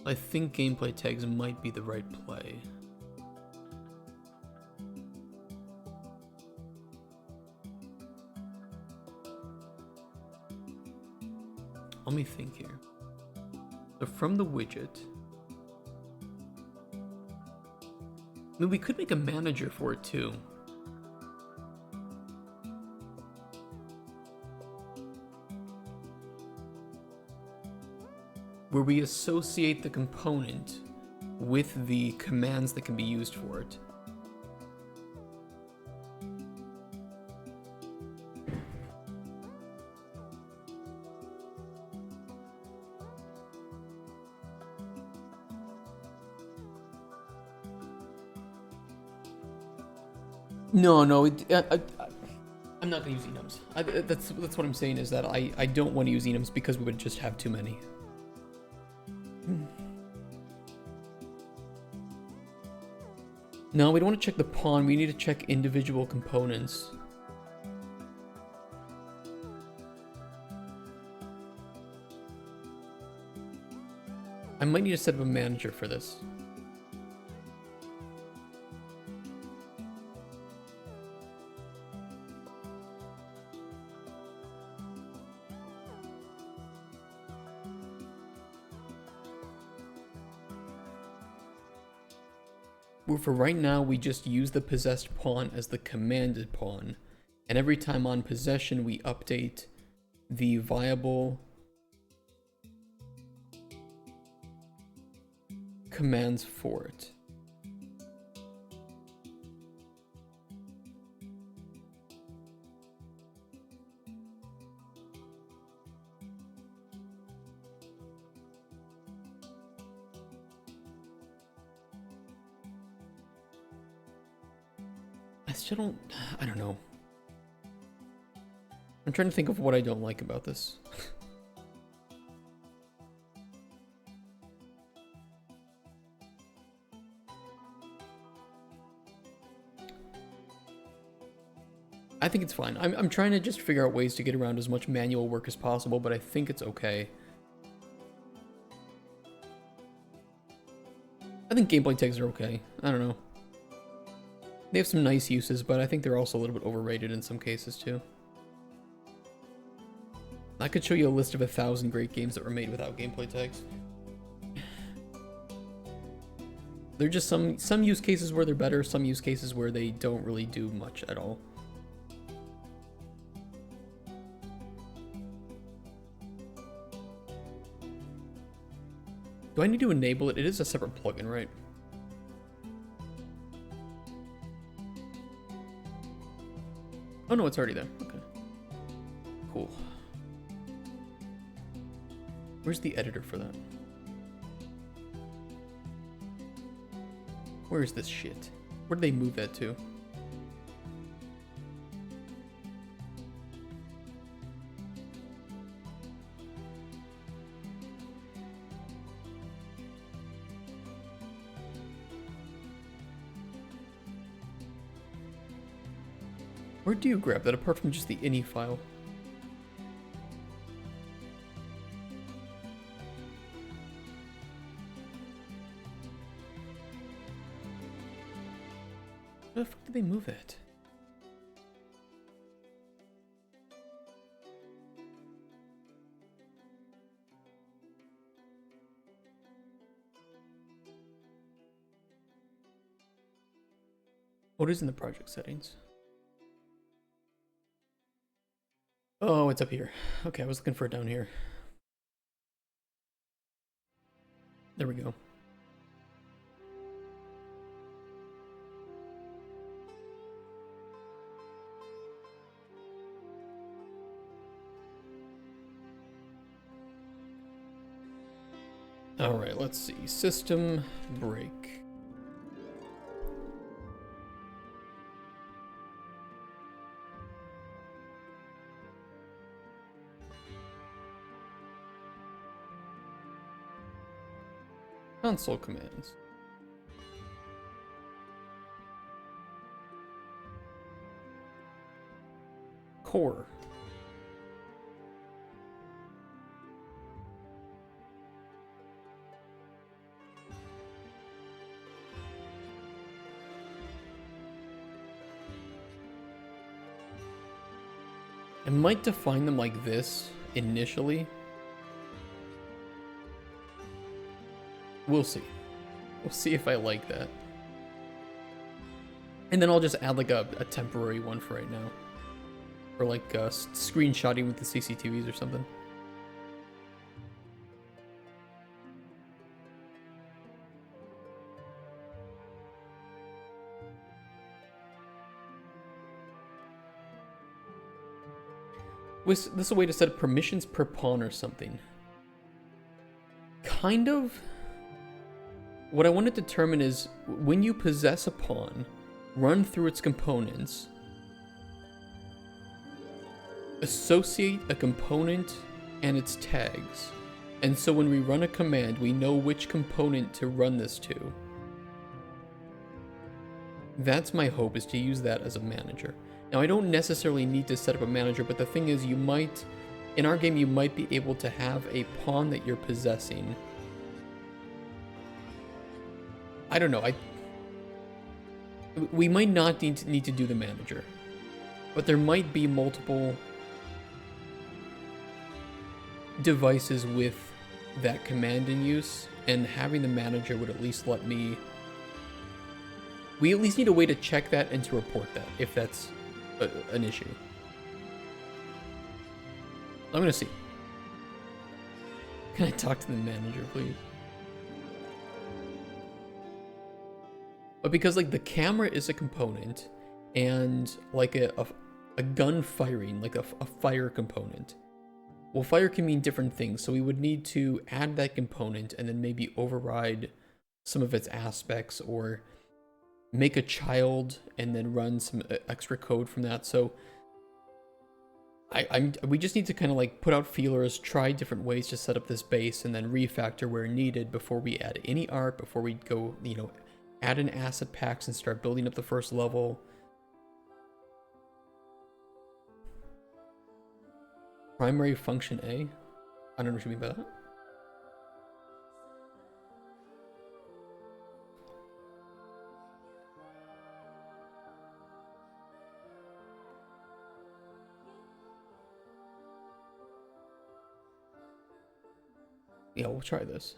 I think gameplay tags might be the right play. Let me think here. So from the widget, I mean, we could make a manager for it too. Where we associate the component with the commands that can be used for it. No, I'm not gonna use enums. That's what I'm saying is that I don't want to use enums because we would just have too many. No, we don't want to check the pawn. We need to check individual components. I might need to set up a manager for this. For right now, we just use the possessed pawn as the commanded pawn, and every time on possession, we update the viable commands for it. I don't know. I'm trying to think of what I don't like about this. I think it's fine. I'm trying to just figure out ways to get around as much manual work as possible, but I think it's okay. I think gameplay tags are okay. I don't know. They have some nice uses, but I think they're also a little bit overrated in some cases too. I could show you a list of 1,000 great games that were made without gameplay tags. They're just some use cases where they're better, some use cases where they don't really do much at all. Do I need to enable it? It is a separate plugin, right? Oh no, it's already there. Okay. Cool. Where's the editor for that? Where is this shit? Where did they move that to? Where do you grab that apart from just the ini file? did they move it? What is in the project settings? Oh, it's up here. Okay, I was looking for it down here. There we go. All right, let's see. System break. Console commands. Core. I might define them like this initially. We'll see. We'll see if I like that. And then I'll just add like a temporary one for right now. Or like screenshotting with the CCTVs or something. This is a way to set permissions per pawn or something. Kind of. What I want to determine is when you possess a pawn, run through its components, associate a component and its tags. And so when we run a command, we know which component to run this to. That's my hope, is to use that as a manager. Now, I don't necessarily need to set up a manager, but the thing is, you might, in our game, you might be able to have a pawn that you're possessing. I don't know, we might not need to do the manager, but there might be multiple devices with that command in use, and having the manager would at least let me... We at least need a way to check that and to report that, if that's an issue. I'm gonna see. Can I talk to the manager, please? But because like the camera is a component, and like a gun firing, like a fire component. Well, fire can mean different things, so we would need to add that component and then maybe override some of its aspects, or make a child and then run some extra code from that. So we just need to kind of like put out feelers, try different ways to set up this base, and then refactor where needed before we add any art, before we go, you know, add in asset packs and start building up the first level. Primary function A? I don't know what you mean by that. Yeah, we'll try this.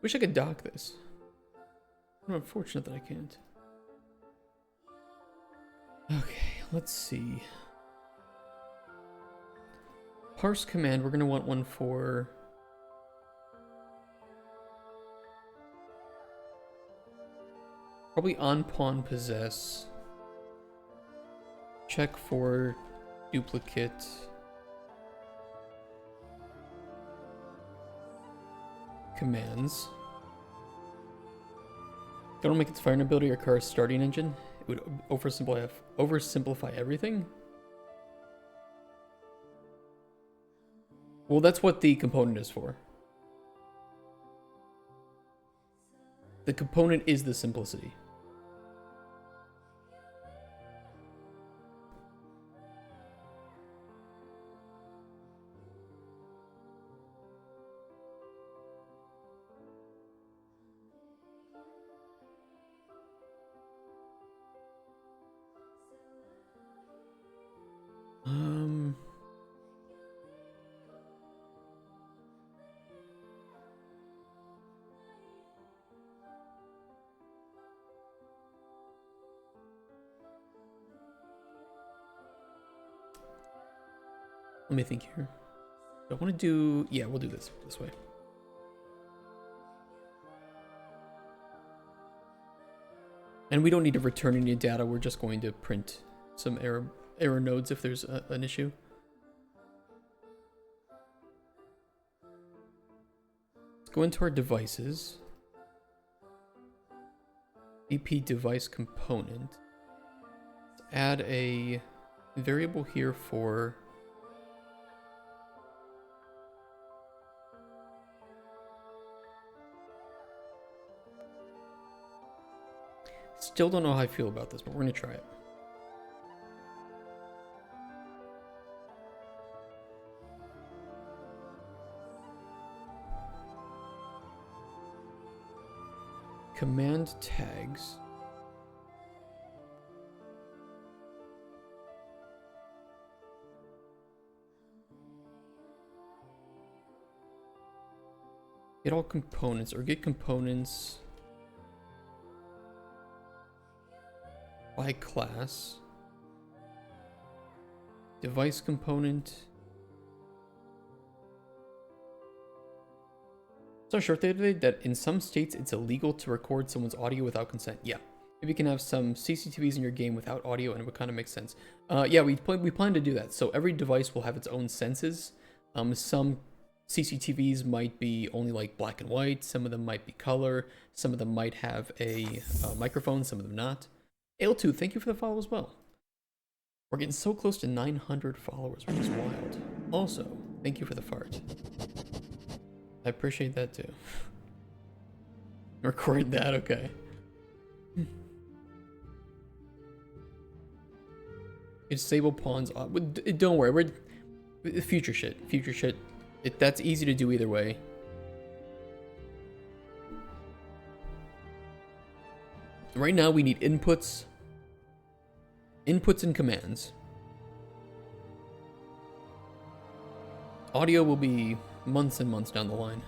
Wish I could dock this. I'm unfortunate that I can't. Okay, let's see. Parse command, we're gonna want one for... Probably on pawn possess. Check for duplicate. Commands. Don't make its firing ability or car's starting engine. It would oversimplify everything. Well, that's what the component is for. The component is the simplicity. Um. Let me think here. I want to do... Yeah, we'll do this way. And we don't need to return any data. We're just going to print some error nodes if there's an issue. Let's go into our devices. BP device component. Let's add a variable here for... Still don't know how I feel about this, but we're gonna try it. Command tags. Get all components, or get components by class. Device component. So I short today that in some states it's illegal to record someone's audio without consent. Yeah. Maybe you can have some CCTVs in your game without audio and it would kind of make sense. Yeah, we plan to do that. So every device will have its own senses. Some CCTVs might be only like black and white. Some of them might be color. Some of them might have a microphone. Some of them not. Ale2, thank you for the follow as well. We're getting so close to 900 followers, which is wild. Also, thank you for the fart. I appreciate that too. Record that, okay. Disable pawns. Don't worry, we're future shit. Future shit. That's easy to do either way. Right now we need inputs and commands. Audio will be months and months down the line.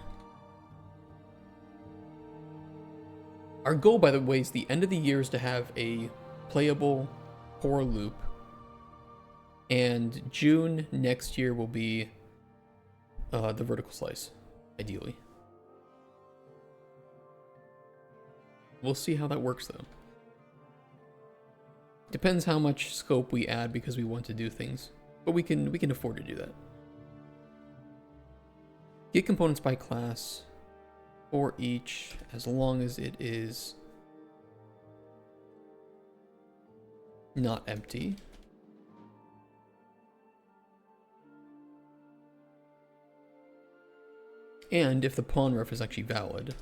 Our goal, by the way, is the end of the year is to have a playable for loop. And June next year will be the vertical slice, ideally. We'll see how that works though. Depends how much scope we add because we want to do things. But we can afford to do that. Get components by class for each as long as it is not empty. And if the pawn ref is actually valid.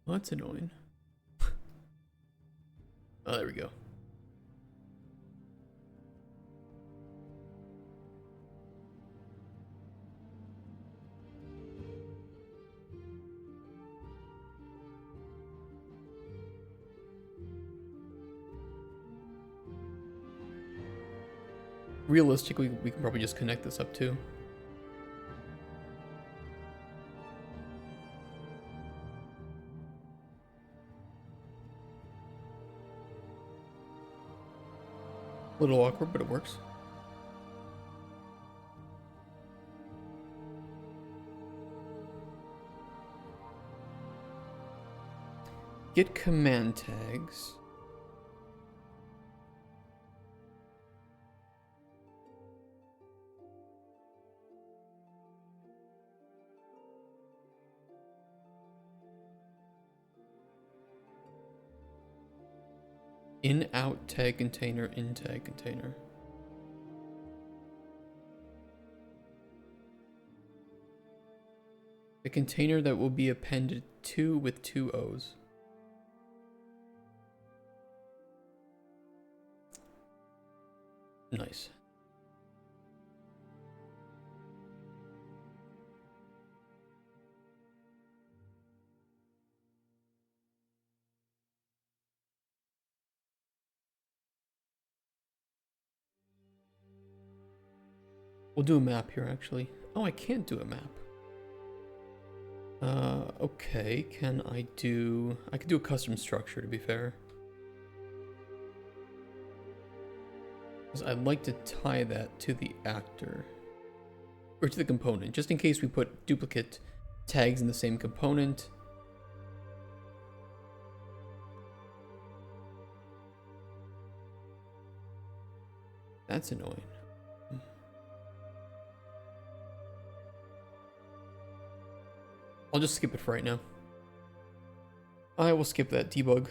Well, that's annoying. Oh, there we go. Realistically, we can probably just connect this up too. A little awkward, but it works. Get command tags. In out tag container, in tag container. A container that will be appended to with 2 O's. Nice. We'll do a map here, actually. Oh, I can't do a map. Okay, can I do... I could do a custom structure, to be fair. Because I'd like to tie that to the actor. Or to the component, just in case we put duplicate tags in the same component. That's annoying. I'll just skip it for right now. I will skip that debug.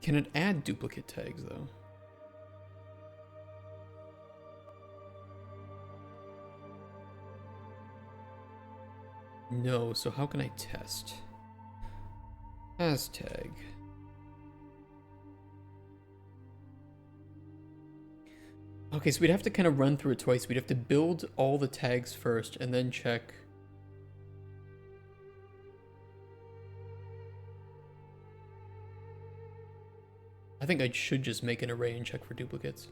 Can it add duplicate tags, though? No, so how can I test? As tag. Okay, so we'd have to kind of run through it twice. We'd have to build all the tags first and then check. I think I should just make an array and check for duplicates.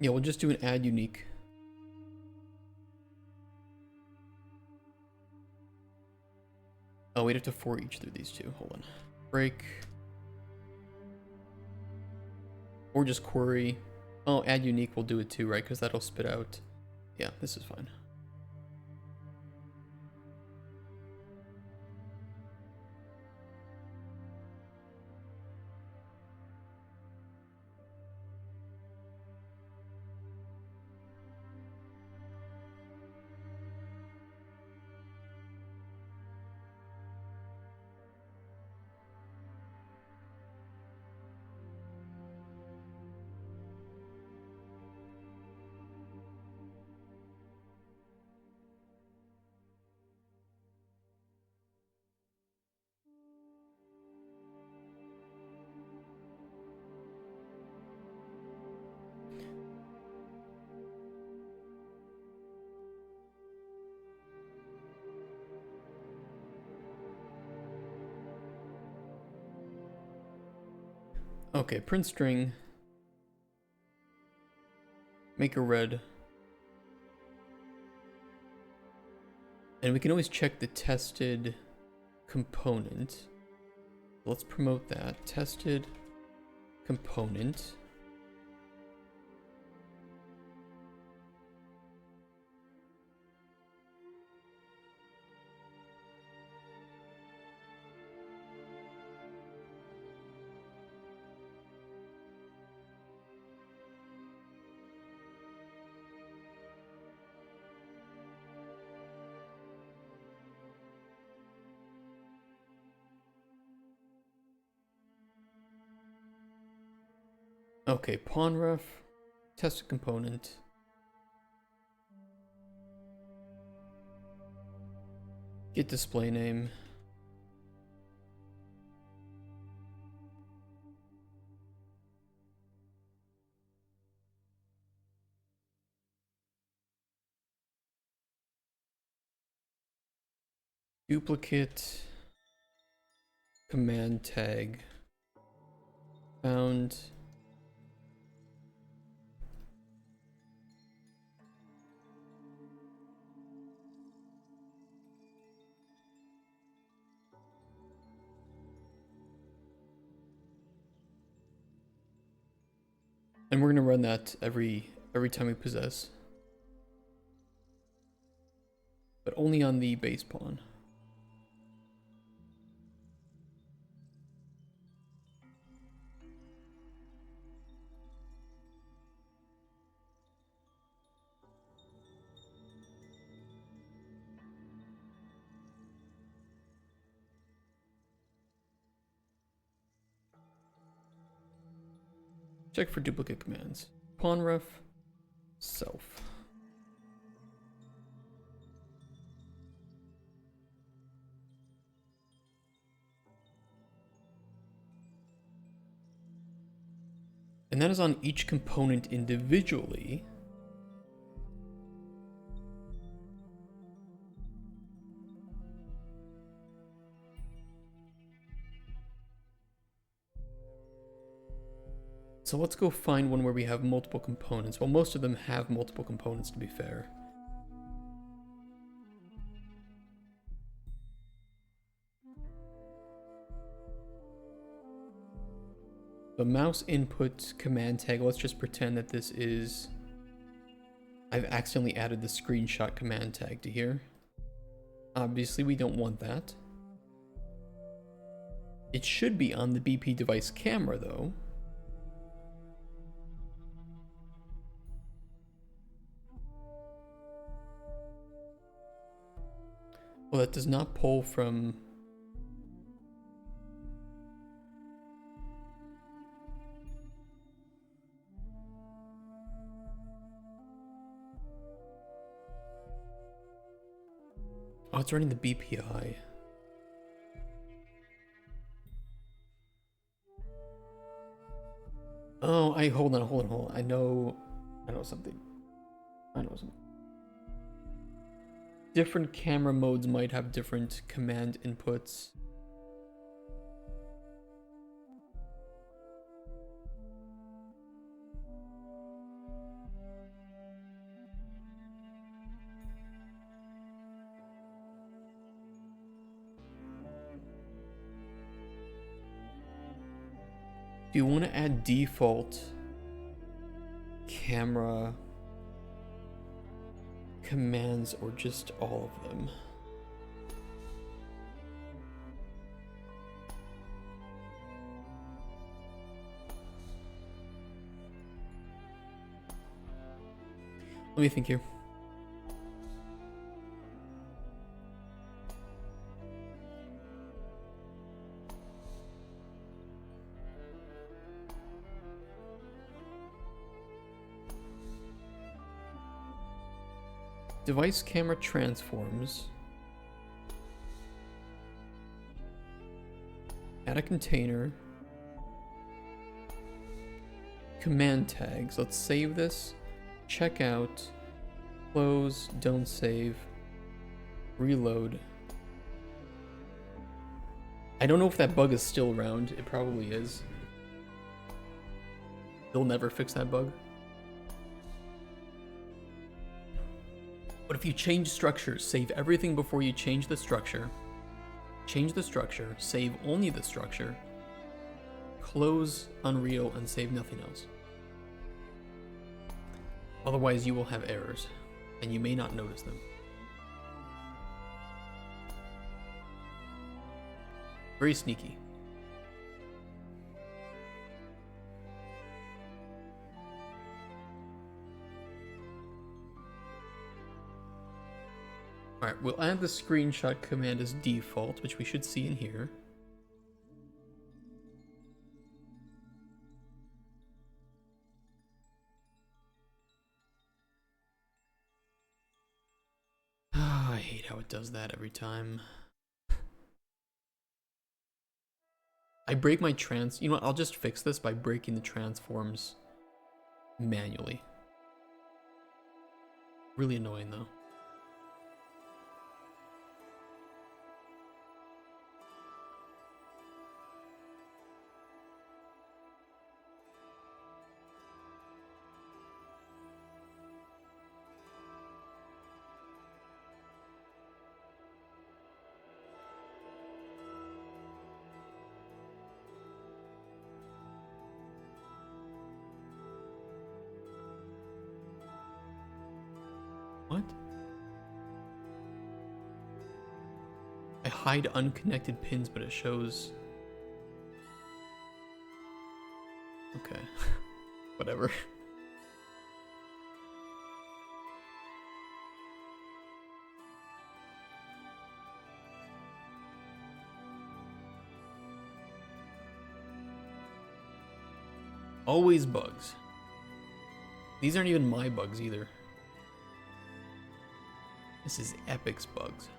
Yeah, we'll just do an add unique. Oh, we'd have to for each through these two. Hold on. Break. Or just query. Oh, add unique will do it too, right? Because that'll spit out. Yeah, this is fine. Okay, print string. Make a red. And we can always check the tested component. Let's promote that. Tested component. Okay, pawn ref, tested component. Get display name. Duplicate command tag found. And we're gonna run that every time we possess. but only on the base pawn. Check for duplicate commands. Pawn ref, self. And that is on each component individually. So let's go find one where we have multiple components. Well, most of them have multiple components, to be fair. The mouse input command tag, let's just pretend that this is... I've accidentally added the screenshot command tag to here. Obviously, we don't want that. It should be on the BP device camera, though. Well, that does not pull from... Oh, it's running the BPI. Oh, hold on. I know something. Different camera modes might have different command inputs. Do you want to add default camera commands or just all of them? Let me think here. Device camera transforms. Add a container. Command tags. Let's save this. Check out. Close. Don't save. Reload. I don't know if that bug is still around. It probably is. They'll never fix that bug. But if you change structures, save everything before you change the structure. Change the structure, save only the structure. Close Unreal and save nothing else. Otherwise you will have errors, and you may not notice them. Very sneaky. Alright, we'll add the screenshot command as default, which we should see in here. Ah, I hate how it does that every time. I break my you know what, I'll just fix this by breaking the transforms manually. Really annoying though. What? hide unconnected pins, but it shows... Okay. Whatever. Always bugs. These aren't even my bugs either. This is Epic's bugs.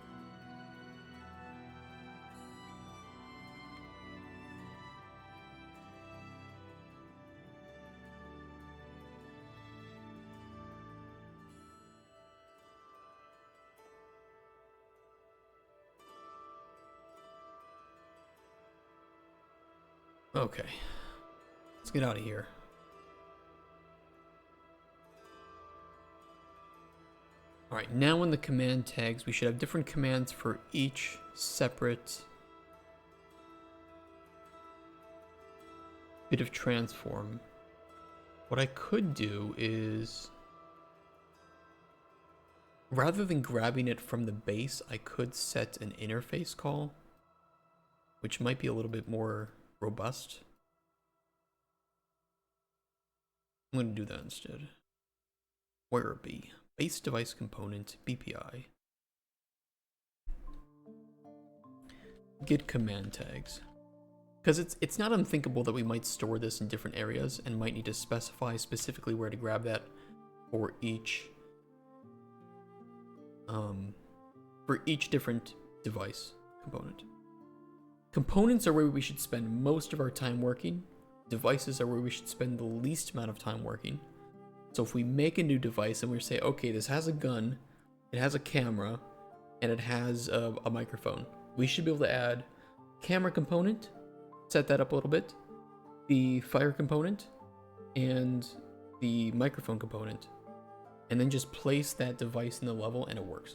Okay. Let's get out of here. Alright, now in the command tags, we should have different commands for each separate bit of transform. What I could do is, rather than grabbing it from the base, I could set an interface call, which might be a little bit more robust. I'm going to do that instead. Where be? Base device component, BPI. Get command tags. Because it's not unthinkable that we might store this in different areas and might need to specify specifically where to grab that for each different device component. Components are where we should spend most of our time working. Devices are where we should spend the least amount of time working. So if we make a new device and we say, okay, this has a gun, it has a camera, and it has a microphone, we should be able to add camera component, set that up a little bit, the fire component, and the microphone component, and then just place that device in the level and it works.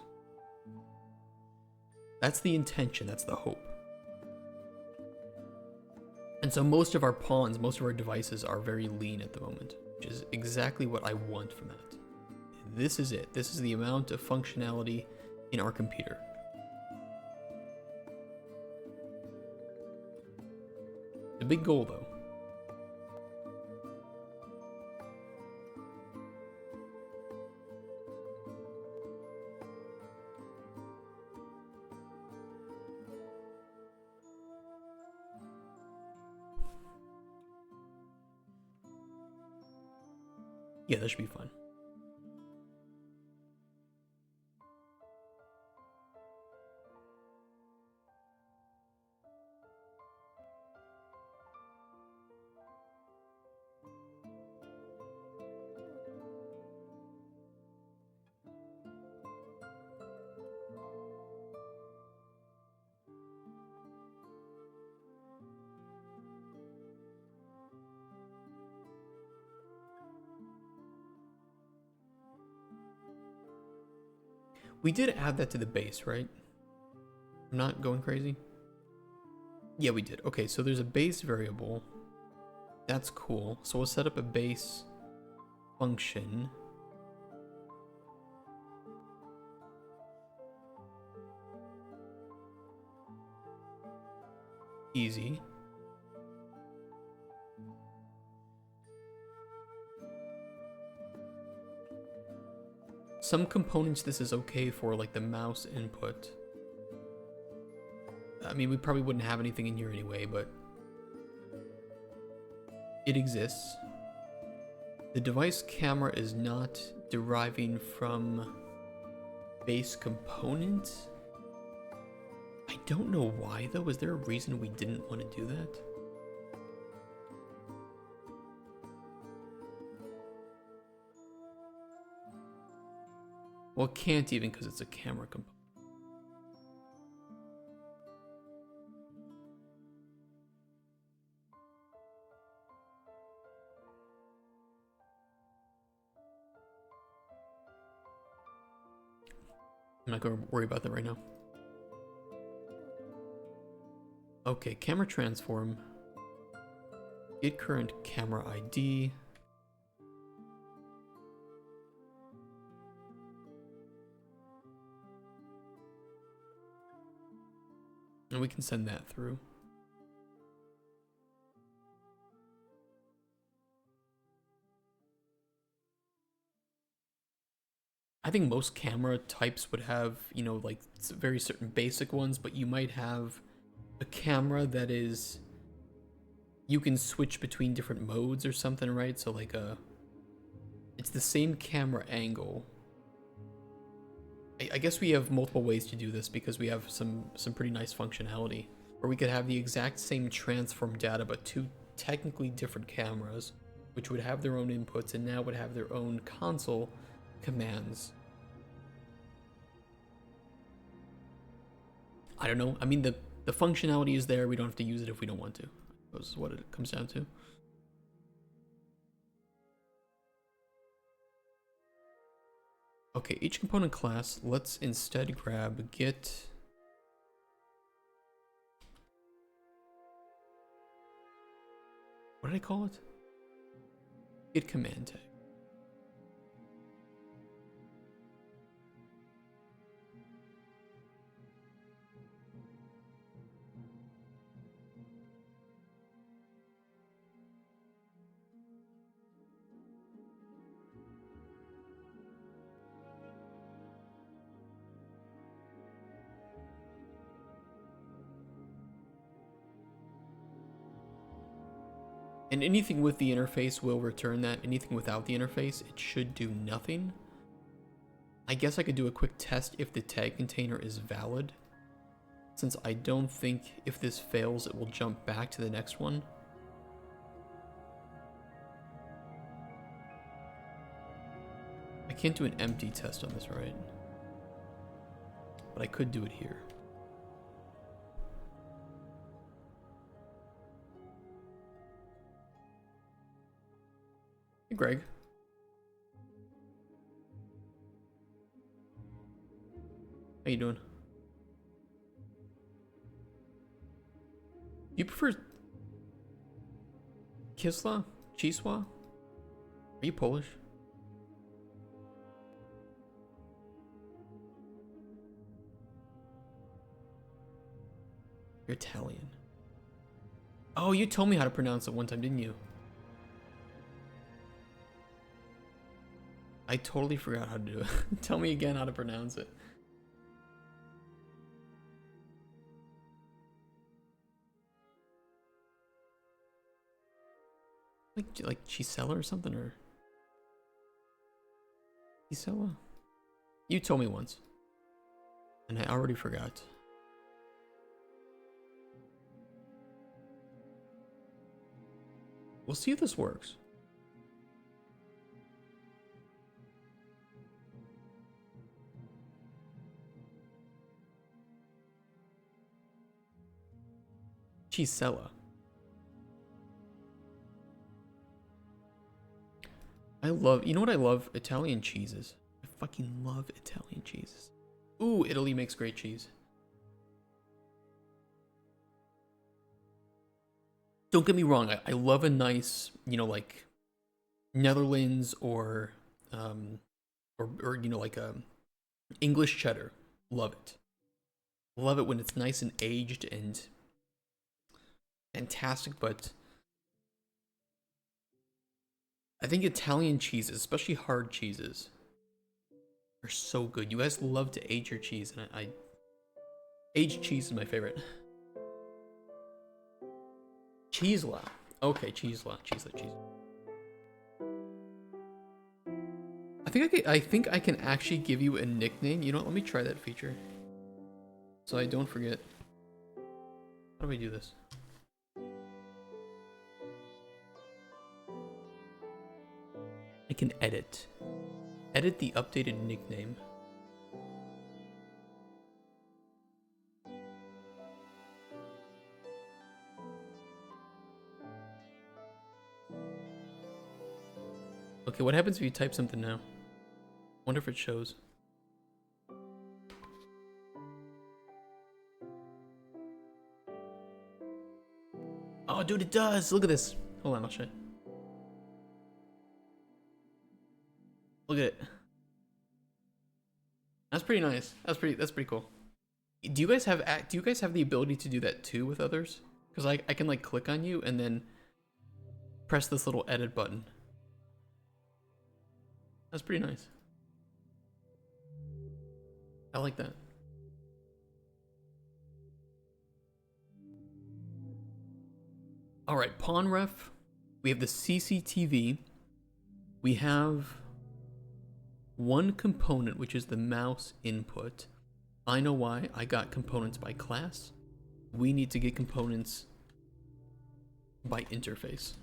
That's the intention, that's the hope. And so most of our pawns, most of our devices are very lean at the moment, which is exactly what I want from that. This is it. This is the amount of functionality in our computer. The big goal, though. Yeah, that should be fun. We did add that to the base, right? I'm not going crazy? Yeah, we did. Okay, so there's a base variable. That's cool. So we'll set up a base function. Easy. Some components this is okay for, like the mouse input. I mean, we probably wouldn't have anything in here anyway, but it exists. The device camera is not deriving from base component. I don't know why though. Is there a reason we didn't want to do that? Well, it can't even because it's a camera component. I'm not going to worry about that right now. Okay, camera transform. Get current camera ID. And we can send that through. I think most camera types would have, you know, like very certain basic ones, but you might have a camera that is, you can switch between different modes or something, right? So like it's the same camera angle. I guess we have multiple ways to do this because we have some pretty nice functionality. Or we could have the exact same transform data, but two technically different cameras, which would have their own inputs and now would have their own console commands. I don't know. I mean, the functionality is there. We don't have to use it if we don't want to. I suppose is what it comes down to. Okay, each component class, let's instead grab get. What did I call it? Get command tag. And anything with the interface will return that. Anything without the interface, it should do nothing. I guess I could do a quick test if the tag container is valid. Since I don't think if this fails, it will jump back to the next one. I can't do an empty test on this, right? But I could do it here. Hey, Greg. How you doing? Do you prefer Kisla? Chiswa? Are you Polish? You're Italian. Oh, you told me how to pronounce it one time, didn't you? I totally forgot how to do it. Tell me again how to pronounce it. Like Chisella or something, or Chisella? You told me once, and I already forgot. We'll see if this works. Chisella. I love, you know what I love? Italian cheeses. I fucking love Italian cheeses. Ooh, Italy makes great cheese. Don't get me wrong, I love a nice, you know, like Netherlands or you know, like a English cheddar. Love it. Love it when it's nice and aged and fantastic, but I think Italian cheeses, especially hard cheeses, are so good. You guys love to age your cheese, and I aged cheese is my favorite. Cheesela. Okay, Cheesela. Cheesela, cheese. I think I can actually give you a nickname. You know what? Let me try that feature. So I don't forget. How do we do this? I can edit. Edit the updated nickname. Okay, what happens if you type something now? Wonder if it shows. Oh, dude, it does. Look at this. Hold on, I'll show you. Look at it. That's pretty nice. That's pretty cool. Do you guys have the ability to do that too with others? Because I can like click on you and then press this little edit button. That's pretty nice. I like that. All right, pawn ref. We have the CCTV. We have one component, which is the mouse input. I know why. I got components by class. We need to get components by interface.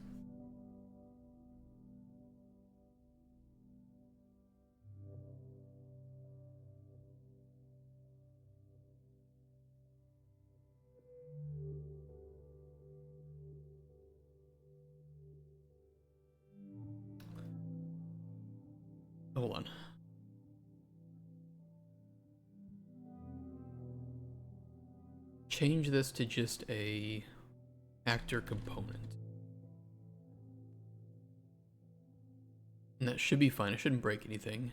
Hold on. Change this to just a actor component. And that should be fine. It shouldn't break anything.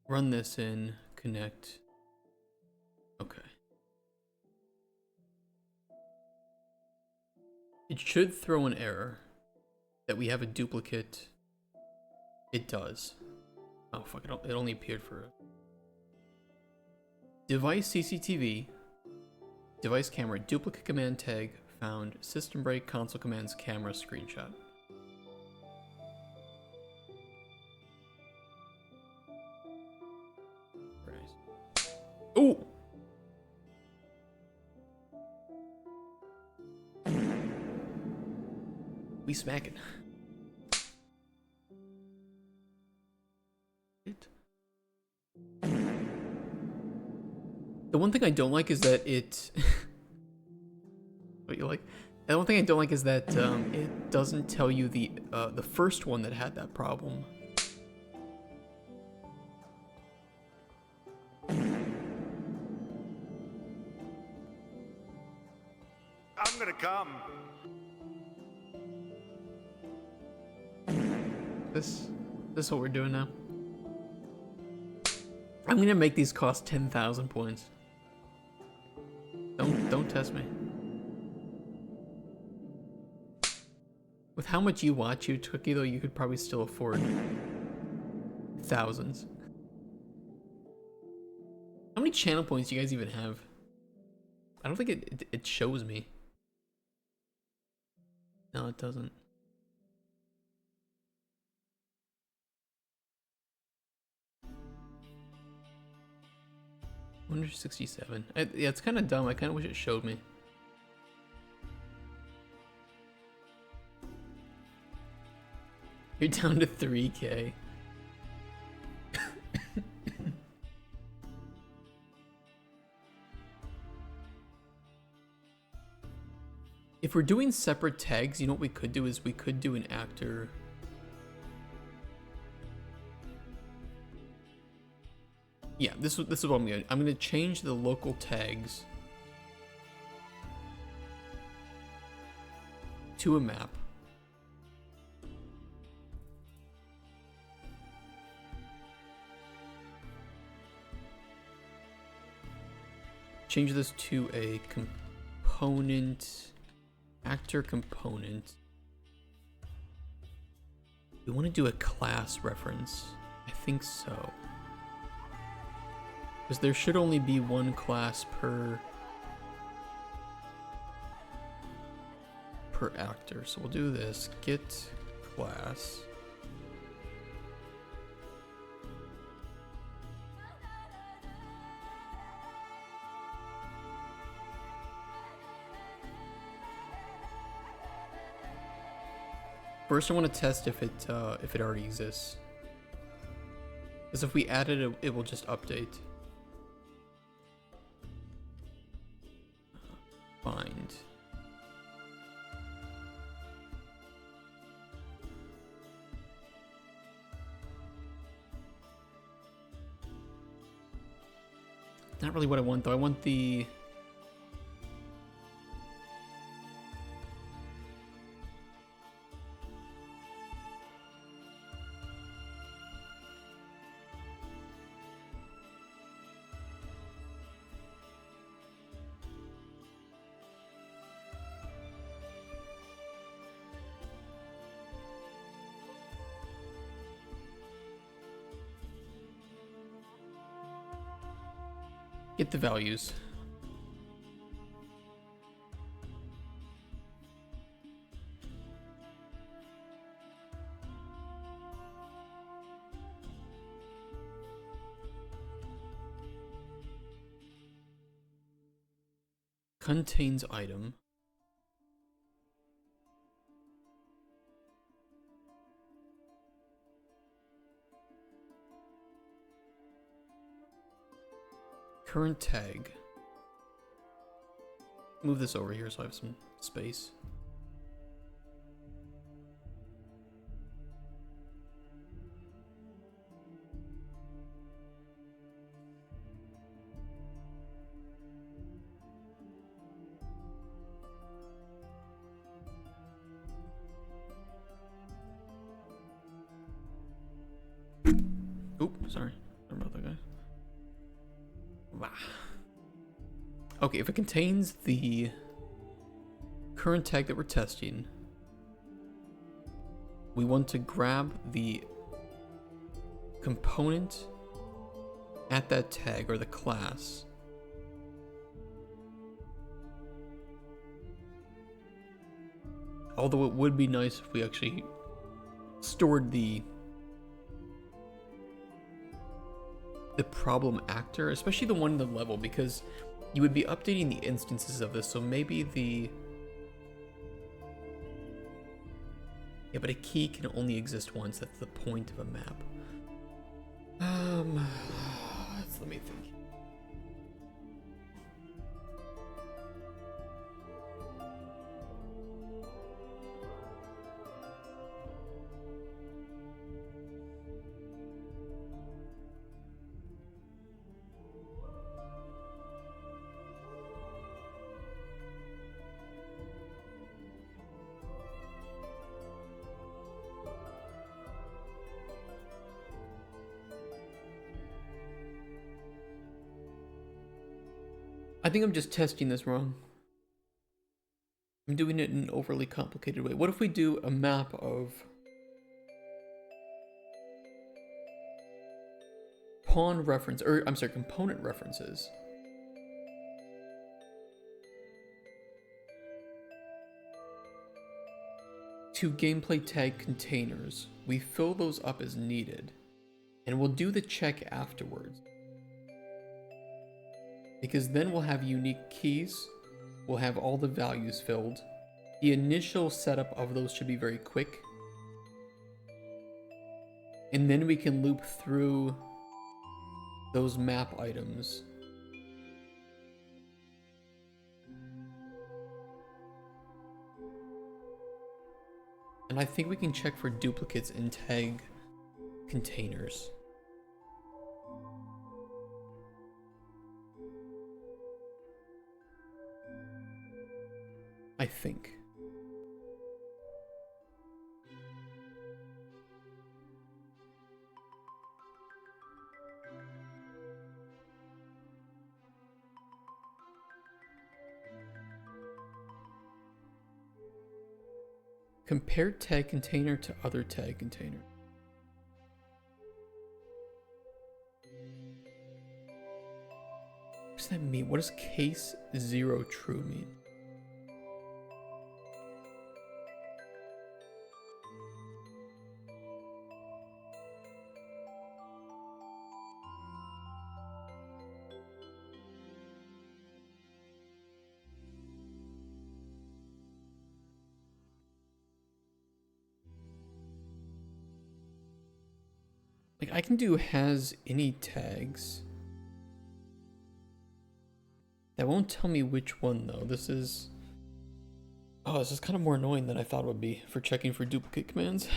Run this in, connect. Okay. It should throw an error that we have a duplicate. It does. Oh fuck, it only appeared for device CCTV, device camera, duplicate command tag found, system break, console commands, camera, screenshot. Very nice. Ooh! We smacking. The one thing I don't like is that it... what you like? The one thing I don't like is that it doesn't tell you the first one that had that problem. I'm gonna come. This is what we're doing now. I'm gonna make these cost 10,000 points. Don't test me. With how much you watch Twiki though, you could probably still afford thousands. How many channel points do you guys even have? I don't think it shows me. No, it doesn't. Under 67. Yeah, it's kind of dumb. I kind of wish it showed me. You're down to 3K. If we're doing separate tags, you know what we could do is we could do an actor. Yeah, this is what I'm gonna. I'm gonna change the local tags to a map. Change this to a component, actor component. We want to do a class reference. I think so. Because there should only be one class per actor. So we'll do this, get class. First I want to test if it already exists. Because if we add it, it will just update. Find. Not really what I want though. I want the... Get the values. Contains item. Current tag. Move this over here so I have some space. Oop, sorry. Sorry about that, guy. Wow. Okay, if it contains the current tag that we're testing, we want to grab the component at that tag, or the class. Although it would be nice if we actually stored the problem actor, especially the one in the level, because you would be updating the instances of this, so maybe yeah, but a key can only exist once. That's the point of a map. Let me think. I think I'm just testing this wrong. I'm doing it in an overly complicated way. What if we do a map of pawn reference, or I'm sorry, component references? To gameplay tag containers. We fill those up as needed, and we'll do the check afterwards. Because then we'll have unique keys, we'll have all the values filled. The initial setup of those should be very quick. And then we can loop through those map items. And I think we can check for duplicates in tag containers. I think. Compare tag container to other tag container. What does that mean? What does case 0 true mean? Like, I can do has any tags. That won't tell me which one though. This is kind of more annoying than I thought it would be for checking for duplicate commands.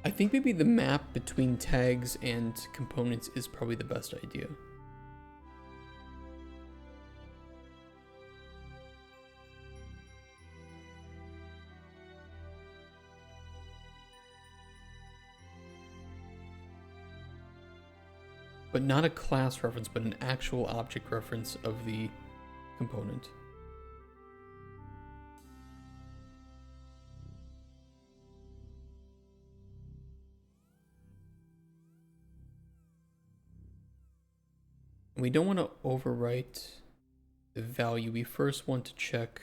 I think maybe the map between tags and components is probably the best idea. But not a class reference, but an actual object reference of the component. And we don't want to overwrite the value. We first want to check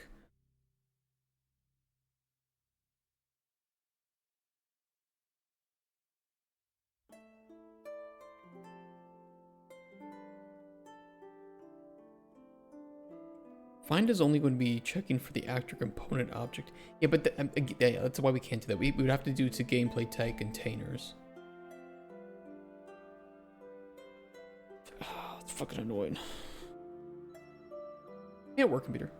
find is only going to be checking for the actor component object. Yeah, but yeah, that's why we can't do that. We would have to do to gameplay tag containers. Oh, it's fucking annoying. Yeah, work computer.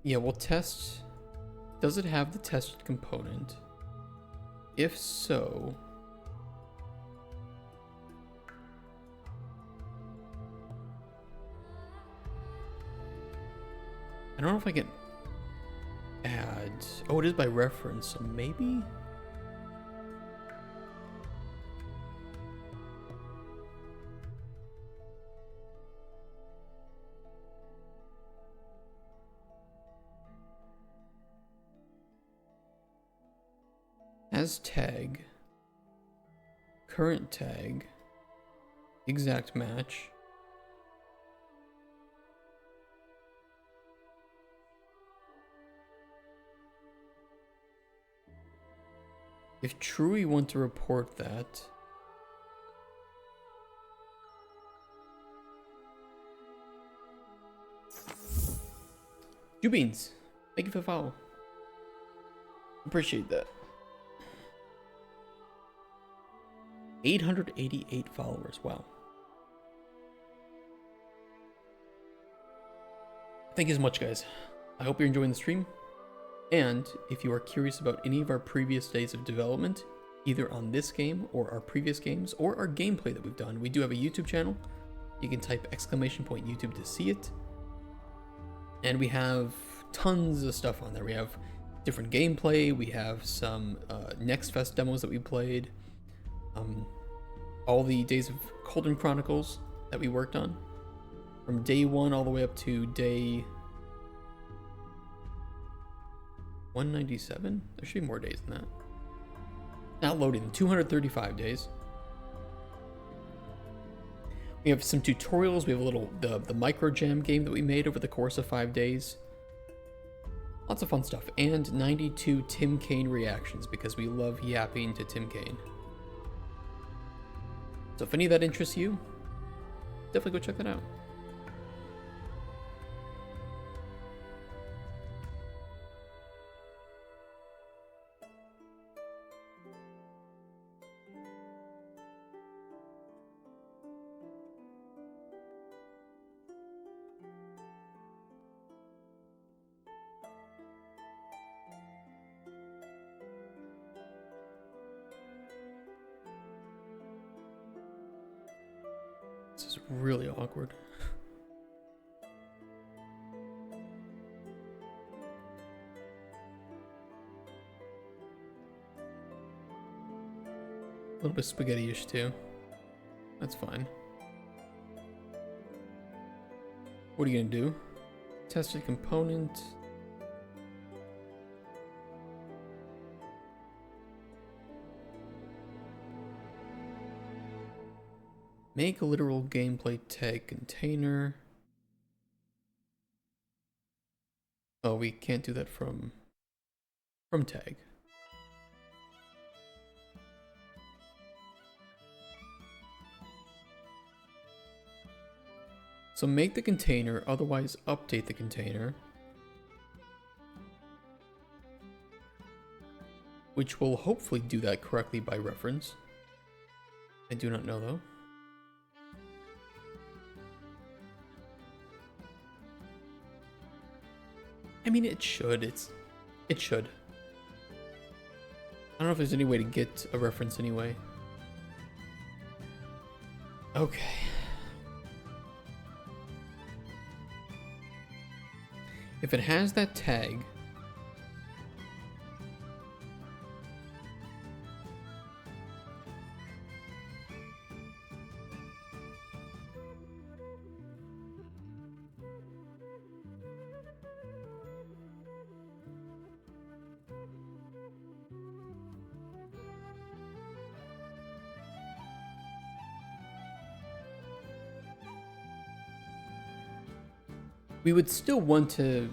Yeah, we'll test. Does it have the tested component? If so, I don't know if I can add. Oh, it is by reference, so maybe. As tag, current tag, exact match. If true, we want to report that. Beans, thank you for the follow. Appreciate that. 888 followers, wow. Thank you so much, guys. I hope you're enjoying the stream. And if you are curious about any of our previous days of development, either on this game or our previous games or our gameplay that we've done, we do have a YouTube channel. You can type !YouTube to see it. And we have tons of stuff on there. We have different gameplay. We have some Next Fest demos that we played. All the days of Cauldron Chronicles that we worked on. From day 1 all the way up to day 197? There should be more days than that. Not loading, 235 days. We have some tutorials. We have a little, the micro jam game that we made over the course of 5 days. Lots of fun stuff. And 92 Tim Kaine reactions because we love yapping to Tim Kaine. So if any of that interests you, definitely go check that out. This is really awkward. A little bit spaghetti-ish too. That's fine. What are you gonna do? Test a component. Make a literal gameplay tag container. Oh, we can't do that from tag. So make the container, otherwise update the container. Which will hopefully do that correctly by reference. I do not know though. I mean, it should. It should. I don't know if there's any way to get a reference anyway. Okay. If it has that tag, we would still want to,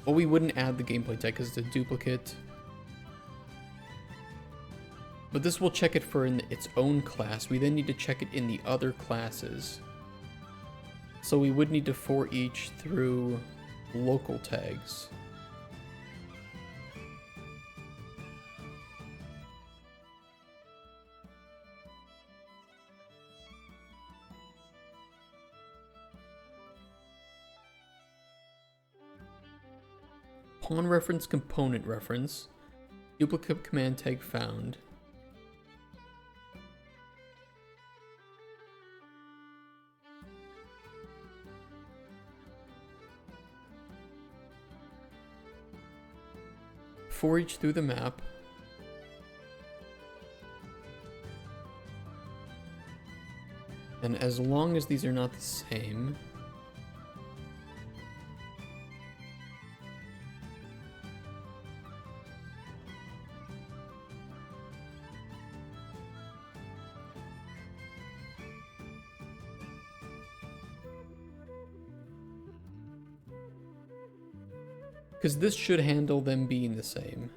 well, we wouldn't add the gameplay tag because it's a duplicate. But this will check it for in its own class. We then need to check it in the other classes. So we would need to for each through local tags. Pawn reference, component reference, duplicate command tag found. For each through the map. And as long as these are not the same, because this should handle them being the same.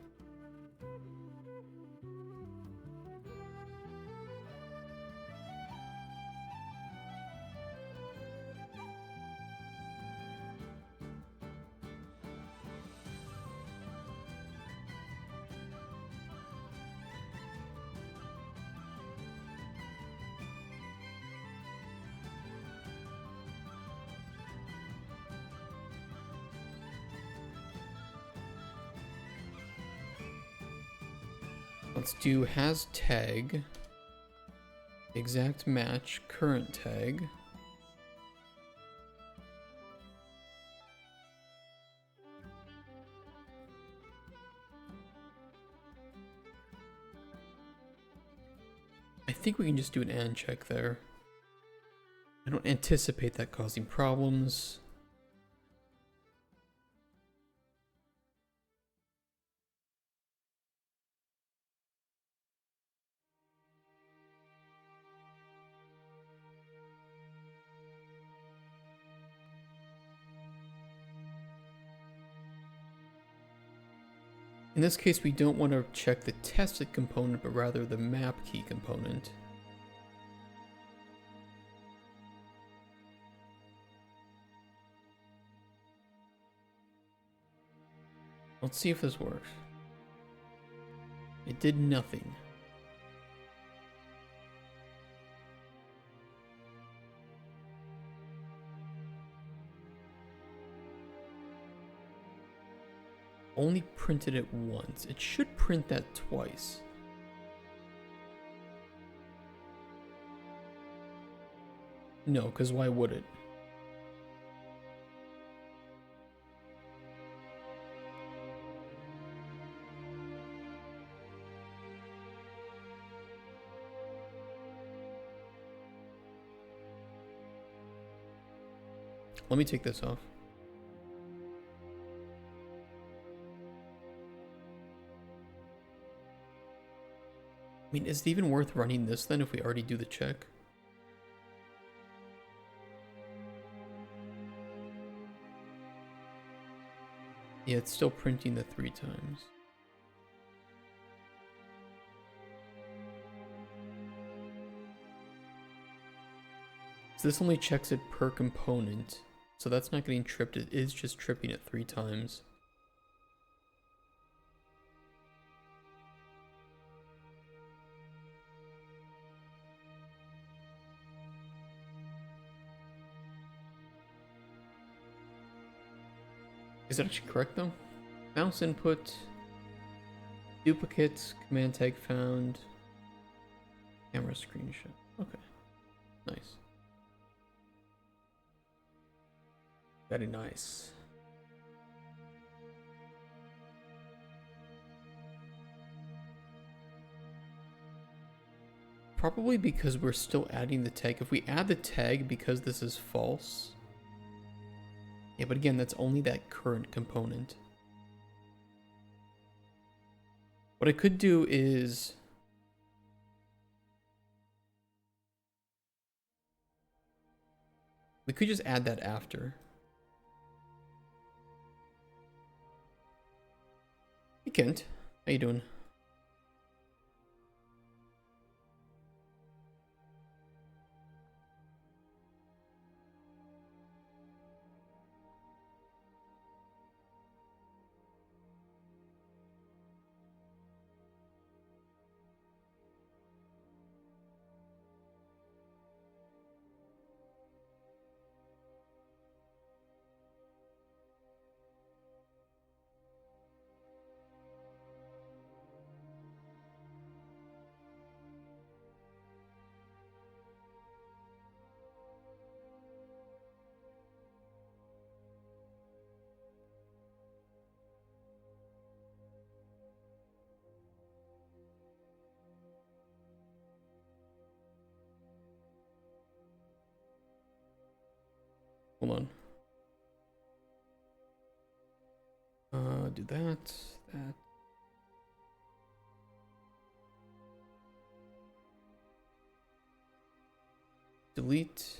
Let's do has tag, exact match, current tag. I think we can just do an and check there. I don't anticipate that causing problems. In this case, we don't want to check the tested component, but rather the map key component. Let's see if this works. It did nothing. Only printed it once. It should print that twice. No, because why would it? Let me take this off. I mean, is it even worth running this then if we already do the check? Yeah, it's still printing the 3 times. So this only checks it per component. So that's not getting tripped, it is just tripping it 3 times. Is that actually correct though? Mouse input, duplicates, command tag found, camera screenshot. Okay, nice. Very nice. Probably because we're still adding the tag. If we add the tag because this is false. Yeah, but again, that's only that current component. What I could do is... we could just add that after. Hey Kent, how you doing? Hold on. Do that. Delete.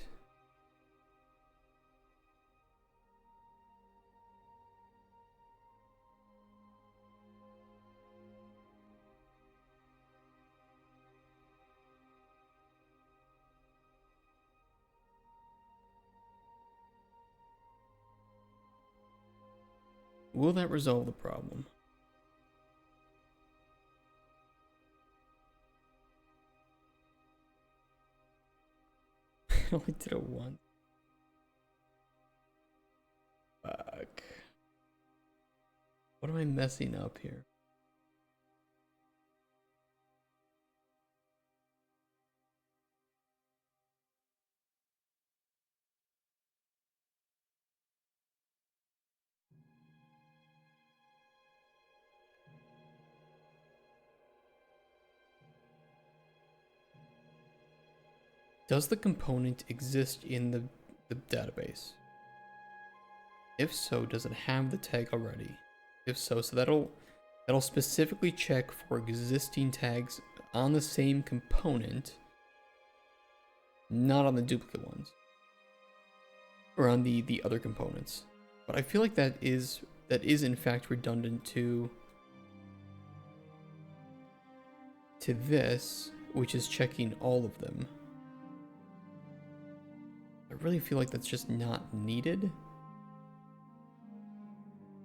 Will that resolve the problem? I only did it once. Fuck. What am I messing up here? Does the component exist in the database? If so, does it have the tag already? If so, that'll specifically check for existing tags on the same component, not on the duplicate ones, or on the other components. But I feel like that is in fact redundant to this, which is checking all of them. I really feel like that's just not needed.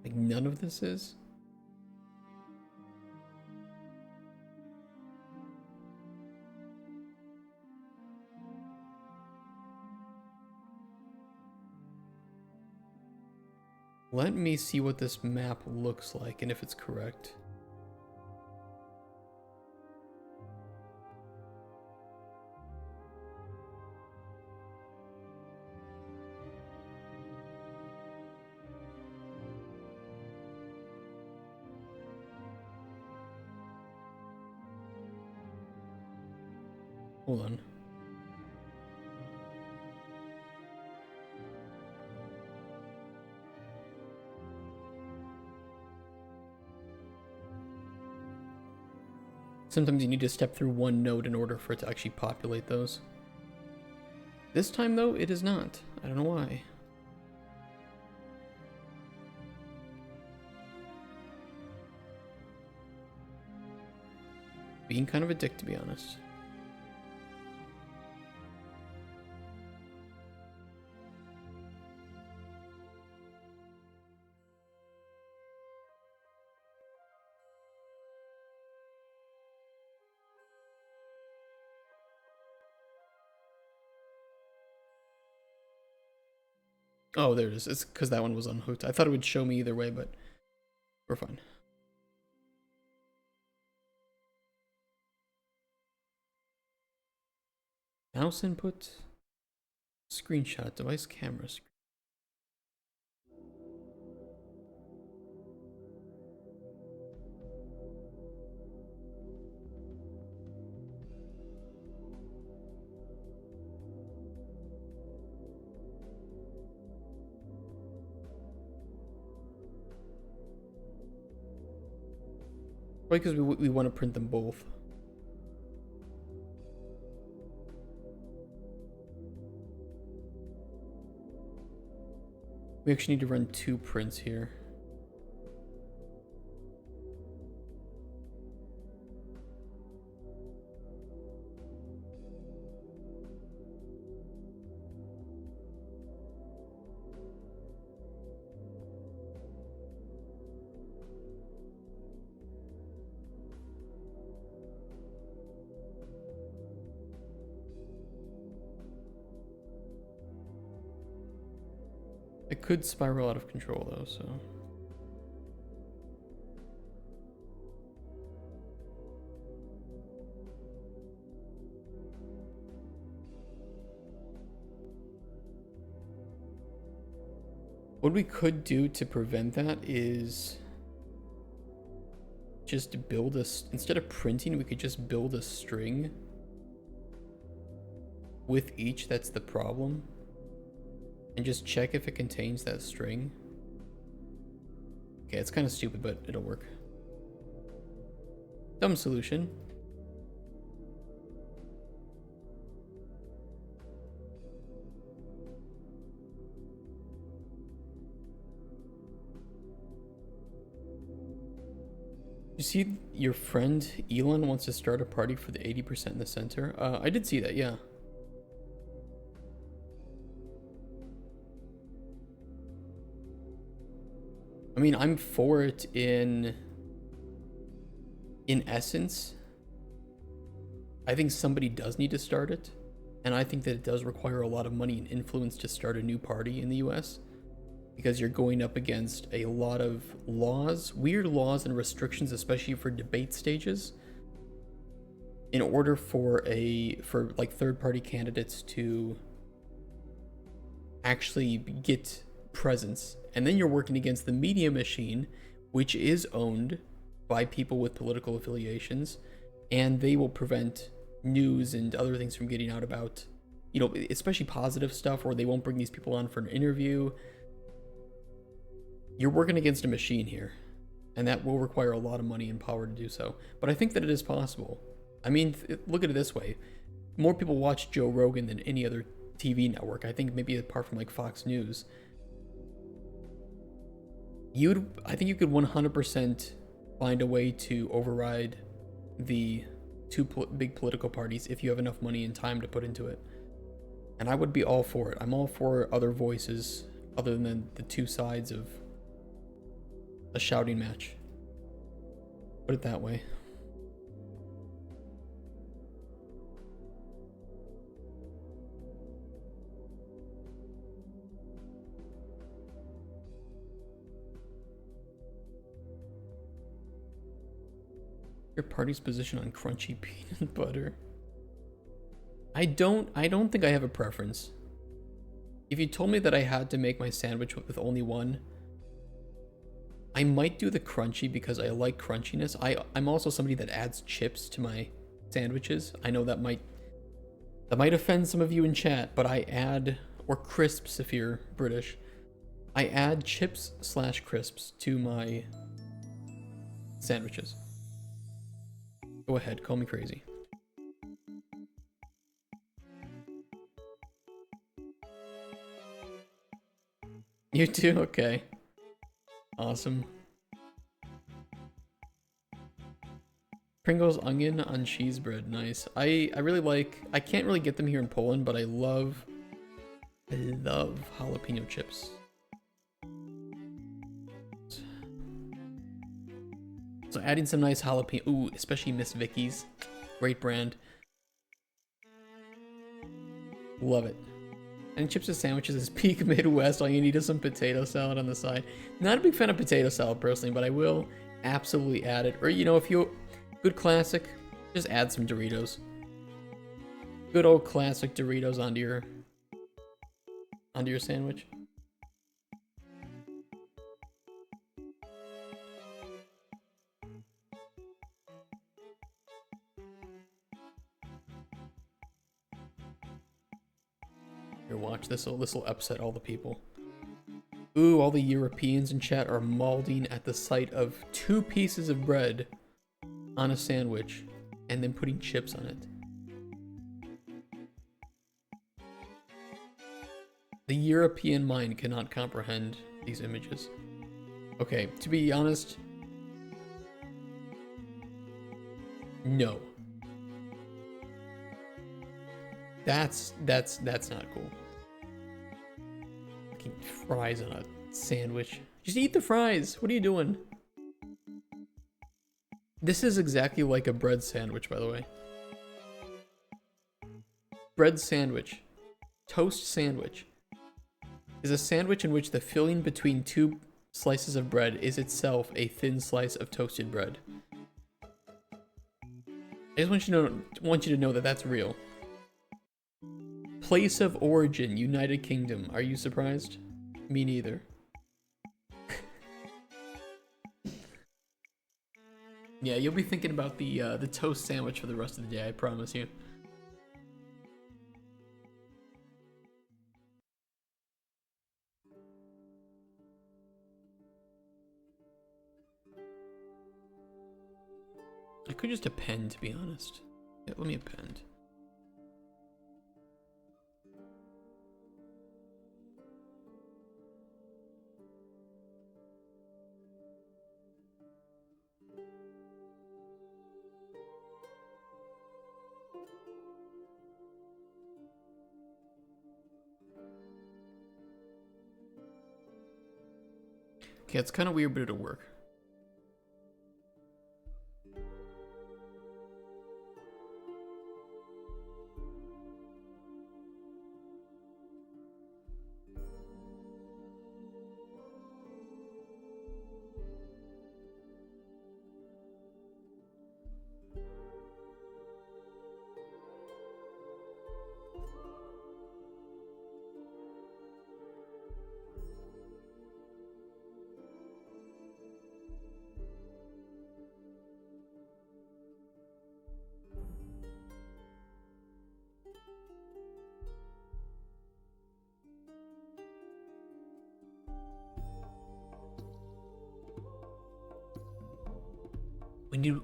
Like none of this is. Let me see what this map looks like and if it's correct. Hold on. Sometimes you need to step through one node in order for it to actually populate those. This time though, it is not. I don't know why. Being kind of a dick, to be honest. Oh, there it is. It's because that one was unhooked. I thought it would show me either way, but we're fine. Mouse input, screenshot, device camera. Why? Because we want to print them both. We actually need to run 2 prints here. It could spiral out of control though, so. What we could do to prevent that is just build a, instead of printing, we could just build a string with each that's the problem and just check if it contains that string. Okay, it's kind of stupid, but it'll work. Dumb solution. You see your friend Elon wants to start a party for the 80% in the center? I did see that, yeah. I mean, I'm for it in essence. I think somebody does need to start it, and I think that it does require a lot of money and influence to start a new party in the US, because you're going up against a lot of laws, weird laws and restrictions, especially for debate stages, in order for like third-party candidates to actually get presence. And then you're working against the media machine, which is owned by people with political affiliations, and they will prevent news and other things from getting out about, you know, especially positive stuff, or they won't bring these people on for an interview. You're working against a machine here, and that will require a lot of money and power to do so. But I think that it is possible. I mean, look at it this way. More people watch Joe Rogan than any other TV network. I think maybe apart from like Fox News. I think you could 100% find a way to override the two big political parties if you have enough money and time to put into it. And I would be all for it. I'm all for other voices other than the two sides of a shouting match. Put it that way. Your party's position on crunchy peanut butter. I don't think I have a preference. If you told me that I had to make my sandwich with only one, I might do the crunchy because I like crunchiness. I'm also somebody that adds chips to my sandwiches. I know that might offend some of you in chat, but I add, or crisps if you're British, I add chips/crisps to my sandwiches. Go ahead, call me crazy. You too? Okay. Awesome. Pringles onion on cheese bread, nice. I really like, I can't really get them here in Poland, but I love jalapeno chips. So adding some nice jalapeno, ooh, especially Miss Vicky's, great brand. Love it. And chips and sandwiches is peak Midwest. All you need is some potato salad on the side. Not a big fan of potato salad personally, but I will absolutely add it. Or, you know, if you... Good classic, just add some Doritos. Good old classic Doritos onto your sandwich. Here, watch this. This will upset all the people. Ooh, all the Europeans in chat are mauling at the sight of 2 pieces of bread on a sandwich and then putting chips on it. The European mind cannot comprehend these images. Okay, to be honest, no. That's not cool. Fucking fries on a sandwich. Just eat the fries. What are you doing? This is exactly like a bread sandwich, by the way. Bread sandwich. Toast sandwich is a sandwich in which the filling between 2 slices of bread is itself a thin slice of toasted bread. I just want you to know that that's real. Place of origin, United Kingdom. Are you surprised? Me neither. Yeah, you'll be thinking about the toast sandwich for the rest of the day, I promise you. I could just append, to be honest. Yeah, let me append. Okay, it's kind of weird, but it'll work.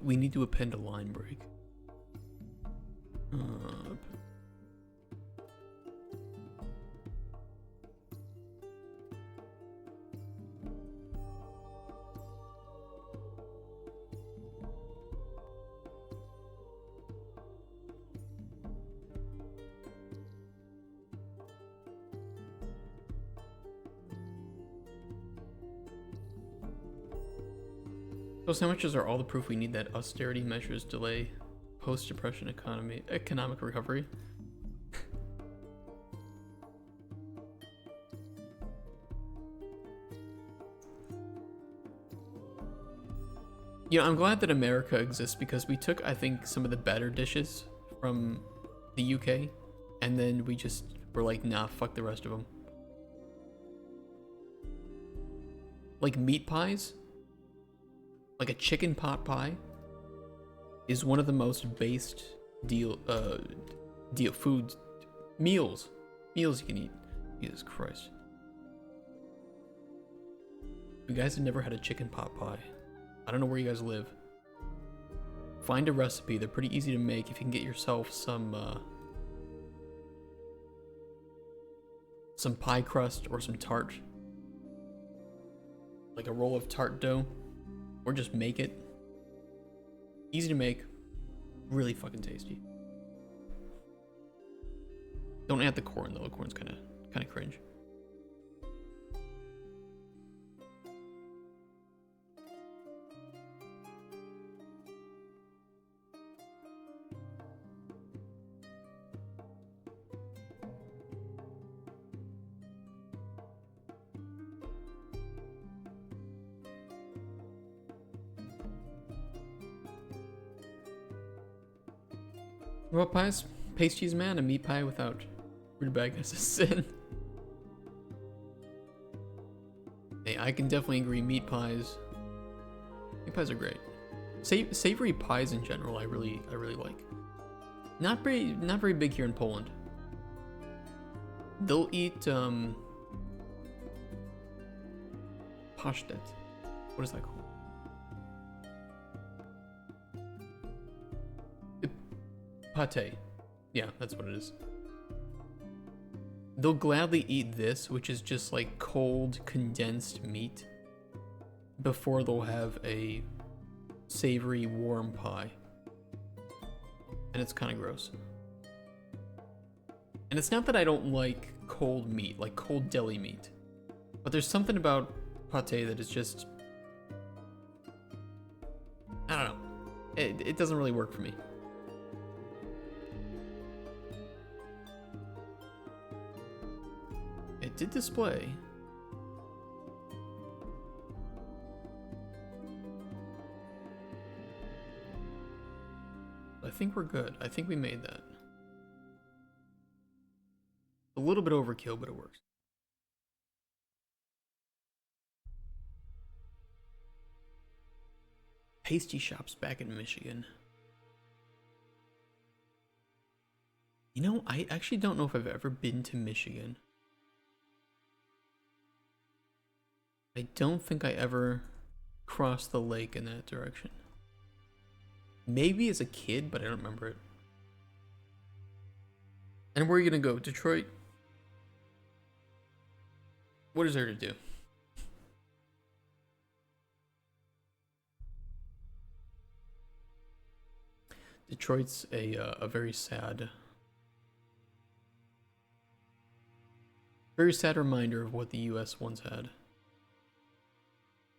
We need to append a line break. Those sandwiches are all the proof we need that austerity measures delay post-depression economic recovery. You know, I'm glad that America exists because we took, I think, some of the better dishes from the UK, and then we just were like, nah, fuck the rest of them. Like meat pies, like a chicken pot pie, is one of the most based meals you can eat. Jesus Christ. You guys have never had a chicken pot pie. I don't know where you guys live. Find a recipe. They're pretty easy to make if you can get yourself some pie crust or some tart. Like a roll of tart dough. Or just make it. Easy to make. Really fucking tasty. Don't add the corn though. The corn's kind of cringe. What about pies? Pastries, man, a meat pie without rutabaga is a sin. Hey, I can definitely agree. Meat pies are great. Savory pies in general, I really like. Not very big here in Poland. They'll eat pasztet. What is that called? Pate. Yeah, that's what it is. They'll gladly eat this, which is just like cold, condensed meat, before they'll have a savory, warm pie. And it's kind of gross. And it's not that I don't like cold meat, like cold deli meat, but there's something about pate that is just, I don't know. It doesn't really work for me. It did display. I think we're good. I think we made that. A little bit overkill, but it works. Pasty shops back in Michigan. You know, I actually don't know if I've ever been to Michigan. I don't think I ever crossed the lake in that direction. Maybe as a kid, but I don't remember it. And where are you gonna go? Detroit? What is there to do? Detroit's a very sad reminder of what the US once had.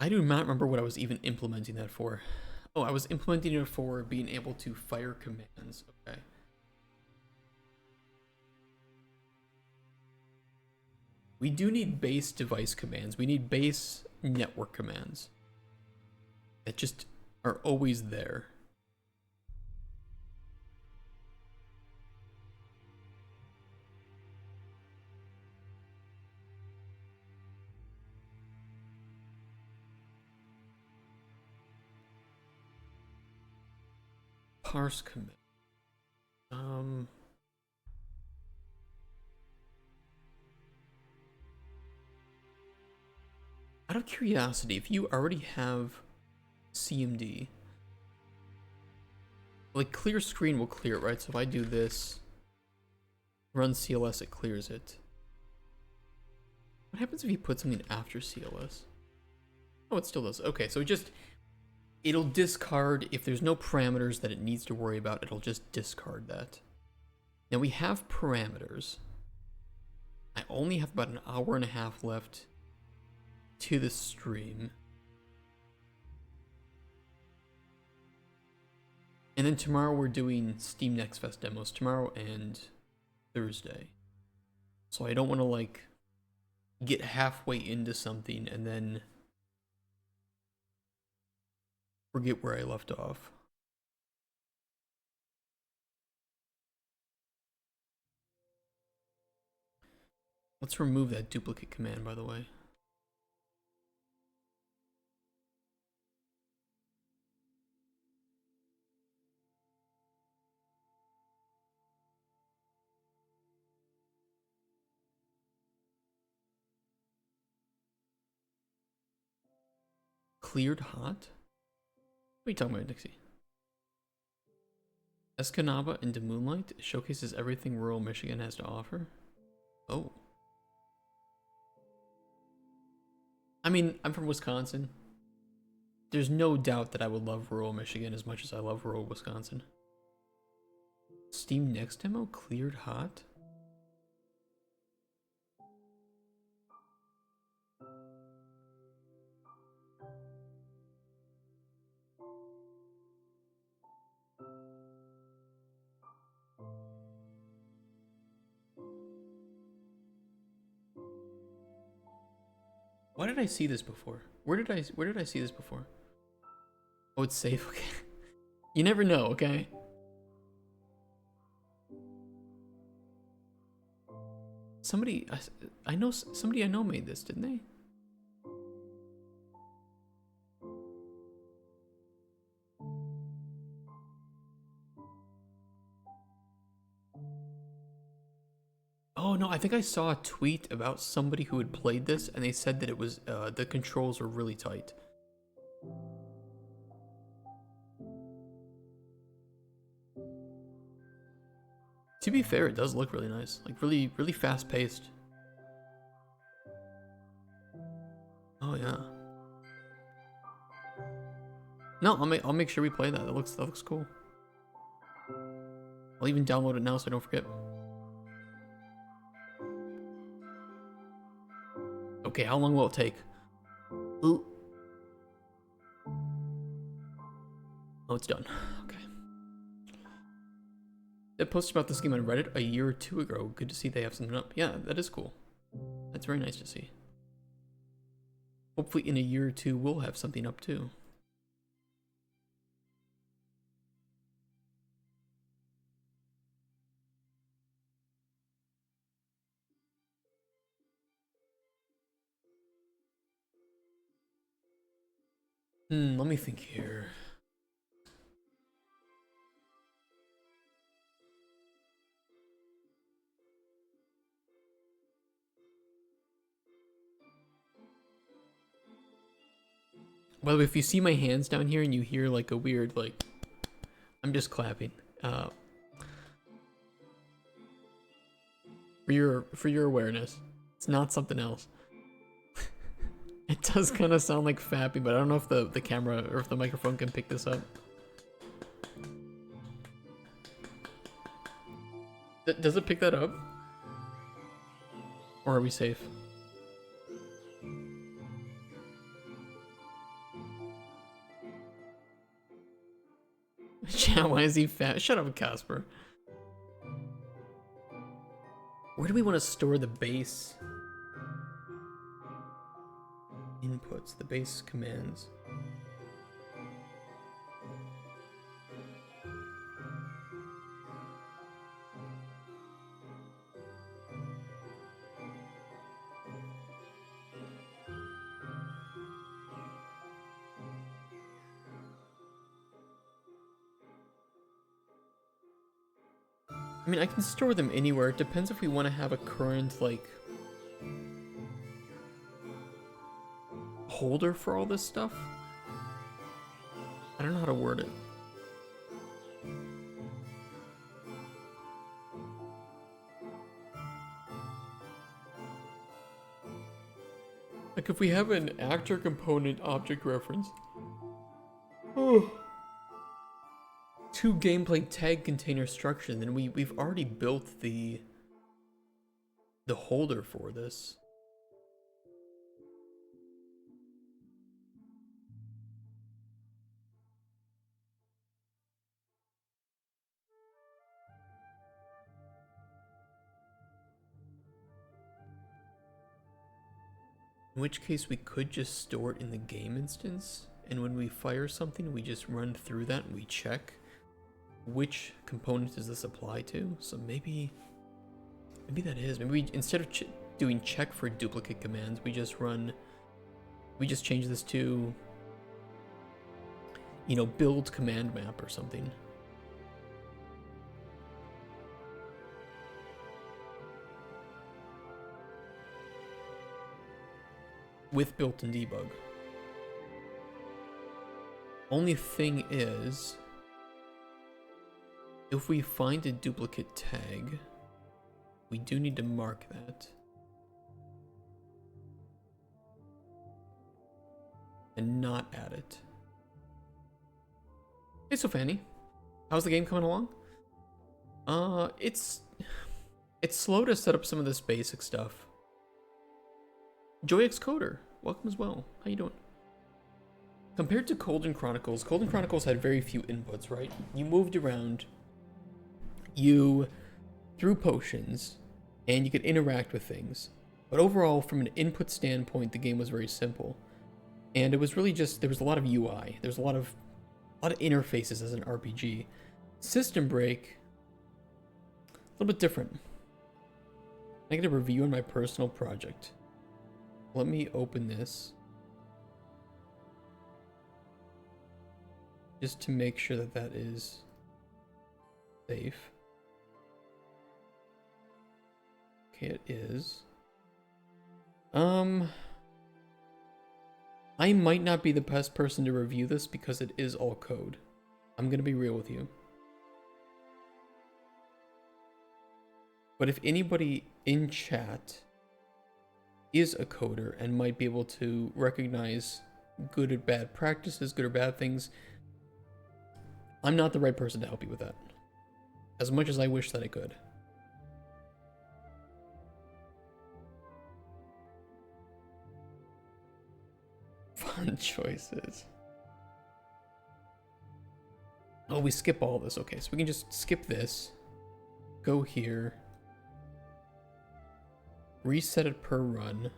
I do not remember what I was even implementing that for. Oh, I was implementing it for being able to fire commands. Okay. We do need base device commands. We need base network commands that just are always there. Parse command. Out of curiosity, if you already have CMD, like clear screen will clear it, right? So if I do this, run CLS, it clears it. What happens if you put something after CLS? Oh, it still does. Okay, so it'll discard, if there's no parameters that it needs to worry about, it'll just discard that. Now we have parameters. I only have about an hour and a half left to the stream. And then tomorrow we're doing Steam Next Fest demos, tomorrow and Thursday. So I don't want to like get halfway into something and then forget where I left off. Let's remove that duplicate command, by the way. Cleared hot? What are you talking about, Dixie? Escanaba into Moonlight showcases everything rural Michigan has to offer. Oh. I mean, I'm from Wisconsin. There's no doubt that I would love rural Michigan as much as I love rural Wisconsin. Steam Next demo cleared hot? Why did I see this before? Where did I see this before? Oh, it's safe. Okay. You never know, okay? Somebody, I know somebody I know made this, didn't they? Oh no, I think I saw a tweet about somebody who had played this, and they said that it was the controls were really tight. To be fair, it does look really nice, like really, really fast paced. Oh yeah. No, I'll make sure we play that. That looks cool. I'll even download it now so I don't forget. Okay, how long will it take? Ooh. Oh, it's done. Okay. They posted about this game on Reddit a year or two ago. Good to see they have something up. Yeah, that is cool. That's very nice to see. Hopefully in a year or two we'll have something up too. Let me think here. By the way, if you see my hands down here and you hear like a weird like, I'm just clapping. For your awareness, it's not something else. It does kind of sound like fapping, but I don't know if the camera or if the microphone can pick this up. Does it pick that up? Or are we safe? Why is he fat? Shut up, Casper. Where do we want to store the base inputs, the base commands? I mean, I can store them anywhere. It depends if we want to have a current, like, holder for all this stuff. I don't know how to word it. Like, if we have an actor component object reference. Oh. To gameplay tag container structure, then we've already built the holder for this. In which case we could just store it in the game instance, and when we fire something we just run through that and we check which component does this apply to. So maybe that is, maybe we, instead of doing check for duplicate commands, we just change this to, you know, build command map or something. With built-in debug. Only thing is, if we find a duplicate tag, we do need to mark that. And not add it. Hey, so Fanny, how's the game coming along? It's slow to set up some of this basic stuff. JoyX Coder, welcome as well. How you doing? Compared to Golden Chronicles had very few inputs, right? You moved around, you threw potions, and you could interact with things. But overall, from an input standpoint, the game was very simple. And it was really just, there was a lot of UI. There's a lot of interfaces as an RPG. System Break, a little bit different. I get a review on my personal project. Let me open this. Just to make sure that that is safe. Okay, it is. I might not be the best person to review this because it is all code. I'm gonna be real with you. But if anybody in chat is a coder and might be able to recognize good or bad practices, good or bad things, I'm not the right person to help you with that. As much as I wish that I could. Fun choices. Oh, we skip all this. Okay, so we can just skip this. Go here. Reset it per run.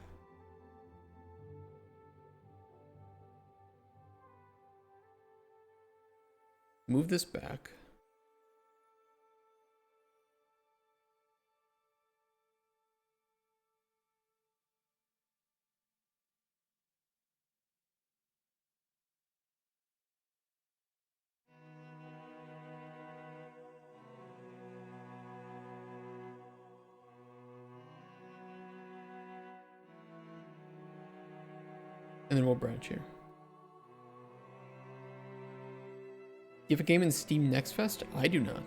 Move this back. And then we'll branch here. You have a game in Steam Next Fest? I do not.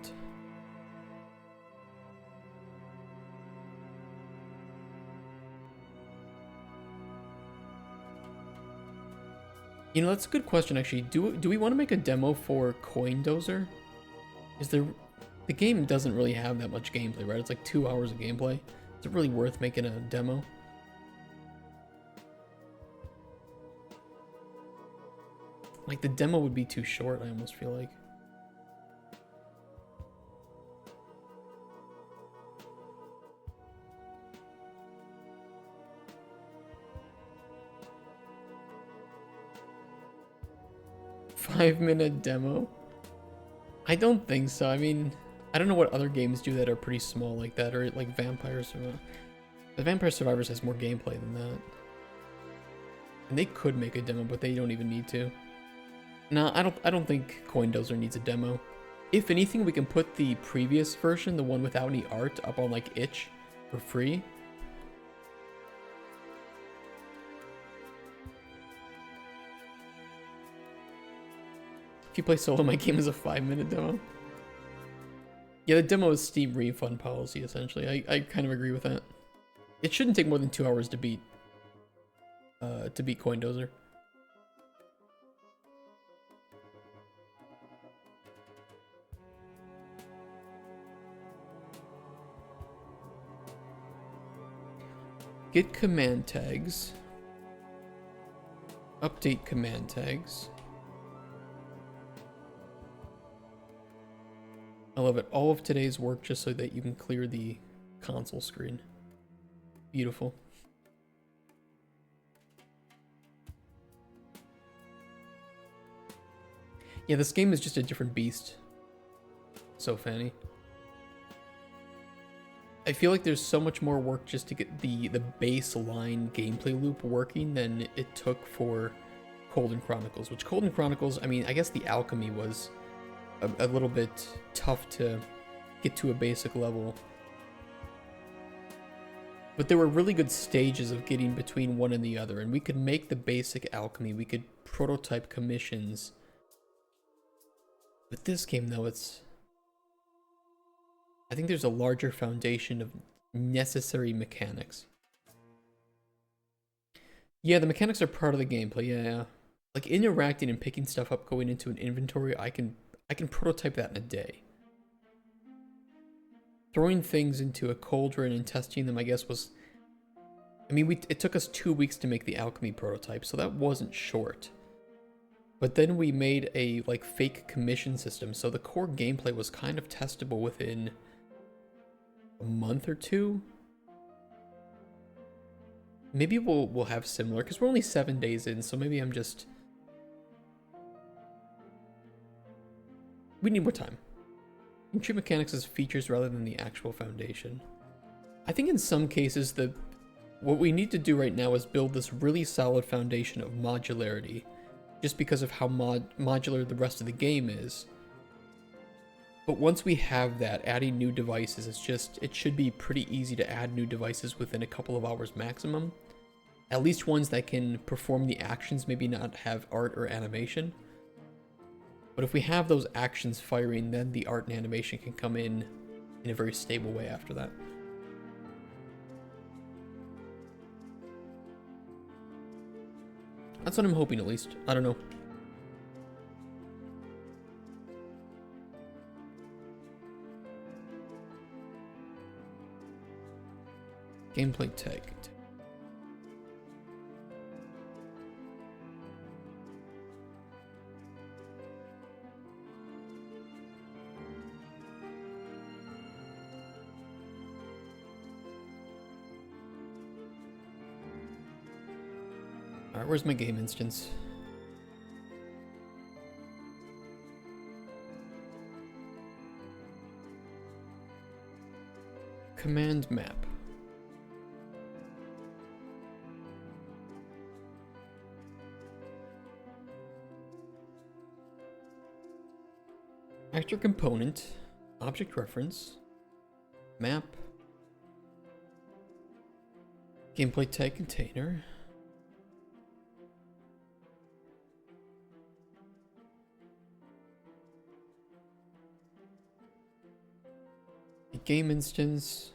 You know, that's a good question actually. Do we want to make a demo for Coin Dozer? Is there... The game doesn't really have that much gameplay, right? It's like 2 hours of gameplay. Is it really worth making a demo? Like, the demo would be too short, I almost feel like. Five-minute demo? I don't think so. I mean, I don't know what other games do that are pretty small like that, or like Vampire Survivors. The Vampire Survivors has more gameplay than that. And they could make a demo, but they don't even need to. No, I don't think Coin Dozer needs a demo. If anything, we can put the previous version, the one without any art, up on like itch for free. If you play solo, my game is a 5-minute demo. Yeah, the demo is Steam refund policy, essentially. I kind of agree with that. It shouldn't take more than 2 hours to beat Coin Dozer. Get command tags. Update command tags. I love it. All of today's work just so that you can clear the console screen. Beautiful. Yeah, this game is just a different beast. So Fanny. I feel like there's so much more work just to get the baseline gameplay loop working than it took for Colden Chronicles. Which Colden Chronicles, I mean, I guess the alchemy was a little bit tough to get to a basic level. But there were really good stages of getting between one and the other, and we could make the basic alchemy, we could prototype commissions. With this game though, I think there's a larger foundation of necessary mechanics. Yeah, the mechanics are part of the gameplay, yeah. Like interacting and picking stuff up, going into an inventory, I can prototype that in a day. Throwing things into a cauldron and testing them, I guess, was... I mean, it took us 2 weeks to make the alchemy prototype, so that wasn't short. But then we made a, like, fake commission system, so the core gameplay was kind of testable within a month or two. Maybe we'll have similar, because we're only 7 days in, so maybe I'm just... We need more time. You can treat mechanics as features rather than the actual foundation. I think in some cases what we need to do right now is build this really solid foundation of modularity, just because of how modular the rest of the game is. But once we have that, adding new devices it should be pretty easy to add new devices within a couple of hours maximum. At least ones that can perform the actions, maybe not have art or animation. But if we have those actions firing, then the art and animation can come in a very stable way after that. That's what I'm hoping, at least. I don't know. Gameplay tag. Alright, where's my game instance? Command map. Actor component, object reference, map, gameplay tag container. Game instance.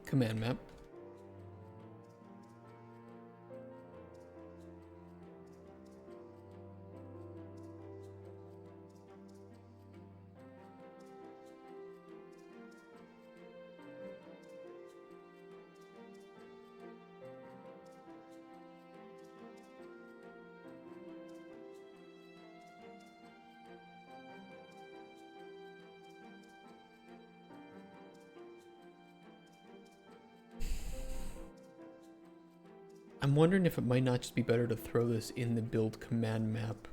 Command map. I'm wondering if it might not just be better to throw this in the build command map.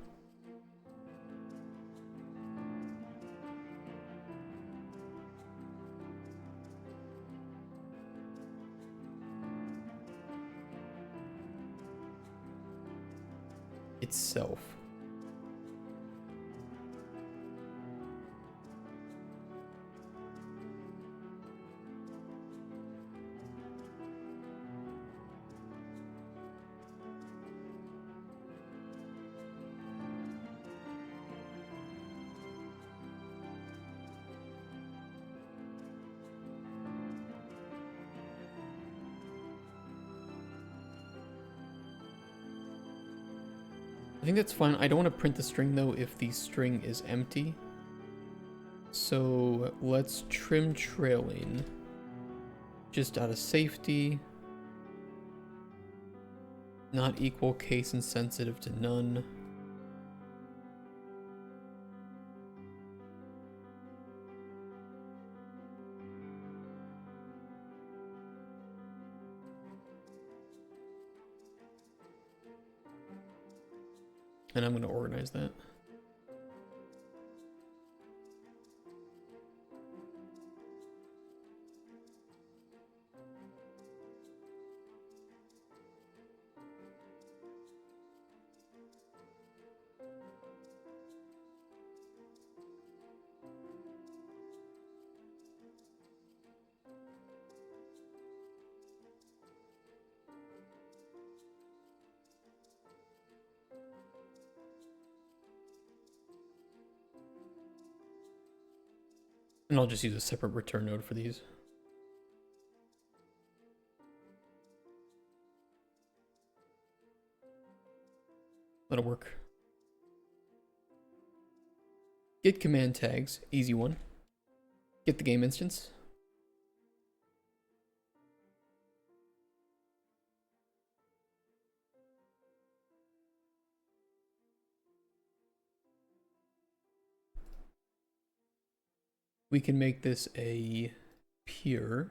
Itself. I think that's fine. I don't want to print the string though if the string is empty. So let's trim trailing just out of safety. Not equal case insensitive to none. And I'm going to organize that. And I'll just use a separate return node for these. That'll work. Get command tags, easy one. Get the game instance. We can make this a pure.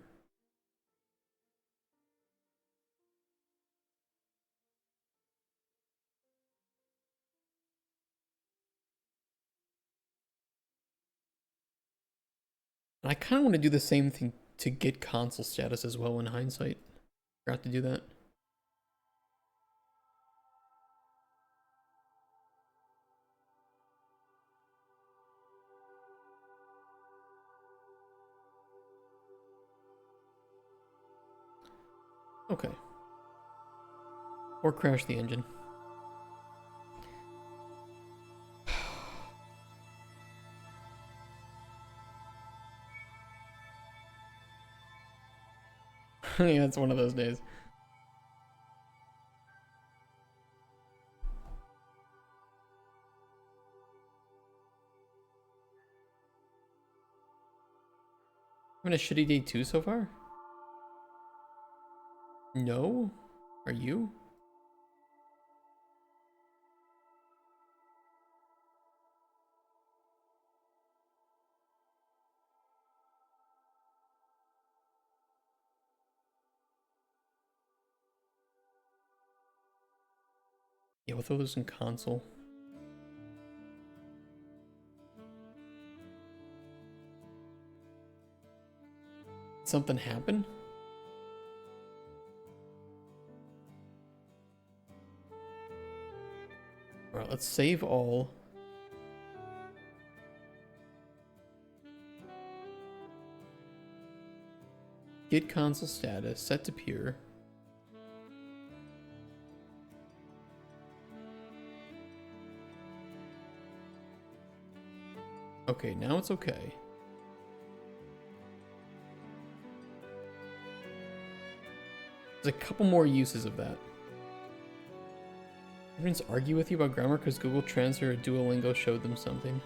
And I kind of want to do the same thing to get console status as well in hindsight. Forgot to do that. Okay. Or crash the engine. Yeah, it's one of those days. Having a shitty day too so far? No? Are you? Yeah, with all those in console. Something happen? Alright, let's save all. Get console status, set to pure. Okay, now it's okay. There's a couple more uses of that. Everyone's argue with you about grammar because Google Translate or Duolingo showed them something.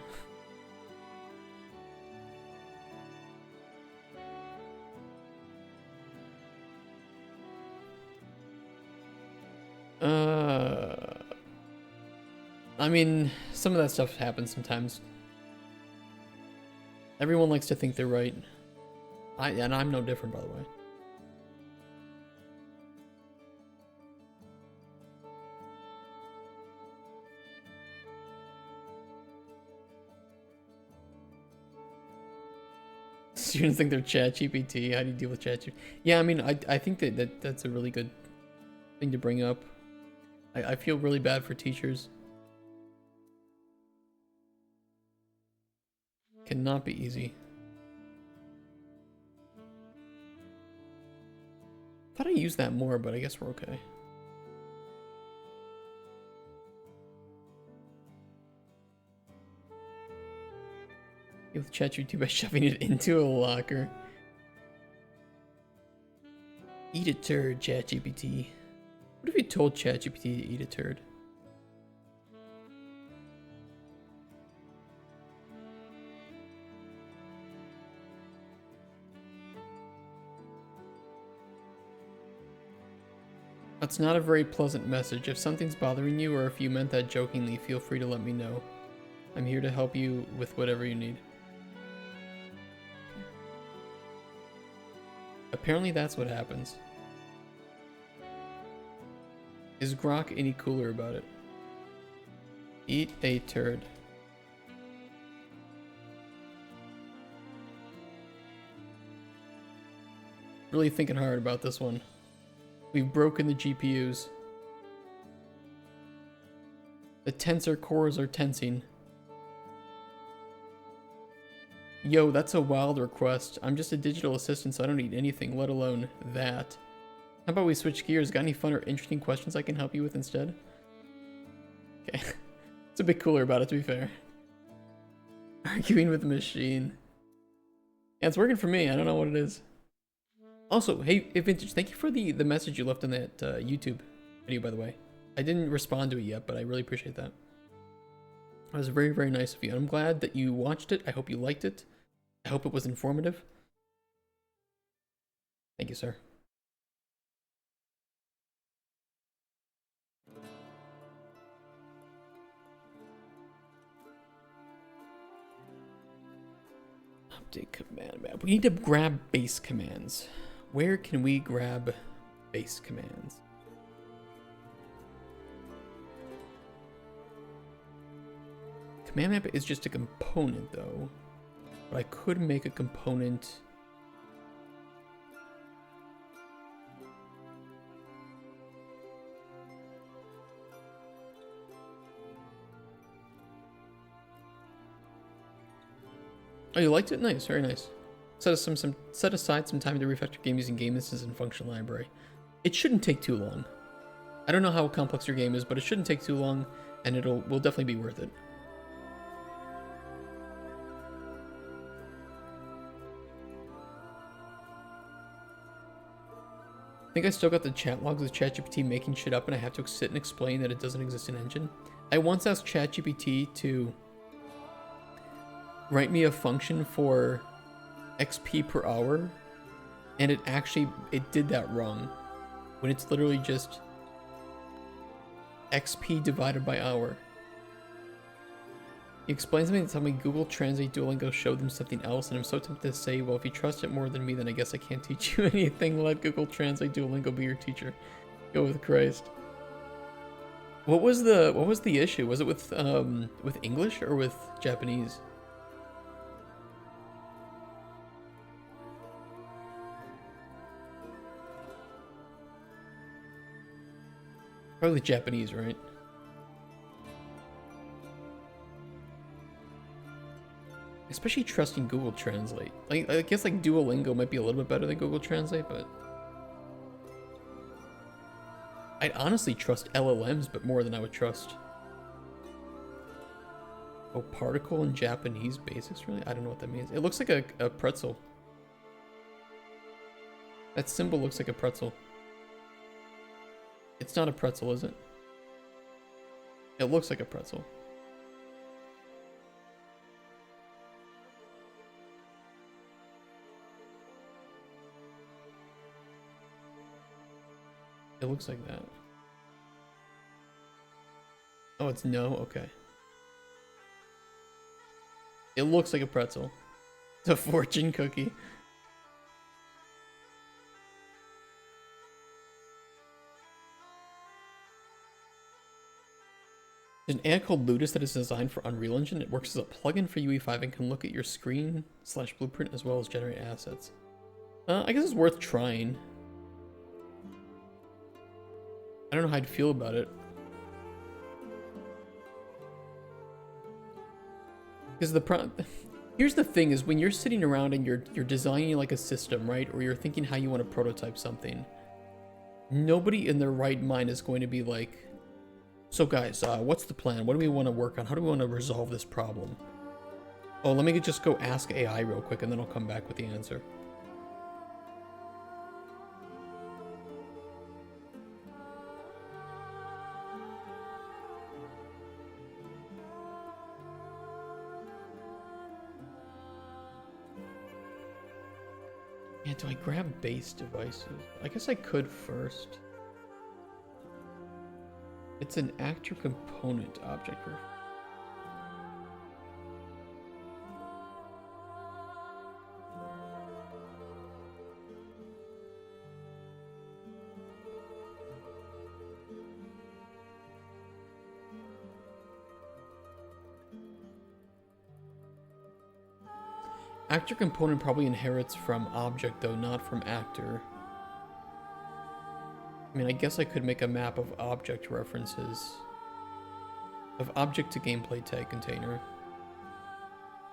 I mean, some of that stuff happens sometimes. Everyone likes to think they're right. And I'm no different, by the way. Students think they're ChatGPT. How do you deal with ChatGPT? Yeah, I mean, I think that's a really good thing to bring up. I feel really bad for teachers. Cannot be easy. Thought I used that more, but I guess we're okay. With ChatGPT by shoving it into a locker. Eat a turd, ChatGPT. What if you told ChatGPT to eat a turd? That's not a very pleasant message. If something's bothering you or if you meant that jokingly, feel free to let me know. I'm here to help you with whatever you need. Apparently that's what happens. Is Grok any cooler about it? Eat a turd. Really thinking hard about this one. We've broken the GPUs. The tensor cores are tensing. Yo, that's a wild request. I'm just a digital assistant, so I don't need anything, let alone that. How about we switch gears? Got any fun or interesting questions I can help you with instead? Okay. It's a bit cooler about it, to be fair. Arguing with the machine. Yeah, it's working for me. I don't know what it is. Also, hey, Vintage, thank you for the message you left in that YouTube video, by the way. I didn't respond to it yet, but I really appreciate that. It was very, very nice of you. I'm glad that you watched it. I hope you liked it. I hope it was informative. Thank you, sir. Update command map. We need to grab base commands. Where can we grab base commands? Command map is just a component, though. But I could make a component. Oh, you liked it? Nice, very nice. Set aside some time to refactor game using game instances and function library. It shouldn't take too long. I don't know how complex your game is, but it shouldn't take too long, and will definitely be worth it. I think I still got the chat logs with ChatGPT making shit up, and I have to sit and explain that it doesn't exist in engine. I once asked ChatGPT to write me a function for XP per hour, and it did that wrong when it's literally just XP divided by hour. He explains to me and tells me Google Translate Duolingo showed them something else, and I'm so tempted to say, well, if you trust it more than me, then I guess I can't teach you anything. Let Google Translate Duolingo be your teacher. Go with Christ. What was the issue? Was it with English or with Japanese? Probably Japanese, right? Especially trusting Google Translate. Like, I guess like Duolingo might be a little bit better than Google Translate, but I'd honestly trust LLMs, but more than I would trust. Oh, particle in Japanese basics, really? I don't know what that means. It looks like a pretzel. That symbol looks like a pretzel. It's not a pretzel, is it? It looks like a pretzel. It looks like that. Oh, it's no? Okay. It looks like a pretzel. It's a fortune cookie. There's an AI called Ludus that is designed for Unreal Engine. It works as a plugin for UE5 and can look at your screen/blueprint as well as generate assets. I guess it's worth trying. I don't know how I'd feel about it. Because here's the thing is when you're sitting around and you're designing like a system, right? Or you're thinking how you want to prototype something. Nobody in their right mind is going to be like, so guys, what's the plan? What do we want to work on? How do we want to resolve this problem? Oh, let me just go ask AI real quick and then I'll come back with the answer. Yeah, do I grab base devices? I guess I could first. It's an actor component object. Actor component probably inherits from object though, not from actor. I mean, I guess I could make a map of object references. Of object to gameplay tag container.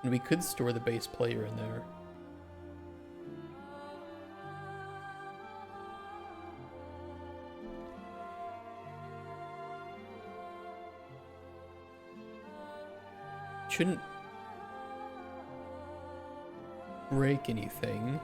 And we could store the base player in there. Shouldn't break anything.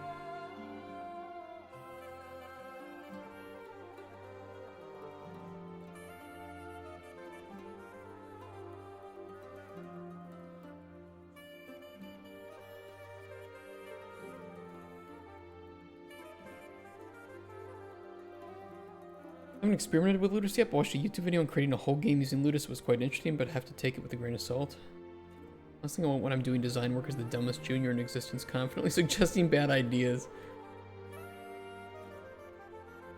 I haven't experimented with Ludus yet, but watched a YouTube video on creating a whole game using Ludus. It was quite interesting, but have to take it with a grain of salt. Last thing I want when I'm doing design work is the dumbest junior in existence confidently suggesting bad ideas.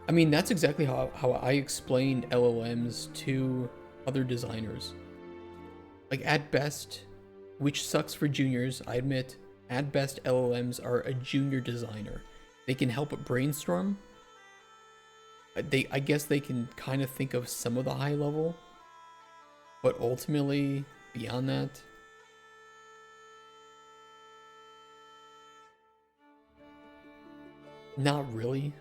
I mean, that's exactly how I explain LLMs to other designers. Like, at best, which sucks for juniors, I admit, At best, LLMs are a junior designer. They can help brainstorm. I guess they can kind of think of some of the high level, but ultimately, beyond that, not really.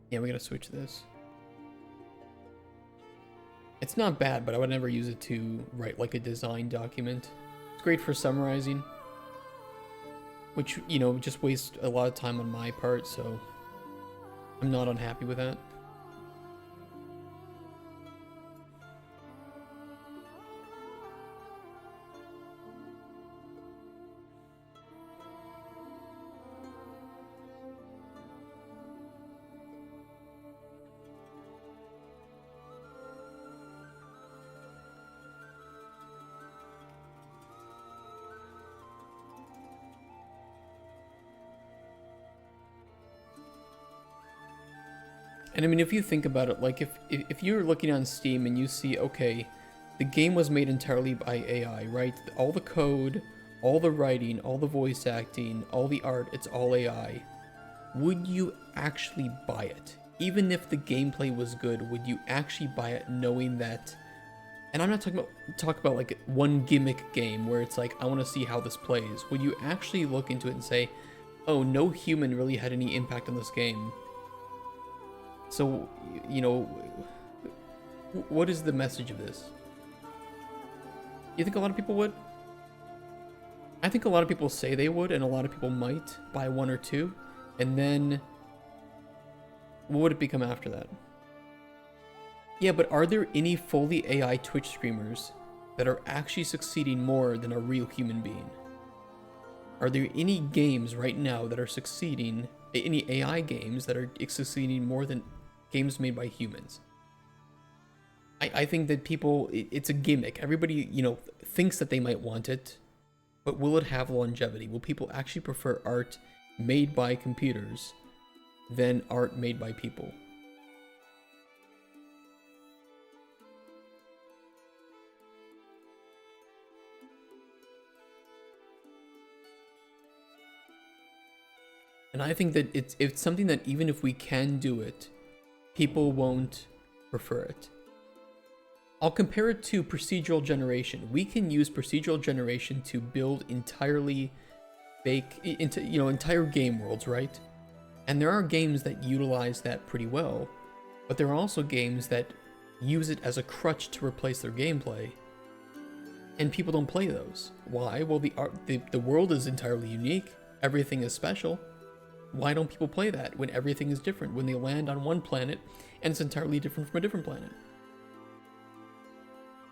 Yeah, we gotta switch this. It's not bad, but I would never use it to write like a design document. It's great for summarizing, which, you know, just wastes a lot of time on my part, so I'm not unhappy with that. And I mean, if you think about it, like if you're looking on Steam and you see, okay, the game was made entirely by AI, right? All the code, all the writing, all the voice acting, all the art, it's all AI. Would you actually buy it? Even if the gameplay was good, would you actually buy it knowing that? And I'm not talking about like one gimmick game where it's like, I want to see how this plays. Would you actually look into it and say, oh, no human really had any impact on this game? So, you know, what is the message of this? You think a lot of people would? I think a lot of people say they would, and a lot of people might buy one or two, and then what would it become after that? Yeah, but are there any fully AI Twitch streamers that are actually succeeding more than a real human being? Are there any games right now that are succeeding, any AI games that are succeeding more than games made by humans? I think that people, it's a gimmick. Everybody, you know, thinks that they might want it, but will it have longevity? Will people actually prefer art made by computers than art made by people? And I think that it's something that even if we can do it, people won't prefer it. I'll compare it to procedural generation. We can use procedural generation to build entirely fake, entire game worlds, right? And there are games that utilize that pretty well, but there are also games that use it as a crutch to replace their gameplay, and people don't play those. Why? Well, the world is entirely unique. Everything is special. Why don't people play that when everything is different? When they land on one planet and it's entirely different from a different planet?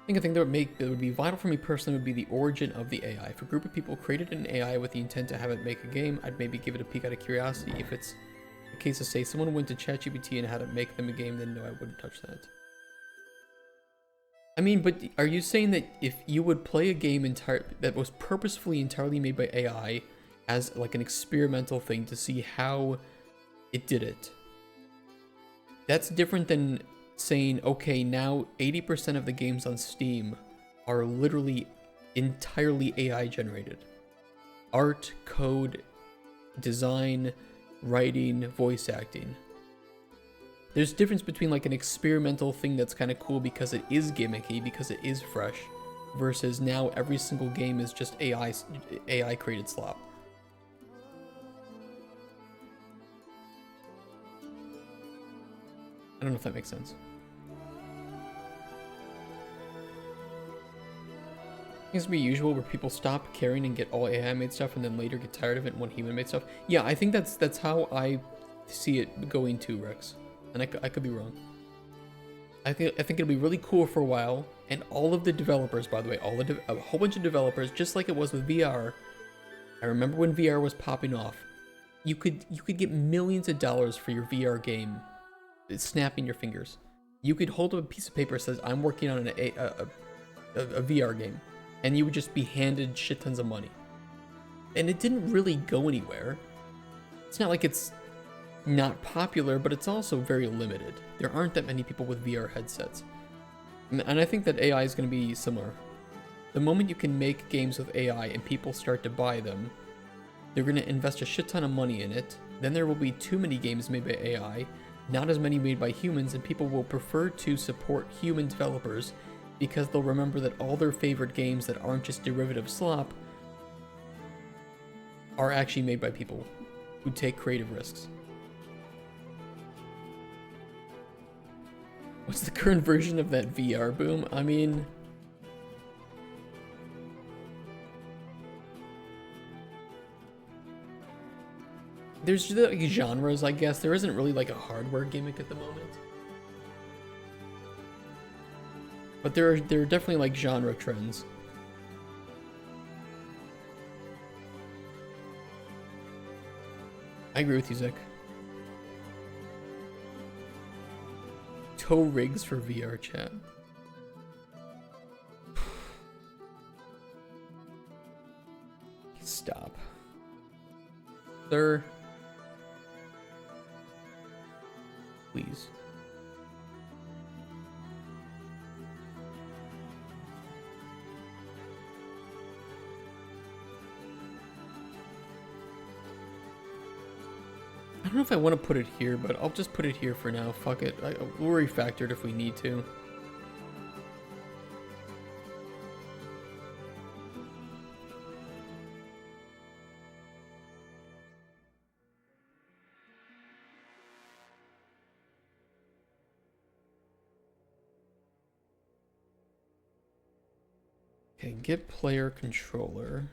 I think a thing that would be vital for me personally would be the origin of the AI. If a group of people created an AI with the intent to have it make a game, I'd maybe give it a peek out of curiosity. If it's a case of, say, someone went to ChatGPT and had it make them a game, then no, I wouldn't touch that. I mean, but are you saying that if you would play a game that was purposefully entirely made by AI as like an experimental thing to see how it did it, that's different than saying, okay, now 80% of the games on Steam are literally entirely AI generated. Art, code, design, writing, voice acting. There's a difference between like an experimental thing that's kind of cool because it is gimmicky, because it is fresh, versus now every single game is just AI created slop. I don't know if that makes sense. It seems to be usual where people stop caring and get all AI made stuff and then later get tired of it and want human made stuff. Yeah, I think that's how I see it going too, Rex. And I could be wrong. I think it'll be really cool for a while, and all of the developers, by the way, a whole bunch of developers, just like it was with VR. I remember when VR was popping off, you could get millions of dollars for your VR game. It's snapping your fingers. You could hold up a piece of paper that says, I'm working on a VR game, and you would just be handed shit tons of money. and it didn't really go anywhere. It's not like it's not popular, but it's also very limited. There aren't that many people with VR headsets. And I think that AI is going to be similar. The moment you can make games with AI and people start to buy them, they're going to invest a shit ton of money in it. Then there will be too many games made by AI, not as many made by humans, and people will prefer to support human developers because they'll remember that all their favorite games that aren't just derivative slop are actually made by people who take creative risks. What's the current version of that VR boom? I mean, there's like genres, I guess. There isn't really like a hardware gimmick at the moment. But there are definitely like genre trends. I agree with you, Zach. Tow rigs for VR chat. Stop. Sir. Please. I don't know if I want to put it here, but I'll just put it here for now. Fuck it. We'll refactor it if we need to. Okay, get player controller.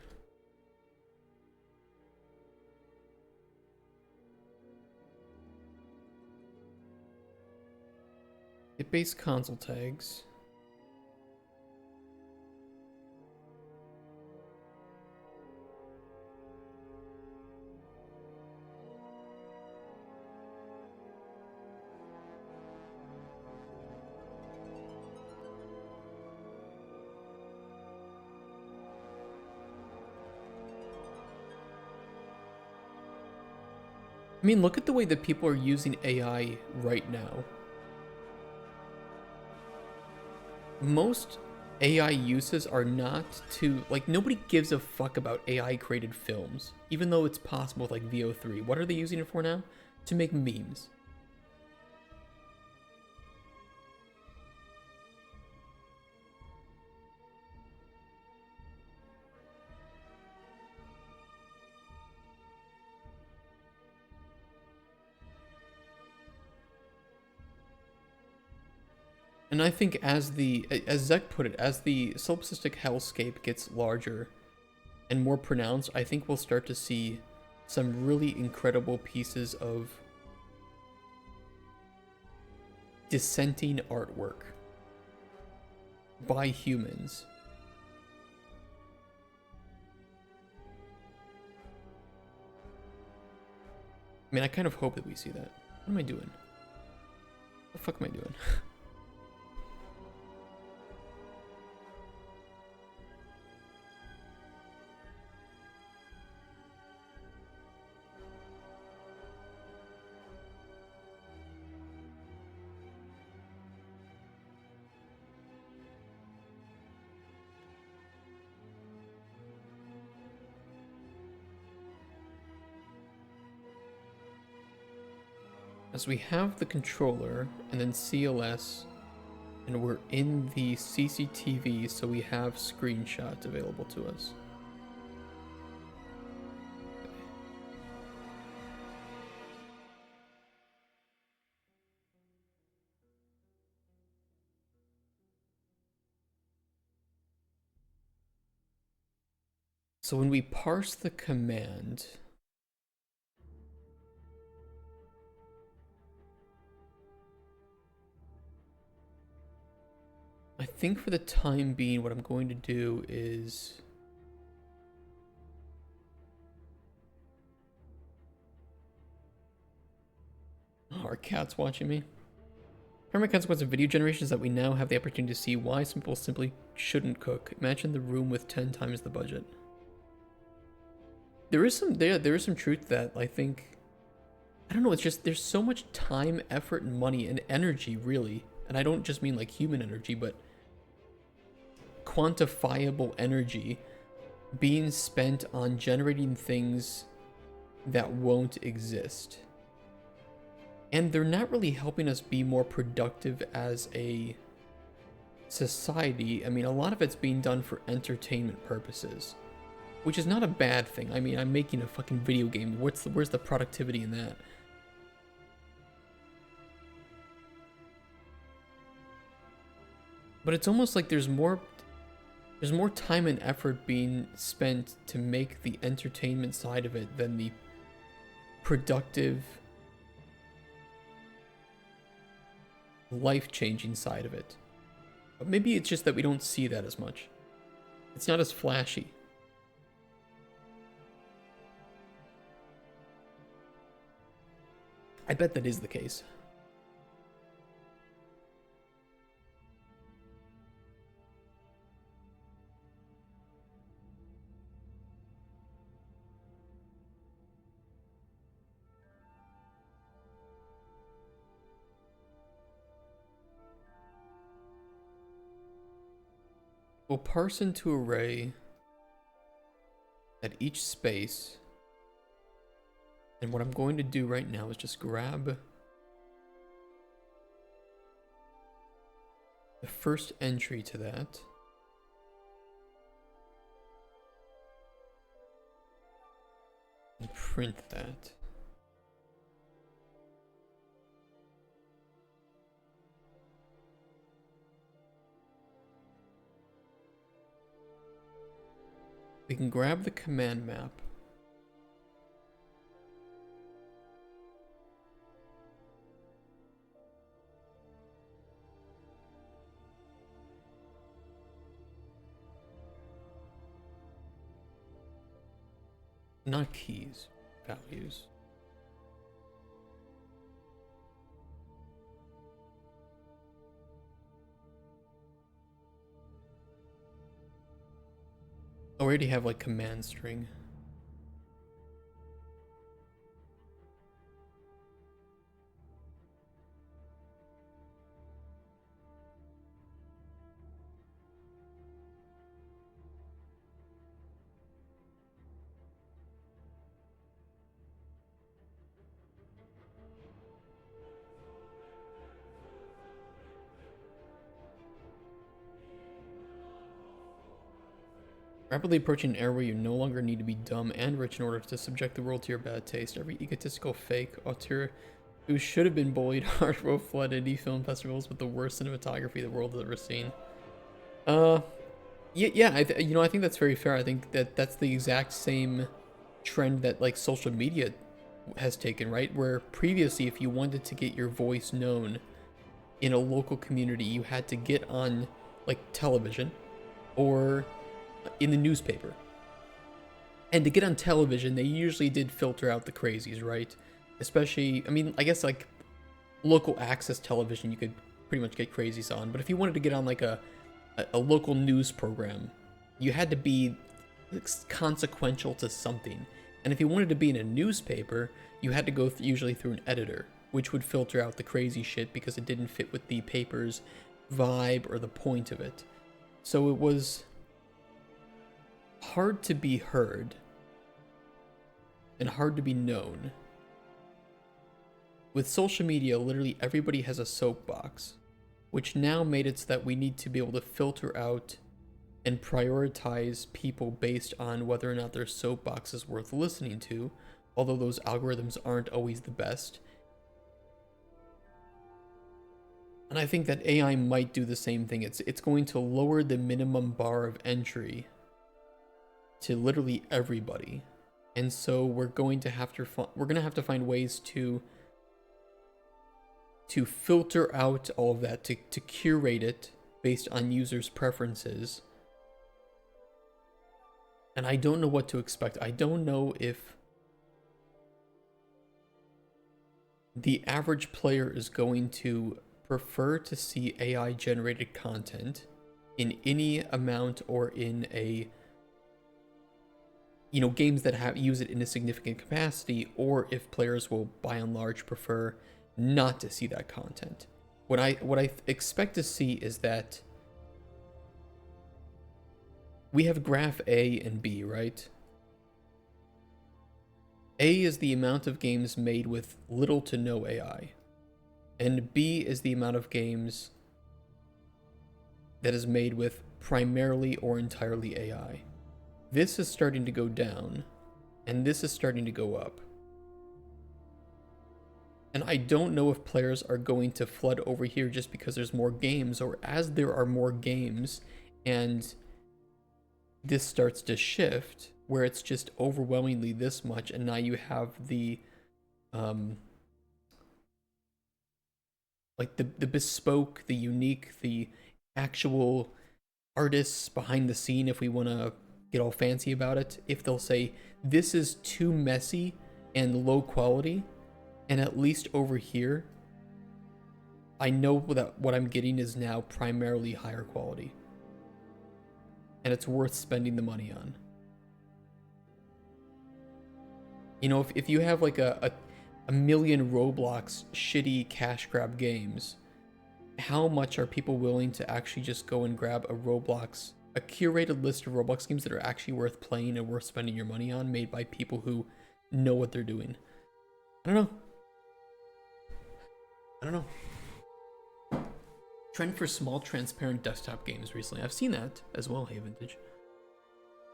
Get base console tags. I mean, look at the way that people are using AI right now. Most AI uses are not to, like, nobody gives a fuck about AI created films, even though it's possible with like VO3. What are they using it for now? To make memes. And I think as Zek put it, as the solipsistic hellscape gets larger and more pronounced, I think we'll start to see some really incredible pieces of dissenting artwork by humans. I mean, I kind of hope that we see that. What am I doing? What the fuck am I doing? As we have the controller and then CLS, and we're in the CCTV, so we have screenshots available to us. So when we parse the command, I think for the time being, what I'm going to do is our cat's watching me. Primary consequence of video generation is that we now have the opportunity to see why some people simply shouldn't cook. Imagine the room with 10 times the budget. there is some truth to that. I think, I don't know, it's just there's so much time, effort, and money and energy, really. And I don't just mean like human energy, but quantifiable energy being spent on generating things that won't exist. And they're not really helping us be more productive as a society. I mean, a lot of it's being done for entertainment purposes, which is not a bad thing. I mean, I'm making a fucking video game. Where's the productivity in that? But it's almost like there's more time and effort being spent to make the entertainment side of it than the productive, life-changing side of it. But maybe it's just that we don't see that as much. It's not as flashy. I bet that is the case. We'll parse into array at each space. And what I'm going to do right now is just grab the first entry to that. And print that. We can grab the command map. Not keys, values. I already have like command string. Rapidly approaching an era where you no longer need to be dumb and rich in order to subject the world to your bad taste. Every egotistical fake auteur who should have been bullied hard will flood indie film festivals with the worst cinematography the world has ever seen. Yeah, I think that's very fair. I think that that's the exact same trend that like social media has taken, right? Where previously, if you wanted to get your voice known in a local community, you had to get on like television or in the newspaper. And to get on television, they usually did filter out the crazies, right? Especially, I mean, I guess like local access television, you could pretty much get crazies on. But if you wanted to get on like a local news program, you had to be consequential to something. And if you wanted to be in a newspaper, you had to go usually through an editor, which would filter out the crazy shit because it didn't fit with the paper's vibe or the point of it. So it was hard to be heard and hard to be known. With social media, literally everybody has a soapbox, which now made it so that we need to be able to filter out and prioritize people based on whether or not their soapbox is worth listening to, although those algorithms aren't always the best. And I think that AI might do the same thing. It's going to lower the minimum bar of entry to literally everybody. And so we're going to have to find ways to filter out all of that, to curate it based on users' preferences. And I don't know what to expect. I don't know if the average player is going to prefer to see AI generated content in any amount or in a you know, games that use it in a significant capacity, or if players will by and large prefer not to see that content. What I expect to see is that we have graph A and B, right? A is the amount of games made with little to no AI, and B is the amount of games that is made with primarily or entirely AI. This is starting to go down, and this is starting to go up. And I don't know if players are going to flood over here just because there's more games, or as there are more games and this starts to shift where it's just overwhelmingly this much, and now you have the like the bespoke, the unique, the actual artists behind the scene, if we want to get all fancy about it, if they'll say this is too messy and low quality, and at least over here I know that what I'm getting is now primarily higher quality and it's worth spending the money on. You know, if you have like a million Roblox shitty cash grab games, how much are people willing to actually just go and grab a curated list of Roblox games that are actually worth playing and worth spending your money on, made by people who know what they're doing? I don't know. Trend for small transparent desktop games recently. I've seen that as well, hey Vintage.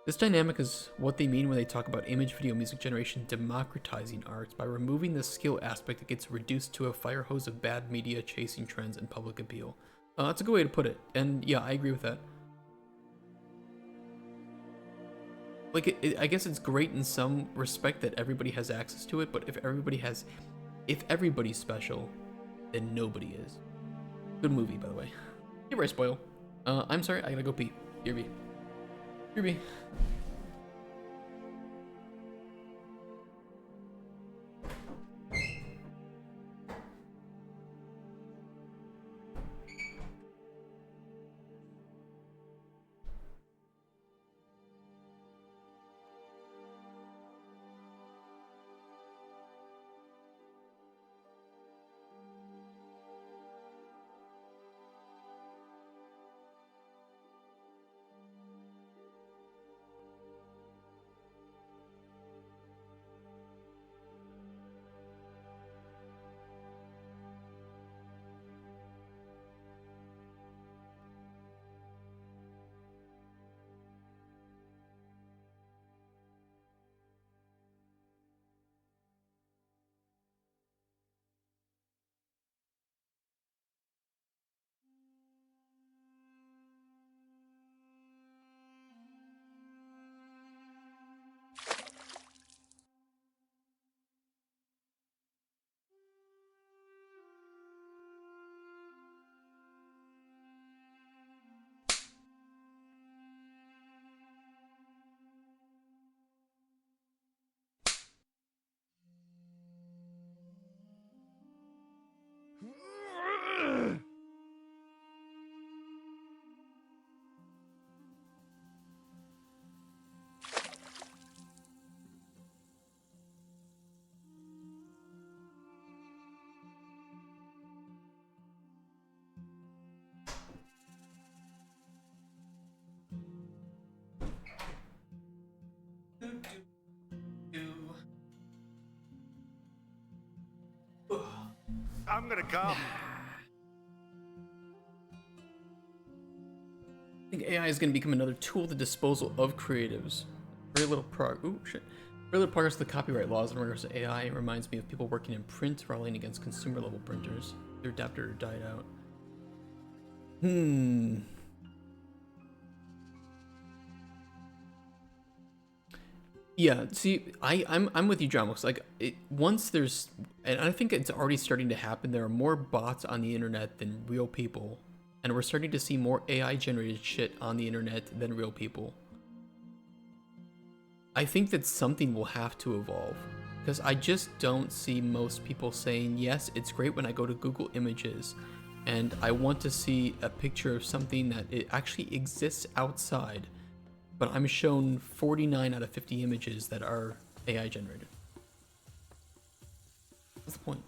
This dynamic is what they mean when they talk about image, video, music generation democratizing art. By removing the skill aspect, it gets reduced to a fire hose of bad media chasing trends and public appeal. That's a good way to put it, and yeah, I agree with that. Like, I guess it's great in some respect that everybody has access to it, but if everybody's special, then nobody is. Good movie, by the way. Hey, Rice Boyle. I'm sorry, I gotta go pee. Here be. I'm gonna come. I think AI is going to become another tool at the disposal of creatives. Very little progress to the copyright laws in regards to AI. It reminds me of people working in print rallying against consumer level printers. Their adapter died out. Yeah, see, I'm with you, John. Looks like once there's, and I think it's already starting to happen. There are more bots on the internet than real people, and we're starting to see more AI generated shit on the internet than real people. I think that something will have to evolve, because I just don't see most people saying, yes, it's great when I go to Google Images and I want to see a picture of something that it actually exists outside. but I'm shown 49 out of 50 images that are AI generated. What's the point?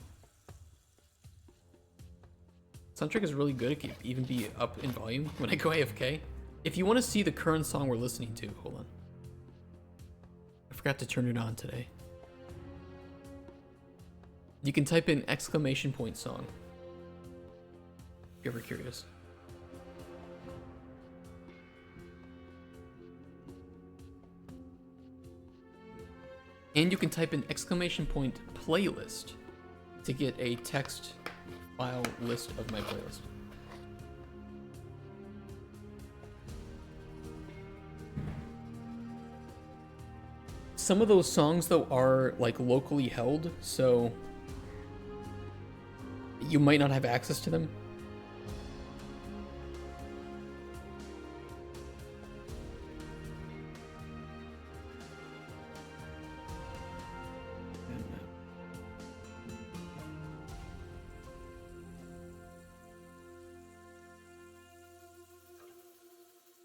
Soundtrack is really good. It can even be up in volume when I go AFK. If you want to see the current song we're listening to, hold on. I forgot to turn it on today. You can type in exclamation point song. If you're ever curious. And you can type in exclamation point playlist to get a text file list of my playlist. Some of those songs though are like locally held, so you might not have access to them.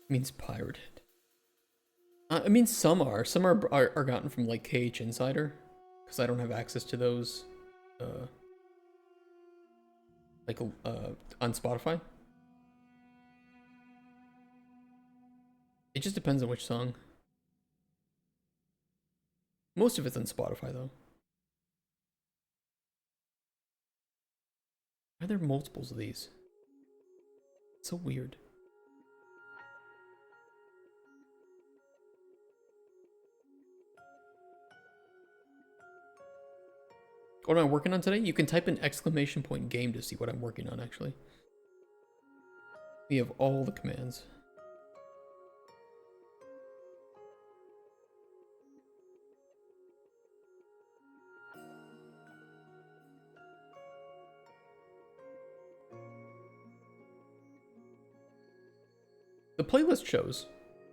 Means pirated. I mean, some are gotten from like KH Insider, because I don't have access to those, on Spotify. It just depends on which song. Most of it's on Spotify though. Are there multiples of these? It's so weird. What am I working on today? You can type in exclamation point game to see what I'm working on, actually. We have all the commands. The playlist shows.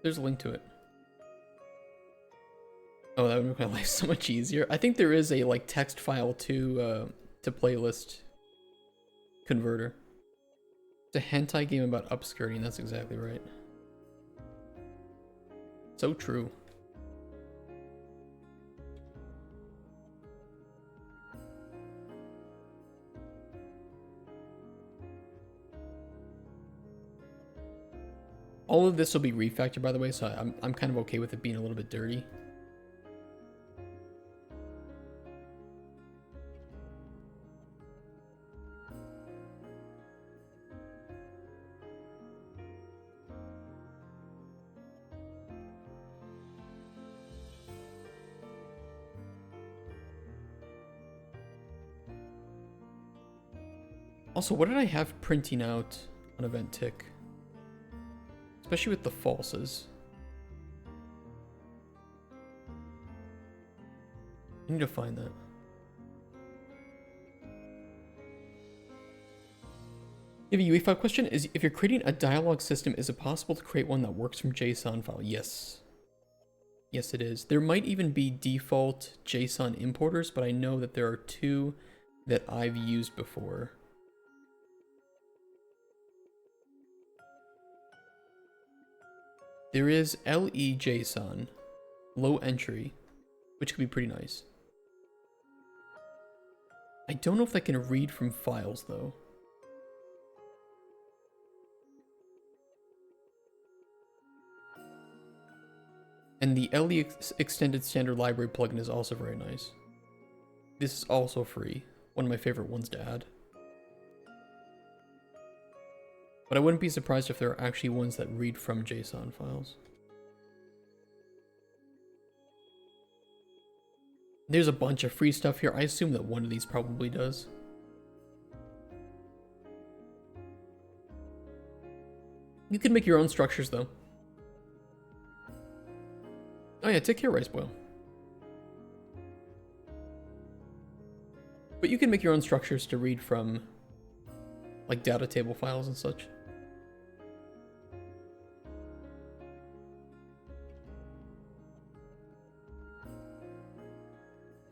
There's a link to it. Oh, that would make my life so much easier. I think there is a like text file to playlist converter. It's a hentai game about upskirting. That's exactly right. So true. All of this will be refactored, by the way, so I'm kind of okay with it being a little bit dirty. Also, what did I have printing out on event tick? Especially with the falses. I need to find that. You have a UE5 question? Is if you're creating a dialogue system, is it possible to create one that works from JSON file? Yes. Yes, it is. There might even be default JSON importers, but I know that there are two that I've used before. There is LE-JSON, low entry, which could be pretty nice. I don't know if that can read from files, though. And the LE Extended Standard Library plugin is also very nice. This is also free. One of my favorite ones to add. But I wouldn't be surprised if there are actually ones that read from JSON files. There's a bunch of free stuff here. I assume that one of these probably does. You can make your own structures, though. Oh yeah, take care, Rice Boil. But you can make your own structures to read from, like, data table files and such.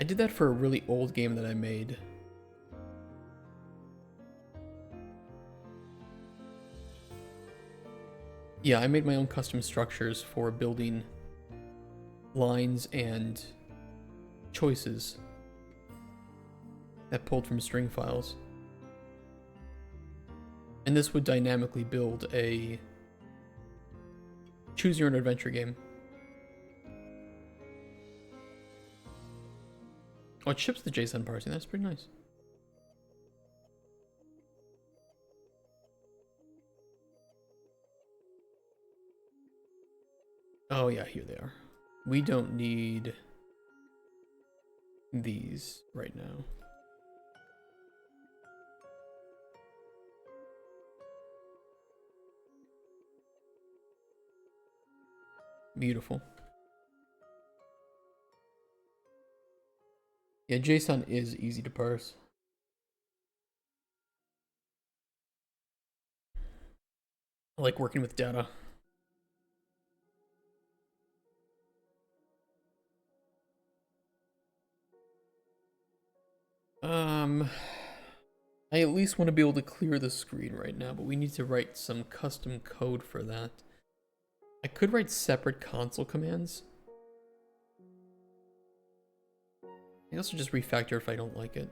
I did that for a really old game that I made. Yeah, I made my own custom structures for building lines and choices that pulled from string files. And this would dynamically build a choose your own adventure game. Oh, it ships the JSON parsing. That's pretty nice. Oh yeah, here they are. We don't need these right now. Beautiful. Yeah, JSON is easy to parse. I like working with data. I at least want to be able to clear the screen right now, but we need to write some custom code for that. I could write separate console commands. I can also just refactor if I don't like it.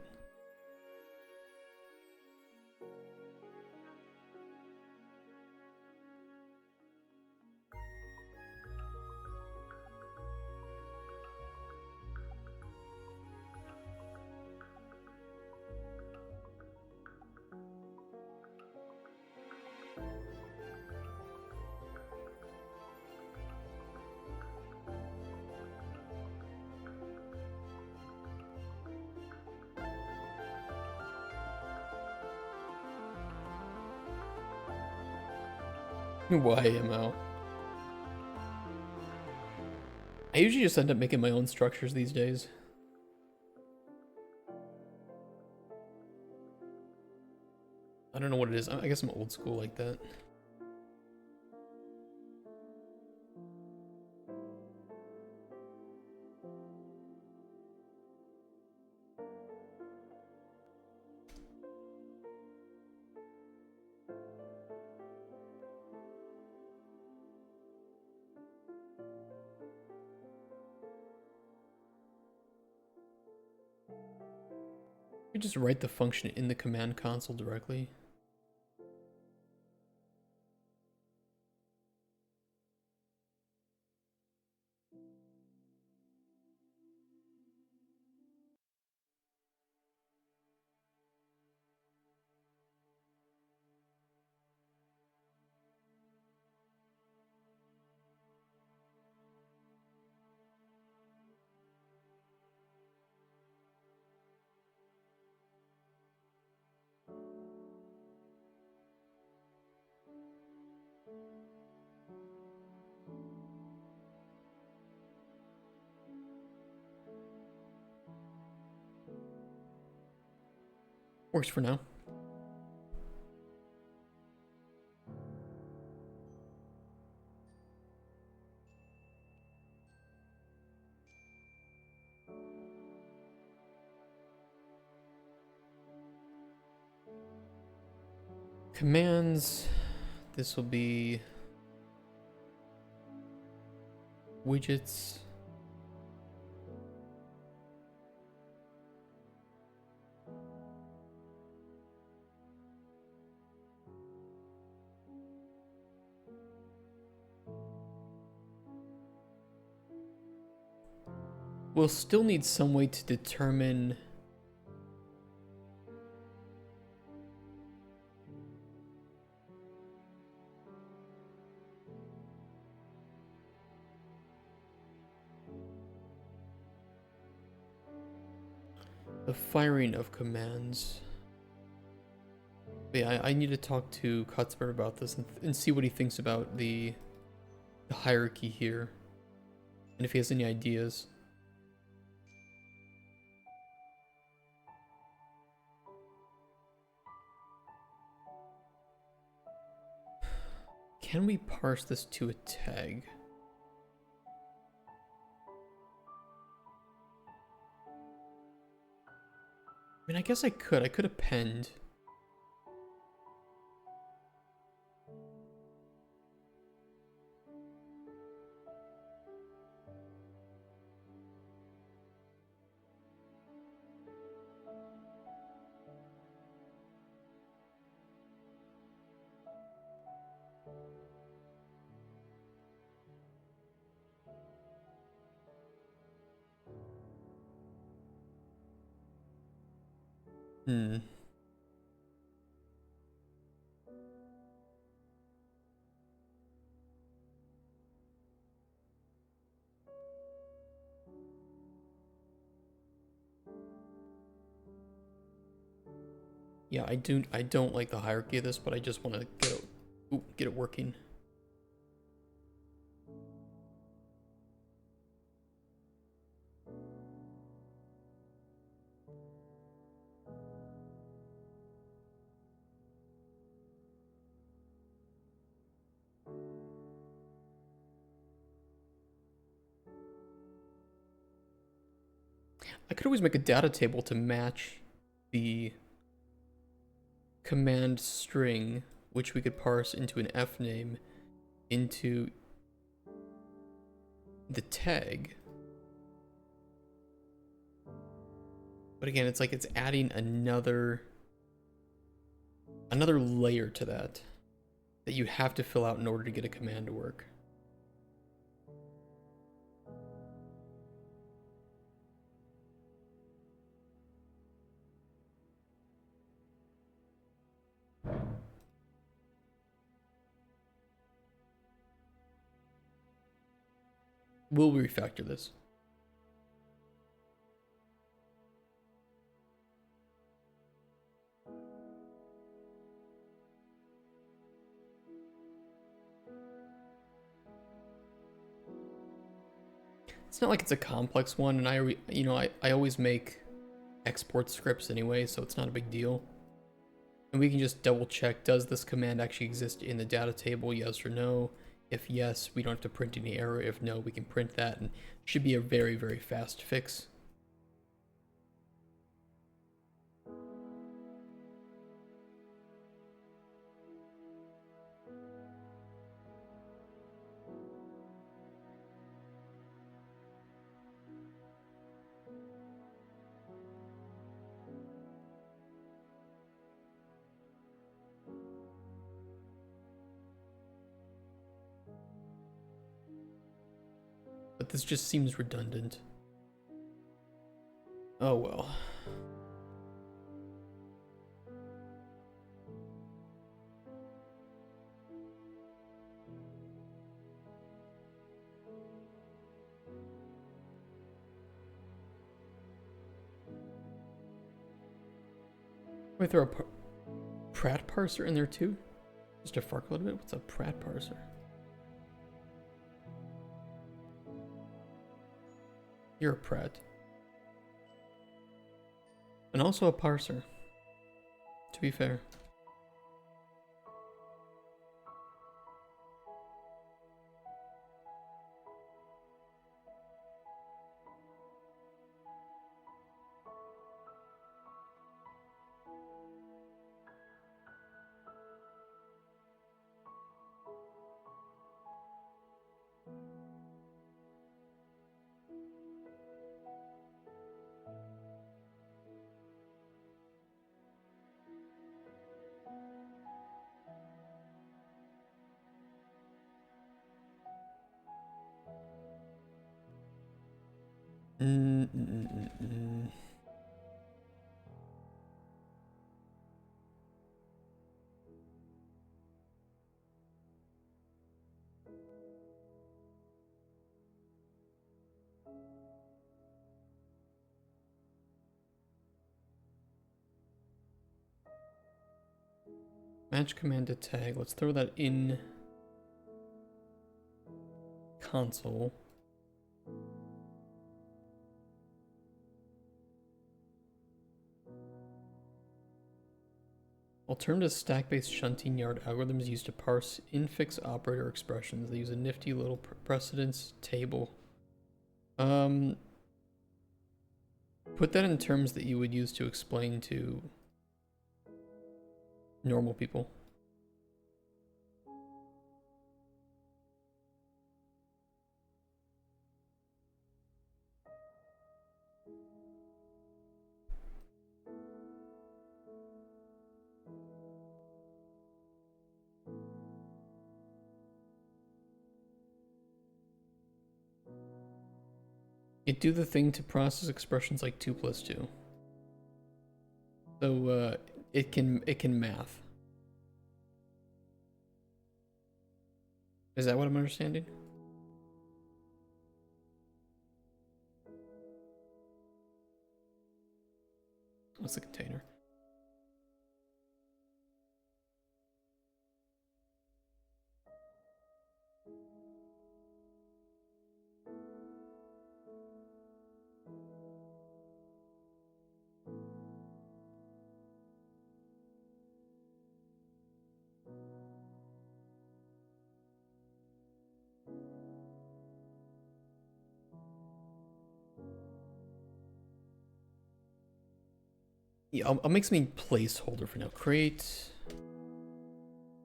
YMO. I usually just end up making my own structures these days. I don't know what it is. I guess I'm old school like that. You just write the function in the command console directly. Works for now. Commands. This will be widgets. We'll still need some way to determine the firing of commands. But yeah, I need to talk to Cuthbert about this and see what he thinks about the hierarchy here, and if he has any ideas. Can we parse this to a tag? I mean, I guess I could. I could append. Hmm. Yeah, I don't like the hierarchy of this, but I just want to get it working. I could always make a data table to match the command string, which we could parse into an f name, into the tag. But again, it's like it's adding another layer to that you have to fill out in order to get a command to work. We'll refactor this. It's not like it's a complex one, and I always make export scripts anyway, so it's not a big deal. And we can just double check, does this command actually exist in the data table, yes or no? If yes, we don't have to print any error. If no, we can print that, and it should be a very, very fast fix. But this just seems redundant. Oh well. Wait, throw a Pratt parser in there too? Just to fuck a little bit? What's a Pratt parser? You're a Pratt. And also a parser, to be fair. Match command to tag. Let's throw that in console. Alternative stack-based shunting yard algorithms used to parse infix operator expressions. They use a nifty little precedence table. Put that in terms that you would use to explain to normal people. It do the thing to process expressions like 2 + 2. So it can math. Is that what I'm understanding? What's the container? Yeah, I'll make something placeholder for now. Create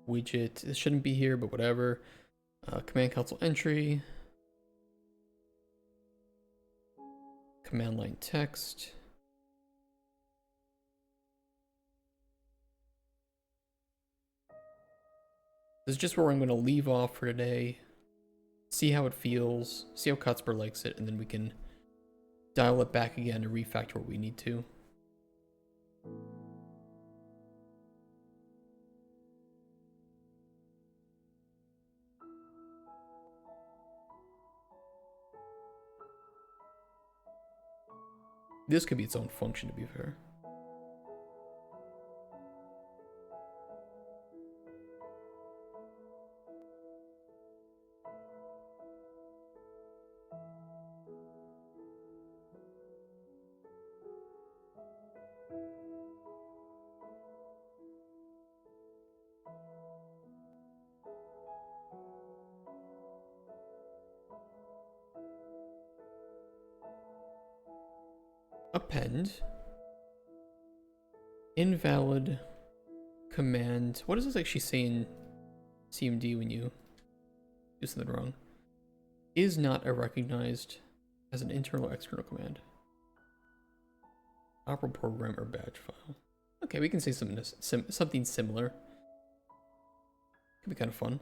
widget. This shouldn't be here, but whatever. Command console entry. Command line text. This is just where I'm going to leave off for today. See how it feels. See how Cuthbert likes it, and then we can dial it back again to refactor what we need to. This could be its own function, to be fair. Append. Invalid command. What does this actually say in CMD when you do something wrong? Is not a recognized as an internal or external command. Opera program or batch file. Okay, we can say something similar. Could be kind of fun.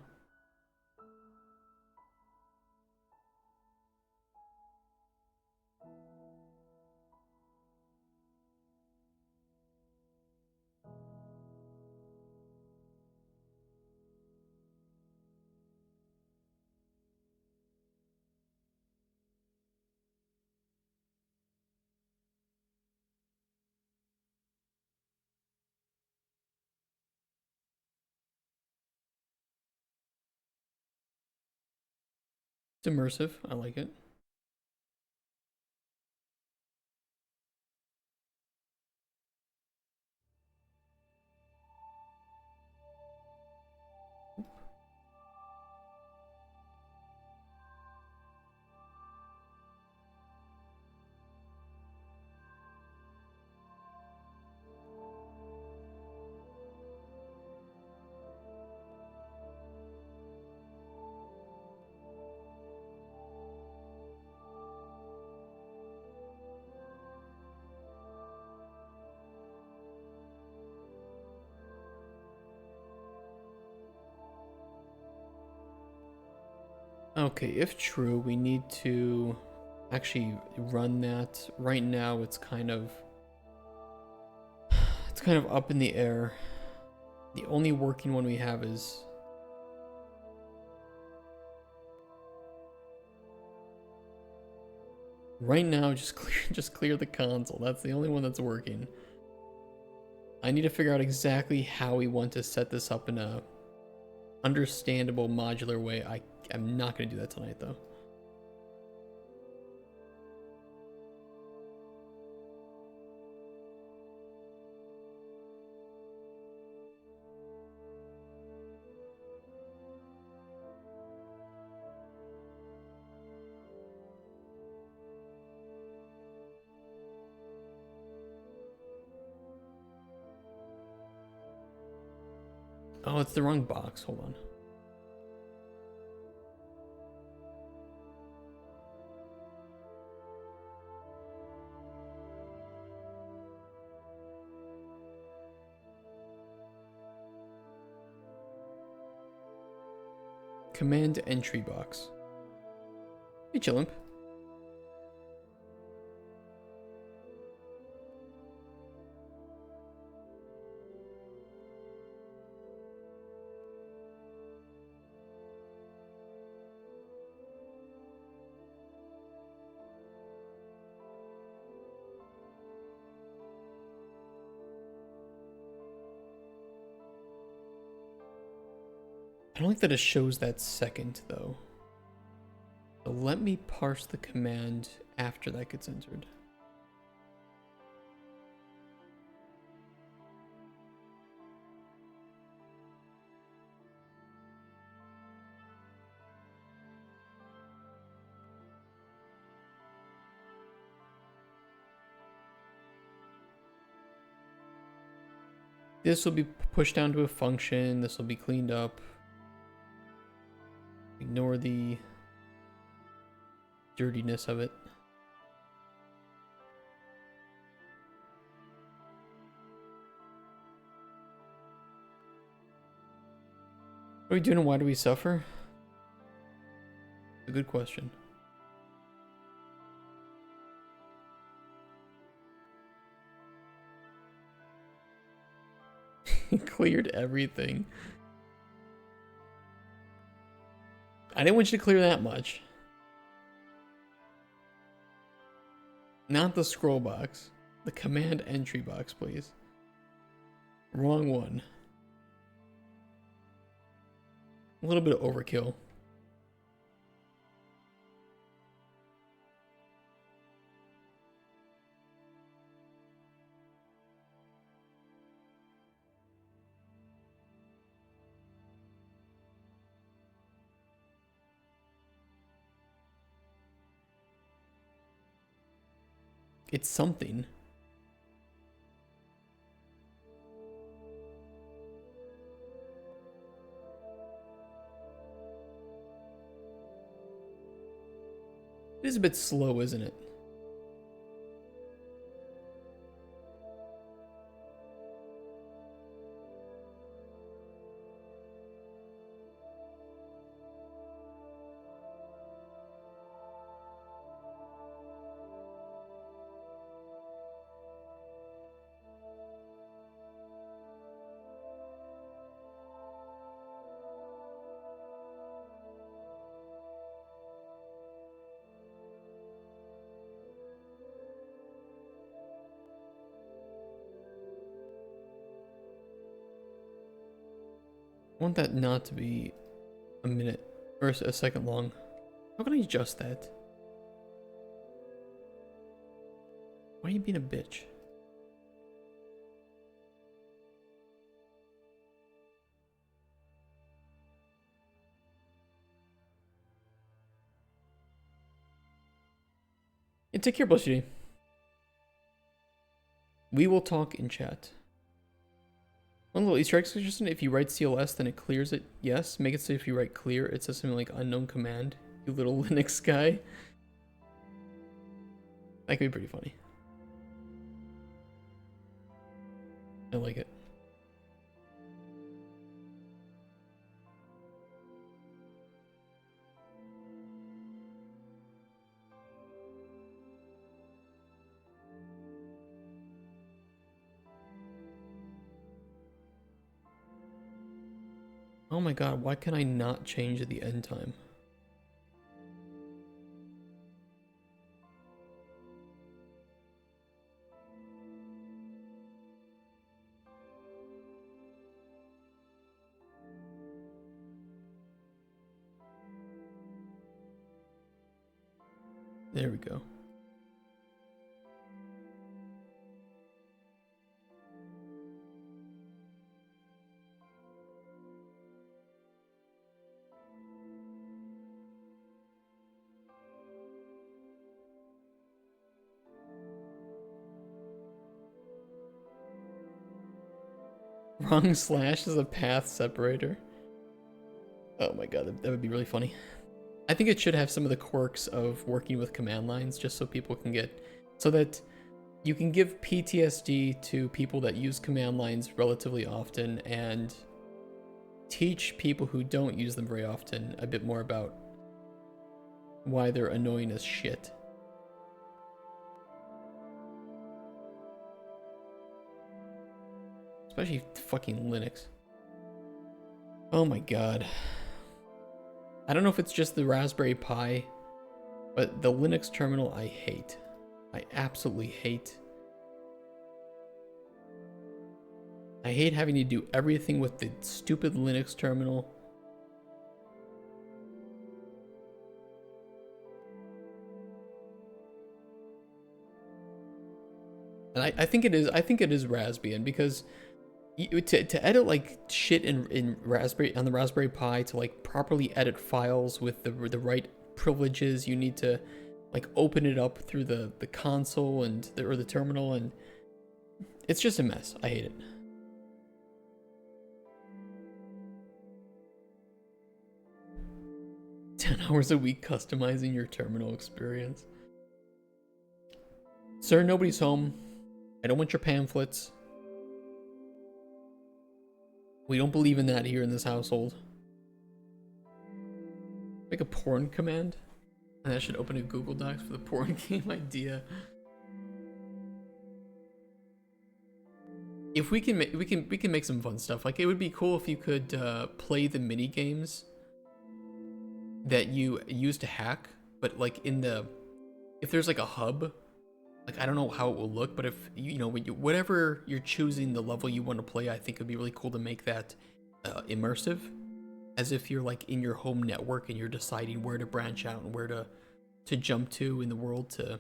It's immersive. I like it. Okay, if true, we need to actually run that. Right now it's kind of up in the air. The only working one we have is right now just clear the console. That's the only one that's working. I need to figure out exactly how we want to set this up in a understandable modular way. I'm not going to do that tonight though. Oh, it's the wrong box. Hold on. Command entry box. Hey, Chillimp. I don't like that it shows that second though. So let me parse the command after that gets entered. This will be pushed down to a function. This will be cleaned up. Ignore the dirtiness of it. What are we doing and why do we suffer? It's a good question. Cleared everything. I didn't want you to clear that much. Not the scroll box. The command entry box, please. Wrong one. A little bit of overkill. It's something. It is a bit slow, isn't it? I want that not to be a minute or a second long. How can I adjust that? Why are you being a bitch? Yeah, take care, Bullshitty. We will talk in chat. One little Easter egg suggestion, if you write CLS, then it clears it. Yes, make it so if you write clear, it says something like unknown command. You little Linux guy. That could be pretty funny. I like it. Oh my god, why can I not change the end time? There we go. Wrong slash is a path separator. Oh my god, that would be really funny. I think it should have some of the quirks of working with command lines just so people can get... So that you can give PTSD to people that use command lines relatively often and teach people who don't use them very often a bit more about why they're annoying as shit. Especially fucking Linux. Oh my god. I don't know if it's just the Raspberry Pi, but the Linux terminal I hate. I absolutely hate. I hate having to do everything with the stupid Linux terminal. And I think it is. I think it is Raspbian because to edit like shit in Raspberry on the Raspberry Pi, to like properly edit files with the right privileges, you need to like open it up through the console and or the terminal, and it's just a mess. I hate it. 10 hours a week customizing your terminal experience. Sir, nobody's home. I don't want your pamphlets. We don't believe in that here in this household. Make a porn command? And that should open a Google Docs for the porn game idea. If we can make some fun stuff. Like, it would be cool if you could play the mini games that you use to hack, but like if there's like a hub, like I don't know how it will look, but if whatever you're choosing the level you want to play, I think it'd be really cool to make that immersive, as if you're like in your home network and you're deciding where to branch out and where to jump to in the world to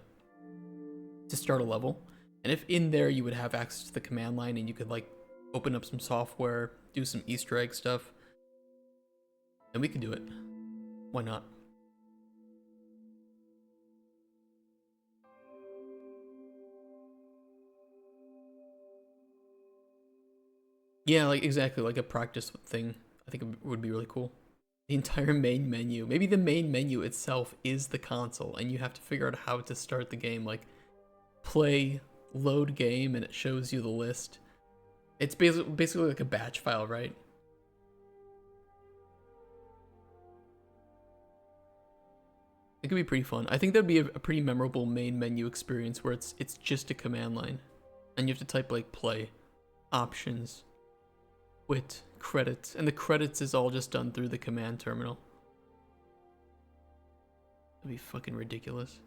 start a level. And if in there you would have access to the command line and you could like open up some software, do some Easter egg stuff, and we could do it. Why not? Yeah, like exactly, like a practice thing. I think it would be really cool. The entire main menu. Maybe the main menu itself is the console and you have to figure out how to start the game, like play, load game, and it shows you the list. It's basically like a batch file, right? It could be pretty fun. I think that'd be a pretty memorable main menu experience where it's just a command line, and you have to type like play, options, quit, credits, and the credits is all just done through the command terminal. That'd be fucking ridiculous.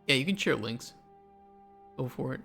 Yeah, you can share links. Go for it.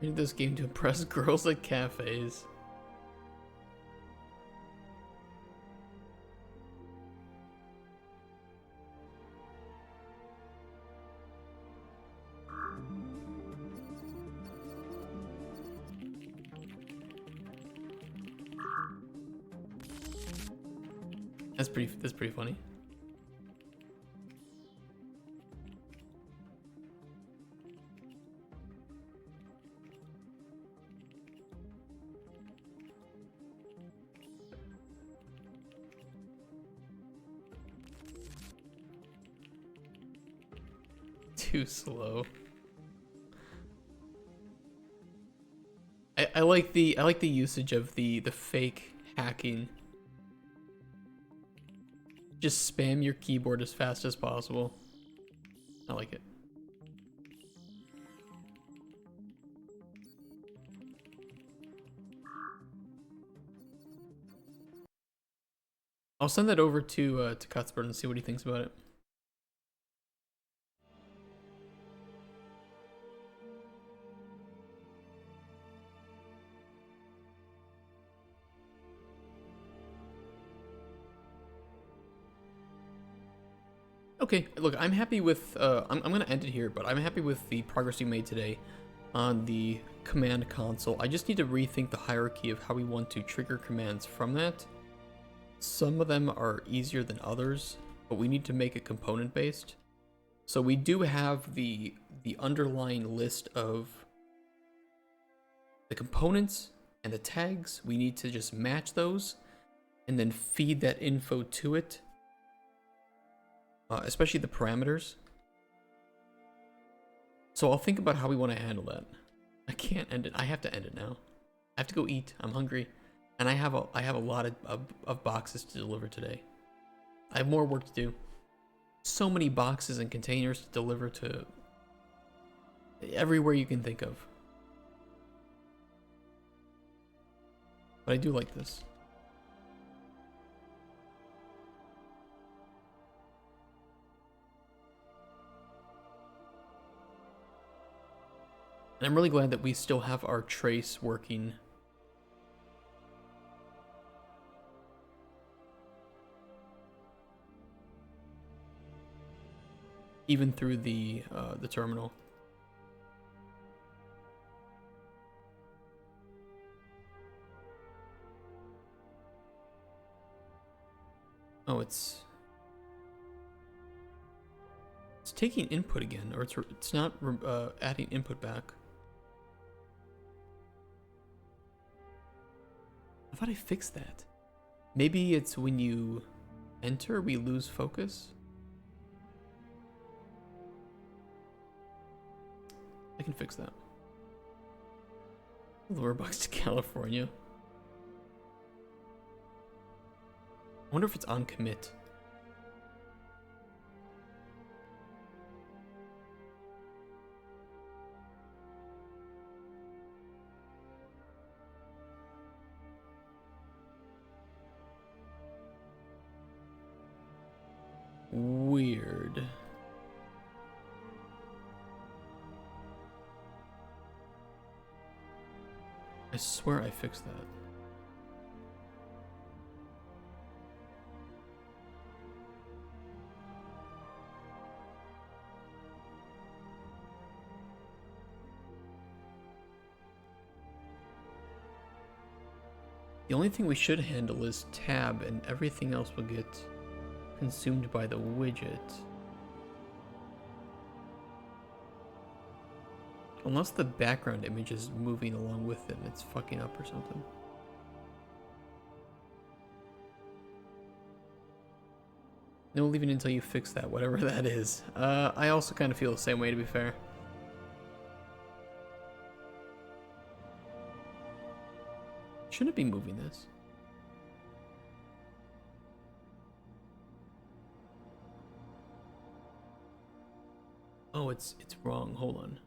I need this game to impress girls at cafes. That's pretty funny. Too slow. I like the usage of the fake hacking. Just spam your keyboard as fast as possible. I like it. I'll send that over to Cuthbert and see what he thinks about it. Okay, look, I'm happy with, I'm gonna end it here, but I'm happy with the progress we made today on the command console. I just need to rethink the hierarchy of how we want to trigger commands from that. Some of them are easier than others, but we need to make it component based. So we do have the underlying list of the components and the tags. We need to just match those and then feed that info to it. Especially the parameters. So I'll think about how we want to handle that. I can't end it. I have to end it now. I have to go eat. I'm hungry, and I have a lot of boxes to deliver today. I have more work to do. So many boxes and containers to deliver to everywhere you can think of. But I do like this. And I'm really glad that we still have our trace working. Even through the terminal. Oh, it's taking input again, or it's not adding input back. I thought I fixed that. Maybe it's when you enter, we lose focus. I can fix that. Lower box to California. I wonder if it's on commit. Weird. I swear I fixed that. The only thing we should handle is tab, and everything else will get consumed by the widget. Unless the background image is moving along with it and it's fucking up or something. No leaving until you fix that, whatever that is. I also kind of feel the same way, to be fair. Shouldn't be moving this. Oh, it's wrong. Hold on.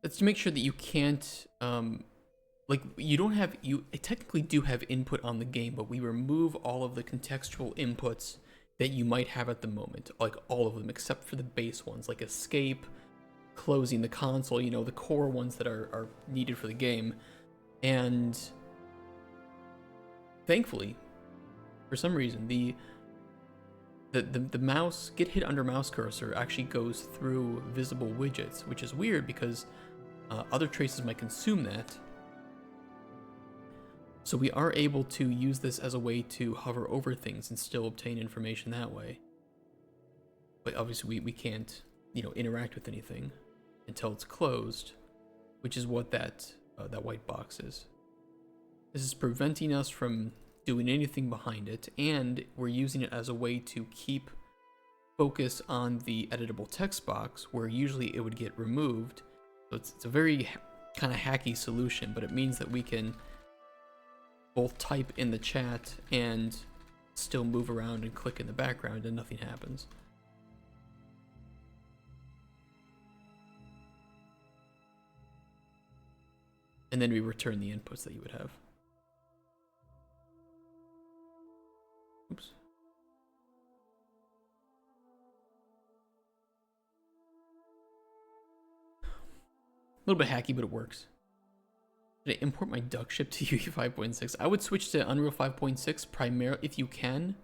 That's to make sure that you can't, like, you don't have, you technically do have input on the game, but we remove all of the contextual inputs that you might have at the moment, like all of them except for the base ones, like escape, closing the console, you know, the core ones that are needed for the game. And thankfully, for some reason, the mouse, get hit under mouse cursor actually goes through visible widgets, which is weird because other traces might consume that. So we are able to use this as a way to hover over things and still obtain information that way. But obviously we can't, you know, interact with anything until it's closed, which is what that white box is. This is preventing us from doing anything behind it, and we're using it as a way to keep focus on the editable text box, where usually it would get removed. So it's a very kind of hacky solution, but it means that we can both type in the chat and still move around and click in the background and nothing happens. And then we return the inputs that you would have. Oops. A little bit hacky, but it works. Did I import my duck ship to UE 5.6? I would switch to Unreal 5.6 primarily if you can.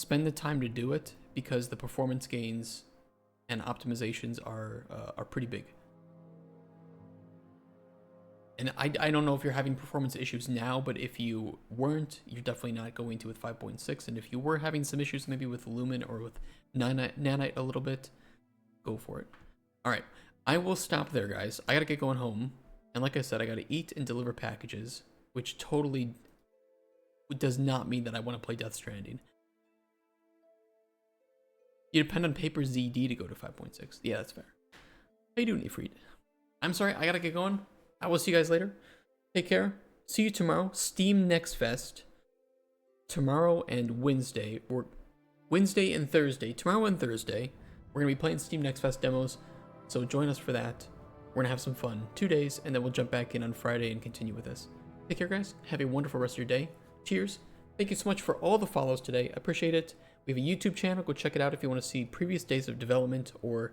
spend the time to do it because the performance gains and optimizations are pretty big. And I don't know if you're having performance issues now, but if you weren't, you're definitely not going to with 5.6. And if you were having some issues maybe with Lumen or with Nanite a little bit, go for it. All right, I will stop there, guys. I gotta get going home. And like I said, I gotta eat and deliver packages, which totally does not mean that I want to play Death Stranding. You depend on Paper ZD to go to 5.6. Yeah, that's fair. How you doing, Ifrit? I'm sorry, I gotta get going. I will see you guys later. Take care. See you tomorrow. Steam Next Fest. Tomorrow and Wednesday. Or Wednesday and Thursday. Tomorrow and Thursday. We're going to be playing Steam Next Fest demos. So join us for that. We're going to have some fun. 2 days. And then we'll jump back in on Friday and continue with this. Take care, guys. Have a wonderful rest of your day. Cheers. Thank you so much for all the follows today. I appreciate it. We have a YouTube channel. Go check it out if you want to see previous days of development or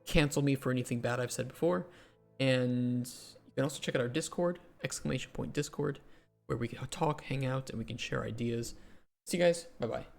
cancel me for anything bad I've said before. And you can also check out our Discord, !Discord, where we can talk, hang out, and we can share ideas. See you guys. Bye-bye.